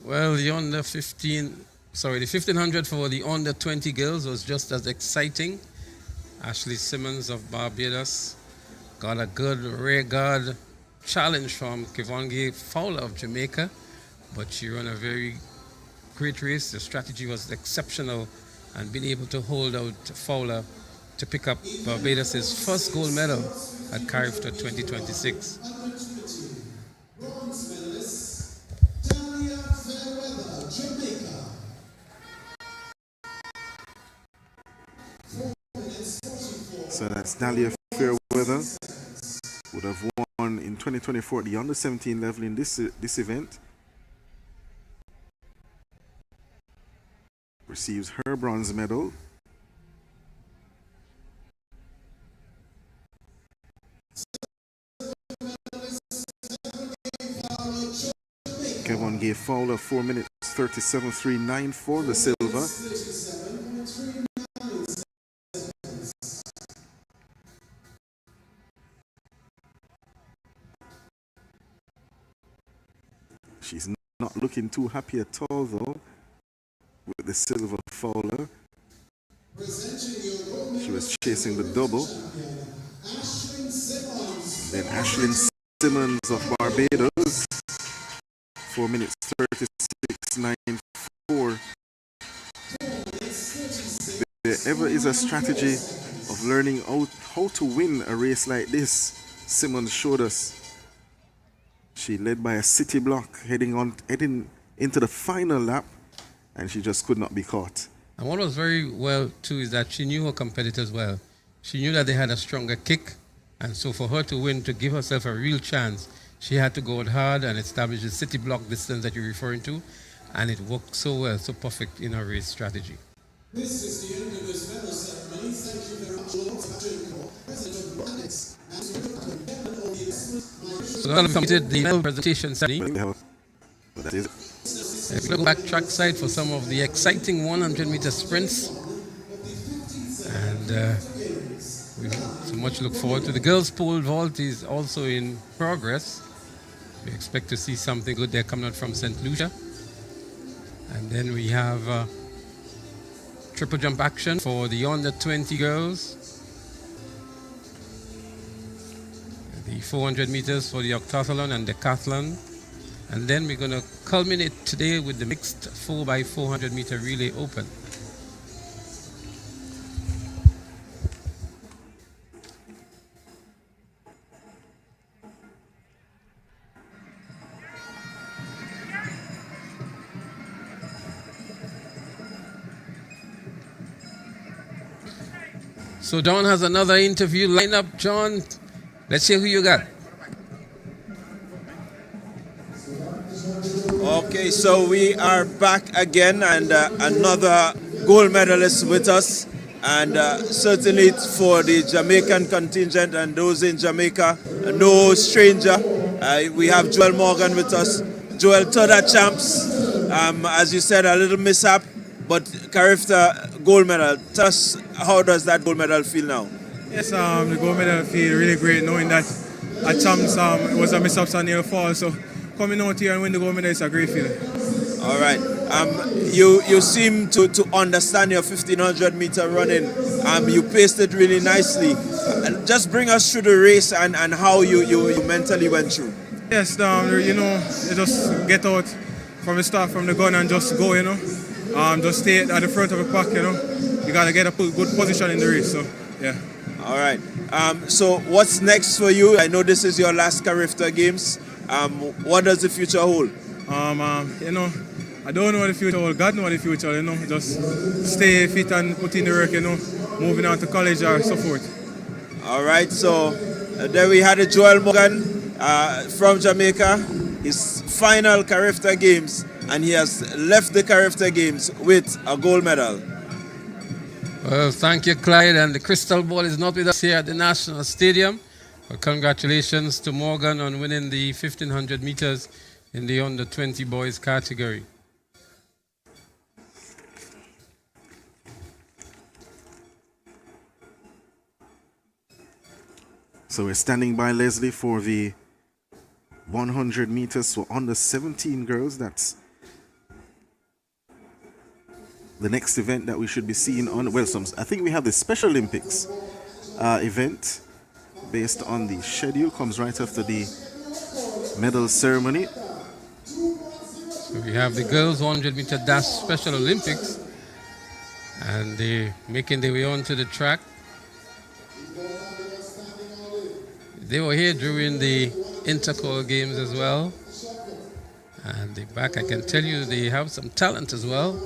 Well, the 1500 for the under 20 girls was just as exciting. Ashley Simmons of Barbados got a good rear guard challenge from Kevongi Fowler of Jamaica, but she ran a very great race. The strategy was exceptional, and being able to hold out Fowler to pick up Barbados' first gold medal at Carifta 2026. So that's Dahlia Fairweather, would have won in 2024 the under 17 level in this event. Receives her bronze medal. Kevon gave Fowler 4 minutes 37.39 for the silver. She's not looking too happy at all, though, with the silver fowler. She was chasing the double. Then Ashlyn Simmons of Barbados, 4 minutes 36.94. There ever is a strategy of learning how to win a race like this, Simmons showed us. She led by a city block heading into the final lap, and she just could not be caught. And what was very well too is that she knew her competitors well. She knew that they had a stronger kick, and so for her to win, to give herself a real chance, she had to go out hard and establish the city block distance that you're referring to, and it worked so well, so perfect in her race strategy. This is the end of this medal ceremony. Thank you very much. So now we've completed the medal presentation ceremony. Let's look back trackside for some of the exciting 100-meter sprints. And we so much look forward to. The girls' pole vault is also in progress. We expect to see something good there coming out from St. Lucia. And then we have triple jump action for the under 20 girls. The 400 meters for the octathlon and decathlon. And then we're going to culminate today with the mixed 4x400 meter relay open. So Don has another interview lined up. John, let's see who you got. Okay, so we are back again, and another gold medalist with us, and certainly for the Jamaican contingent and those in Jamaica, no stranger. We have Joel Morgan with us. Joel, third at champs. As you said, a little mishap, but Carifta gold medal. Tell us, how does that gold medal feel now? Yes, the gold medal feel really great, knowing that at champs it was a mishap on near fall, so coming out here and win the gold medal is a great feeling. All right. You seem to understand your 1500 meter running. You paced it really nicely. Just bring us through the race and how you mentally went through. Yes, you just get out from the start, from the gun, and just go, just stay at the front of the pack, You got to get a good position in the race, so, yeah. All right. So what's next for you? I know this is your last Carifta Games. What does the future hold? I don't know what the future holds. God knows what the future holds, Just stay fit and put in the work, moving on to college or so forth. All right, so there we had a Joel Morgan from Jamaica, his final Carifta Games, and he has left the Carifta Games with a gold medal. Well, thank you, Clyde, and the crystal ball is not with us here at the National Stadium. But congratulations to Morgan on winning the 1500 meters in the under 20 boys category. So we're standing by Leslie for the 100 meters for under 17 girls. That's the next event that we should be seeing on. Well, I think we have the Special Olympics event based on the schedule. Comes right after the medal ceremony. So we have the girls 100 meter dash Special Olympics, and they're making their way onto the track. They were here during the Intercol Games as well, and they're back. I can tell you they have some talent as well.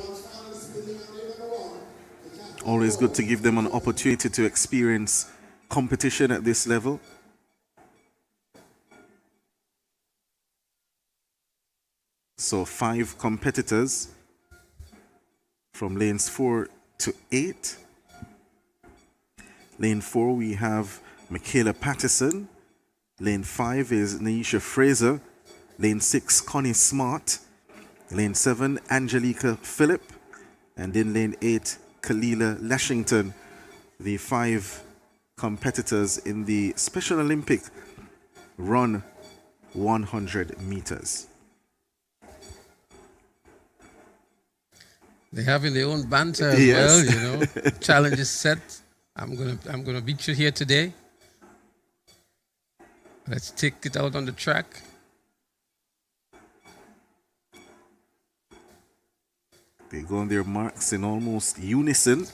Always good to give them an opportunity to experience competition at this level. So 5 competitors from lanes 4 to 8. Lane 4 we have Michaela Patterson. Lane 5 is Naisha Fraser. Lane 6 Connie Smart. Lane 7 Angelica Phillip. And in lane 8 Kalila Lashington. The 5 competitors in the Special Olympic run 100 meters. They're having their own banter as Yes. well, you know. Challenge is set. I'm gonna beat you here today. Let's take it out on the track. They go on their marks in almost unison.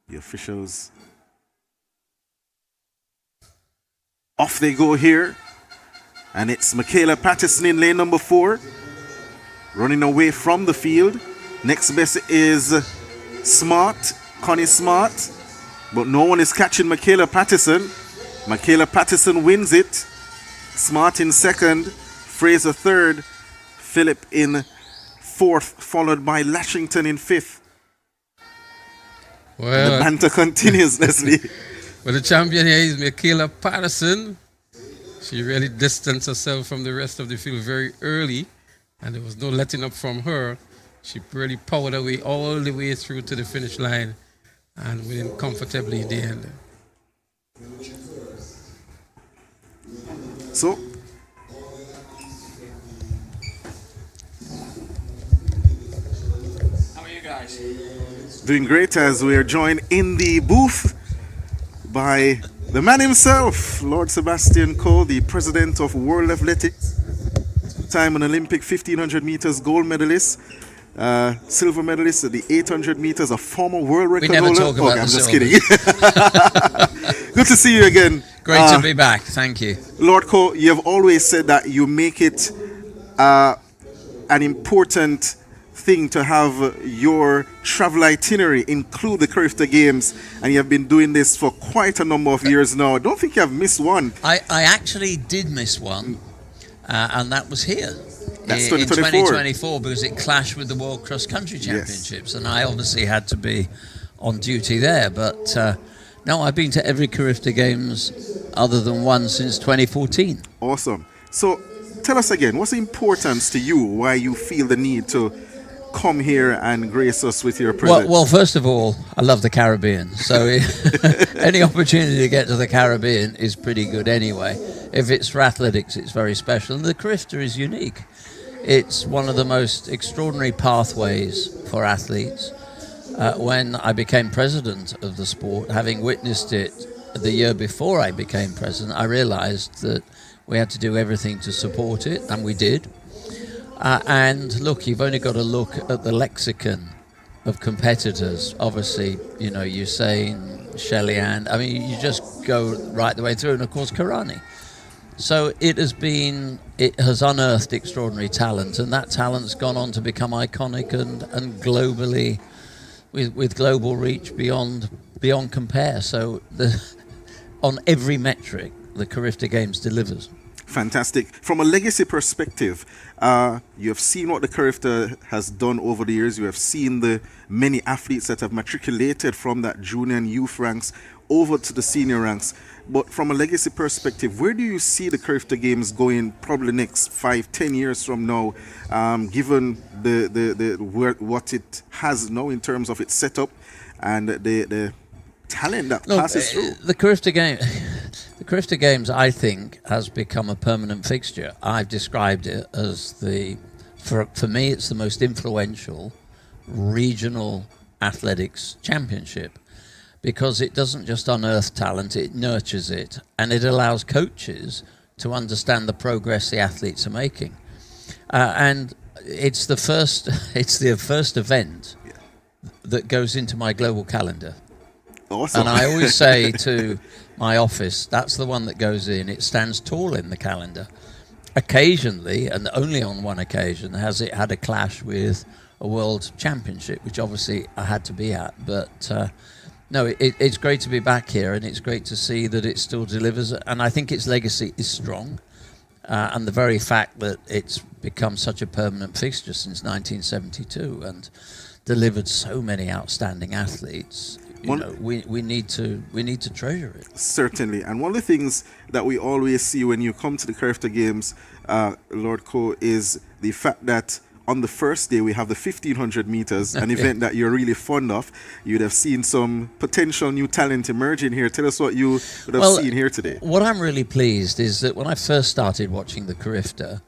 The officials. Off they go here. And it's Michaela Patterson in lane number 4. Running away from the field. Next best is Smart, Connie Smart. But no one is catching Michaela Patterson. Michaela Patterson wins it. Smart in second. Fraser third. Phillip in fourth. Followed by Lashington in fifth. Well, the banter continues, Leslie. Well, the champion here is Michaela Patterson. She really distanced herself from the rest of the field very early, and there was no letting up from her. She really powered her way all the way through to the finish line and winning comfortably in the end. So, how are you guys? Doing great as we are joined in the booth by the man himself, Lord Sebastian Coe, the president of World Athletics, two-time an Olympic 1500 meters gold medalist, silver medalist at the 800 meters, a former world record We never holder. talk about I'm the just silvers. kidding. Good to see you again. Great to be back. Thank you. Lord Coe, you have always said that you make it an important thing to have your travel itinerary include the Carifta Games, and you have been doing this for quite a number of years now. I don't think you have missed one. I actually did miss one, and that was here. That's in 2024. 2024, because it clashed with the World Cross Country Championships, and I obviously had to be on duty there. But no, I've been to every Carifta Games other than one since 2014. Awesome. So tell us again, what's the importance to you, why you feel the need to come here and grace us with your presence? Well, first of all, I love the Caribbean, so any opportunity to get to the Caribbean is pretty good anyway. If it's for athletics, it's very special, and the Carifta is unique. It's one of the most extraordinary pathways for athletes. When I became president of the sport, having witnessed it the year before I became president, I realized that we had to do everything to support it, and we did. And look, you've only got to look at the lexicon of competitors. Obviously, you know, Usain, Shelley-Ann. I mean, you just go right the way through, and of course, Karani. So it has unearthed extraordinary talent, and that talent's gone on to become iconic and globally, with global reach beyond compare. So on every metric, the Carifta Games delivers. Fantastic. From a legacy perspective, you have seen what the Carifta has done over the years. You have seen the many athletes that have matriculated from that junior and youth ranks over to the senior ranks. But from a legacy perspective, where do you see the Carifta Games going probably next 5-10 years from now, given what it has now in terms of its setup and the talent that passes through? The Carifta Games, I think, has become a permanent fixture. I've described it as for me, it's the most influential regional athletics championship, because it doesn't just unearth talent, it nurtures it, and it allows coaches to understand the progress the athletes are making. And it's the first event that goes into my global calendar. Awesome. And I always say to my office, that's the one that goes in. It stands tall in the calendar. Occasionally, and only on one occasion, has it had a clash with a world championship, which obviously I had to be at. But no, it's great to be back here, and it's great to see that it still delivers. And I think its legacy is strong. And the very fact that it's become such a permanent fixture since 1972 and delivered so many outstanding athletes, we need to treasure it. Certainly. And one of the things that we always see when you come to the Carifta Games, Lord Coe, is the fact that on the first day, we have the 1500 meters, an event that you're really fond of. You'd have seen some potential new talent emerging here. Tell us what you would have seen here today. What I'm really pleased is that when I first started watching the Carifta,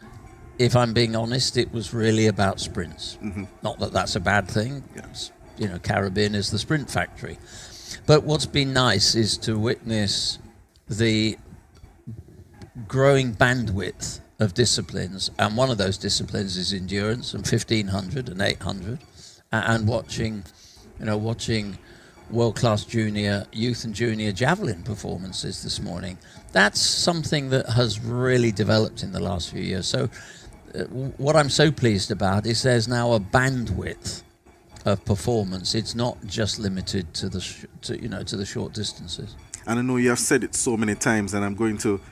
if I'm being honest, it was really about sprints. Not that that's a bad thing. Yes. You know, Caribbean is the sprint factory. But what's been nice is to witness the growing bandwidth of disciplines, and one of those disciplines is endurance, and 1500 and 800, and watching world-class junior, youth and junior javelin performances this morning. That's something that has really developed in the last few years. So what I'm so pleased about is there's now a bandwidth of performance. It's not just limited to the short distances. And I know you have said it so many times, and I'm going to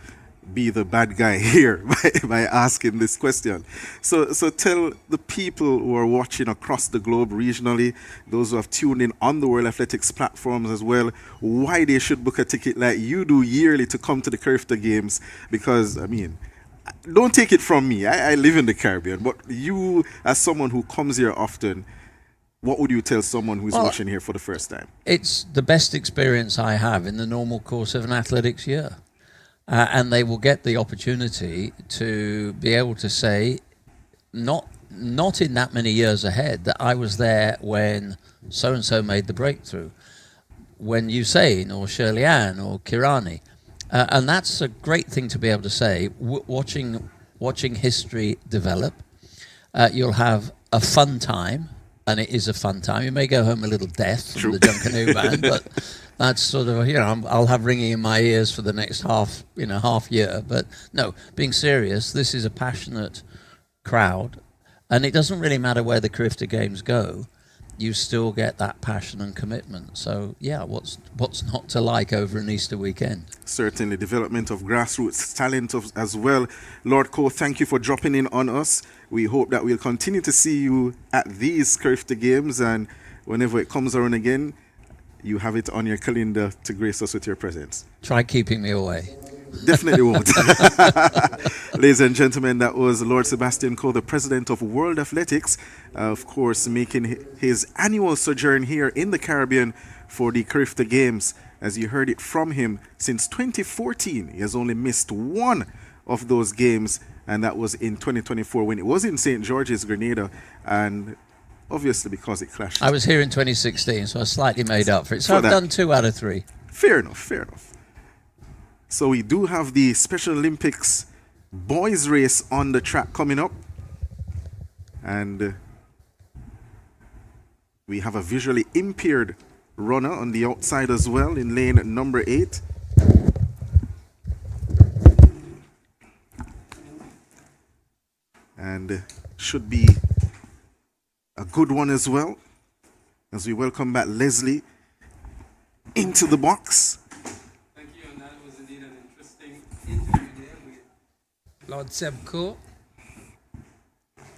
be the bad guy here by asking this question. So tell the people who are watching across the globe regionally, those who have tuned in on the World Athletics platforms as well, why they should book a ticket like you do yearly to come to the Carifta Games. Because, I mean, don't take it from me. I live in the Caribbean, but you, as someone who comes here often, what would you tell someone who's watching here for the first time? It's the best experience I have in the normal course of an athletics year. And they will get the opportunity to be able to say, not in that many years ahead, that I was there when so-and-so made the breakthrough, when Usain or Shirley Ann or Kirani. And that's a great thing to be able to say, watching history develop. You'll have a fun time, and it is a fun time. You may go home a little deaf from the Junkanoo band, but that's sort of, I'll have ringing in my ears for the next half year. But no, being serious, this is a passionate crowd, and it doesn't really matter where the Carifta Games go. You still get that passion and commitment. So yeah, what's not to like over an Easter weekend? Certainly, development of grassroots talent as well. Lord Cole, thank you for dropping in on us. We hope that we'll continue to see you at these Carifta Games, and whenever it comes around again, you have it on your calendar to grace us with your presence. Try keeping me away. Definitely won't. Ladies and gentlemen, that was Lord Sebastian Coe, the president of World Athletics, of course, making his annual sojourn here in the Caribbean for the Carifta Games. As you heard it from him, since 2014, he has only missed one of those games, and that was in 2024 when it was in St. George's, Grenada, and obviously because it clashed. I was here in 2016, so I slightly made up for it. So I've done 2 out of 3. Fair enough, fair enough. So we do have the Special Olympics boys race on the track coming up. And we have a visually impaired runner on the outside as well in lane number 8. And should be a good one as well, as we welcome back Leslie into the box. Thank you, and that was indeed an interesting interview there with Lord Seb Coe.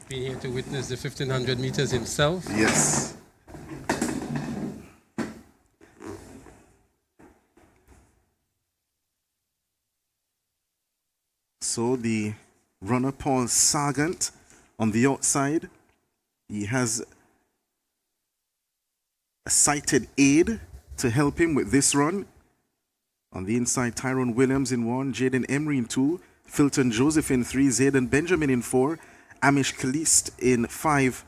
Being here to witness the 1500 meters himself. Yes. So the runner Paul Sargent on the outside. He has a sighted aid to help him with this run. On the inside, Tyrone Williams in 1, Jaden Emery in 2, Filton Joseph in 3, Zayden Benjamin in 4, Amish Kalist in 5,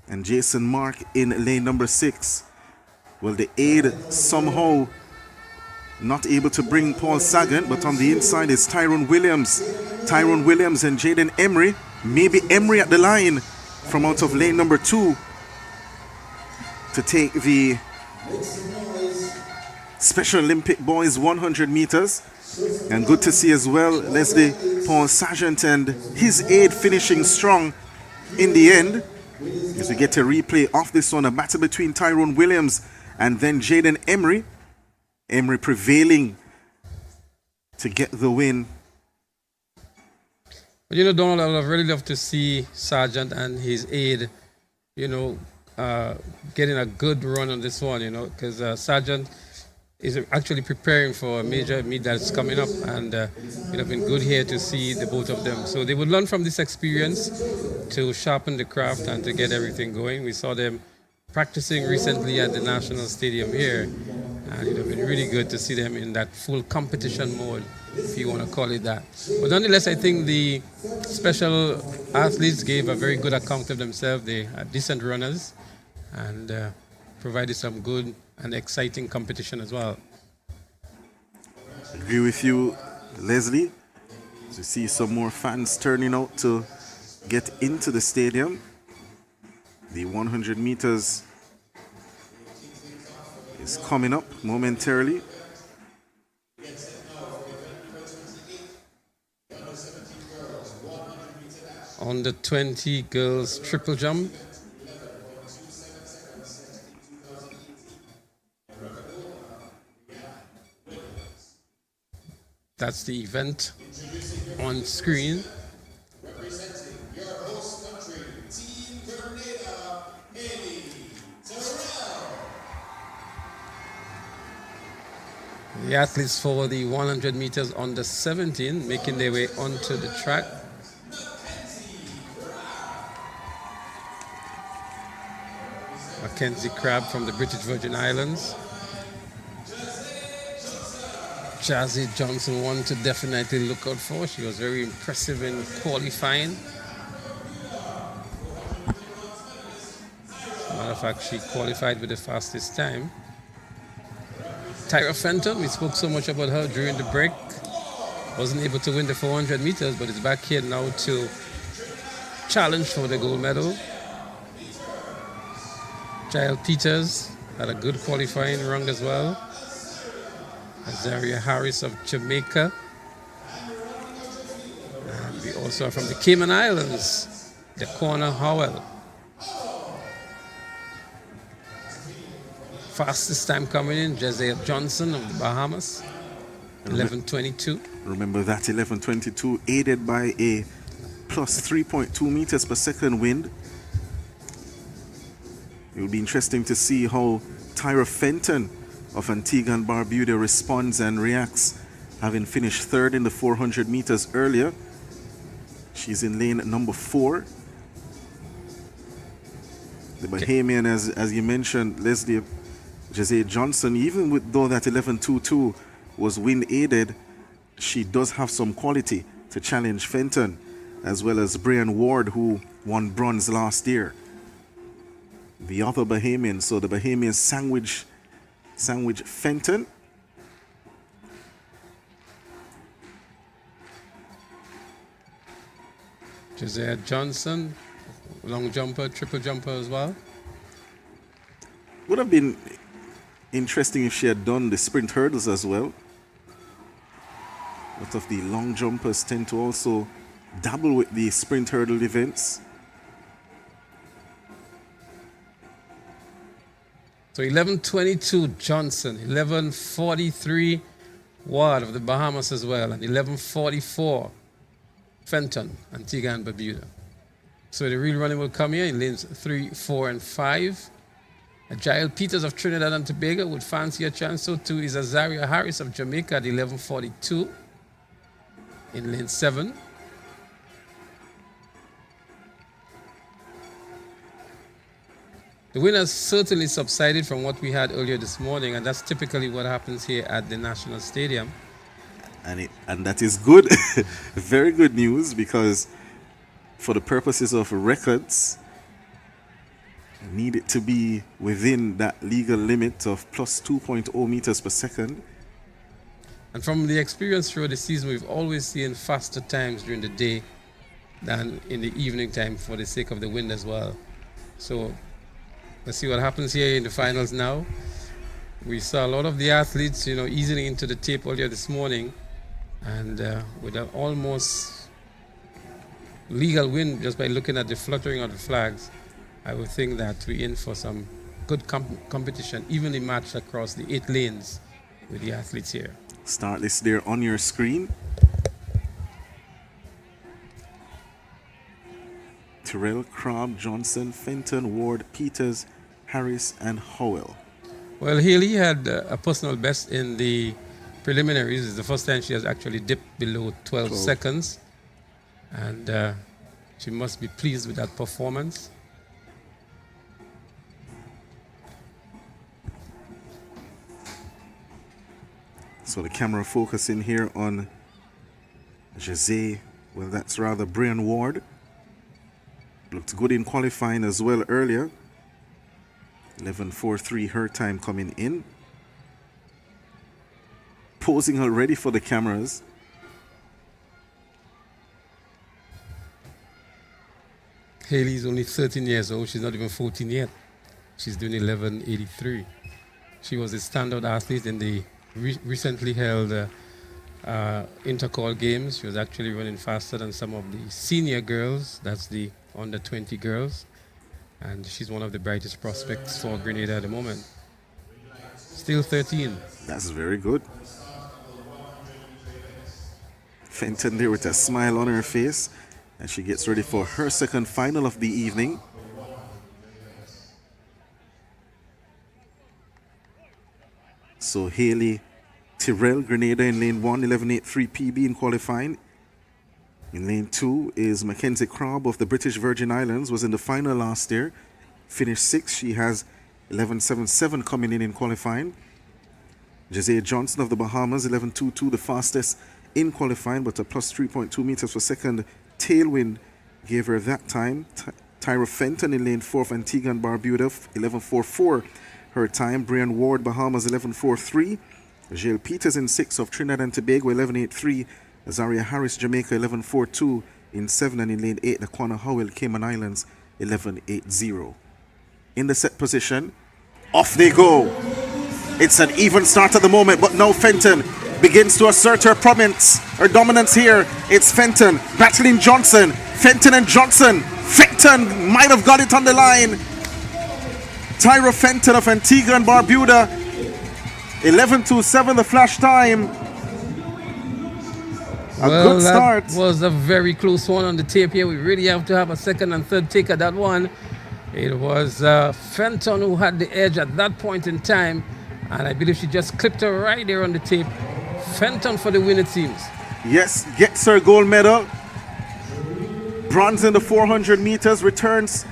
and Jason Mark in lane number 6. Well, the aid somehow not able to bring Paul Sargent, but on the inside is Tyrone Williams. Tyrone Williams and Jaden Emery. Maybe Emery at the line from out of lane number 2 to take the Special Olympic boys 100 meters. And good to see as well Leslie Paul Sargent and his aid finishing strong in the end. As we get a replay of this one, a battle between Tyrone Williams and then Jaden Emery. Emery prevailing to get the win. But Donald, I would have really loved to see Sargent and his aide, getting a good run on this one, because Sargent is actually preparing for a major meet that's coming up, and it would have been good here to see the both of them. So they would learn from this experience, to sharpen the craft and to get everything going. We saw them practicing recently at the National Stadium here, and it would have been really good to see them in that full competition mode, if you want to call it that. But nonetheless, I think the special athletes gave a very good account of themselves. They are decent runners and provided some good and exciting competition as well. Agree with you, Leslie. To see some more fans turning out to get into the stadium. The 100 meters is coming up momentarily. On the 20 girls triple jump, that's the event on screen. The athletes for the 100 meters under 17 making their way onto the track. Mackenzie Crabb from the British Virgin Islands. Jazzy Johnson, one to definitely look out for. She was very impressive in qualifying. As a matter of fact, she qualified with the fastest time. Tyra Fenton, we spoke so much about her during the break. Wasn't able to win the 400 meters, but is back here now to challenge for the gold medal. Giles Peters had a good qualifying run as well. Azaria Harris of Jamaica. And we also are from the Cayman Islands, Daquana Howell. Fastest time coming in, Jazelle Johnson of the Bahamas, 11:22. Remember that 11:22 aided by a plus 3.2 meters per second wind. It will be interesting to see how Tyra Fenton of Antigua and Barbuda responds and reacts, having finished third in the 400 meters earlier. She's in lane number 4. The Bahamian, as you mentioned, Leslie, Jazelle Johnson, even though that 11:22 was wind aided, she does have some quality to challenge Fenton, as well as Brian Ward, who won bronze last year. The other Bahamian, so the Bahamian sandwich Fenton. Jazelle Johnson, long jumper, triple jumper as well. Would have been interesting if she had done the sprint hurdles as well. A lot of the long jumpers tend to also dabble with the sprint hurdle events. So 11:22 Johnson, 11:43 Ward of the Bahamas as well, and 11:44 Fenton, Antigua and Barbuda. So the real running will come here in lanes 3, 4, and 5. Giles Peters of Trinidad and Tobago would fancy a chance. So too is Azaria Harris of Jamaica at 11:42 in lane 7. The wind has certainly subsided from what we had earlier this morning, and that's typically what happens here at the National Stadium. And that is good, very good news, because for the purposes of records, need it to be within that legal limit of plus 2.0 meters per second. And from the experience throughout the season, we've always seen faster times during the day than in the evening time for the sake of the wind as well. So let's see what happens here in the finals now. We saw a lot of the athletes, easing into the tape earlier this morning, and with an almost legal win just by looking at the fluttering of the flags, I would think that we're in for some good competition, evenly matched across the 8 lanes with the athletes here. Start list there on your screen. Terrell, Crabb, Johnson, Fenton, Ward, Peters, Harris, and Howell. Well, Haley had a personal best in the preliminaries. It's the first time she has actually dipped below 12 seconds. And She must be pleased with that performance. So the camera focusing here on Jose, well, that's rather Brian Ward. Looked good in qualifying as well earlier. 11.43 her time coming in. Posing already for the cameras. Haley's only 13 years old. She's not even 14 yet. She's doing 11.83. She was a standout athlete in the recently held intercall games. She was actually running faster than some of the senior girls. That's the under 20 girls. And she's one of the brightest prospects for Grenada at the moment. Still 13. That's very good. Fenton there with a smile on her face as she gets ready for her second final of the evening. So Haley Tyrrell, Grenada in lane 1, 11.83 PB in qualifying. In lane 2 is Mackenzie Crabb of the British Virgin Islands, was in the final last year. Finished 6th. She has 11.77 coming in qualifying. Jose Johnson of the Bahamas, 11.22, the fastest in qualifying, but a plus 3.2 meters per second tailwind gave her that time. Tyra Fenton in lane 4 of Antigua and Barbuda, 11.44 her time. Brian Ward, Bahamas, 11.43. Jill Peters in 6 of Trinidad and Tobago, 11.83. Zaria Harris, Jamaica, 11.42 in 7, and in lane 8, Naquana Howell, Cayman Islands, 11.80. In the set position, off they go. It's an even start at the moment, but now Fenton begins to assert her dominance here. It's Fenton battling Johnson. Fenton and Johnson. Fenton might have got it on the line. Tyra Fenton of Antigua and Barbuda, 11.27 the flash time. Good start. That was a very close one on the tape here. We really have to have a second and third take at that one. It was Fenton who had the edge at that point in time, and I believe she just clipped her right there on the tape. Fenton for the win, it seems. Yes, gets her gold medal. Bronze in the 400 meters, returns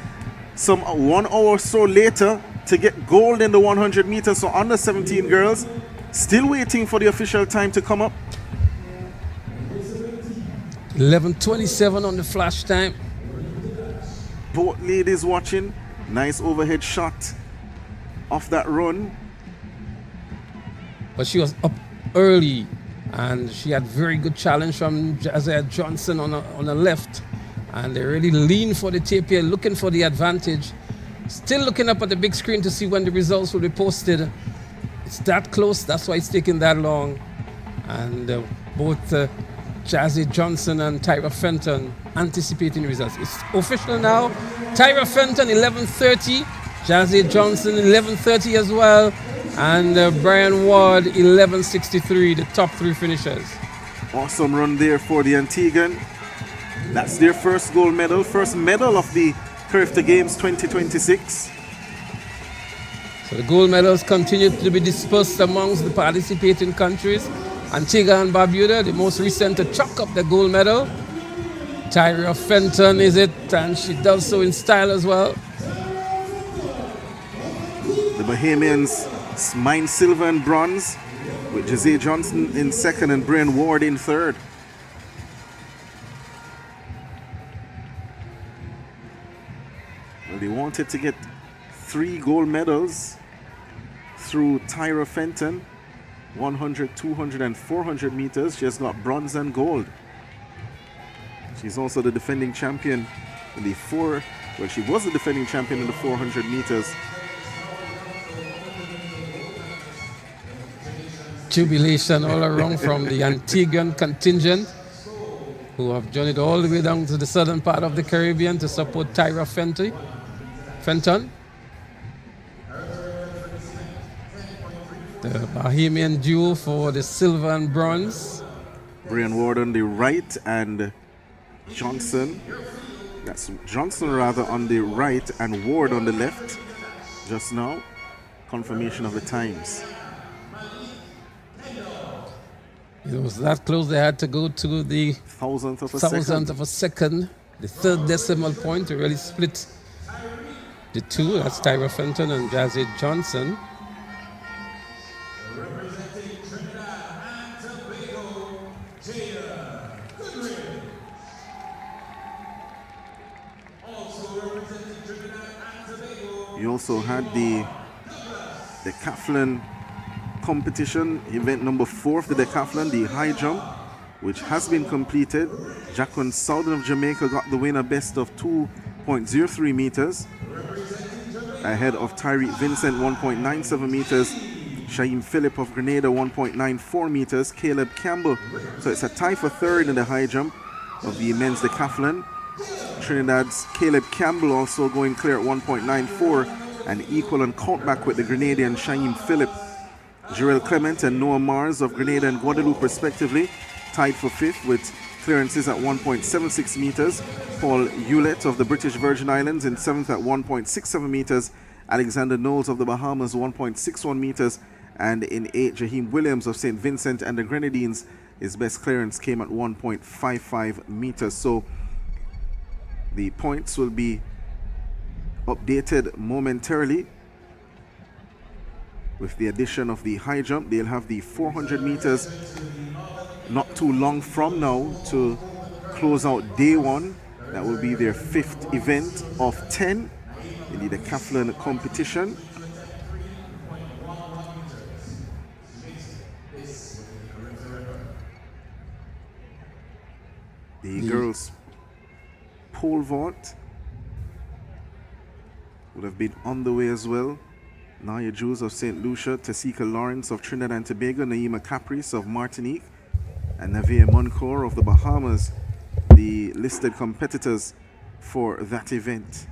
some 1 hour or so later to get gold in the 100 meters. So under 17 girls, still waiting for the official time to come up. 11.27 on the flash time. Both ladies watching. Nice overhead shot off that run. But she was up early, and she had very good challenge from Jazia Johnson on the left. And they really leaned for the tape here, looking for the advantage. Still looking up at the big screen to see when the results will be posted. It's that close, that's why it's taking that long. And both Jazzy Johnson and Tyra Fenton anticipating results. It's official now. Tyra Fenton, 11.30. Jazzy Johnson, 11.30 as well. And Brian Ward, 11.63, the top 3 finishers. Awesome run there for the Antiguan. That's their first gold medal, first medal of the Carifta Games 2026. So the gold medals continue to be dispersed amongst the participating countries. Antigua and Barbuda, the most recent to chalk up the gold medal. Tyra Fenton is it, and she does so in style as well. The Bahamians mine silver and bronze, with Jose Johnson in second and Brian Ward in third. Well, they wanted to get 3 gold medals through Tyra Fenton. 100, 200, and 400 meters. She has got bronze and gold. She's also the defending champion in the she was the defending champion in the 400 meters. Jubilation all around from the Antiguan contingent, who have journeyed all the way down to the southern part of the Caribbean to support Tyra Fenton. The Bahamian duo for the silver and bronze. Brian Ward on the right and Johnson. That's Johnson rather on the right and Ward on the left. Just now, confirmation of the times. It was that close. They had to go to the thousandth of a second the third decimal point to really split the two. That's Tyra Fenton and Jazzy Johnson. You also had the decathlon competition, event number 4 of the decathlon, the high jump, which has been completed. Jacqueline Southern of Jamaica got the winner, best of 2.03 meters, ahead of Tyreek Vincent 1.97 meters, Shaim Phillip of Grenada 1.94 meters, Caleb Campbell. So it's a tie for third in the high jump of the men's decathlon. Trinidad's Caleb Campbell also going clear at 1.94 and equal on countback with the Grenadian Shaim Phillip. Jarrell Clement and Noah Mars of Grenada and Guadeloupe respectively tied for fifth with clearances at 1.76 meters. Paul Hewlett of the British Virgin Islands in seventh at 1.67 meters. Alexander Knowles of the Bahamas 1.61 meters. And in eighth, Jaheim Williams of St. Vincent and the Grenadines, his best clearance came at 1.55 meters. So the points will be updated momentarily. With the addition of the high jump, they'll have the 400 meters not too long from now to close out day one. That will be their 5th event of 10 in the decathlon competition. The girls' pole vault would have been on the way as well. Naya Jules of St. Lucia, Tessika Lawrence of Trinidad and Tobago, Naima Caprice of Martinique, and Navia Moncor of the Bahamas, the listed competitors for that event.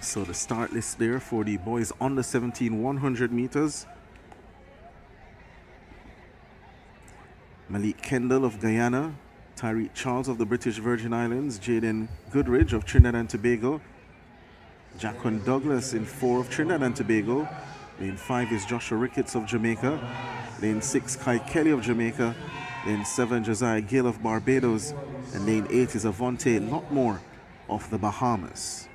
So the start list there for the boys under 17 100 meters. Malik Kendall of Guyana, Tyreek Charles of the British Virgin Islands, Jaden Goodridge of Trinidad and Tobago, Jacqueline Douglas in 4 of Trinidad and Tobago. Lane 5 is Joshua Ricketts of Jamaica. Lane 6, Kai Kelly of Jamaica. Lane 7, Josiah Gill of Barbados. And lane 8 is Avante Lockmore of the Bahamas.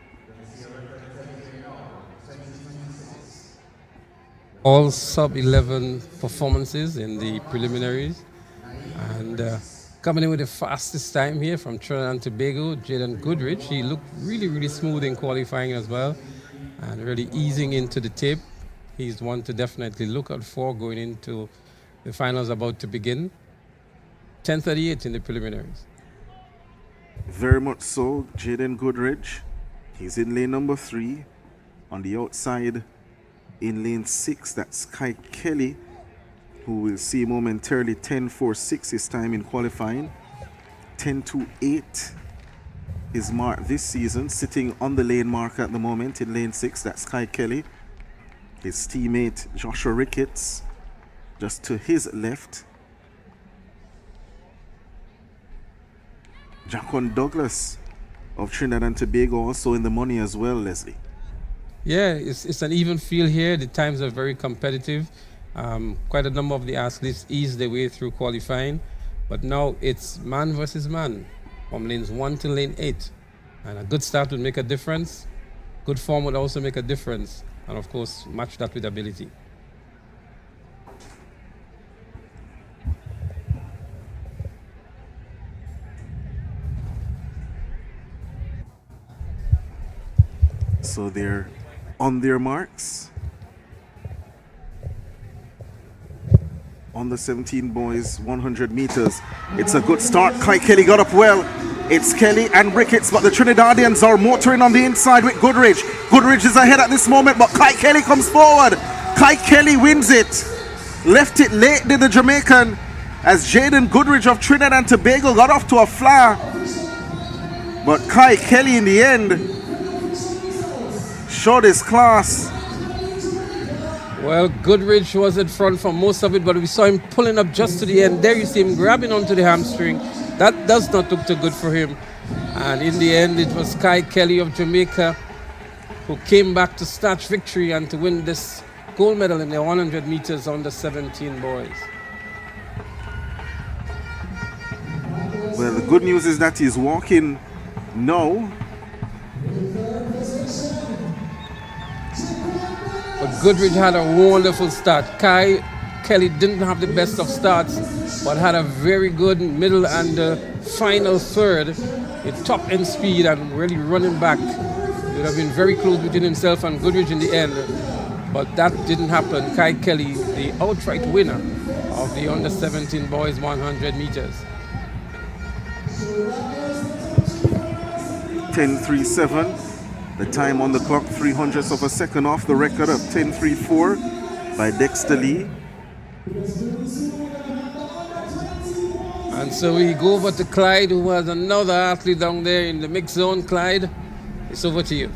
All sub-11 performances in the preliminaries, and coming in with the fastest time here from Trinidad and Tobago, Jaden Goodridge. He looked really smooth in qualifying as well, and really easing into the tape. He's one to definitely look out for going into the finals about to begin. 10:38 in the preliminaries. Very much so, Jaden Goodridge. He's in lane number 3. On the outside, in lane 6, that's Kai Kelly, who we'll see momentarily. 10:46 his time in qualifying. 10:28 his mark this season, sitting on the lane mark at the moment in lane 6. That's Kai Kelly. His teammate Joshua Ricketts just to his left. Jacqueline Douglas of Trinidad and Tobago also in the money as well, Leslie. Yeah, it's an even field here. The times are very competitive. Quite a number of the athletes eased their way through qualifying, but now it's man versus man from lanes 1 to lane 8. And a good start would make a difference. Good form would also make a difference. And of course, match that with ability. So they're on their marks. On the 17 boys, 100 meters. It's a good start. Kai Kelly got up well. It's Kelly and Ricketts, but the Trinidadians are motoring on the inside with Goodridge. Goodridge is ahead at this moment, but Kai Kelly comes forward. Kai Kelly wins it. Left it late, did the Jamaican, as Jaden Goodridge of Trinidad and Tobago got off to a flyer. But Kai Kelly in the end showed his class. Well, Goodrich was in front for most of it, but we saw him pulling up just to the end. There you see him grabbing onto the hamstring. That does not look too good for him. And in the end, it was Kai Kelly of Jamaica who came back to snatch victory and to win this gold medal in the 100 meters under 17 boys. Well, the good news is that he's walking now. But Goodrich had a wonderful start. Kai Kelly didn't have the best of starts, but had a very good middle and final third. It top end speed and really running back. It would have been very close between himself and Goodrich in the end, but that didn't happen. Kai Kelly, the outright winner of the under 17 boys 100 meters. 10:37. The time on the clock, 300ths of a second off the record of 10:34 by Dexter Lee. And so we go over to Clyde, who has another athlete down there in the mix zone. Clyde, it's over to you.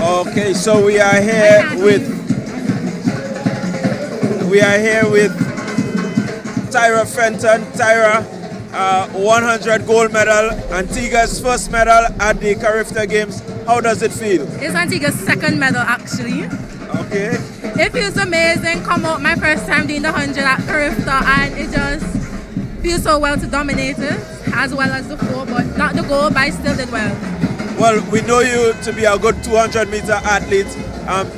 Okay, so we are here with Tyra Fenton. Tyra, 100 gold medal, Antigua's first medal at the Carifta Games. How does it feel? It's Antigua's second medal actually. Okay. It feels amazing. Come out my first time doing the 100 at Carifta, and it just feels so well to dominate it as well as the 4, but not the gold, but I still did well. Well, we know you to be a good 200-meter athlete.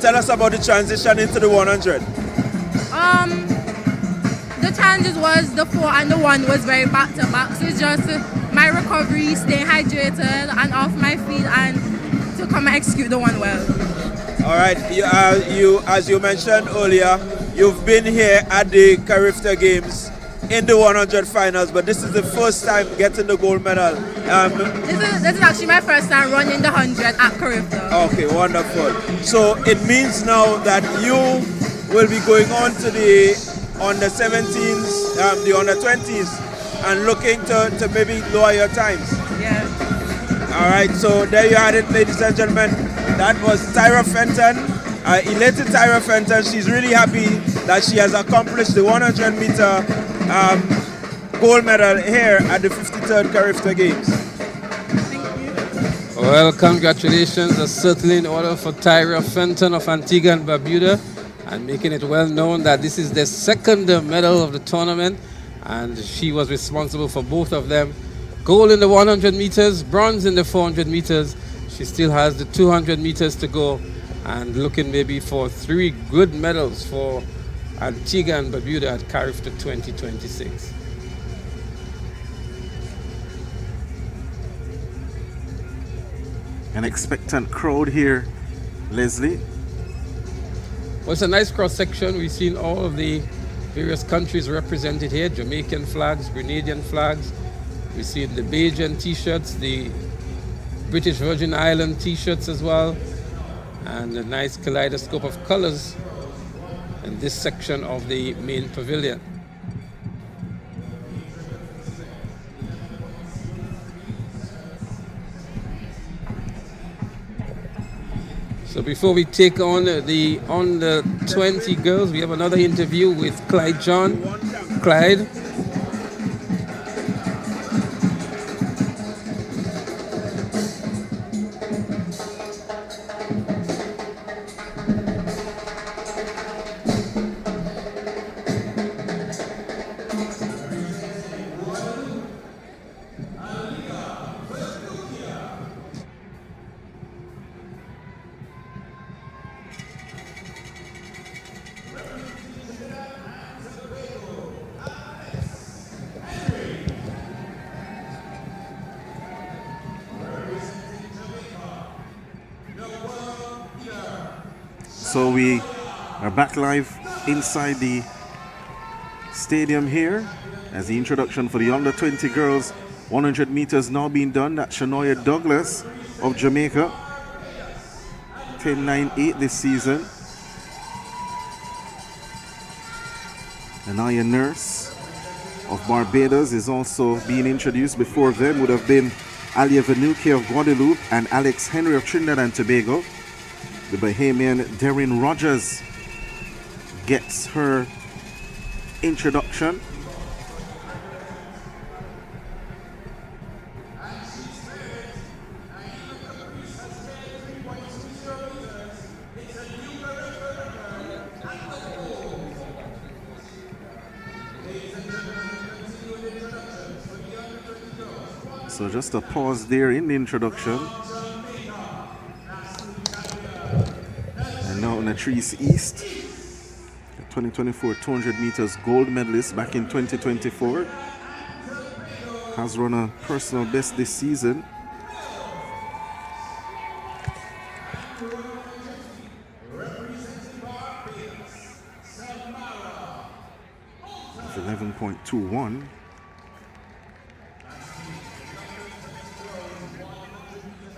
Tell us about the transition into the 100. The challenges was the 4 and the 1 was very back-to-back. So it's just my recovery, staying hydrated and off my feet, and to come and execute the 1 well. All right, you as you mentioned earlier, you've been here at the Carifta Games in the 100 finals, but this is the first time getting the gold medal. This is actually my first time running the 100 at Carifta. Okay, wonderful. So it means now that you will be going on to the under 17s, the under 20s, and looking to maybe lower your times. Yeah. All right, so there you had it, ladies and gentlemen. That was Tyra Fenton, elated Tyra Fenton. She's really happy that she has accomplished the 100-meter gold medal here at the 53rd Carifta Games. Well, congratulations. That's certainly in order for Tyra Fenton of Antigua and Barbuda, and making it well known that this is the second medal of the tournament, and she was responsible for both of them. Gold in the 100 meters, bronze in the 400 meters. She still has the 200 meters to go, and looking maybe for 3 good medals for Antigua and Barbuda at Carifta 2026. An expectant crowd here, Leslie. Well, it's a nice cross-section. We've seen all of the various countries represented here. Jamaican flags, Grenadian flags. We've seen the Bajan t-shirts, the British Virgin Island t-shirts as well, and a nice kaleidoscope of colors in this section of the main pavilion. So before we take on the under 20 girls, we have another interview with Clyde John. Clyde. So we are back live inside the Stadium here as the introduction for the under 20 girls 100 meters now being done. That's Shanoya Douglas of Jamaica, 10.98 this season. Anaya Nurse of Barbados is also being introduced. Before them would have been Alia Vanuke of Guadeloupe and Alex Henry of Trinidad and Tobago. The Bahamian Darren Rogers gets her introduction. So just a pause there in the introduction. And now Natrice East, the 2024 200 meters gold medalist back in 2024, has run a personal best this season. It's 11.21.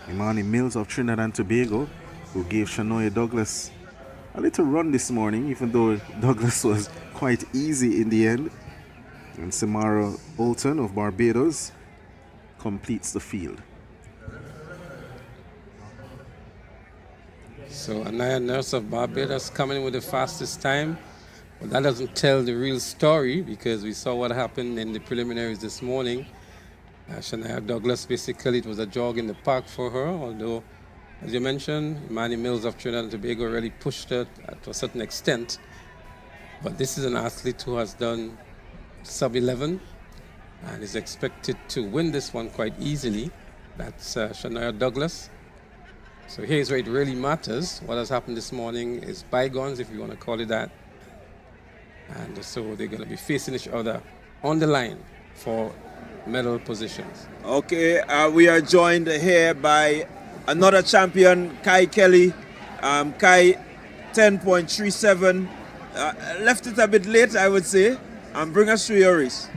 Imani Mills of Trinidad and Tobago, who gave Shanoya Douglas a little run this morning, even though Douglas was quite easy in the end. And Samara Olton of Barbados completes the field. So Anaya Nurse of Barbados coming with the fastest time. But that doesn't tell the real story, because we saw what happened in the preliminaries this morning. Shania Douglas, basically, it was a jog in the park for her, although, as you mentioned, Manny Mills of Trinidad and Tobago really pushed her to a certain extent. But this is an athlete who has done sub-11 and is expected to win this one quite easily. That's Shania Douglas. So here's where it really matters. What has happened this morning is bygones, if you want to call it that. And so they're going to be facing each other on the line for medal positions. Okay, we are joined here by another champion, Kai Kelly. Kai, 10.37. Left it a bit late, I would say. Bring us through your race.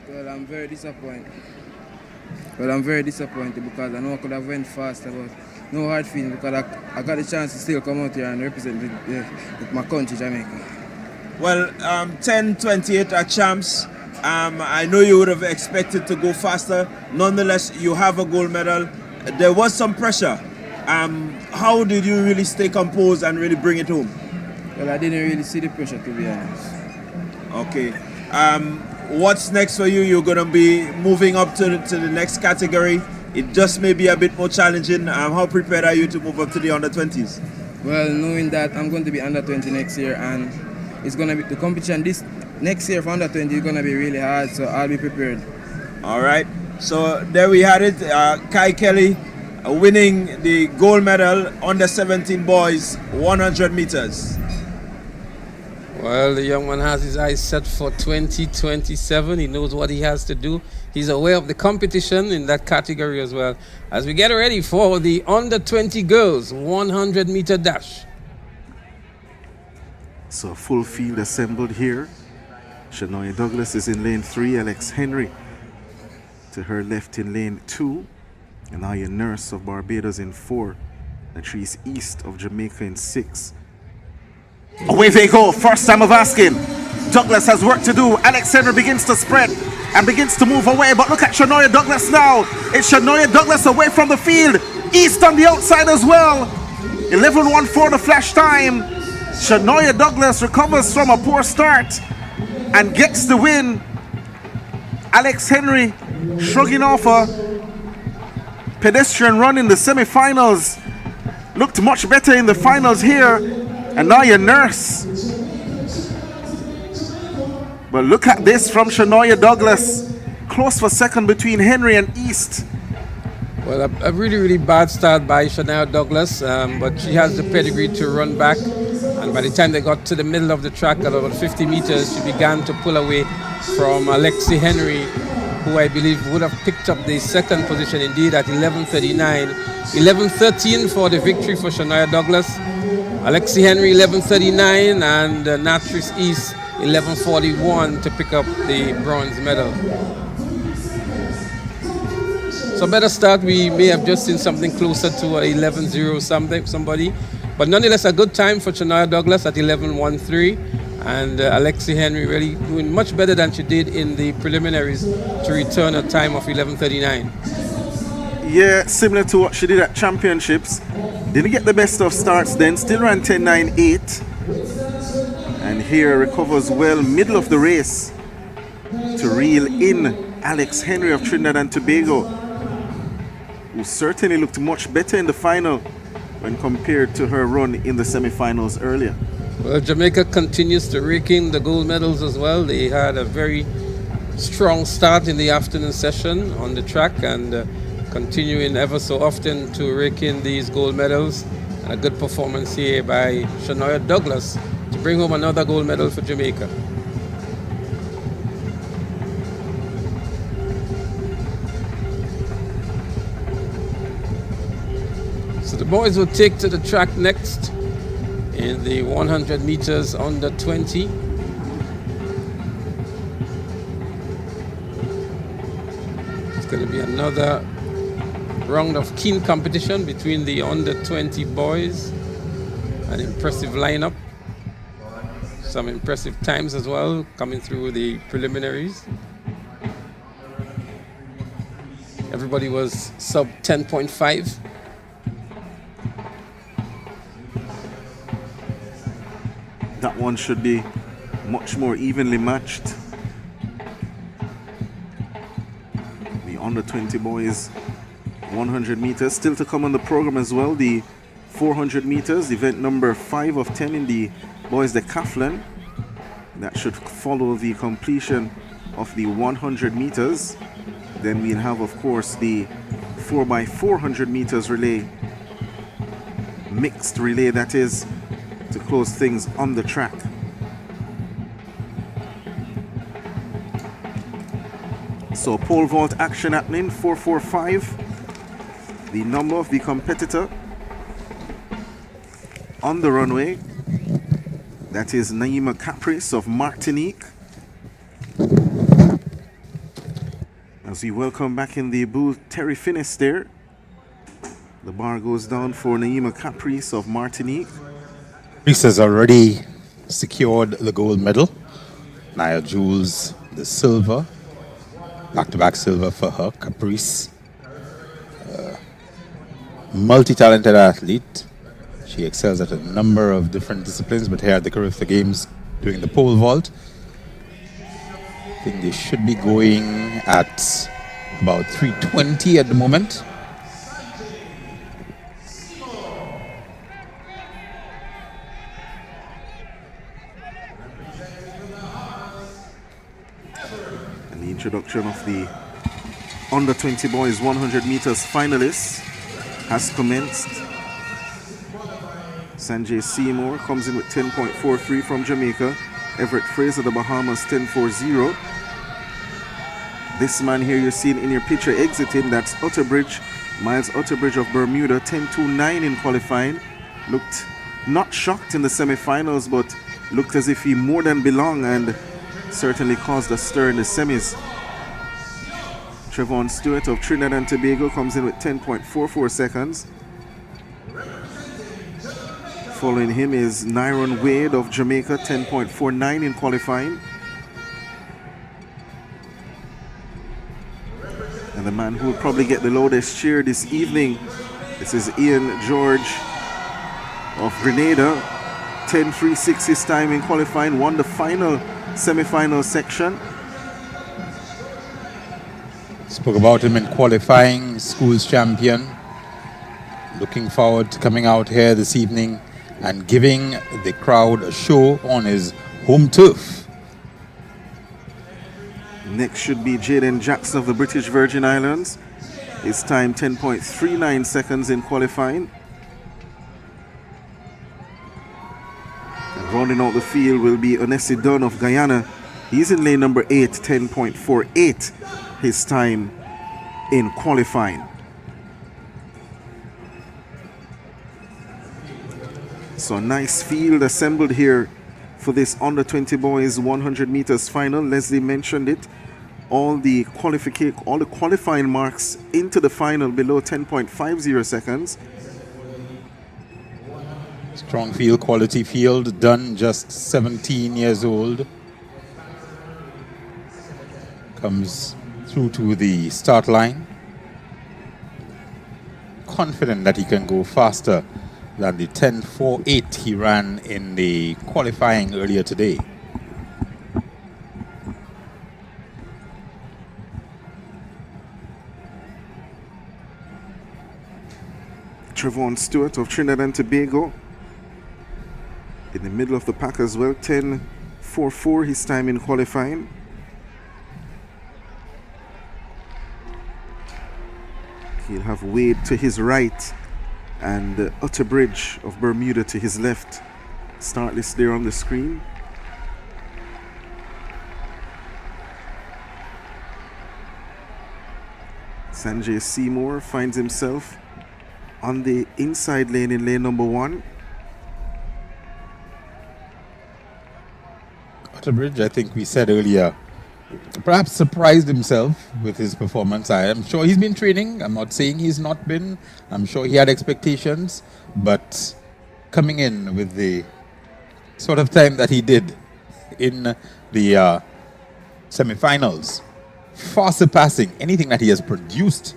Well, I'm very disappointed. Because I know I could have went faster, but no hard feeling because I got the chance to still come out here and represent my country, Jamaica. Well, 10.28 are champs. I know you would have expected to go faster. Nonetheless, you have a gold medal. There was some pressure. How did you really stay composed and really bring it home? Well, I didn't really see the pressure, to be honest. Okay. What's next for you? You're going to be moving up to the next category. It just may be a bit more challenging. How prepared are you to move up to the under-20s? Well, knowing that I'm going to be under-20 next year, and it's going to be the competition this next year for under-20 is going to be really hard, so I'll be prepared. All right. So there we had it. Kai Kelly winning the gold medal under-17 boys 100 meters. Well, the young man has his eyes set for 2027. He knows what he has to do. He's aware of the competition in that category as well. As we get ready for the under-20 girls 100-meter dash. So full field assembled here. Shanoya Douglas is in lane 3. Alex Henry to her left in lane 2. Anaya Nurse of Barbados in 4. Natrice East of Jamaica in 6. Away they go. First time of asking. Douglas has work to do. Alex Henry begins to spread and begins to move away. But look at Shanoya Douglas now. It's Shanoya Douglas away from the field. East on the outside as well. 11.14 the flash time. Shanoya Douglas recovers from a poor start and gets the win. Alex Henry shrugging off a pedestrian run in the semi-finals. Looked much better in the finals here. And now your Nurse. But look at this from Shanoya Douglas. Close for second between Henry and East. Well, a really, really bad start by Shanoya Douglas, but she has the pedigree to run back. And by the time they got to the middle of the track at about 50 meters, she began to pull away from Alexi Henry, who I believe would have picked up the second position indeed at 11.39. 11.13 for the victory for Shanoya Douglas. Alexi Henry 11.39 and Natrice East 11:41 to pick up the bronze medal. So better start. We may have just seen something closer to 11:0 somebody, but nonetheless a good time for Shania Douglas at 11:13, and Alexi Henry really doing much better than she did in the preliminaries to return a time of 11:39. Yeah, similar to what she did at championships. Didn't get the best of starts then, still ran 10.98. And here recovers well, middle of the race, to reel in Alex Henry of Trinidad and Tobago, who certainly looked much better in the final when compared to her run in the semi-finals earlier. Well, Jamaica continues to rake in the gold medals as well. They had a very strong start in the afternoon session on the track, and continuing ever so often to rake in these gold medals. And a good performance here by Shania Douglas to bring home another gold medal for Jamaica. So the boys will take to the track next in the 100 meters under 20. It's going to be another round of keen competition between the under 20 boys. An impressive lineup. Some impressive times as well coming through the preliminaries. Everybody was sub 10.5. That one should be much more evenly matched. The under 20 boys 100 meters still to come on the program as well. The 400 meters, event number 5 of 10 in the boys decathlon. That should follow the completion of the 100 meters. Then we'll have, of course, the 4x400 meters relay, mixed relay that is, to close things on the track. So pole vault action happening, 445. The number of the competitor on the runway. That is Naima Caprice of Martinique. As we welcome back in the booth Terry Finnis there. The bar goes down for Naima Caprice of Martinique. Caprice has already secured the gold medal. Nia Jules the silver. Back-to-back silver for her, Caprice. Multi-talented athlete. She excels at a number of different disciplines, but here at the Carifta Games doing the pole vault. I think they should be going at about 3:20 at the moment. And the introduction of the under 20 boys 100 meters finalists has commenced. Sanjay Seymour comes in with 10.43 from Jamaica. Everett Fraser, the Bahamas, 10.40. This man here you're seeing in your picture exiting, that's Utterbridge, Miles Utterbridge of Bermuda, 10.29 in qualifying. Looked not shocked in the semi-finals, but looked as if he more than belonged and certainly caused a stir in the semis. Trevon Stewart of Trinidad and Tobago comes in with 10.44 seconds. Following him is Nyron Wade of Jamaica, 10.49 in qualifying. And the man who will probably get the loudest cheer this evening, this is Ian George of Grenada, 10.36 his time in qualifying, won the final semi-final section. Spoke about him in qualifying, schools champion. Looking forward to coming out here this evening and giving the crowd a show on his home turf. Next should be Jaden Jackson of the British Virgin Islands. His time 10.39 seconds in qualifying. And rounding out the field will be Onesi Dunn of Guyana. He's in lane number 8, 10.48 his time in qualifying. So nice field assembled here for this under 20 boys 100 meters final. Leslie mentioned it. All the qualifying marks into the final below 10.50 seconds. Strong field, quality field, done just 17 years old. Comes through to the start line. Confident that he can go faster than the 10.48 he ran in the qualifying earlier today. Trevon Stewart of Trinidad and Tobago in the middle of the pack as well. 10.44 his time in qualifying. He'll have Wade to his right and Utterbridge of Bermuda to his left. Start list there on the screen. Sanjay Seymour finds himself on the inside lane in lane number 1. Utterbridge, I think we said earlier, perhaps surprised himself with his performance. I am sure he's been training. I'm not saying he's not been. I'm sure he had expectations, but coming in with the sort of time that he did in the semi-finals, far surpassing anything that he has produced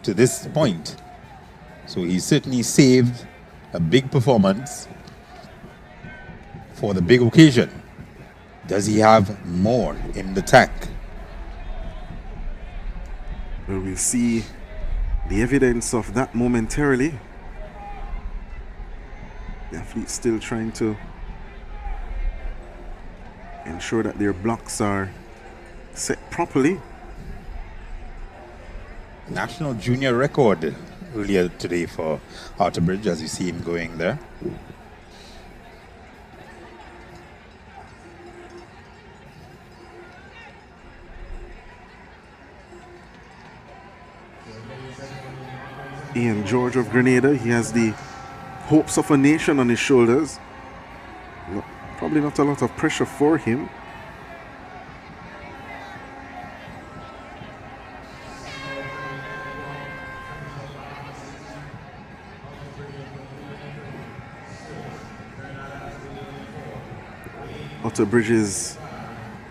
to this point. So he certainly saved a big performance for the big occasion. Does he have more in the tank? Well, we'll see the evidence of that momentarily. The athletes still trying to ensure that their blocks are set properly. National junior record earlier today for Utterbridge, as you see him going there. Ian George of Grenada, he has the hopes of a nation on his shoulders. Probably not a lot of pressure for him. Utterbridge's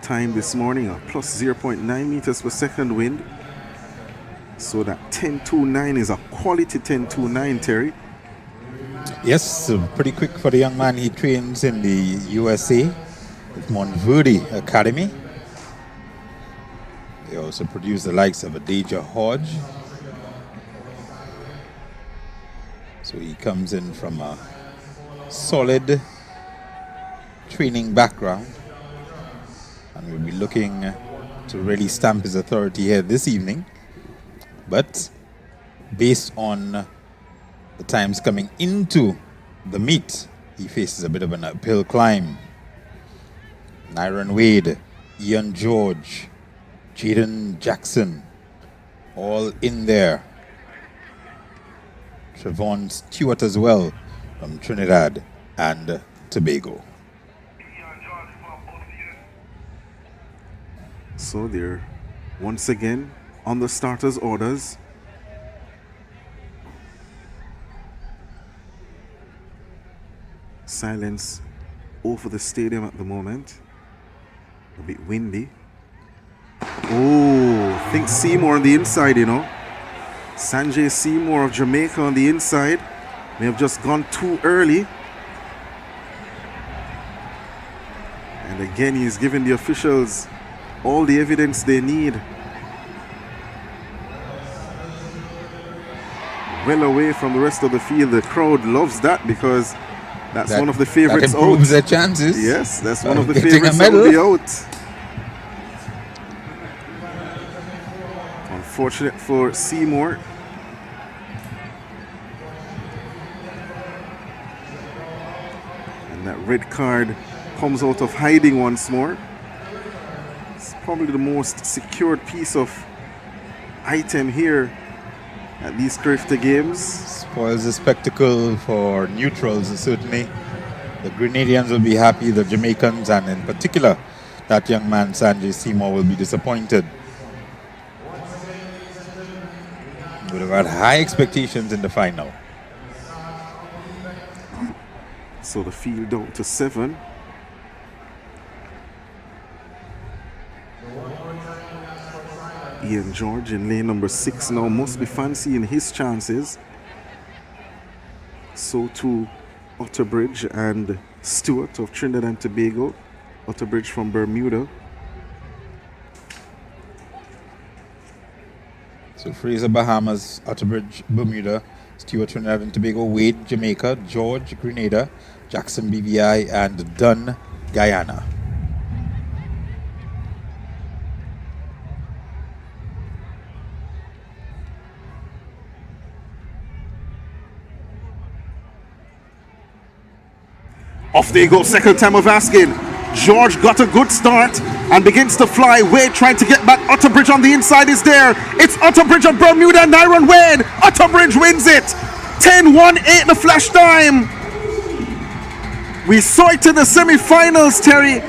time this morning, a plus 0.9 meters per second wind. So that 10.29 is a quality 10.29, Terry. Yes, pretty quick for the young man. He trains in the USA with Montverde Academy. They also produce the likes of Adeja Hodge. So he comes in from a solid training background, and we'll be looking to really stamp his authority here this evening. But based on the times coming into the meet, he faces a bit of an uphill climb. Nyron Wade, Ian George, Jaden Jackson, all in there. Trevon Stewart as well from Trinidad and Tobago. So they're once again on the starters' orders. Silence over the stadium at the moment. A bit windy. Oh, I think Seymour on the inside, you know. Sanjay Seymour of Jamaica on the inside. May have just gone too early. And again, he's giving the officials all the evidence they need. Well away from the rest of the field. The crowd loves that because that's one of the favorites that improves out. Their chances. Yes, that's one of the favorites that will be out. Unfortunate for Seymour. And that red card comes out of hiding once more. It's probably the most secured piece of item here at these Carifta games. Spoils the spectacle for neutrals, certainly. The Grenadians will be happy, the Jamaicans, and in particular, that young man, Sanjay Seymour, will be disappointed. Would have had high expectations in the final. So the field down to 7. Ian George in lane number 6 now must be fancying his chances. So too Otterbridge and Stewart of Trinidad and Tobago. Otterbridge from Bermuda. So Fraser, Bahamas, Otterbridge, Bermuda, Stewart, Trinidad and Tobago, Wade, Jamaica, George, Grenada, Jackson, BVI, and Dunn, Guyana. Off they go, second time of asking. George got a good start and begins to fly. Wade trying to get back. Otterbridge on the inside is there. It's Otterbridge of Bermuda and Iron Wade. Otterbridge wins it. 10-1-8 the flash time. We saw it in the semi-finals, Terry,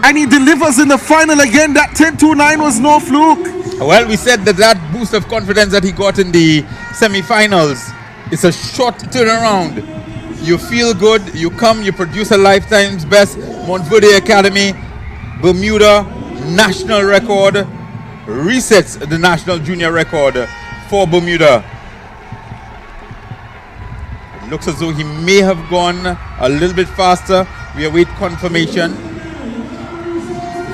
and he delivers in the final again. That 10-2-9 was no fluke. Well, we said that boost of confidence that he got in the semi-finals is a short turnaround. You feel good, you come, you produce a lifetime's best. Montverde Academy, Bermuda, national record, resets the national junior record for Bermuda. It looks as though he may have gone a little bit faster. We await confirmation.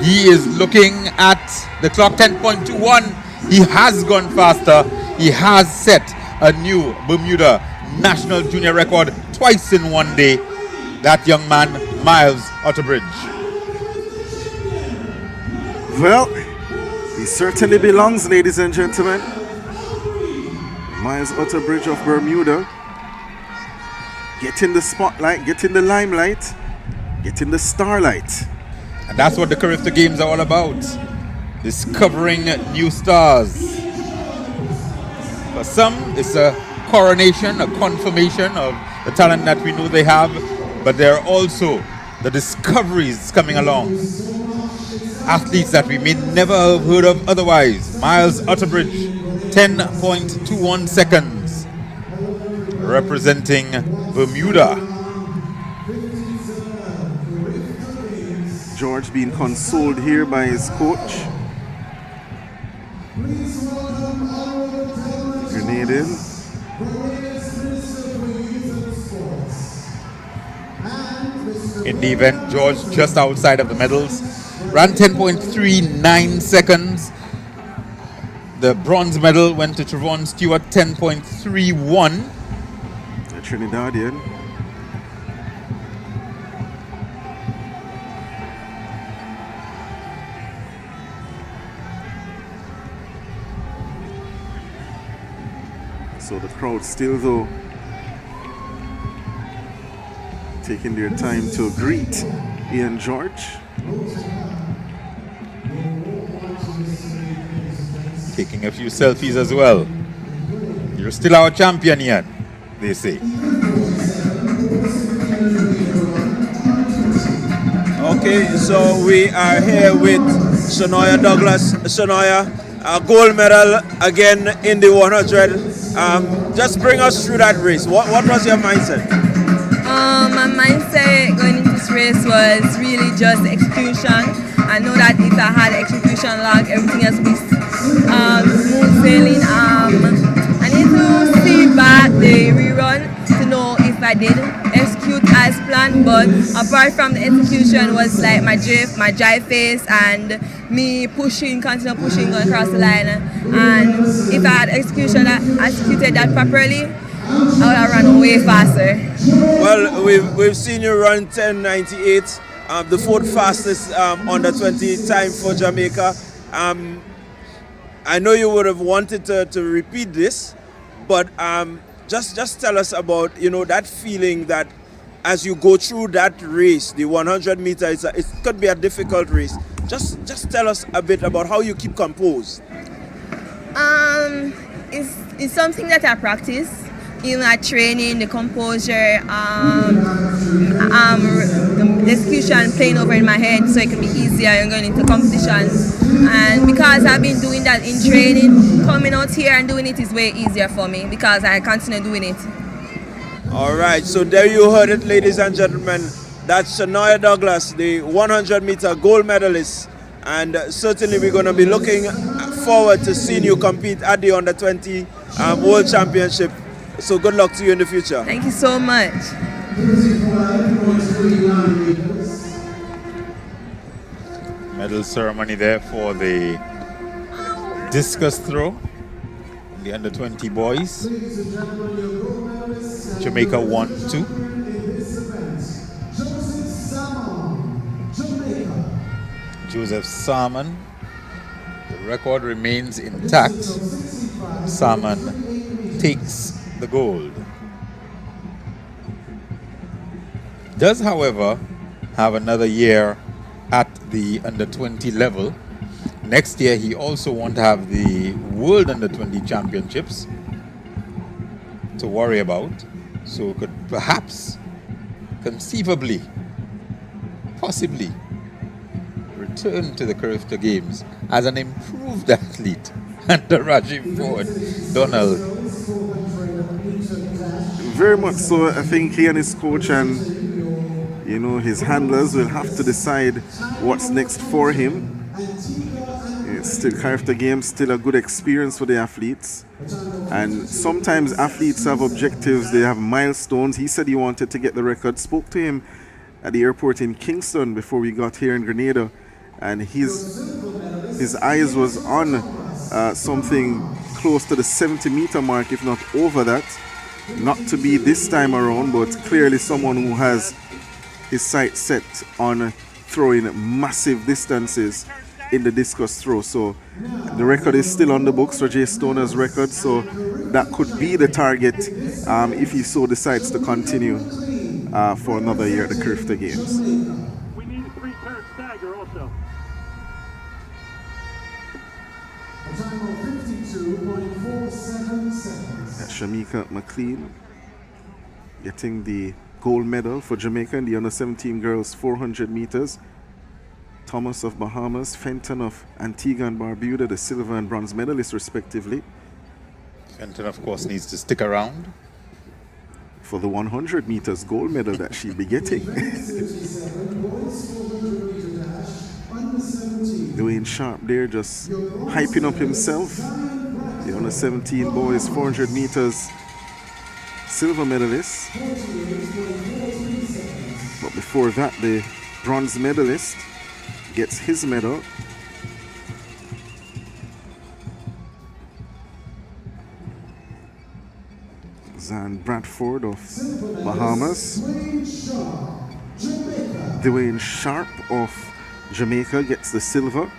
He is looking at the clock, 10.21. He has gone faster. He has set a new Bermuda national junior record twice in one day. That young man, Miles Otterbridge. Well, he certainly belongs, ladies and gentlemen. Miles Otterbridge of Bermuda. Getting the spotlight, getting the limelight, getting the starlight. And that's what the Carifta Games are all about. Discovering new stars. For some, it's a coronation, a confirmation of the talent that we know they have, but there are also the discoveries coming along. Athletes that we may never have heard of otherwise. Miles Otterbridge, 10.21 seconds, representing Bermuda. George being consoled here by his coach. Grenadian. In the event, George just outside of the medals. Ran 10.39 seconds. The bronze medal went to Trevon Stewart, 10.31. The Trinidadian. So the crowd still, though, taking their time to greet Ian George. Taking a few selfies as well. You're still our champion, Ian, they say. Okay, so we are here with Shania Douglas. Shania, a gold medal again in the 100. Just bring us through that race. What was your mindset? My mindset going into this race was really just execution. I know that if I had execution log, everything else would be smooth sailing. I need to see back the rerun to know if I did execute as planned, but apart from the execution was like my drive face and me pushing, continue pushing going across the line. And if I had executed that properly, I would have run way faster. Well, we've seen you run 10.98, the fourth fastest under 20 time for Jamaica. I know you would have wanted to repeat this, but just tell us about that feeling that as you go through that race, the 100 meters, it could be a difficult race. Just tell us a bit about how you keep composed. It's something that I practice. you know, training, the composure, the execution playing over in my head so it can be easier and going into competition. And because I've been doing that in training, coming out here and doing it is way easier for me because I continue doing it. All right, so there you heard it, ladies and gentlemen. That's Shania Douglas, the 100-meter gold medalist. And certainly we're going to be looking forward to seeing you compete at the Under-20 World Championship. So good luck to you in the future. Thank you so much. Medal ceremony there for the discus throw. The Under-20 boys. Jamaica 1-2. Joseph Salmon. The record remains intact. Salmon takes the gold. Does, however, have another year at the Under-20 level. Next year, he also won't have the World Under-20 Championships to worry about. So could perhaps, conceivably, possibly, return to the Carifta Games as an improved athlete under Rajiv Ford. Donald. Very much so. I think he and his coach and his handlers will have to decide what's next for him. It's still Carifta Games, still a good experience for the athletes. And sometimes athletes have objectives, they have milestones. He said he wanted to get the record. Spoke to him at the airport in Kingston before we got here in Grenada. And his eyes was on something close to the 70-meter mark, if not over that. Not to be this time around, but clearly someone who has his sights set on throwing massive distances in the discus throw. So the record is still on the books for Jay Stoner's record, so that could be the target if he so decides to continue for another year at the Carifta Games. We need a 3-turn stagger also. A time of 52.47 seconds. Shamika McLean getting the gold medal for Jamaica in the Under-17 girls 400 meters. Thomas of Bahamas, Fenton of Antigua and Barbuda, the silver and bronze medalists respectively. Fenton, of course, needs to stick around for the 100 meters gold medal that she'll be getting. Dwayne Sharp there just hyping up himself. The Under-17 boys 400 meters silver medalist. But before that, the bronze medalist gets his medal. Zan Bradford of Bahamas. Dwayne Sharp of Jamaica gets the silver.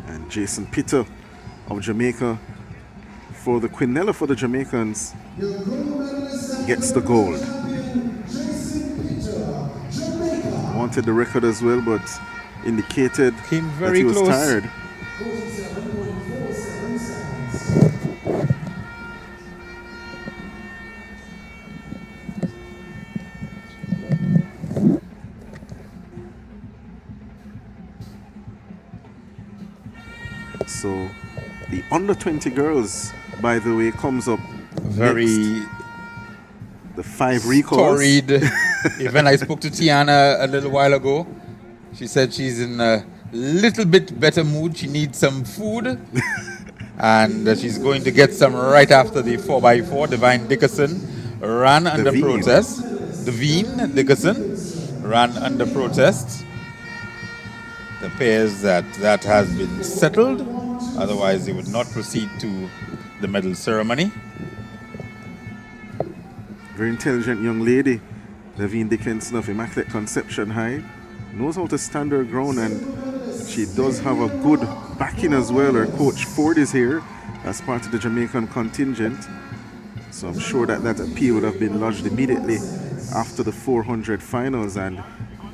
And Jason Pitter of Jamaica for the Quinella for the Jamaicans gets the gold. Wanted the record as well, but indicated that he was tired. So the Under-20 girls, by the way, comes up very next. The 5 recalls. Storied event. I spoke to Tiana a little while ago. She said she's in a little bit better mood. She needs some food. And she's going to get some right after the 4x4. Divine Dickerson ran under protest. Devine Dickerson ran under protest. It appears that has been settled. Otherwise, they would not proceed to the medal ceremony. Very intelligent young lady, Devine Dickinson of Immaculate Conception High. Knows how to stand her ground, and she does have a good backing as well. Her coach Ford is here as part of the Jamaican contingent. So I'm sure that appeal would have been lodged immediately after the 400 finals, and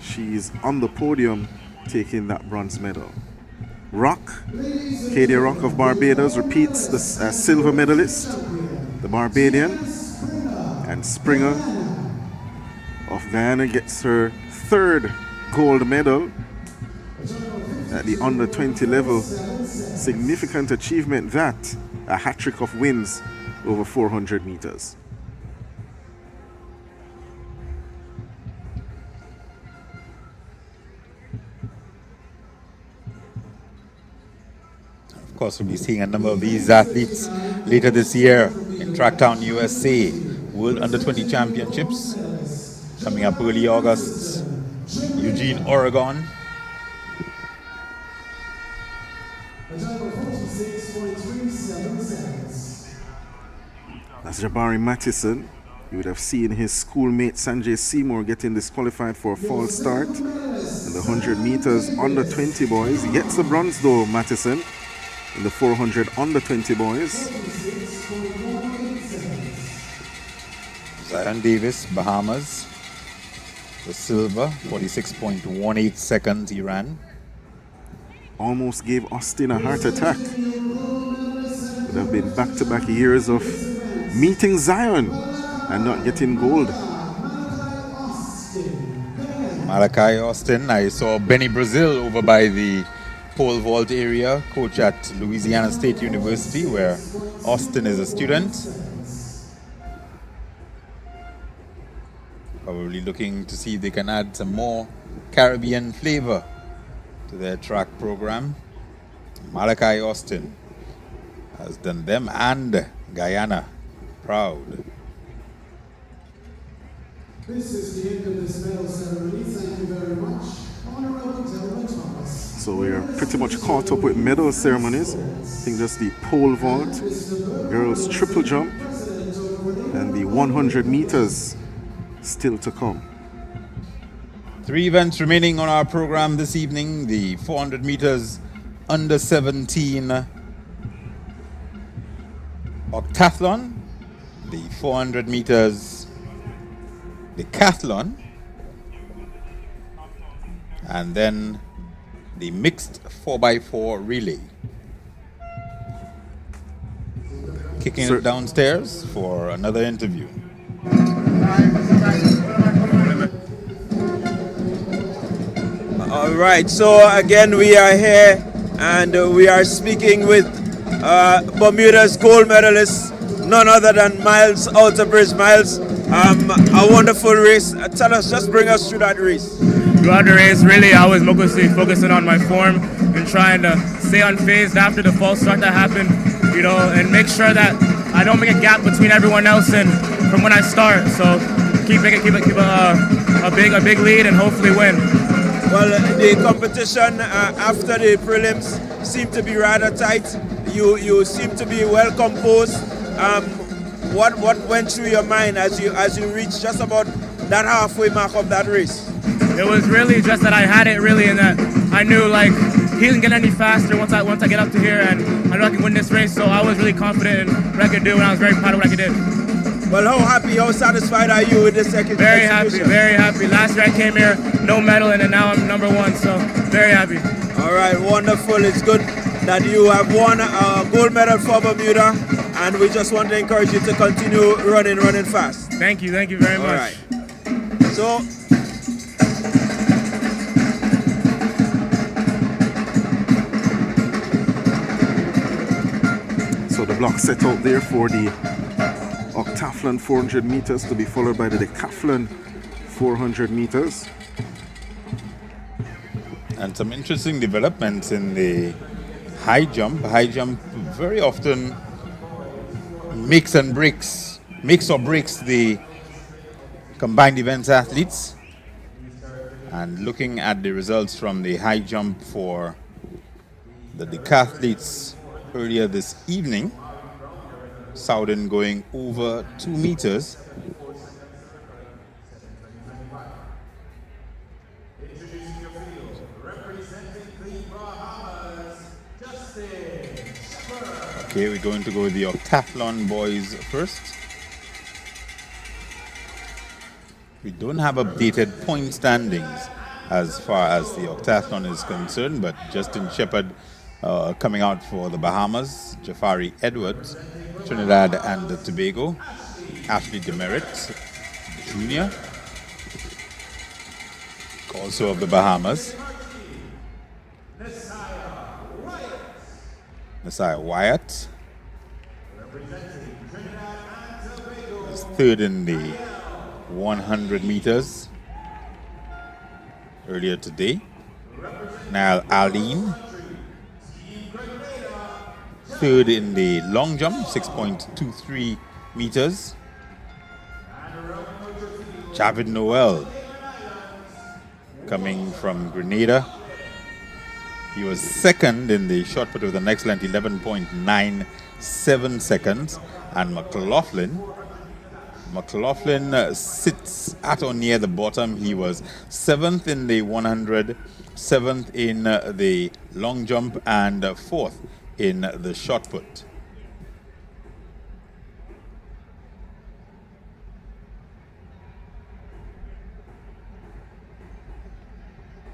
She's on the podium taking that bronze medal. Rock, Katie Rock of Barbados repeats the silver medalist, the Barbadian. And Springer of Guyana gets her third gold medal at the under 20 level. Significant achievement that, a hat-trick of wins over 400 meters. Of course, we'll be seeing a number of these athletes later this year in Tracktown, USA, World Under-20 Championships coming up early August, Eugene, Oregon. As Jabari Mattison, you would have seen his schoolmate Sanjay Seymour getting disqualified for a false start in the 100 meters under 20 boys. He gets the bronze though, Mattison, in the 400 under 20 boys. Zion Davis, Bahamas, the silver, 46.18 seconds he ran. Almost gave Austin a heart attack. Would have been back-to-back years of meeting Zion and not getting gold. Malachi Austin, I saw Benny Brazil over by the pole vault area, coach at Louisiana State University, where Austin is a student. Probably looking to see if they can add some more Caribbean flavor to their track program. Malachi Austin has done them and Guyana proud. This is the end of this medal ceremony. Thank you very much. Honorable Delma Thomas. So we are pretty much caught up with medal ceremonies. I think just the pole vault, girls triple jump, and the 100 meters still to come. 3 events remaining on our program this evening. The 400 meters under 17 octathlon, the 400 meters decathlon, and then the mixed 4x4 relay. Kicking it downstairs for another interview. All right, so again we are here and we are speaking with Bermuda's gold medalist, none other than Miles Outerbridge. Miles, a wonderful race. Tell us, just bring us through that race. Throughout the race, really, I was mostly focusing on my form and trying to stay unfazed after the false start that happened, you know, and make sure that I don't make a gap between everyone else and from when I start. So keep a big lead and hopefully win. Well, the competition after the prelims seemed to be rather tight. You seem to be well composed. What went through your mind as you reached just about that halfway mark of that race? It was really just that I had it really, and that I knew like he didn't get any faster once I get up to here, and I know I can win this race. So I was really confident in what I could do, and I was very proud of what I could do. Well, how happy, how satisfied are you with the second? Very happy, very happy. Last year I came here, no medal, and then now I'm #1, so very happy. All right, wonderful. It's good that you have won a gold medal for Bermuda, and we just want to encourage you to continue running fast. Thank you very much. All right. So, the block set out there for the octathlon 400 meters to be followed by the decathlon 400 meters. And some interesting developments in the high jump. High jump very often makes or breaks the combined events athletes. And looking at the results from the high jump for the decathletes earlier this evening, Southern going over 2 meters. Okay, we're going to go with the octathlon boys first. We don't have updated point standings as far as the octathlon is concerned, but Justin Shepard coming out for the Bahamas, Jafari Edwards, Trinidad and Tobago, Ashley Demerit Jr., also of the Bahamas, Messiah Wyatt is third in the 100 meters earlier today. Niall Aldine, third in the long jump, 6.23 meters. Javid Noel, coming from Grenada, he was second in the short put with an excellent 11.97 seconds. And McLaughlin sits at or near the bottom. He was 7th in the 100, 7th in the long jump, and 4th in the shot put.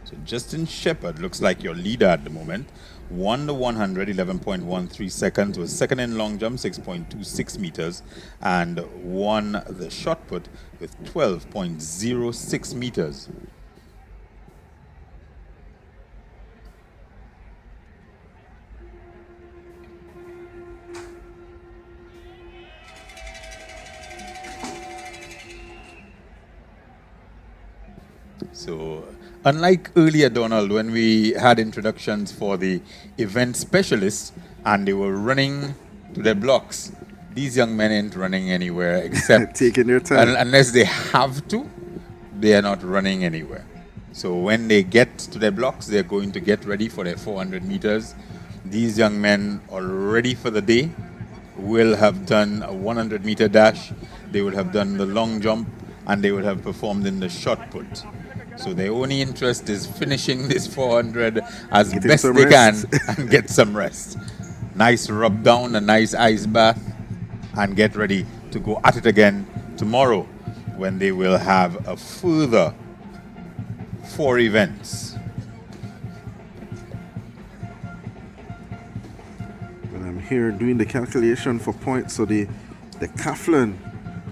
So Justin Shepard looks like your leader at the moment. Won the 100, 11.13 seconds, was second in long jump, 6.26 meters, and won the shot put with 12.06 meters. So, unlike earlier, Donald, when we had introductions for the event specialists and they were running to their blocks, these young men ain't running anywhere except taking their time. Unless they have to, they are not running anywhere. So when they get to their blocks, they're going to get ready for their 400 meters. These young men are ready for the day, will have done a 100-meter dash, they will have done the long jump, and they will have performed in the shot put. So their only interest is finishing this 400 as best they can and get some rest. Nice rub down, a nice ice bath, and get ready to go at it again tomorrow when they will have a further 4 events. Well, I'm here doing the calculation for points. So the Cathlon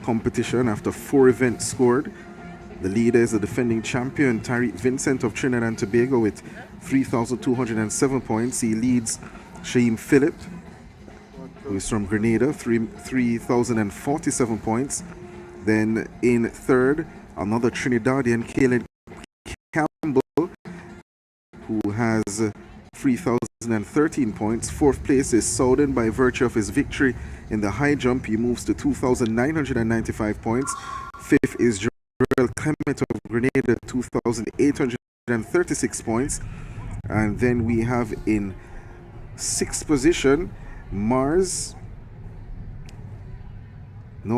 competition, after 4 events scored, the leader is the defending champion, Tariq Vincent of Trinidad and Tobago, with 3,207 points. He leads Shaim Phillip, who is from Grenada, 3,047 points. Then in third, another Trinidadian, Caleb Campbell, who has 3,013 points. Fourth place is Southern by virtue of his victory in the high jump. He moves to 2,995 points. Fifth is Joel Clement of Grenada, 2,836 points. And then we have in sixth position Noah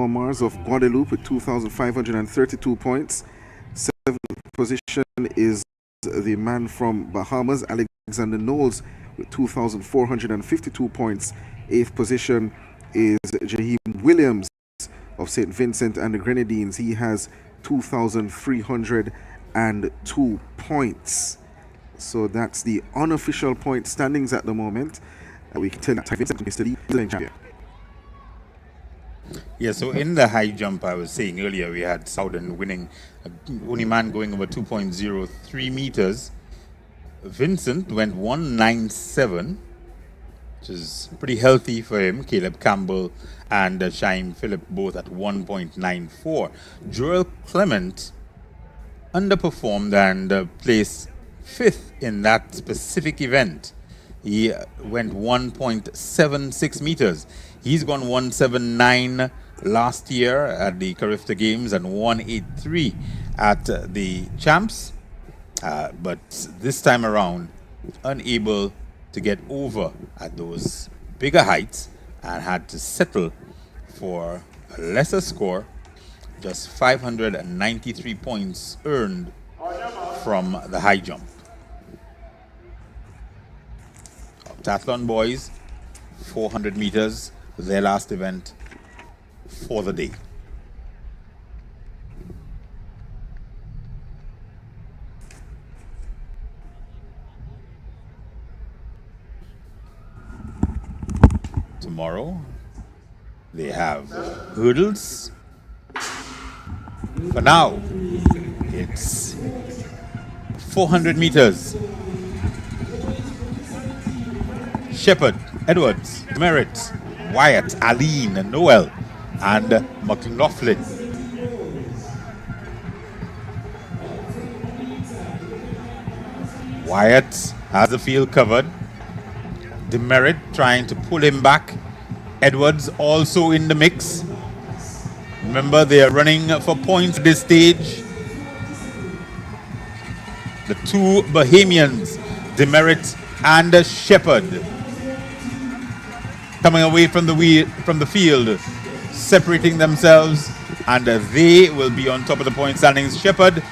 Mars of Guadeloupe with 2,532 points. Seventh position is the man from Bahamas, Alexander Knowles, with 2,452 points. Eighth position is Jaheim Williams of St. Vincent and the Grenadines. He has 2,302 points. So that's the unofficial point standings at the moment. We can tell that Vincent is the leading champion. Yeah, so in the high jump, I was saying earlier, we had Southern winning, only man going over 2.03 meters. Vincent went 197, which is pretty healthy for him. Caleb Campbell and Shaim Phillip both at 1.94. Joel Clement underperformed and placed 5th in that specific event. He went 1.76 meters. He's gone 179 last year at the Carifta Games and 183 at the Champs. But this time around, unable to get over at those bigger heights and had to settle for a lesser score, just 593 points earned from the high jump. Octathlon boys, 400 meters, their last event for the day. Tomorrow, they have hurdles. For now, it's 400 meters. Shepard, Edwards, Merritt, Wyatt, Aline, Noel, and McLaughlin. Wyatt has the field covered. Demerit trying to pull him back. Edwards also in the mix. Remember, they are running for points at this stage. The two Bahamians, Demerit and Shepard, coming away from the field, separating themselves, and they will be on top of the point standings. Shepard,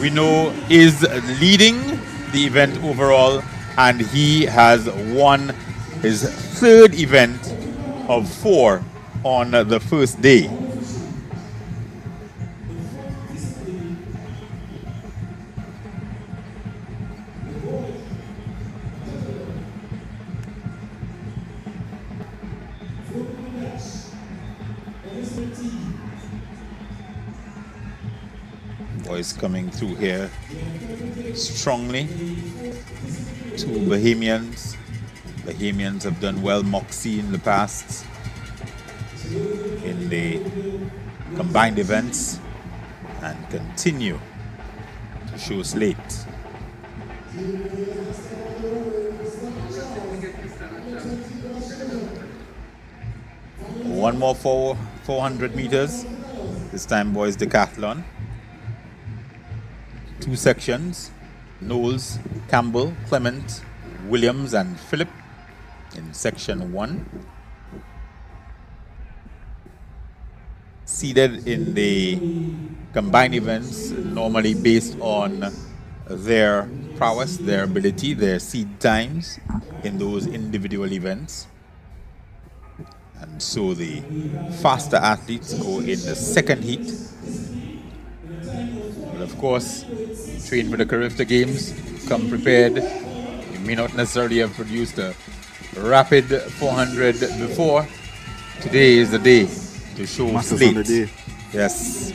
we know, is leading the event overall, and he has won his third event of 4 on the first day. Boys coming through here strongly. 2 Bahamians. Bahamians have done well, Moxie in the past in the combined events, and continue to show slate. One more 400 meters. This time, boys decathlon. 2 sections: Knowles, Campbell, Clement, Williams, and Phillip in section 1. Seeded in the combined events, normally based on their prowess, their ability, their seed times in those individual events. And so the faster athletes go in the second heat. But of course, train for the Carifta Games, come prepared. You may not necessarily have produced a rapid 400 before. Today is the day to show Masses on the slate. day. Yes.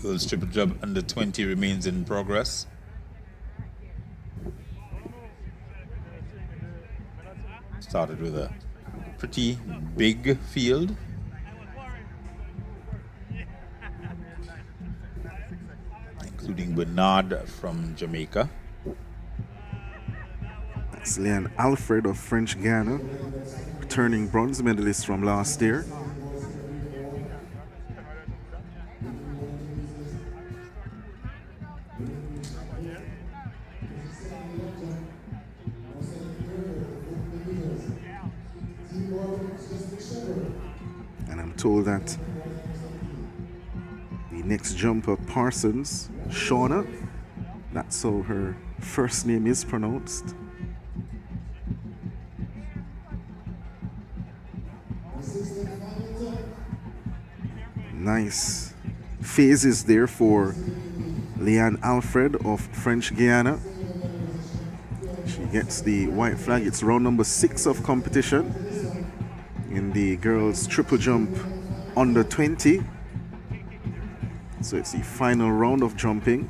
Girls triple jump under 20 remains in progress. Started with a pretty big field. Including Bernard from Jamaica. That's Leanne Alfred of French Guiana, returning bronze medalist from last year. And I'm told that the next jumper, Parsons, Shauna, that's how her first name is pronounced. Nice phases there for Leanne Alfred of French Guiana. She gets the white flag. It's round number 6 of competition in the girls triple jump under 20. So it's the final round of jumping.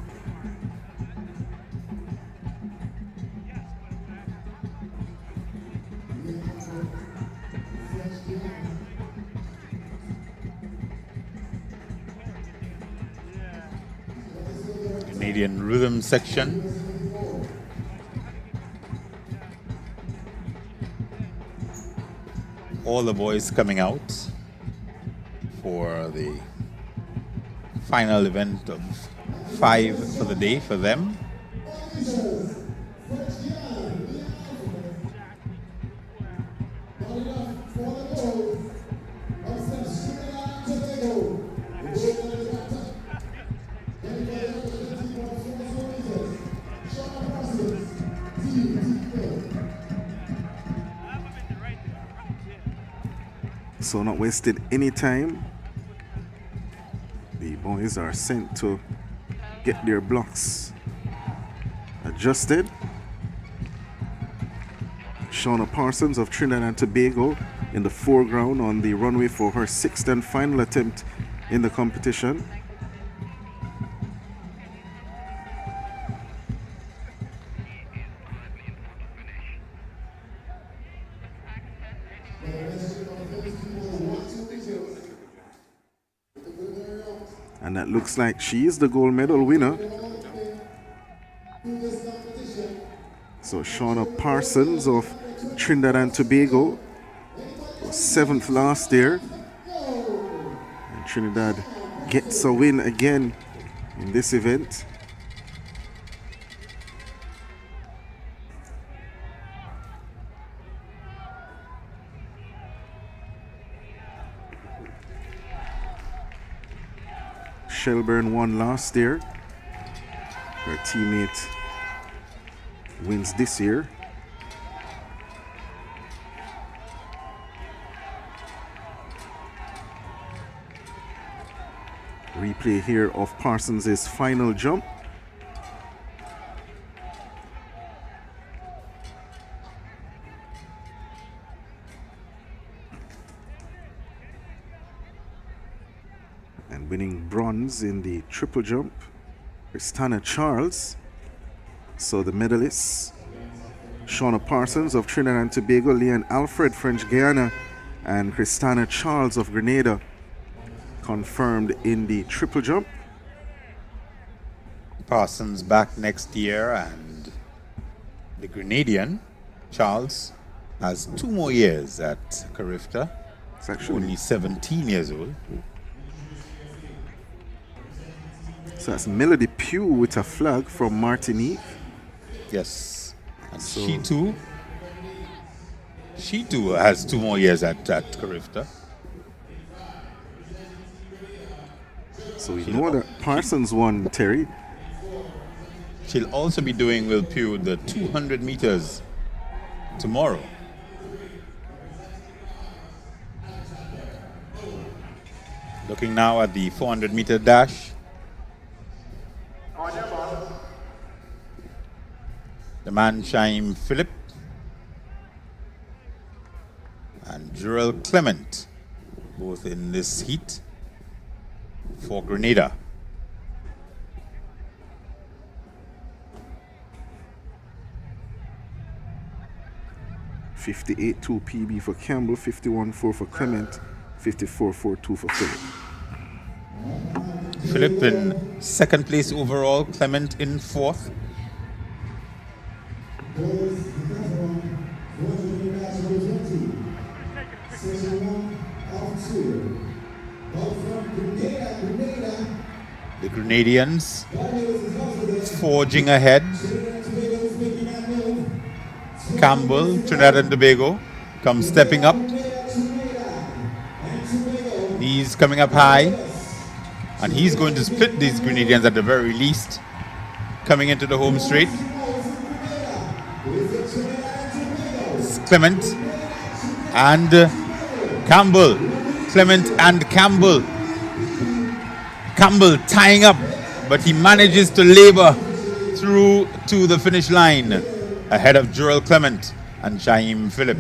Canadian rhythm section. All the boys coming out for the final event of 5 for the day for them. So not wasted any time. The boys are sent to get their blocks adjusted. Shauna Parsons of Trinidad and Tobago in the foreground on the runway for her 6th and final attempt in the competition. And that looks like she is the gold medal winner. So Shauna Parsons of Trinidad and Tobago was 7th last year. And Trinidad gets a win again in this event. Shelburne won last year. Her teammate wins this year. Replay here of Parsons' final jump. And winning bronze in the triple jump, Kristana Charles. So the medalists, Shauna Parsons of Trinidad and Tobago, Leanne Alfred, French Guiana, and Kristana Charles of Grenada, confirmed in the triple jump. Parsons back next year, and the Grenadian, Charles, has 2 more years at Carifta. It's actually only 17 years old. So that's Melody Pugh with a flag from Martinique. Yes. And so she too has 2 more years at Carifta. So we know that Parsons won, Terry. She'll also be doing, Will Pugh, the 200 meters tomorrow. Looking now at the 400 meter dash. The man Shaim Philip and Jurel Clement, both in this heat for Grenada. .58.2 PB for Campbell, 51.4 for Clement, 54.42 for Philip. Philip in 2nd place overall, Clement in 4th. The Grenadians forging ahead. Campbell, Trinidad and Tobago, comes stepping up. He's coming up high, and he's going to split these Grenadians at the very least, coming into the home straight. Clement and Campbell. Clement and Campbell. Campbell tying up, but he manages to labor through to the finish line ahead of Jurel Clement and Shaim Philip.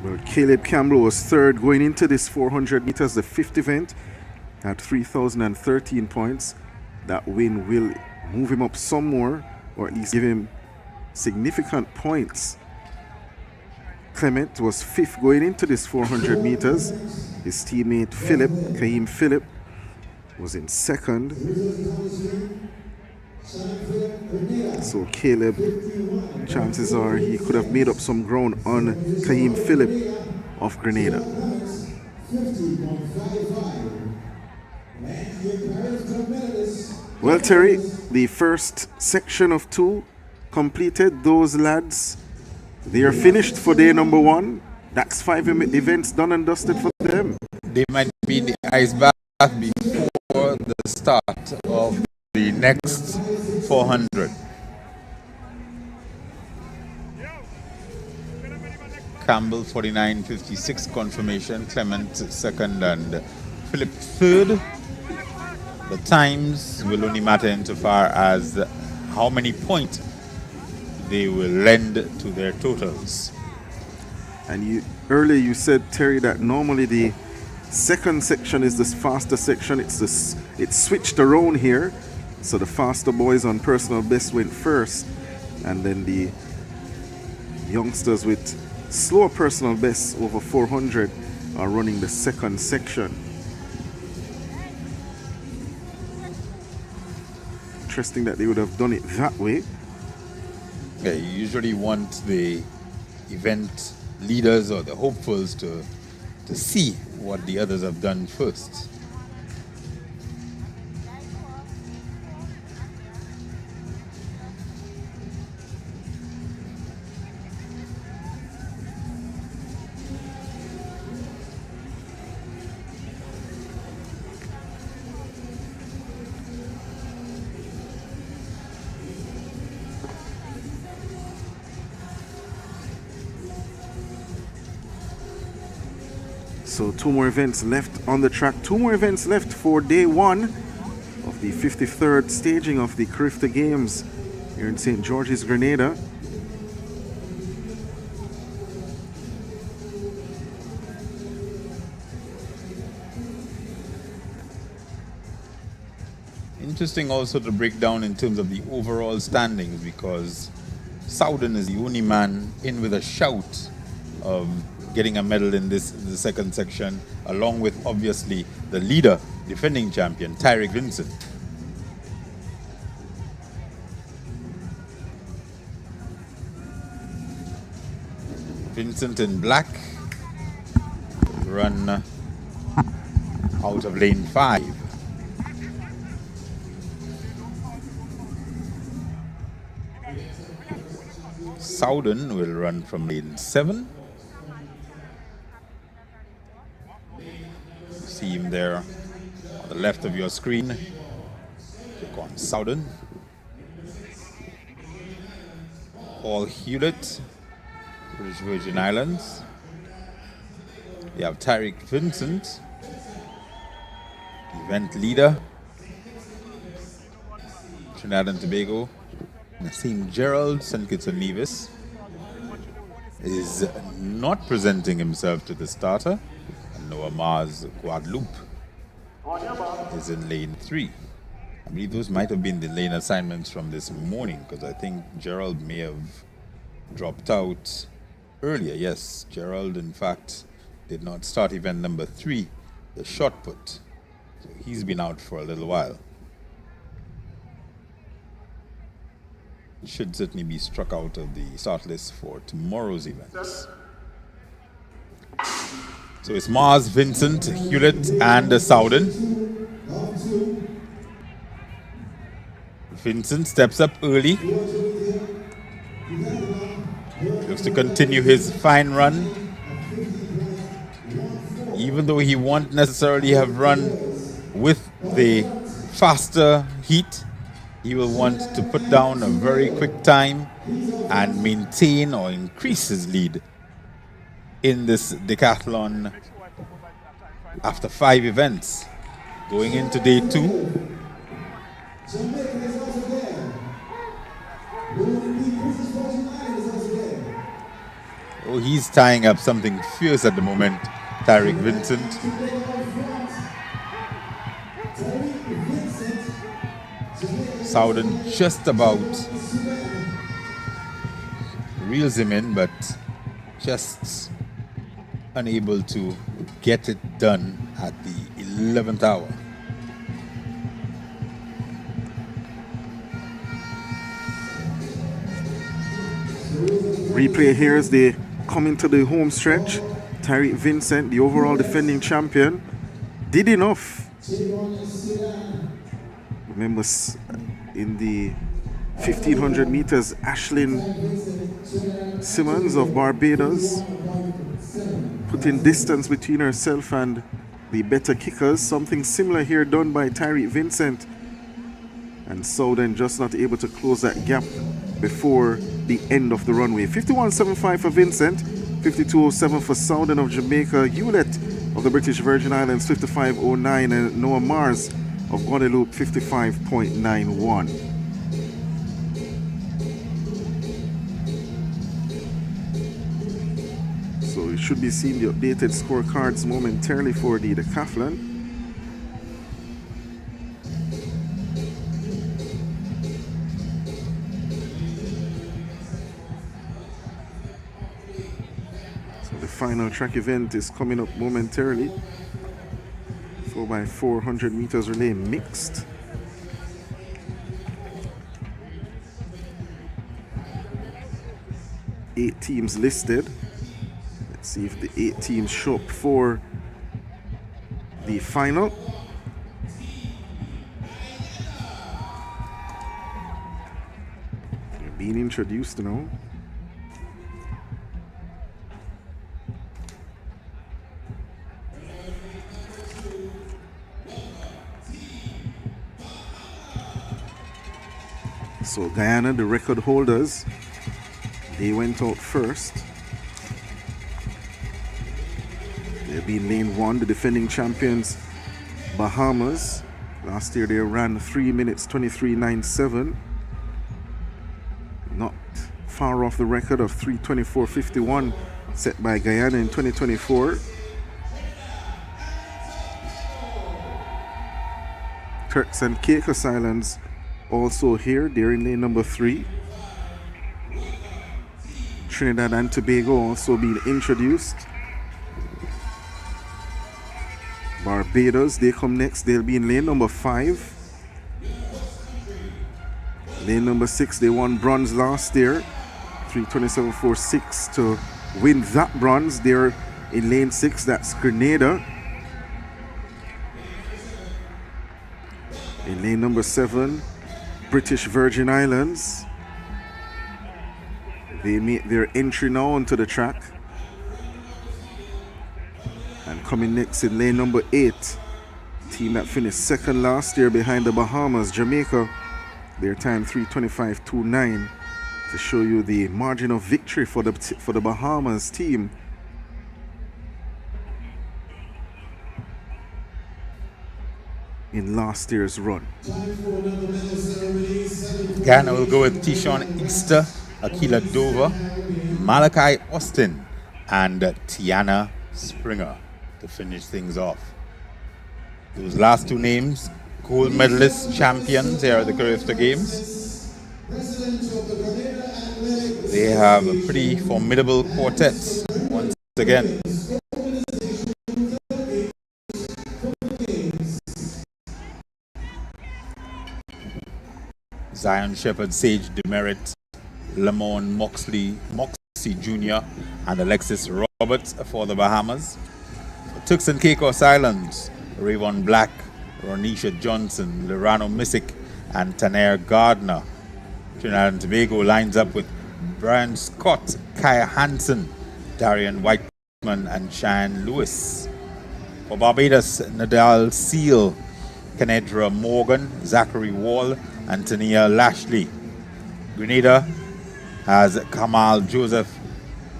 Well, Caleb Campbell was 3rd going into this 400 meters, the 5th event, at 3,013 points. That win will move him up some more, or at least give him significant points. Clement was 5th going into this 400 meters. His teammate Philip, Kaim Philip, was in 2nd. So Caleb, chances are he could have made up some ground on Kaim Philip of Grenada. Well, Terry, the first section of 2 completed. Those lads, they are finished for day number 1. That's 5 events done and dusted for them. They might be in the ice bath before the start of the next 400. Campbell 49.56 confirmation, Clement 2nd and Philip 3rd. The times will only matter insofar as how many points they will lend to their totals. And earlier you said, Terry, that normally the second section is the faster section. It's switched around here. So the faster boys on personal best went first, and then the youngsters with slower personal bests over 400 are running the second section. Interesting that they would have done it that way. Yeah, you usually want the event leaders or the hopefuls to see what the others have done first. So 2 more events left on the track. 2 more events left for day 1 of the 53rd staging of the Carifta Games here in St. George's, Grenada. Interesting also to break down in terms of the overall standings, because Southern is the only man in with a shout of getting a medal in the second section, along with obviously the leader, defending champion, Tyrick Vincent. Vincent in black, run out of lane 5. Southern will run from lane 7. See him there on the left of your screen. Click on Southern. Paul Hewlett, British Virgin Islands. We have Tyrick Vincent, event leader, Trinidad and Tobago. Nassim Gerald, St. Kitts and Nevis, is not presenting himself to the starter. And Noah Mars, Guadeloupe, is in lane 3. I believe those might have been the lane assignments from this morning, because I think Gerald may have dropped out earlier. Yes, Gerald, in fact, did not start event number 3, the shot put. So he's been out for a little while. Should certainly be struck out of the start list for tomorrow's events. So it's Mars, Vincent, Hewlett, and Southern. Vincent steps up early. Looks to continue his fine run. Even though he won't necessarily have run with the faster heat, he will want to put down a very quick time and maintain or increase his lead in this decathlon after 5 events. Going into day 2. Oh, he's tying up something fierce at the moment, Tyrick Vincent. Southern just about reels him in, but just unable to get it done at the 11th hour. Replay here as they come into the home stretch. Tyrick Vincent, the overall defending champion, did enough. Remember, in the 1500 meters, Ashlyn Simmons of Barbados put in distance between herself and the better kickers. Something similar here done by Tyrick Vincent. And Southern just not able to close that gap before the end of the runway. 51.75 for Vincent, 52.07 for Southern of Jamaica, Hewlett of the British Virgin Islands, 55.09, and Noah Mars of Guadeloupe 55.91. So you should be seeing the updated scorecards momentarily for the decathlon. So the final track event is coming up momentarily. 4x400 meters relay mixed. Eight teams listed. Let's see if the 8 teams show up for the final. They're being introduced now. So Guyana, the record holders, they went out first. They'll be in lane 1, the defending champions, Bahamas. Last year they ran 3 minutes 23.97. Not far off the record of 3:24.51 set by Guyana in 2024. Turks and Caicos Islands also here. They're in lane number 3. Trinidad and Tobago also being introduced. Barbados, they come next. They'll be in lane number 5. Lane number 6, they won bronze last year. 3:27.46 to win that bronze. They're in lane 6. That's Grenada. In lane number 7, British Virgin Islands. They make their entry now onto the track. And coming next in lane number 8, team that finished second last year behind the Bahamas, Jamaica. Their time 3:25.29 to show you the margin of victory for the Bahamas team. In last year's run. Ghana will go with Tishon Easter, Akila Dover, Malachi Austin, and Tiana Springer to finish things off. Those last 2 names, gold medalist champions here at the Carifta Games. They have a pretty formidable quartet once again. Zion Shepherd, Sage Demerit, Lamont Moxley Jr., and Alexis Roberts for the Bahamas. For Turks and Caicos Islands, Rayvon Black, Ronisha Johnson, Lorano Missick, and Tanair Gardner. Trinidad and Tobago lines up with Brian Scott, Kaya Hansen, Darian Whiteman, and Cheyenne Lewis. For Barbados, Nadal Seal, Kenedra Morgan, Zachary Wall, and Tania Lashley. Grenada has Kamal Joseph,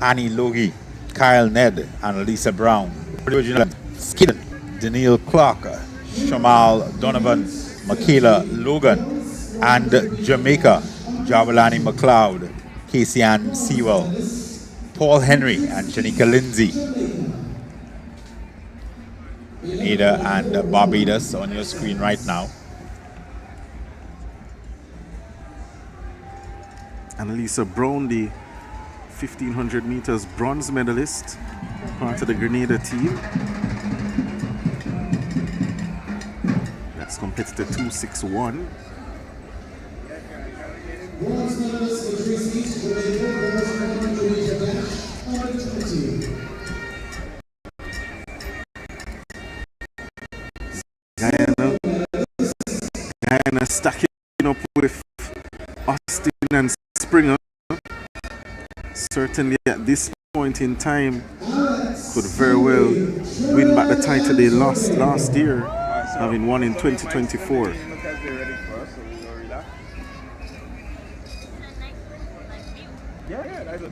Annie Logie, Kyle Ned, and Lisa Brown. Original Skidden, Daniil Clark, Shamal Donovan, Michaela Logan, and Jamaica, Javalani McLeod, Casey Ann Sewell, Paul Henry, and Shanika Lindsay. Grenada and Barbados on your screen right now. Annalisa Brown, the 1500 meters bronze medalist, part of the Grenada team. That's competitor 261. Guyana stacking up with Austin and Springer. Certainly at this point in time could very well win back the title they lost last year, having won in 2024. Yeah, that's a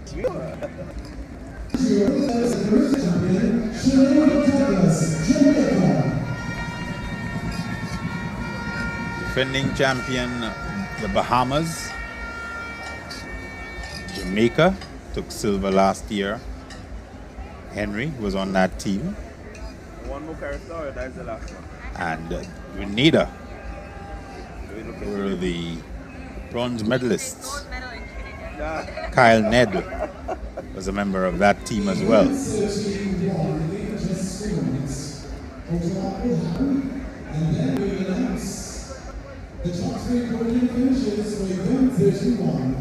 defending champion, the Bahamas. Jamaica took silver last year. Henry was on that team. One more Carifta, or that's the last one? And Grenada were the bronze medalists. Kyle Ned was a member of that team as well. The top three podium finishes for event 31.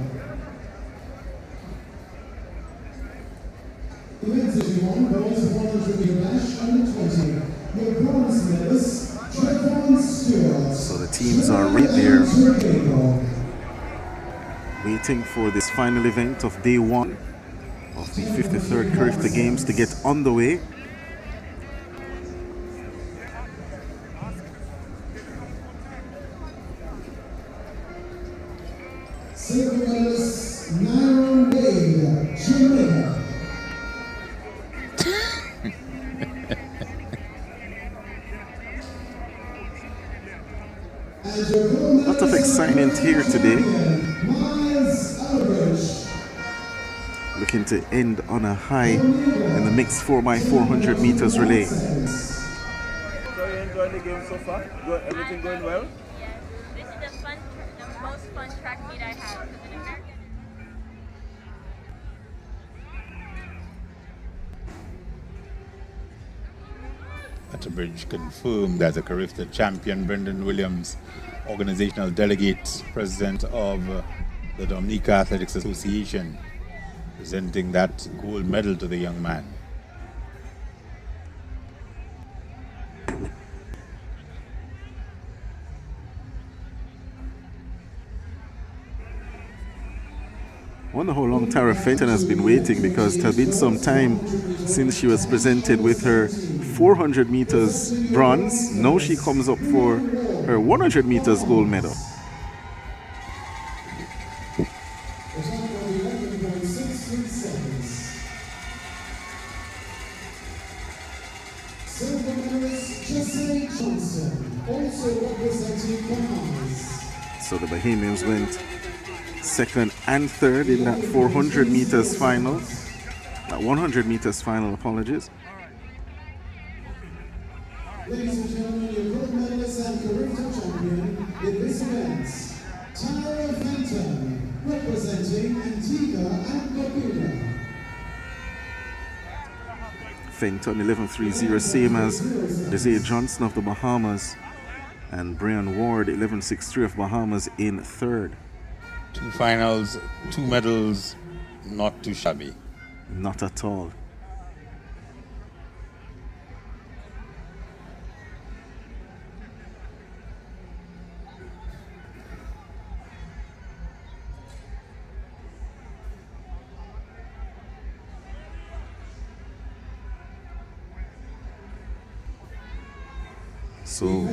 Event 31, boys 100 meter dash under 20. Your bronze medalist, Trevon Stewart. So the teams are right there, waiting for this final event of day one of the 53rd Carifta Games to get underway. Silver medalist, Myron Wade, Jamaica. Lot of excitement here today. Looking to end on a high in the mixed 4x400 meters relay. So you enjoying the game so far? Everything going well? This is the most fun track meet I have as an American. Atterbridge confirmed as a Carifta champion. Brendan Williams, organizational delegate, president of the Dominica Athletics Association, presenting that gold medal to the young man. I wonder how long Tara Fenton has been waiting, because it has been some time since she was presented with her 400 meters bronze. Now she comes up for her 100 meters gold medal. Silver medalist, Jesse Johnson, also representing Bahamas. So the Bahamians went second and third in that 400 meters final. That 100 meters final, apologies. Ladies and gentlemen, your gold medalist and Carifta champion in this event, Tara Fenton, representing Antigua and Barbuda. Fenton 11.30, same as Desiree Johnson of the Bahamas, and Brian Ward 11.63 of Bahamas in third. 2 finals, 2 medals, not too shabby. Not at all. So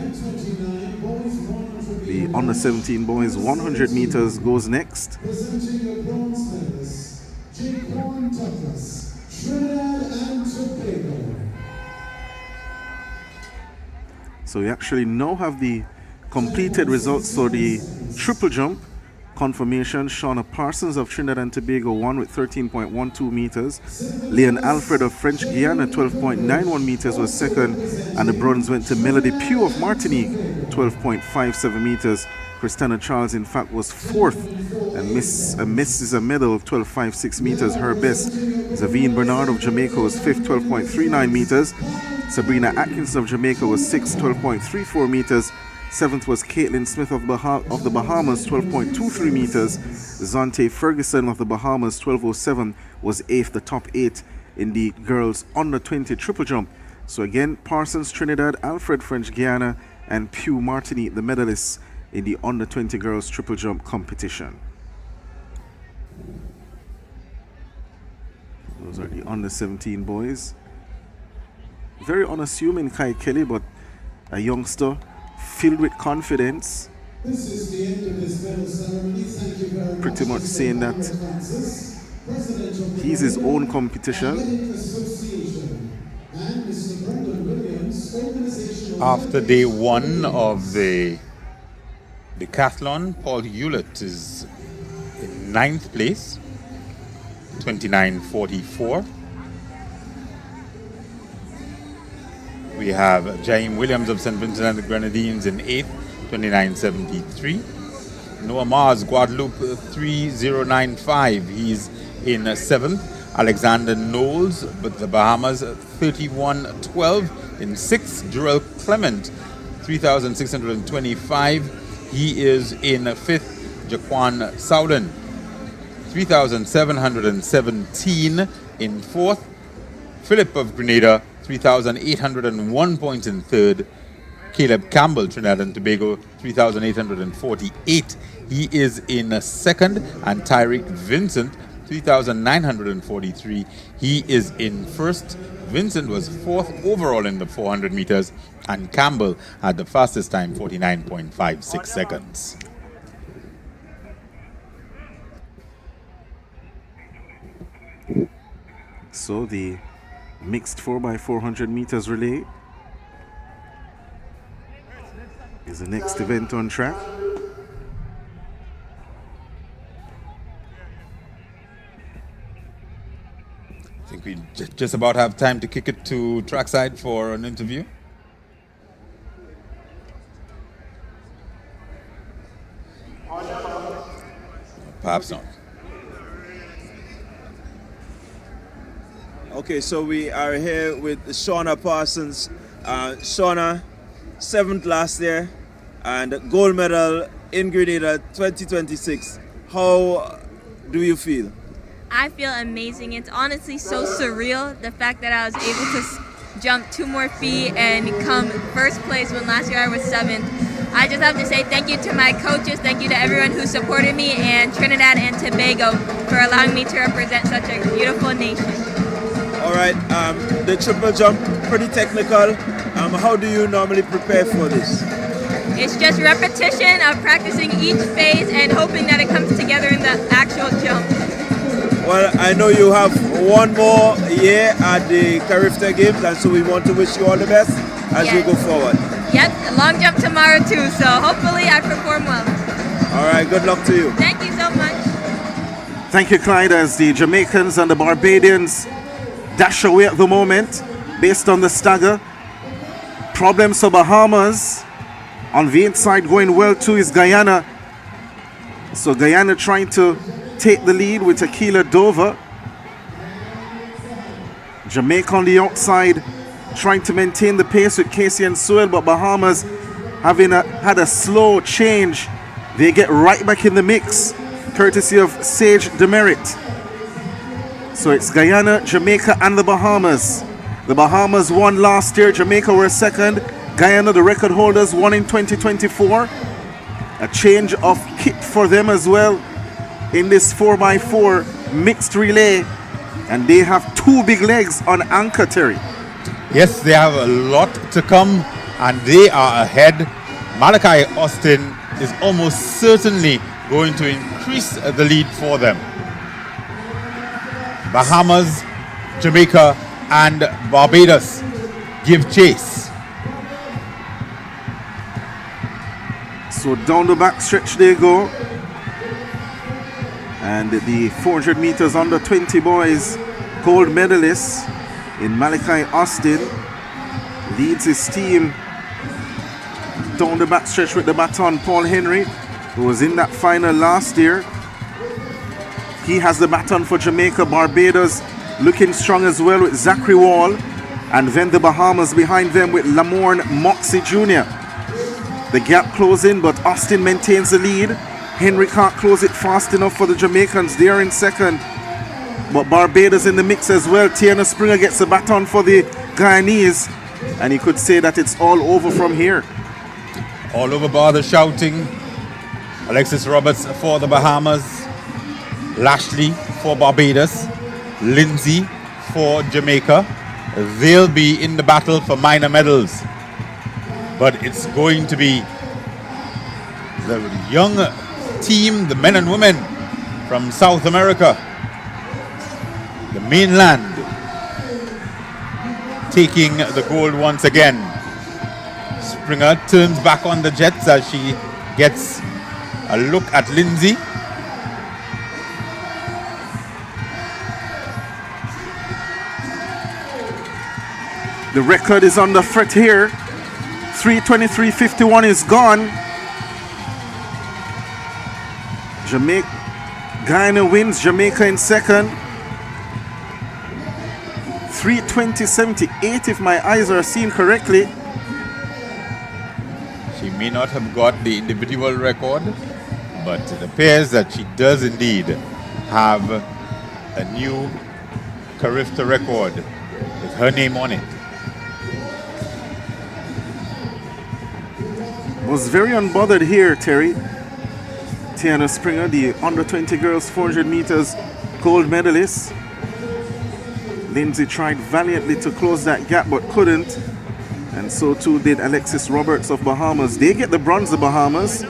the under 17 boys 100 meters goes next. Presenting your bronze medalist, Jaquan Douglas, Trinidad and Tobago. So we actually now have the completed results for the triple jump confirmation. Shauna Parsons of Trinidad and Tobago won with 13.12 meters. Leon Alfred of French Guiana, 12.91 meters, was second, and the bronze went to Melody Pugh of Martinique, 12.57 meters. Christina Charles, in fact, was fourth and misses a medal of 12.56 meters, her best. Zavine Bernard of Jamaica was fifth, 12.39 meters. Sabrina Atkinson of Jamaica was sixth, 12.34 meters. Seventh was Caitlin Smith of the Bahamas, 12.23 meters. Zonte Ferguson of the Bahamas, 12.07, was eighth, the top 8 in the girls under 20 triple jump. So again, Parsons Trinidad, Alfred French Guiana, and Pugh Martinique, the medalists in the under 20 girls triple jump competition. Those are the under 17 boys. Very unassuming Kai Kelly, but a youngster filled with confidence. This is the end of this medal ceremony. Thank you very Pretty much saying that he's his own competition. And Mr. Brendan Williams, organization After day one of the Decathlon, Paul Hewlett is in 9th place, 29.44. We have Jaime Williams of St. Vincent and the Grenadines in 8th, 29.73. Noah Mars, Guadeloupe, 3095. He's in 7th. Alexander Knowles with the Bahamas, 3112 in 6th. Jarrell Clement, 3625. He is in 5th. Jaquan Sowden, 3717 in 4th. Philip of Grenada, 3,801 points in 3rd. Caleb Campbell, Trinidad and Tobago, 3,848. He is in 2nd. And Tyreek Vincent, 3,943. He is in 1st. Vincent was 4th overall in the 400 meters, and Campbell had the fastest time, 49.56 seconds. So the mixed 4x400 meters relay is the next event on track. I think we just about have time to kick it to trackside for an interview. Perhaps not. Okay, so we are here with Shauna Parsons. Shauna, 7th last year and gold medal in Grenada 2026. How do you feel? I feel amazing. It's honestly so surreal, the fact that I was able to jump 2 more feet and come first place when last year I was 7th. I just have to say thank you to my coaches, thank you to everyone who supported me, and Trinidad and Tobago for allowing me to represent such a beautiful nation. All right, the triple jump, pretty technical. How do you normally prepare for this? It's just repetition of practicing each phase and hoping that it comes together in the actual jump. Well, I know you have one more year at the Carifta Games, and so we want to wish you all the best as you go forward. Yep, a long jump tomorrow too, so hopefully I perform well. All right, good luck to you. Thank you so much. Thank you, Clyde, as the Jamaicans and the Barbadians dash away at the moment based on the stagger. Problems for Bahamas. On the inside going well too is Guyana. So Guyana trying to take the lead with Tequila Dover. Jamaica on the outside trying to maintain the pace with Casey and Sewell, but Bahamas having had a slow change. They get right back in the mix, courtesy of Sage Demerit. So it's Guyana, Jamaica, and the Bahamas. The Bahamas won last year, Jamaica were 2nd. Guyana, the record holders, won in 2024. A change of kit for them as well in this 4x4 mixed relay. And they have 2 big legs on anchor, Terry. Yes, they have a lot to come, and they are ahead. Malachi Austin is almost certainly going to increase the lead for them. Bahamas, Jamaica, and Barbados give chase. So down the back stretch they go. And the 400 meters under 20 boys gold medalist in Malachi Austin leads his team down the back stretch with the baton. Paul Henry, who was in that final last year, he has the baton for Jamaica. Barbados looking strong as well with Zachary Wall, and then the Bahamas behind them with Lamorne Moxie Jr. The gap closing, but Austin maintains the lead. Henry can't close it fast enough for the Jamaicans. They're in 2nd, but Barbados in the mix as well. Tiana Springer gets the baton for the Guyanese, and you could say that it's all over from here. All over bar the shouting. Alexis Roberts for the Bahamas, Lashley for Barbados, Lindsay for Jamaica. They'll be in the battle for minor medals, but it's going to be the young team, the men and women from South America, the mainland, taking the gold once again. Springer turns back on the Jets as she gets a look at Lindsay. The record is on the threat here. 3:23.51 is gone. Guyana wins, Jamaica in second. 3:20.78 if my eyes are seen correctly. She may not have got the individual record, but it appears that she does indeed have a new Carifta record with her name on it. Was very unbothered here, Terry. Tiana Springer, the under 20 girls 400 meters gold medalist. Lindsay tried valiantly to close that gap but couldn't, and so too did Alexis Roberts of Bahamas. They get the bronze, the Bahamas.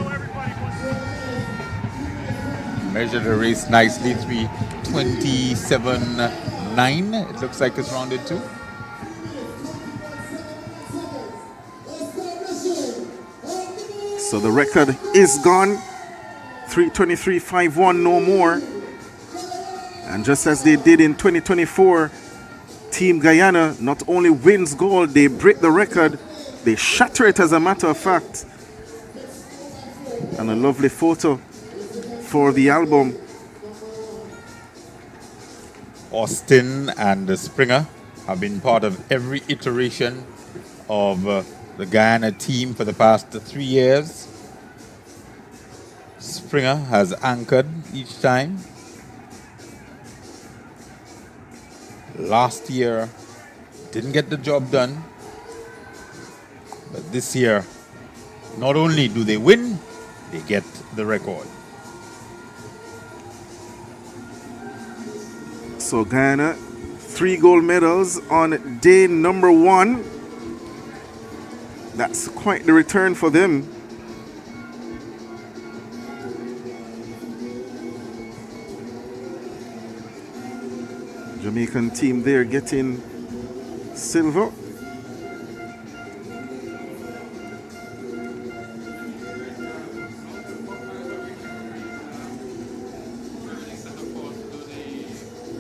Measured the race nicely, 3:27.9. It looks like it's rounded to. So the record is gone. 3:23.51, no more. And just as they did in 2024, Team Guyana not only wins gold, they break the record. They shatter it, as a matter of fact. And a lovely photo for the album. Austin and Springer have been part of every iteration of the Guyana team for the past 3 years. Springer has anchored each time. Last year didn't get the job done, but this year not only do they win, they get the record. So Guyana, 3 gold medals on day number 1. That's quite the return for them. Jamaican team there getting silver.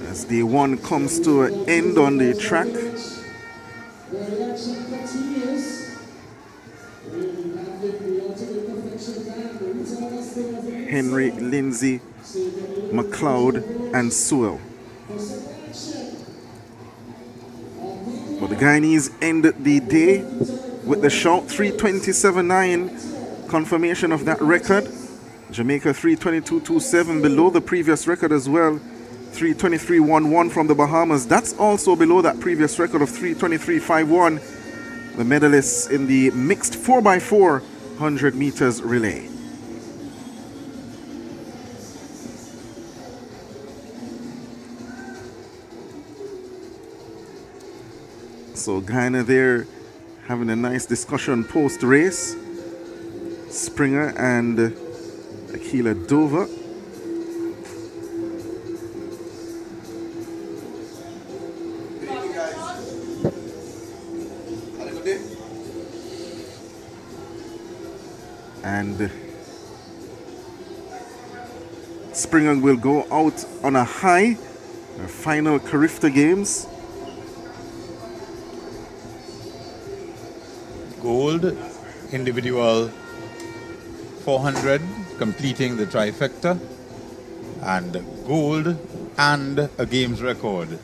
As day 1 comes to an end on the track. Henry, Lindsay, McLeod, and Sewell. But the Guyanese ended the day with the shout 3:27.9, confirmation of that record. Jamaica 3:22.27, below the previous record as well. 3:23.11 from the Bahamas. That's also below that previous record of 3:23.51. The medalists in the mixed 4x4 100 meters relay. So Guyana there having a nice discussion post-race. Springer and Akila Dover. And Springer will go out on a high. Our final Carifta Games. Gold, individual 400, completing the trifecta, and gold and a games record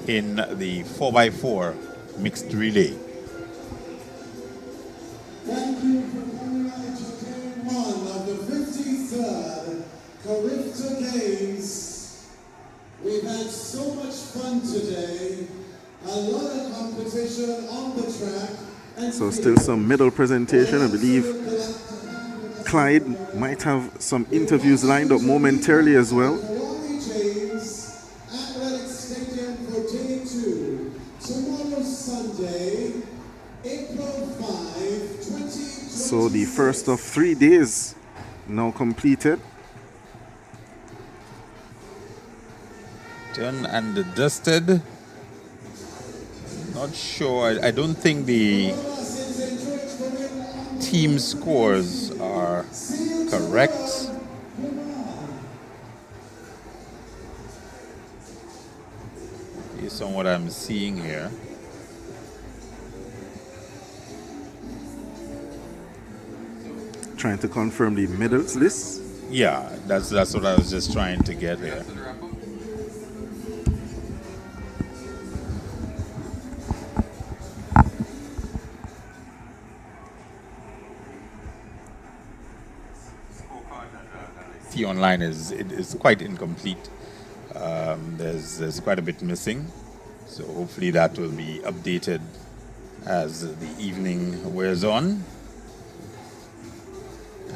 in the 4x4 mixed relay. Thank you for coming out to day 1 of the 53rd Carifta Games. We've had so much fun today, a lot of competition on the track. So still some medal presentation. I believe Clyde might have some interviews lined up momentarily as well. Tomorrow, Sunday, April 5, 2020. So the first of 3 days now completed. Done and dusted. Not sure. I don't think the team scores are are correct. Based on what I'm seeing here. Trying to confirm the medals list. Yeah, that's what I was just trying to get here. See online is quite incomplete. There's quite a bit missing, so hopefully that will be updated as the evening wears on,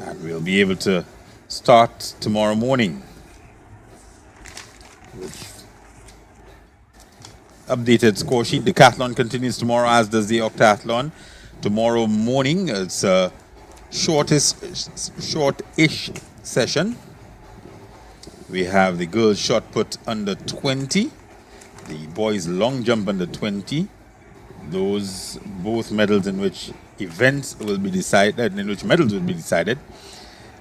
and we'll be able to start tomorrow morning with updated score sheet. The decathlon continues tomorrow, as does the octathlon. Tomorrow morning it's a shortish session. We have the girls shot put under 20, the boys long jump under 20. Those both medals in which events will be decided, in which medals will be decided.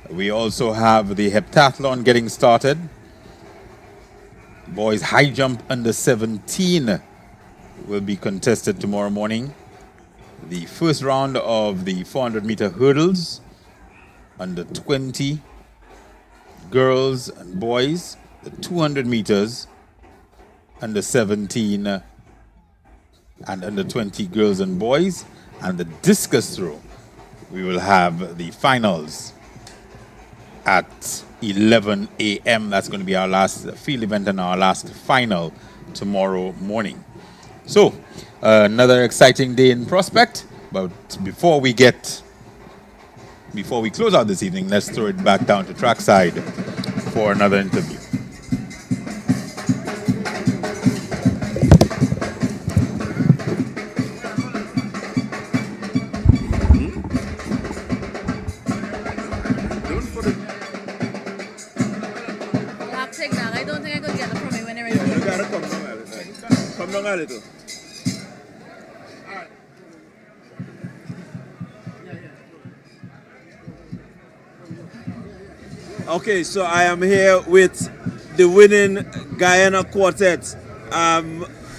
We also have the heptathlon getting started. Boys high jump under 17 will be contested tomorrow morning. The first round of the 400-meter hurdles under 20 girls and boys. The 200 meters under 17 and under 20 girls and boys. And the discus throw, we will have the finals at 11 a.m. That's going to be our last field event and our last final tomorrow morning. So, another exciting day in prospect. But before we close out this evening, let's throw it back down to trackside for another interview. I don't think I could get it from it when they're ready. You gotta come down a little. Come down a little. Okay, so I am here with the winning Guyana quartet.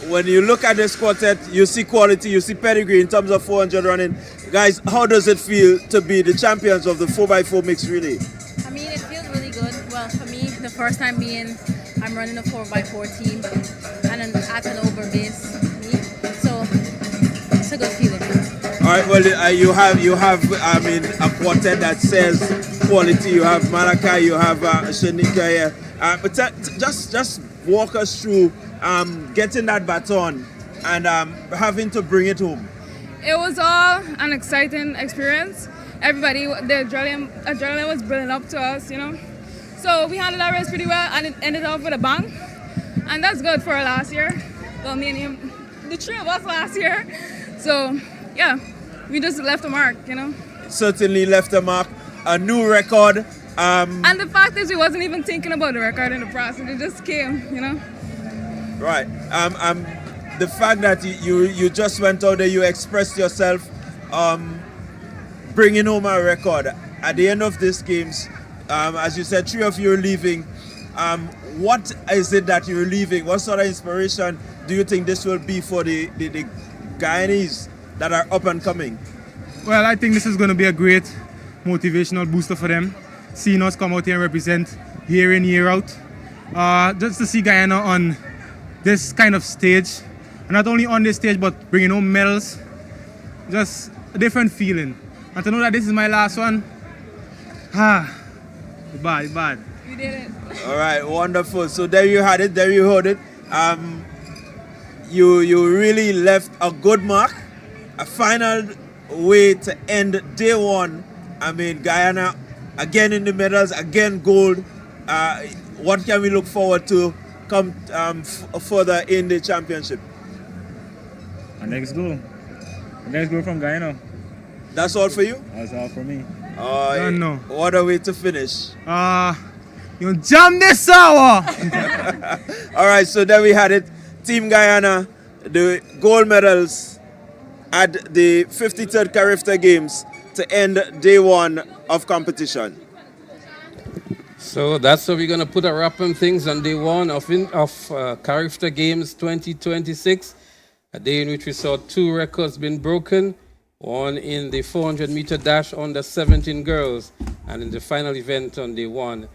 When you look at this quartet, you see quality, you see pedigree in terms of 400 running. Guys, how does it feel to be the champions of the 4x4 mixed relay? I mean, it feels really good. Well, for me, the first time I'm running a 4x4 team and at an over base meet, so it's a good feeling. All right, well, you have a quartet that says quality. You have Malachi, you have Shanika here. But just walk us through getting that baton and having to bring it home. It was all an exciting experience. Everybody, the adrenaline was building up to us, you know. So we handled our race pretty well, and it ended off with a bang. And that's good for last year. Well, me and him, the three of us last year. So, yeah, we just left a mark, you know. Certainly left a mark. A new record. And the fact is, we wasn't even thinking about the record in the process. It just came, you know. Right. The fact that you just went out there, you expressed yourself, bringing home a record. At the end of these games, as you said, 3 of you are leaving. What is it that you're leaving? What sort of inspiration do you think this will be for the Guyanese that are up and coming? Well, I think this is going to be a great motivational booster for them, seeing us come out here and represent year in, year out. Just to see Guyana on this kind of stage, and not only on this stage, but bringing home medals, just a different feeling. And to know that this is my last one, it's bad. You did it. All right, wonderful. So there you had it, there you heard it. You really left a good mark, a final way to end day one. I mean, Guyana again in the medals, again gold. What can we look forward to come further in the championship? Our next goal. The next goal from Guyana. That's all for you? That's all for me. No. What a way to finish. You jam this hour. All right, so there we had it. Team Guyana, the gold medals at the 53rd Carifta Games to end day one of competition? So that's how we're going to put a wrap on things on day one of Carifta Games 2026, a day in which we saw 2 records being broken, one in the 400-meter dash under 17 girls, and in the final event on day one,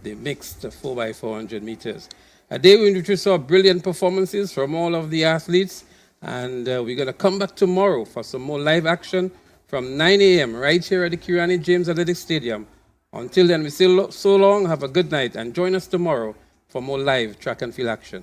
the mixed 4x400 meters. A day in which we saw brilliant performances from all of the athletes, and we're going to come back tomorrow for some more live action from 9 a.m. right here at the Kirani James Athletic Stadium. Until then, we say so long, have a good night, and join us tomorrow for more live track and field action.